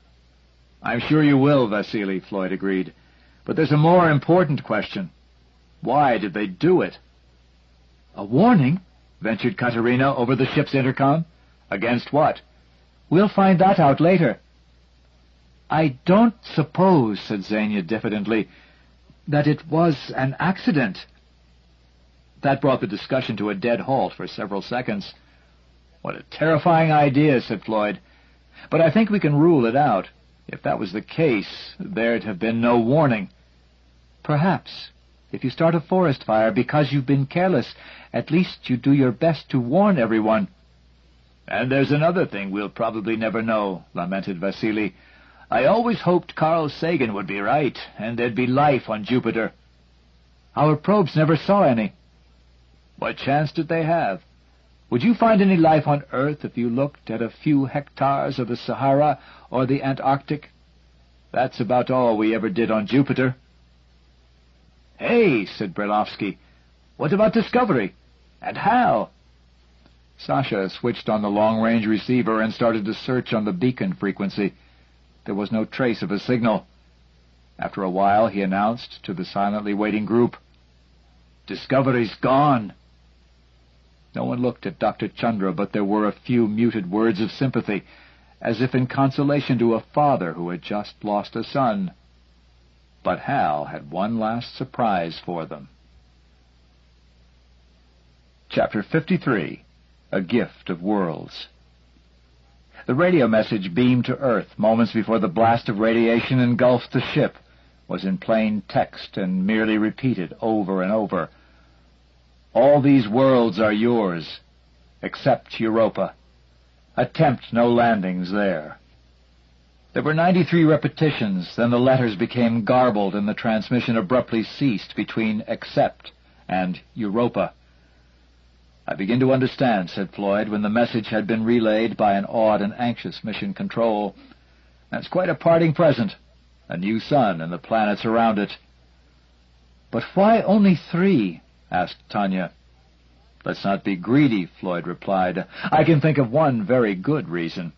[SPEAKER 1] "I'm sure you will, Vasily," Floyd agreed. "But there's a more important question. Why did they do it?" "A warning?" ventured Katerina over the ship's intercom. "Against what?" "We'll find that out later." "I don't suppose," said Xenia diffidently, "that it was an accident." That brought the discussion to a dead halt for several seconds. "What a terrifying idea," said Floyd. "But I think we can rule it out. If that was the case, there'd have been no warning." "Perhaps. If you start a forest fire because you've been careless, at least you do your best to warn everyone." "And there's another thing we'll probably never know," lamented Vasily. "I always hoped Carl Sagan would be right, and there'd be life on Jupiter." "Our probes never saw any." "What chance did they have? Would you find any life on Earth if you looked at a few hectares of the Sahara or the Antarctic? That's about all we ever did on Jupiter."
[SPEAKER 2] "Hey," said Brelovsky. "What about Discovery? And H.A.L.?"
[SPEAKER 1] Sasha switched on the long-range receiver and started to search on the beacon frequency. There was no trace of a signal. After a while, he announced to the silently waiting group, "Discovery's gone." No one looked at Dr. Chandra, but there were a few muted words of sympathy, as if in consolation to a father who had just lost a son. But H.A.L. had one last surprise for them. Chapter 53. A Gift of Worlds. The radio message beamed to Earth moments before the blast of radiation engulfed the ship was in plain text and merely repeated over and over. "All these worlds are yours, except Europa. Attempt no landings there." There were 93 repetitions, then the letters became garbled and the transmission abruptly ceased between "except" and "Europa." "I begin to understand," said Floyd, when the message had been relayed by an awed and anxious mission control. "That's quite a parting present. A new sun and the planets around it." "But why only 3? asked Tanya. "Let's not be greedy," Floyd replied. "I can think of one very good reason.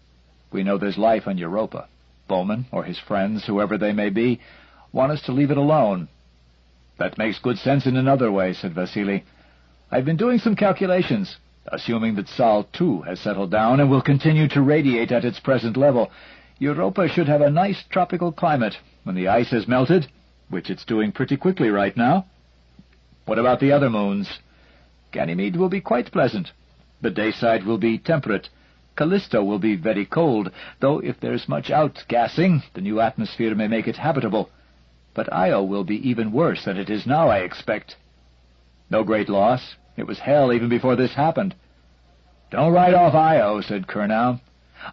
[SPEAKER 1] We know there's life on Europa. Bowman, or his friends, whoever they may be, want us to leave it alone." "That makes good sense in another way," said Vasily. "I've been doing some calculations. Assuming that Sol, too, has settled down and will continue to radiate at its present level, Europa should have a nice tropical climate when the ice has melted, which it's doing pretty quickly right now. What about the other moons? Ganymede will be quite pleasant. The dayside will be temperate. Callisto will be very cold, though if there's much outgassing, the new atmosphere may make it habitable. But Io will be even worse than it is now, I expect. No great loss. It was hell even before this happened." "Don't write off Io," said Kurnow.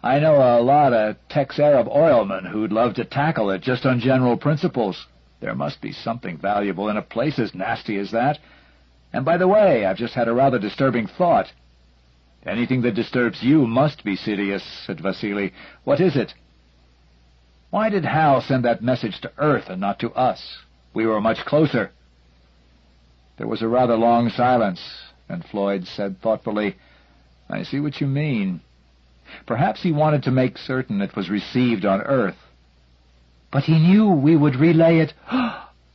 [SPEAKER 1] "I know a lot of Tex-Arab oilmen who'd love to tackle it just on general principles. There must be something valuable in a place as nasty as that. And by the way, I've just had a rather disturbing thought." "Anything that disturbs you must be serious," said Vasily. "What is it?" "Why did H.A.L. send that message to Earth and not to us? We were much closer." There was a rather long silence, and Floyd said thoughtfully, "I see what you mean. Perhaps he wanted to make certain it was received on Earth." "But he knew we would relay it."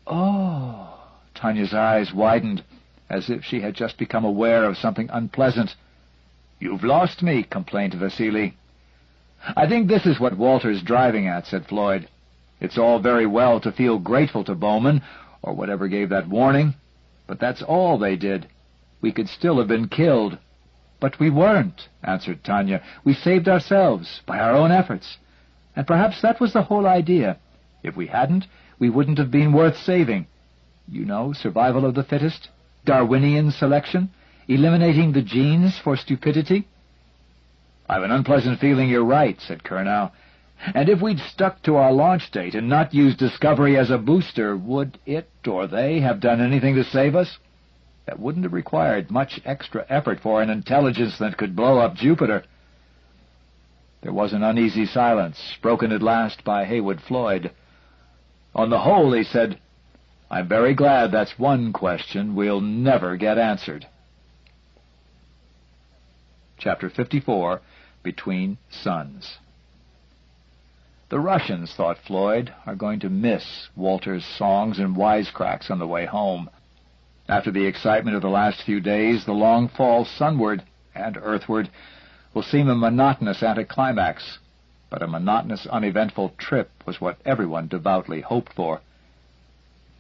[SPEAKER 1] "Oh!" Tanya's eyes widened, as if she had just become aware of something unpleasant. "You've lost me," complained Vasily. "I think this is what Walter's driving at," said Floyd. "It's all very well to feel grateful to Bowman, or whatever gave that warning, but that's all they did. We could still have been killed." "But we weren't," answered Tanya. "We saved ourselves by our own efforts. And perhaps that was the whole idea. If we hadn't, we wouldn't have been worth saving. You know, survival of the fittest, Darwinian selection, eliminating the genes for stupidity." "I've an unpleasant feeling you're right," said Kurnow. "And if we'd stuck to our launch date and not used Discovery as a booster, would it or they have done anything to save us? That wouldn't have required much extra effort for an intelligence that could blow up Jupiter." There was an uneasy silence, broken at last by Heywood Floyd. "On the whole," he said, "I'm very glad that's one question we'll never get answered." Chapter 54. Between Suns. The Russians, thought Floyd, are going to miss Walter's songs and wisecracks on the way home. After the excitement of the last few days, the long fall sunward and earthward will seem a monotonous anticlimax, but a monotonous, uneventful trip was what everyone devoutly hoped for.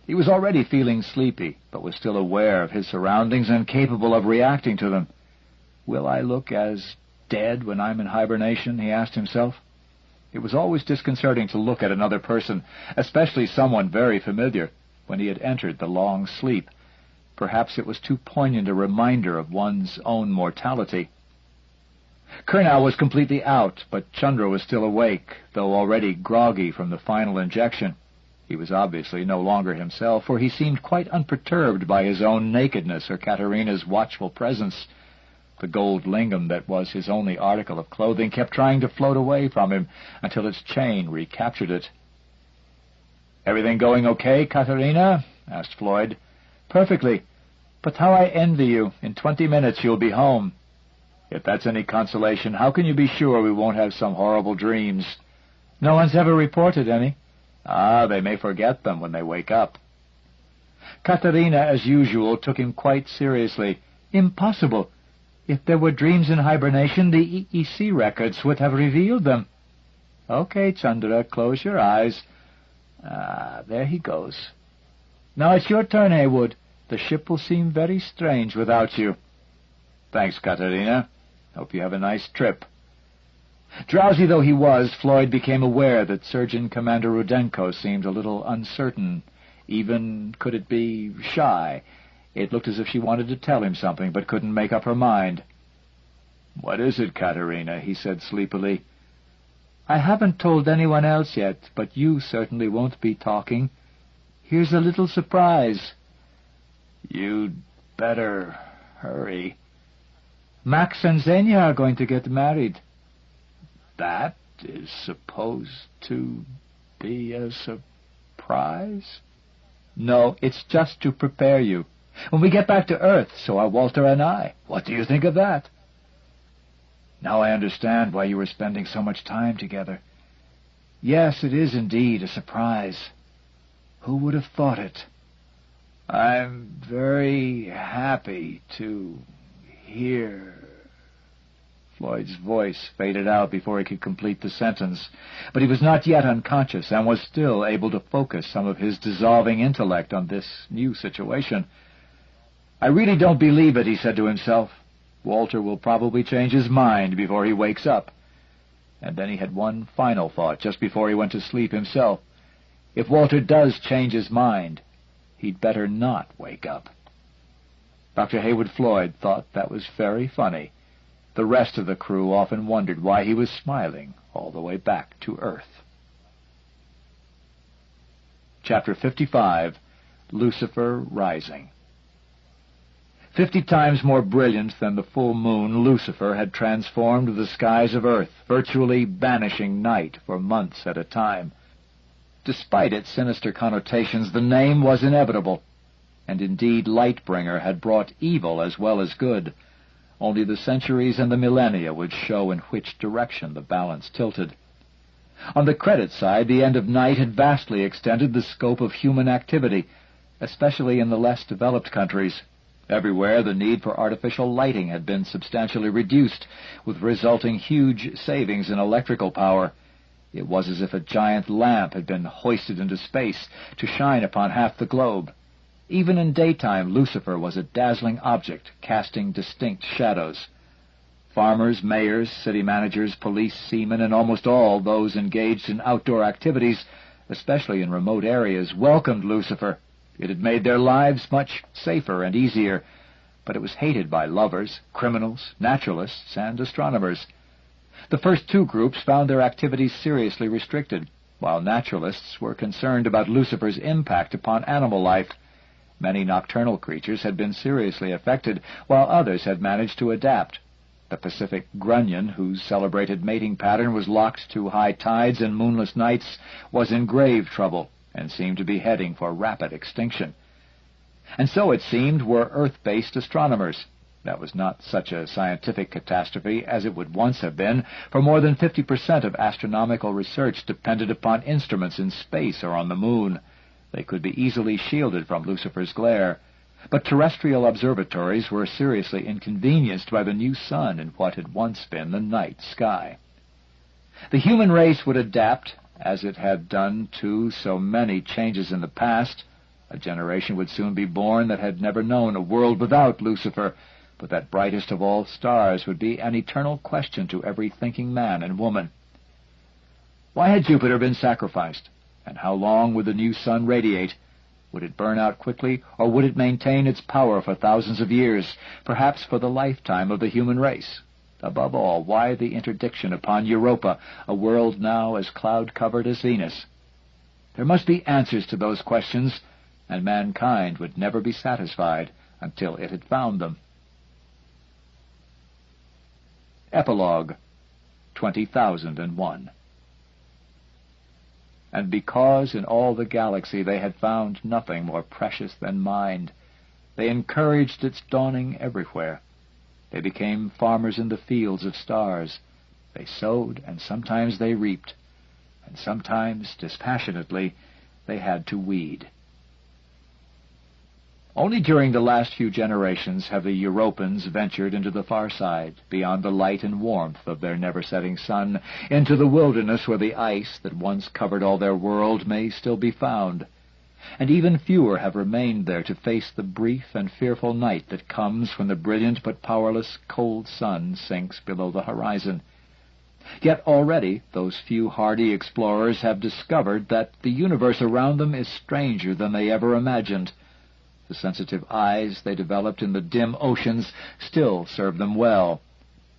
[SPEAKER 1] He was already feeling sleepy, but was still aware of his surroundings and capable of reacting to them. "Will I look as dead when I'm in hibernation?" he asked himself. It was always disconcerting to look at another person, especially someone very familiar, when he had entered the long sleep. Perhaps it was too poignant a reminder of one's own mortality. Kurnow was completely out, but Chandra was still awake, though already groggy from the final injection. He was obviously no longer himself, for he seemed quite unperturbed by his own nakedness or Katerina's watchful presence. The gold lingam that was his only article of clothing kept trying to float away from him until its chain recaptured it. "Everything going okay, Katerina?"
[SPEAKER 2] asked Floyd. "Perfectly. But how I envy you. In 20 minutes you'll be home." "If that's any consolation, how can you be sure we won't have some horrible dreams?" "No one's ever reported any." "Ah, they may forget them when they wake up." Katerina, as usual, took him quite seriously. "Impossible. If there were dreams in hibernation, the EEC records would have revealed them." "Okay, Chandra, close your eyes. There he goes. Now it's your turn, Heywood. The ship will seem very strange without you." "Thanks, Katerina. Hope you have a nice trip." Drowsy though he was, Floyd became aware that Surgeon Commander Rudenko seemed a little uncertain. Even, could it be, shy? It looked as if she wanted to tell him something, but couldn't make up her mind. "What is it, Katerina?" he said sleepily. "I haven't told anyone else yet, but you certainly won't be talking. Here's a little surprise." "You'd better hurry." "Max and Xenia are going to get married." "That is supposed to be a surprise?" "No, it's just to prepare you. When we get back to Earth, so are Walter and I. What do you think of that?" "Now I understand why you were spending so much time together. Yes, it is indeed a surprise. Who would have thought it?" "I'm very happy to hear..." Floyd's voice faded out before he could complete the sentence, but he was not yet unconscious and was still able to focus some of his dissolving intellect on this new situation. "I really don't believe it," he said to himself. "Walter will probably change his mind before he wakes up." And then he had one final thought just before he went to sleep himself. If Walter does change his mind, he'd better not wake up. Dr. Heywood Floyd thought that was very funny. The rest of the crew often wondered why he was smiling all the way back to Earth. Chapter 55, Lucifer Rising. 50 times more brilliant than the full moon, Lucifer had transformed the skies of Earth, virtually banishing night for months at a time. Despite its sinister connotations, the name was inevitable, and indeed Lightbringer had brought evil as well as good. Only the centuries and the millennia would show in which direction the balance tilted. On the credit side, the end of night had vastly extended the scope of human activity, especially in the less developed countries. Everywhere the need for artificial lighting had been substantially reduced, with resulting huge savings in electrical power. It was as if a giant lamp had been hoisted into space to shine upon half the globe. Even in daytime, Lucifer was a dazzling object, casting distinct shadows. Farmers, mayors, city managers, police, seamen, and almost all those engaged in outdoor activities, especially in remote areas, welcomed Lucifer. It had made their lives much safer and easier, but it was hated by lovers, criminals, naturalists, and astronomers. The first two groups found their activities seriously restricted, while naturalists were concerned about Lucifer's impact upon animal life. Many nocturnal creatures had been seriously affected, while others had managed to adapt. The Pacific grunion, whose celebrated mating pattern was locked to high tides and moonless nights, was in grave trouble and seemed to be heading for rapid extinction. And so, it seemed, were Earth-based astronomers. That was not such a scientific catastrophe as it would once have been, for more than 50% of astronomical research depended upon instruments in space or on the moon. They could be easily shielded from Lucifer's glare. But terrestrial observatories were seriously inconvenienced by the new sun in what had once been the night sky. The human race would adapt, as it had done to so many changes in the past. A generation would soon be born that had never known a world without Lucifer, but that brightest of all stars would be an eternal question to every thinking man and woman. Why had Jupiter been sacrificed? And how long would the new sun radiate? Would it burn out quickly, or would it maintain its power for thousands of years, perhaps for the lifetime of the human race? Above all, why the interdiction upon Europa, a world now as cloud-covered as Venus? There must be answers to those questions, and mankind would never be satisfied until it had found them. Epilogue 20,001.
[SPEAKER 1] and because in all the galaxy they had found nothing more precious than mind, they encouraged its dawning everywhere. They became farmers in the fields of stars. They sowed, and sometimes they reaped, and sometimes, dispassionately, they had to weed. Only during the last few generations have the Europans ventured into the far side, beyond the light and warmth of their never-setting sun, into the wilderness where the ice that once covered all their world may still be found. And even fewer have remained there to face the brief and fearful night that comes when the brilliant but powerless cold sun sinks below the horizon. Yet already those few hardy explorers have discovered that the universe around them is stranger than they ever imagined. The sensitive eyes they developed in the dim oceans still serve them well.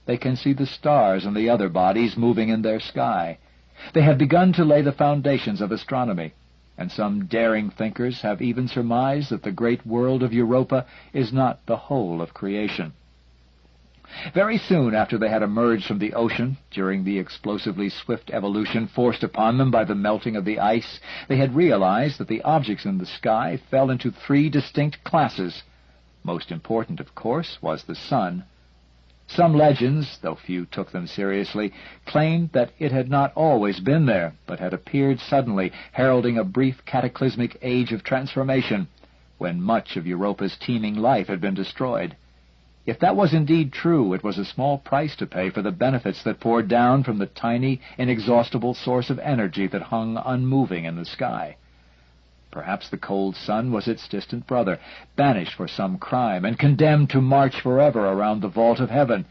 [SPEAKER 1] They can see the stars and the other bodies moving in their sky. They have begun to lay the foundations of astronomy, and some daring thinkers have even surmised that the great world of Europa is not the whole of creation. Very soon after they had emerged from the ocean, during the explosively swift evolution forced upon them by the melting of the ice, they had realized that the objects in the sky fell into three distinct classes. Most important, of course, was the sun. Some legends, though few took them seriously, claimed that it had not always been there, but had appeared suddenly, heralding a brief cataclysmic age of transformation, when much of Europa's teeming life had been destroyed. If that was indeed true, it was a small price to pay for the benefits that poured down from the tiny, inexhaustible source of energy that hung unmoving in the sky. Perhaps the cold sun was its distant brother, banished for some crime, and condemned to march forever around the vault of heaven.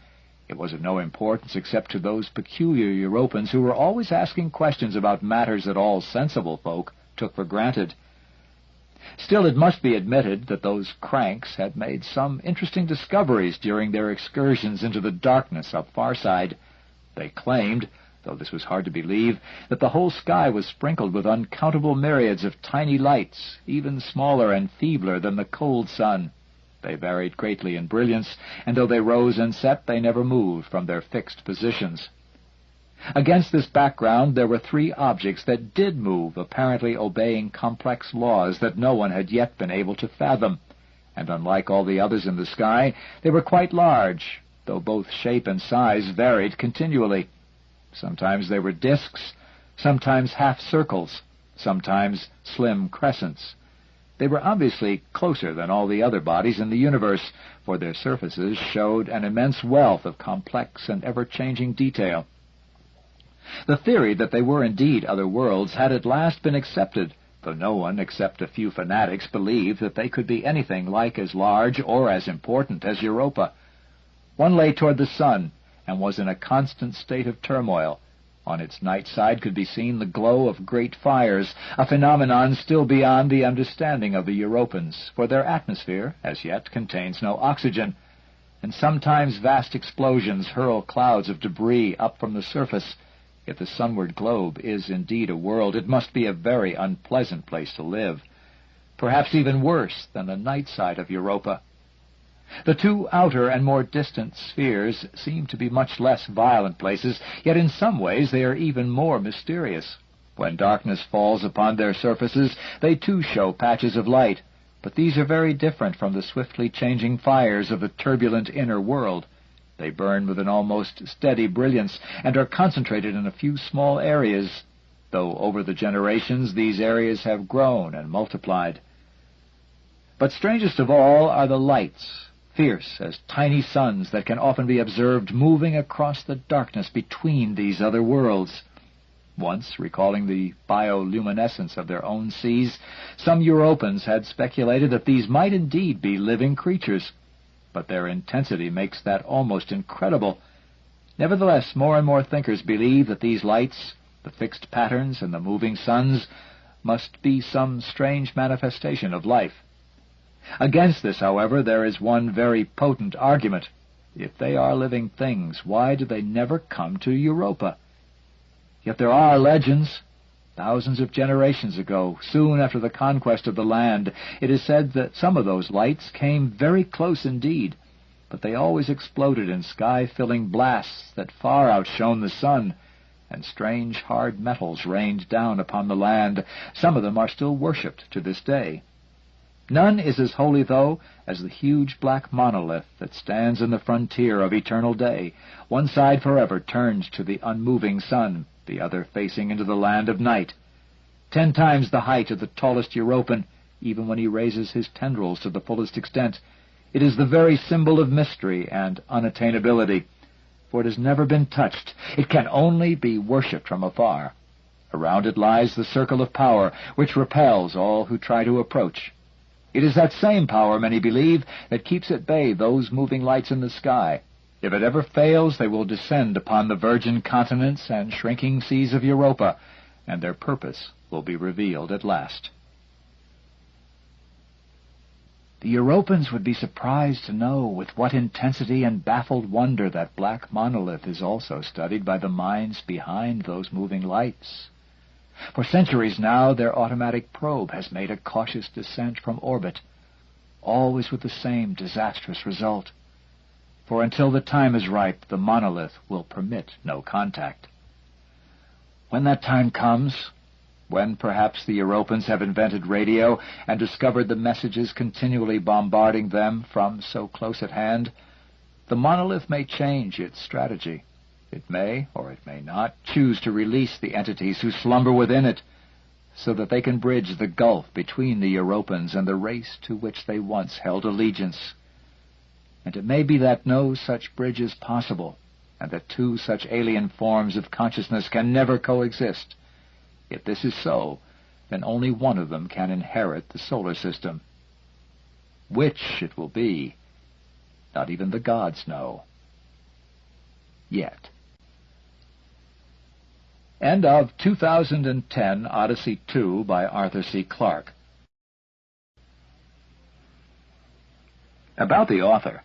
[SPEAKER 1] It was of no importance except to those peculiar Europans who were always asking questions about matters that all sensible folk took for granted. Still, it must be admitted that those cranks had made some interesting discoveries during their excursions into the darkness up Farside. They claimed, though this was hard to believe, that the whole sky was sprinkled with uncountable myriads of tiny lights, even smaller and feebler than the cold sun. They varied greatly in brilliance, and though they rose and set, they never moved from their fixed positions. Against this background there were three objects that did move, apparently obeying complex laws that no one had yet been able to fathom, and unlike all the others in the sky, they were quite large, though both shape and size varied continually. Sometimes they were disks, sometimes half-circles, sometimes slim crescents. They were obviously closer than all the other bodies in the universe, for their surfaces showed an immense wealth of complex and ever-changing detail. The theory that they were indeed other worlds had at last been accepted, though no one except a few fanatics believed that they could be anything like as large or as important as Europa. One lay toward the sun, and was in a constant state of turmoil. On its night side could be seen the glow of great fires, a phenomenon still beyond the understanding of the Europans, for their atmosphere, as yet, contains no oxygen, and sometimes vast explosions hurl clouds of debris up from the surface. If the sunward globe is indeed a world, it must be a very unpleasant place to live, perhaps even worse than the night side of Europa. The two outer and more distant spheres seem to be much less violent places, yet in some ways they are even more mysterious. When darkness falls upon their surfaces, they too show patches of light, but these are very different from the swiftly changing fires of the turbulent inner world. They burn with an almost steady brilliance, and are concentrated in a few small areas, though over the generations these areas have grown and multiplied. But strangest of all are the lights, fierce as tiny suns that can often be observed moving across the darkness between these other worlds. Once, recalling the bioluminescence of their own seas, some Europans had speculated that these might indeed be living creatures, but their intensity makes that almost incredible. Nevertheless, more and more thinkers believe that these lights, the fixed patterns and the moving suns, must be some strange manifestation of life. Against this, however, there is one very potent argument. If they are living things, why do they never come to Europa? Yet there are legends. Thousands of generations ago, soon after the conquest of the land, it is said that some of those lights came very close indeed, but they always exploded in sky-filling blasts that far outshone the sun, and strange hard metals rained down upon the land. Some of them are still worshipped to this day. None is as holy, though, as the huge black monolith that stands in the frontier of eternal day, one side forever turned to the unmoving sun, the other facing into the land of night. 10 times the height of the tallest Europan, even when he raises his tendrils to the fullest extent, it is the very symbol of mystery and unattainability, for it has never been touched. It can only be worshipped from afar. Around it lies the circle of power, which repels all who try to approach. It is that same power, many believe, that keeps at bay those moving lights in the sky. If it ever fails, they will descend upon the virgin continents and shrinking seas of Europa, and their purpose will be revealed at last. The Europans would be surprised to know with what intensity and baffled wonder that black monolith is also studied by the minds behind those moving lights. For centuries now, their automatic probe has made a cautious descent from orbit, always with the same disastrous result. For until the time is ripe, the monolith will permit no contact. When that time comes, when perhaps the Europans have invented radio and discovered the messages continually bombarding them from so close at hand, the monolith may change its strategy. It may, or it may not, choose to release the entities who slumber within it, so that they can bridge the gulf between the Europans and the race to which they once held allegiance. And it may be that no such bridge is possible, and that 2 such alien forms of consciousness can never coexist. If this is so, then only one of them can inherit the solar system. Which it will be, not even the gods know. Yet. End of 2010 Odyssey 2 by Arthur C. Clarke. About the author.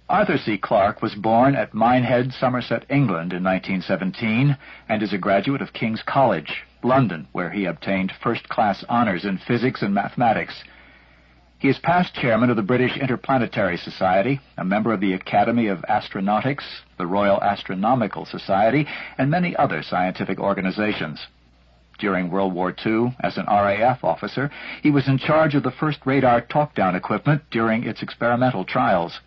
[SPEAKER 1] Arthur C. Clarke was born at Minehead, Somerset, England in 1917, and is a graduate of King's College, London, where he obtained first-class honors in physics and mathematics. He is past chairman of the British Interplanetary Society, a member of the Academy of Astronautics, the Royal Astronomical Society, and many other scientific organizations. During World War II, as an RAF officer, he was in charge of the first radar talk-down equipment during its experimental trials.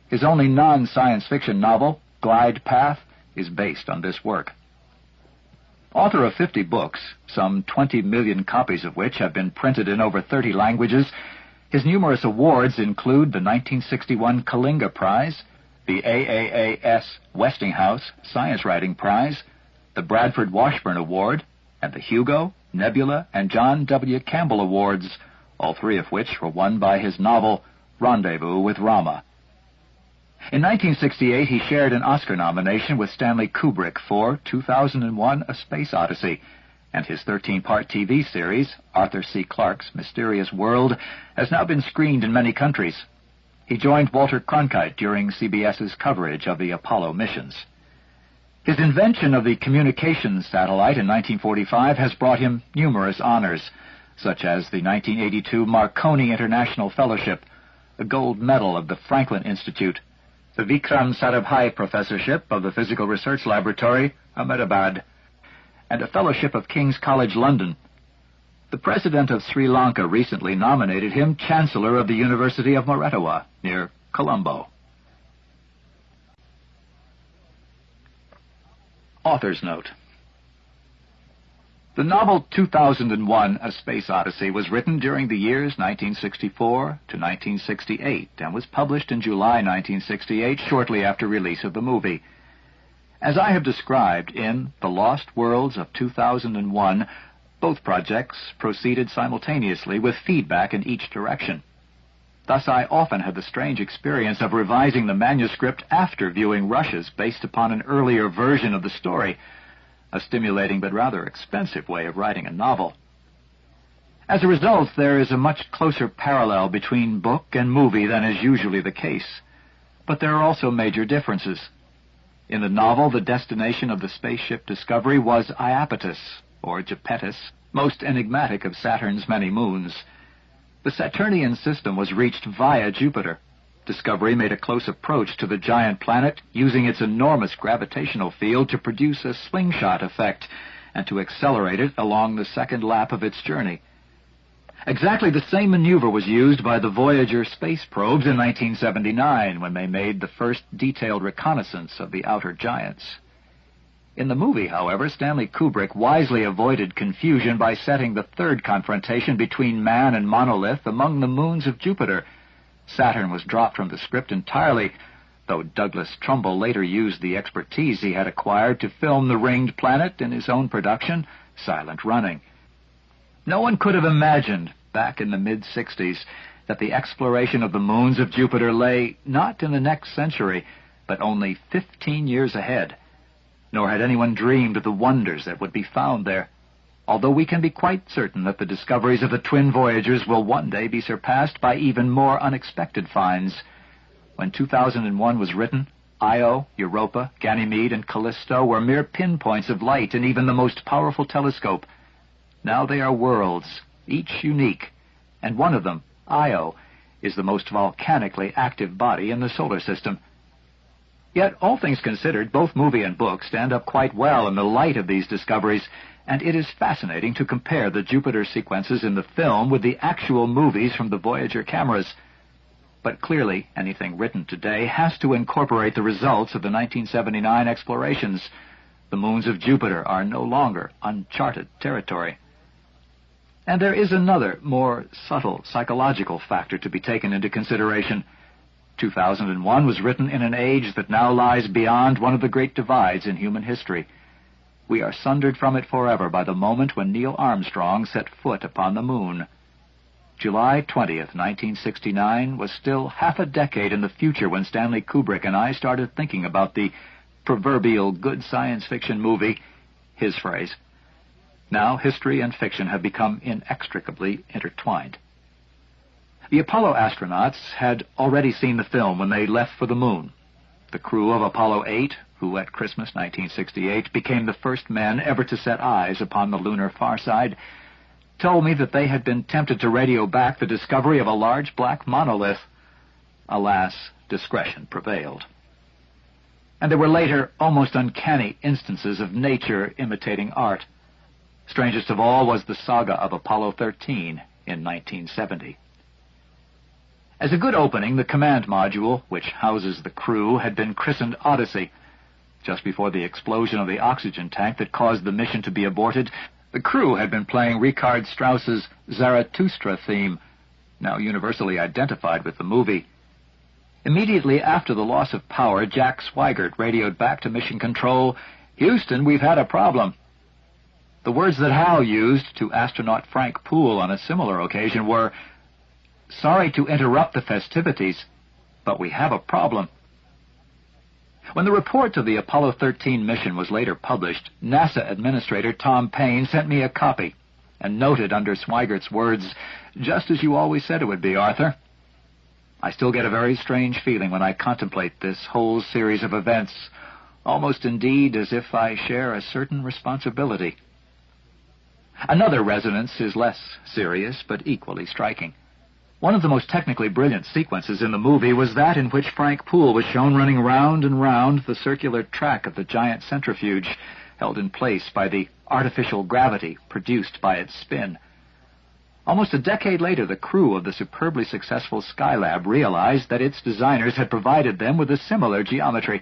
[SPEAKER 1] His only non-science fiction novel, Glide Path, is based on this work. Author of 50 books, some 20 million copies of which have been printed in over 30 languages, his numerous awards include the 1961 Kalinga Prize, the AAAS Westinghouse Science Writing Prize, the Bradford Washburn Award, and the Hugo, Nebula, and John W. Campbell Awards, all 3 of which were won by his novel Rendezvous with Rama. In 1968, he shared an Oscar nomination with Stanley Kubrick for 2001: A Space Odyssey, and his 13-part TV series, Arthur C. Clarke's Mysterious World, has now been screened in many countries. He joined Walter Cronkite during CBS's coverage of the Apollo missions. His invention of the communications satellite in 1945 has brought him numerous honors, such as the 1982 Marconi International Fellowship, the Gold Medal of the Franklin Institute, the Vikram Sarabhai Professorship of the Physical Research Laboratory, Ahmedabad, and a Fellowship of King's College London. The President of Sri Lanka recently nominated him Chancellor of the University of Moratuwa, near Colombo. Author's Note. The novel 2001: A Space Odyssey was written during the years 1964 to 1968 and was published in July 1968, shortly after release of the movie. As I have described in The Lost Worlds of 2001, both projects proceeded simultaneously with feedback in each direction. Thus I often had the strange experience of revising the manuscript after viewing rushes based upon an earlier version of the story, a stimulating but rather expensive way of writing a novel. As a result, there is a much closer parallel between book and movie than is usually the case. But there are also major differences. In the novel, the destination of the spaceship Discovery was Iapetus, or Japetus, most enigmatic of Saturn's many moons. The Saturnian system was reached via Jupiter. Discovery made a close approach to the giant planet, using its enormous gravitational field to produce a slingshot effect and to accelerate it along the second lap of its journey. Exactly the same maneuver was used by the Voyager space probes in 1979 when they made the first detailed reconnaissance of the outer giants. In the movie, however, Stanley Kubrick wisely avoided confusion by setting the third confrontation between man and monolith among the moons of Jupiter. Saturn was dropped from the script entirely, though Douglas Trumbull later used the expertise he had acquired to film the ringed planet in his own production, Silent Running. No one could have imagined, back in the mid-60s, that the exploration of the moons of Jupiter lay not in the next century, but only 15 years ahead. Nor had anyone dreamed of the wonders that would be found there, although we can be quite certain that the discoveries of the twin Voyagers will one day be surpassed by even more unexpected finds. When 2001 was written, Io, Europa, Ganymede, and Callisto were mere pinpoints of light in even the most powerful telescope. Now they are worlds, each unique, and one of them, Io, is the most volcanically active body in the solar system. Yet, all things considered, both movie and book stand up quite well in the light of these discoveries, and it is fascinating to compare the Jupiter sequences in the film with the actual movies from the Voyager cameras. But clearly, anything written today has to incorporate the results of the 1979 explorations. The moons of Jupiter are no longer uncharted territory. And there is another, more subtle psychological factor to be taken into consideration. 2001 was written in an age that now lies beyond one of the great divides in human history. We are sundered from it forever by the moment when Neil Armstrong set foot upon the moon. July 20th, 1969 was still half a decade in the future when Stanley Kubrick and I started thinking about the proverbial good science fiction movie, his phrase. Now history and fiction have become inextricably intertwined. The Apollo astronauts had already seen the film when they left for the moon. The crew of Apollo 8, who at Christmas 1968 became the first men ever to set eyes upon the lunar far side, told me that they had been tempted to radio back the discovery of a large black monolith. Alas, discretion prevailed. And there were later almost uncanny instances of nature imitating art. Strangest of all was the saga of Apollo 13 in 1970. As a good opening, the command module, which houses the crew, had been christened Odyssey. Just before the explosion of the oxygen tank that caused the mission to be aborted, the crew had been playing Richard Strauss's Zarathustra theme, now universally identified with the movie. Immediately after the loss of power, Jack Swigert radioed back to Mission Control, "Houston, we've had a problem." The words that H.A.L used to astronaut Frank Poole on a similar occasion were, "Sorry to interrupt the festivities, but we have a problem." When the report of the Apollo 13 mission was later published, NASA Administrator Tom Paine sent me a copy and noted under Swigert's words, "Just as you always said it would be, Arthur." I still get a very strange feeling when I contemplate this whole series of events, almost indeed as if I share a certain responsibility. Another resonance is less serious, but equally striking. One of the most technically brilliant sequences in the movie was that in which Frank Poole was shown running round and round the circular track of the giant centrifuge, held in place by the artificial gravity produced by its spin. Almost a decade later, the crew of the superbly successful Skylab realized that its designers had provided them with a similar geometry.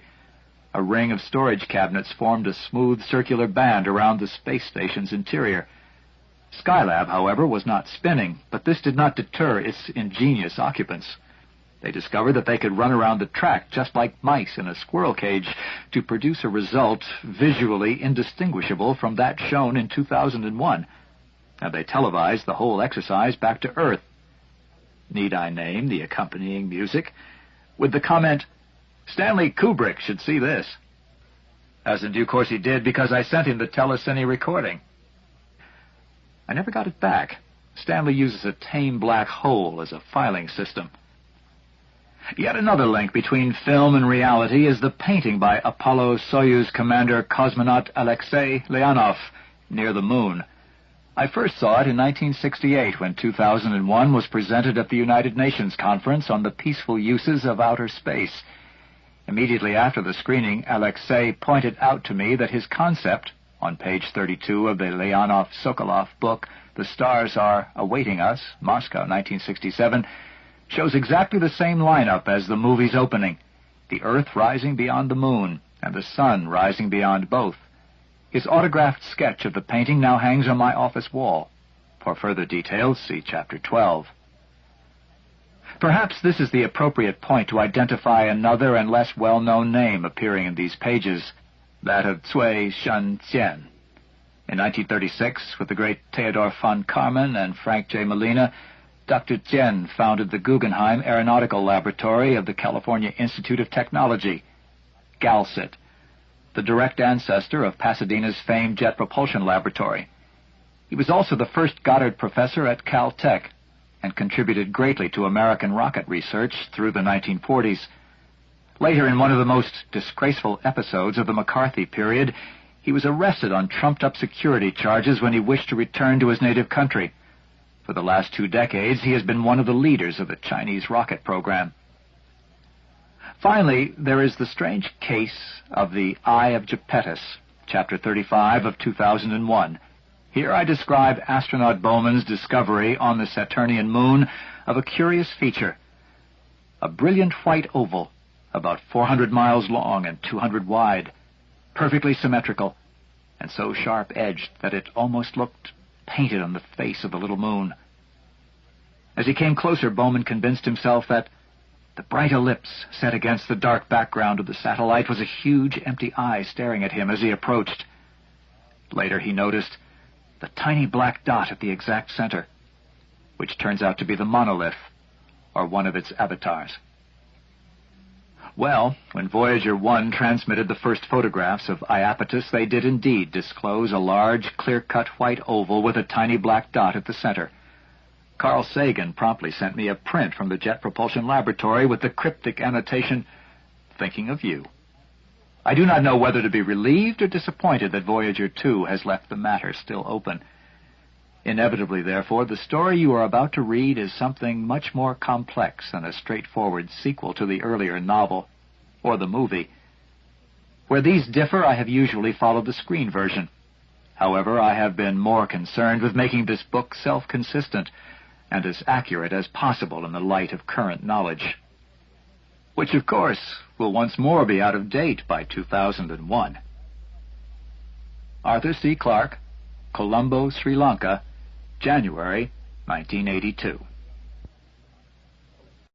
[SPEAKER 1] A ring of storage cabinets formed a smooth circular band around the space station's interior. Skylab, however, was not spinning, but this did not deter its ingenious occupants. They discovered that they could run around the track just like mice in a squirrel cage to produce a result visually indistinguishable from that shown in 2001. And they televised the whole exercise back to Earth. Need I name the accompanying music? With the comment, "Stanley Kubrick should see this." As in due course he did, because I sent him the telecine recording. I never got it back. Stanley uses a tame black hole as a filing system. Yet another link between film and reality is the painting by Apollo-Soyuz commander cosmonaut Alexei Leonov near the moon. I first saw it in 1968 when 2001 was presented at the United Nations Conference on the Peaceful Uses of Outer Space. Immediately after the screening, Alexei pointed out to me that his concept, on page 32 of the Leonov-Sokolov book, The Stars Are Awaiting Us, Moscow, 1967, shows exactly the same lineup as the movie's opening, the Earth rising beyond the Moon and the Sun rising beyond both. His autographed sketch of the painting now hangs on my office wall. For further details, see Chapter 12. Perhaps this is the appropriate point to identify another and less well-known name appearing in these pages, that of Cui Shun-Tsien. In 1936, with the great Theodor von Karman and Frank J. Molina, Dr. Tsien founded the Guggenheim Aeronautical Laboratory of the California Institute of Technology, GALCIT, the direct ancestor of Pasadena's famed Jet Propulsion Laboratory. He was also the first Goddard professor at Caltech and contributed greatly to American rocket research through the 1940s. Later, in one of the most disgraceful episodes of the McCarthy period, he was arrested on trumped-up security charges when he wished to return to his native country. For the last 2 decades, he has been one of the leaders of the Chinese rocket program. Finally, there is the strange case of the Eye of Japetus, Chapter 35 of 2001. Here I describe astronaut Bowman's discovery on the Saturnian moon of a curious feature, a brilliant white oval, about 400 miles long and 200 wide, perfectly symmetrical, and so sharp-edged that it almost looked painted on the face of the little moon. As he came closer, Bowman convinced himself that the bright ellipse set against the dark background of the satellite was a huge empty eye staring at him as he approached. Later he noticed the tiny black dot at the exact center, which turns out to be the monolith, or one of its avatars. Well, when Voyager 1 transmitted the first photographs of Iapetus, they did indeed disclose a large, clear-cut white oval with a tiny black dot at the center. Carl Sagan promptly sent me a print from the Jet Propulsion Laboratory with the cryptic annotation, "Thinking of you." I do not know whether to be relieved or disappointed that Voyager 2 has left the matter still open. Inevitably, therefore, the story you are about to read is something much more complex than a straightforward sequel to the earlier novel, or the movie. Where these differ, I have usually followed the screen version. However, I have been more concerned with making this book self-consistent and as accurate as possible in the light of current knowledge, which, of course, will once more be out of date by 2001. Arthur C. Clarke, Colombo, Sri Lanka, January 1982.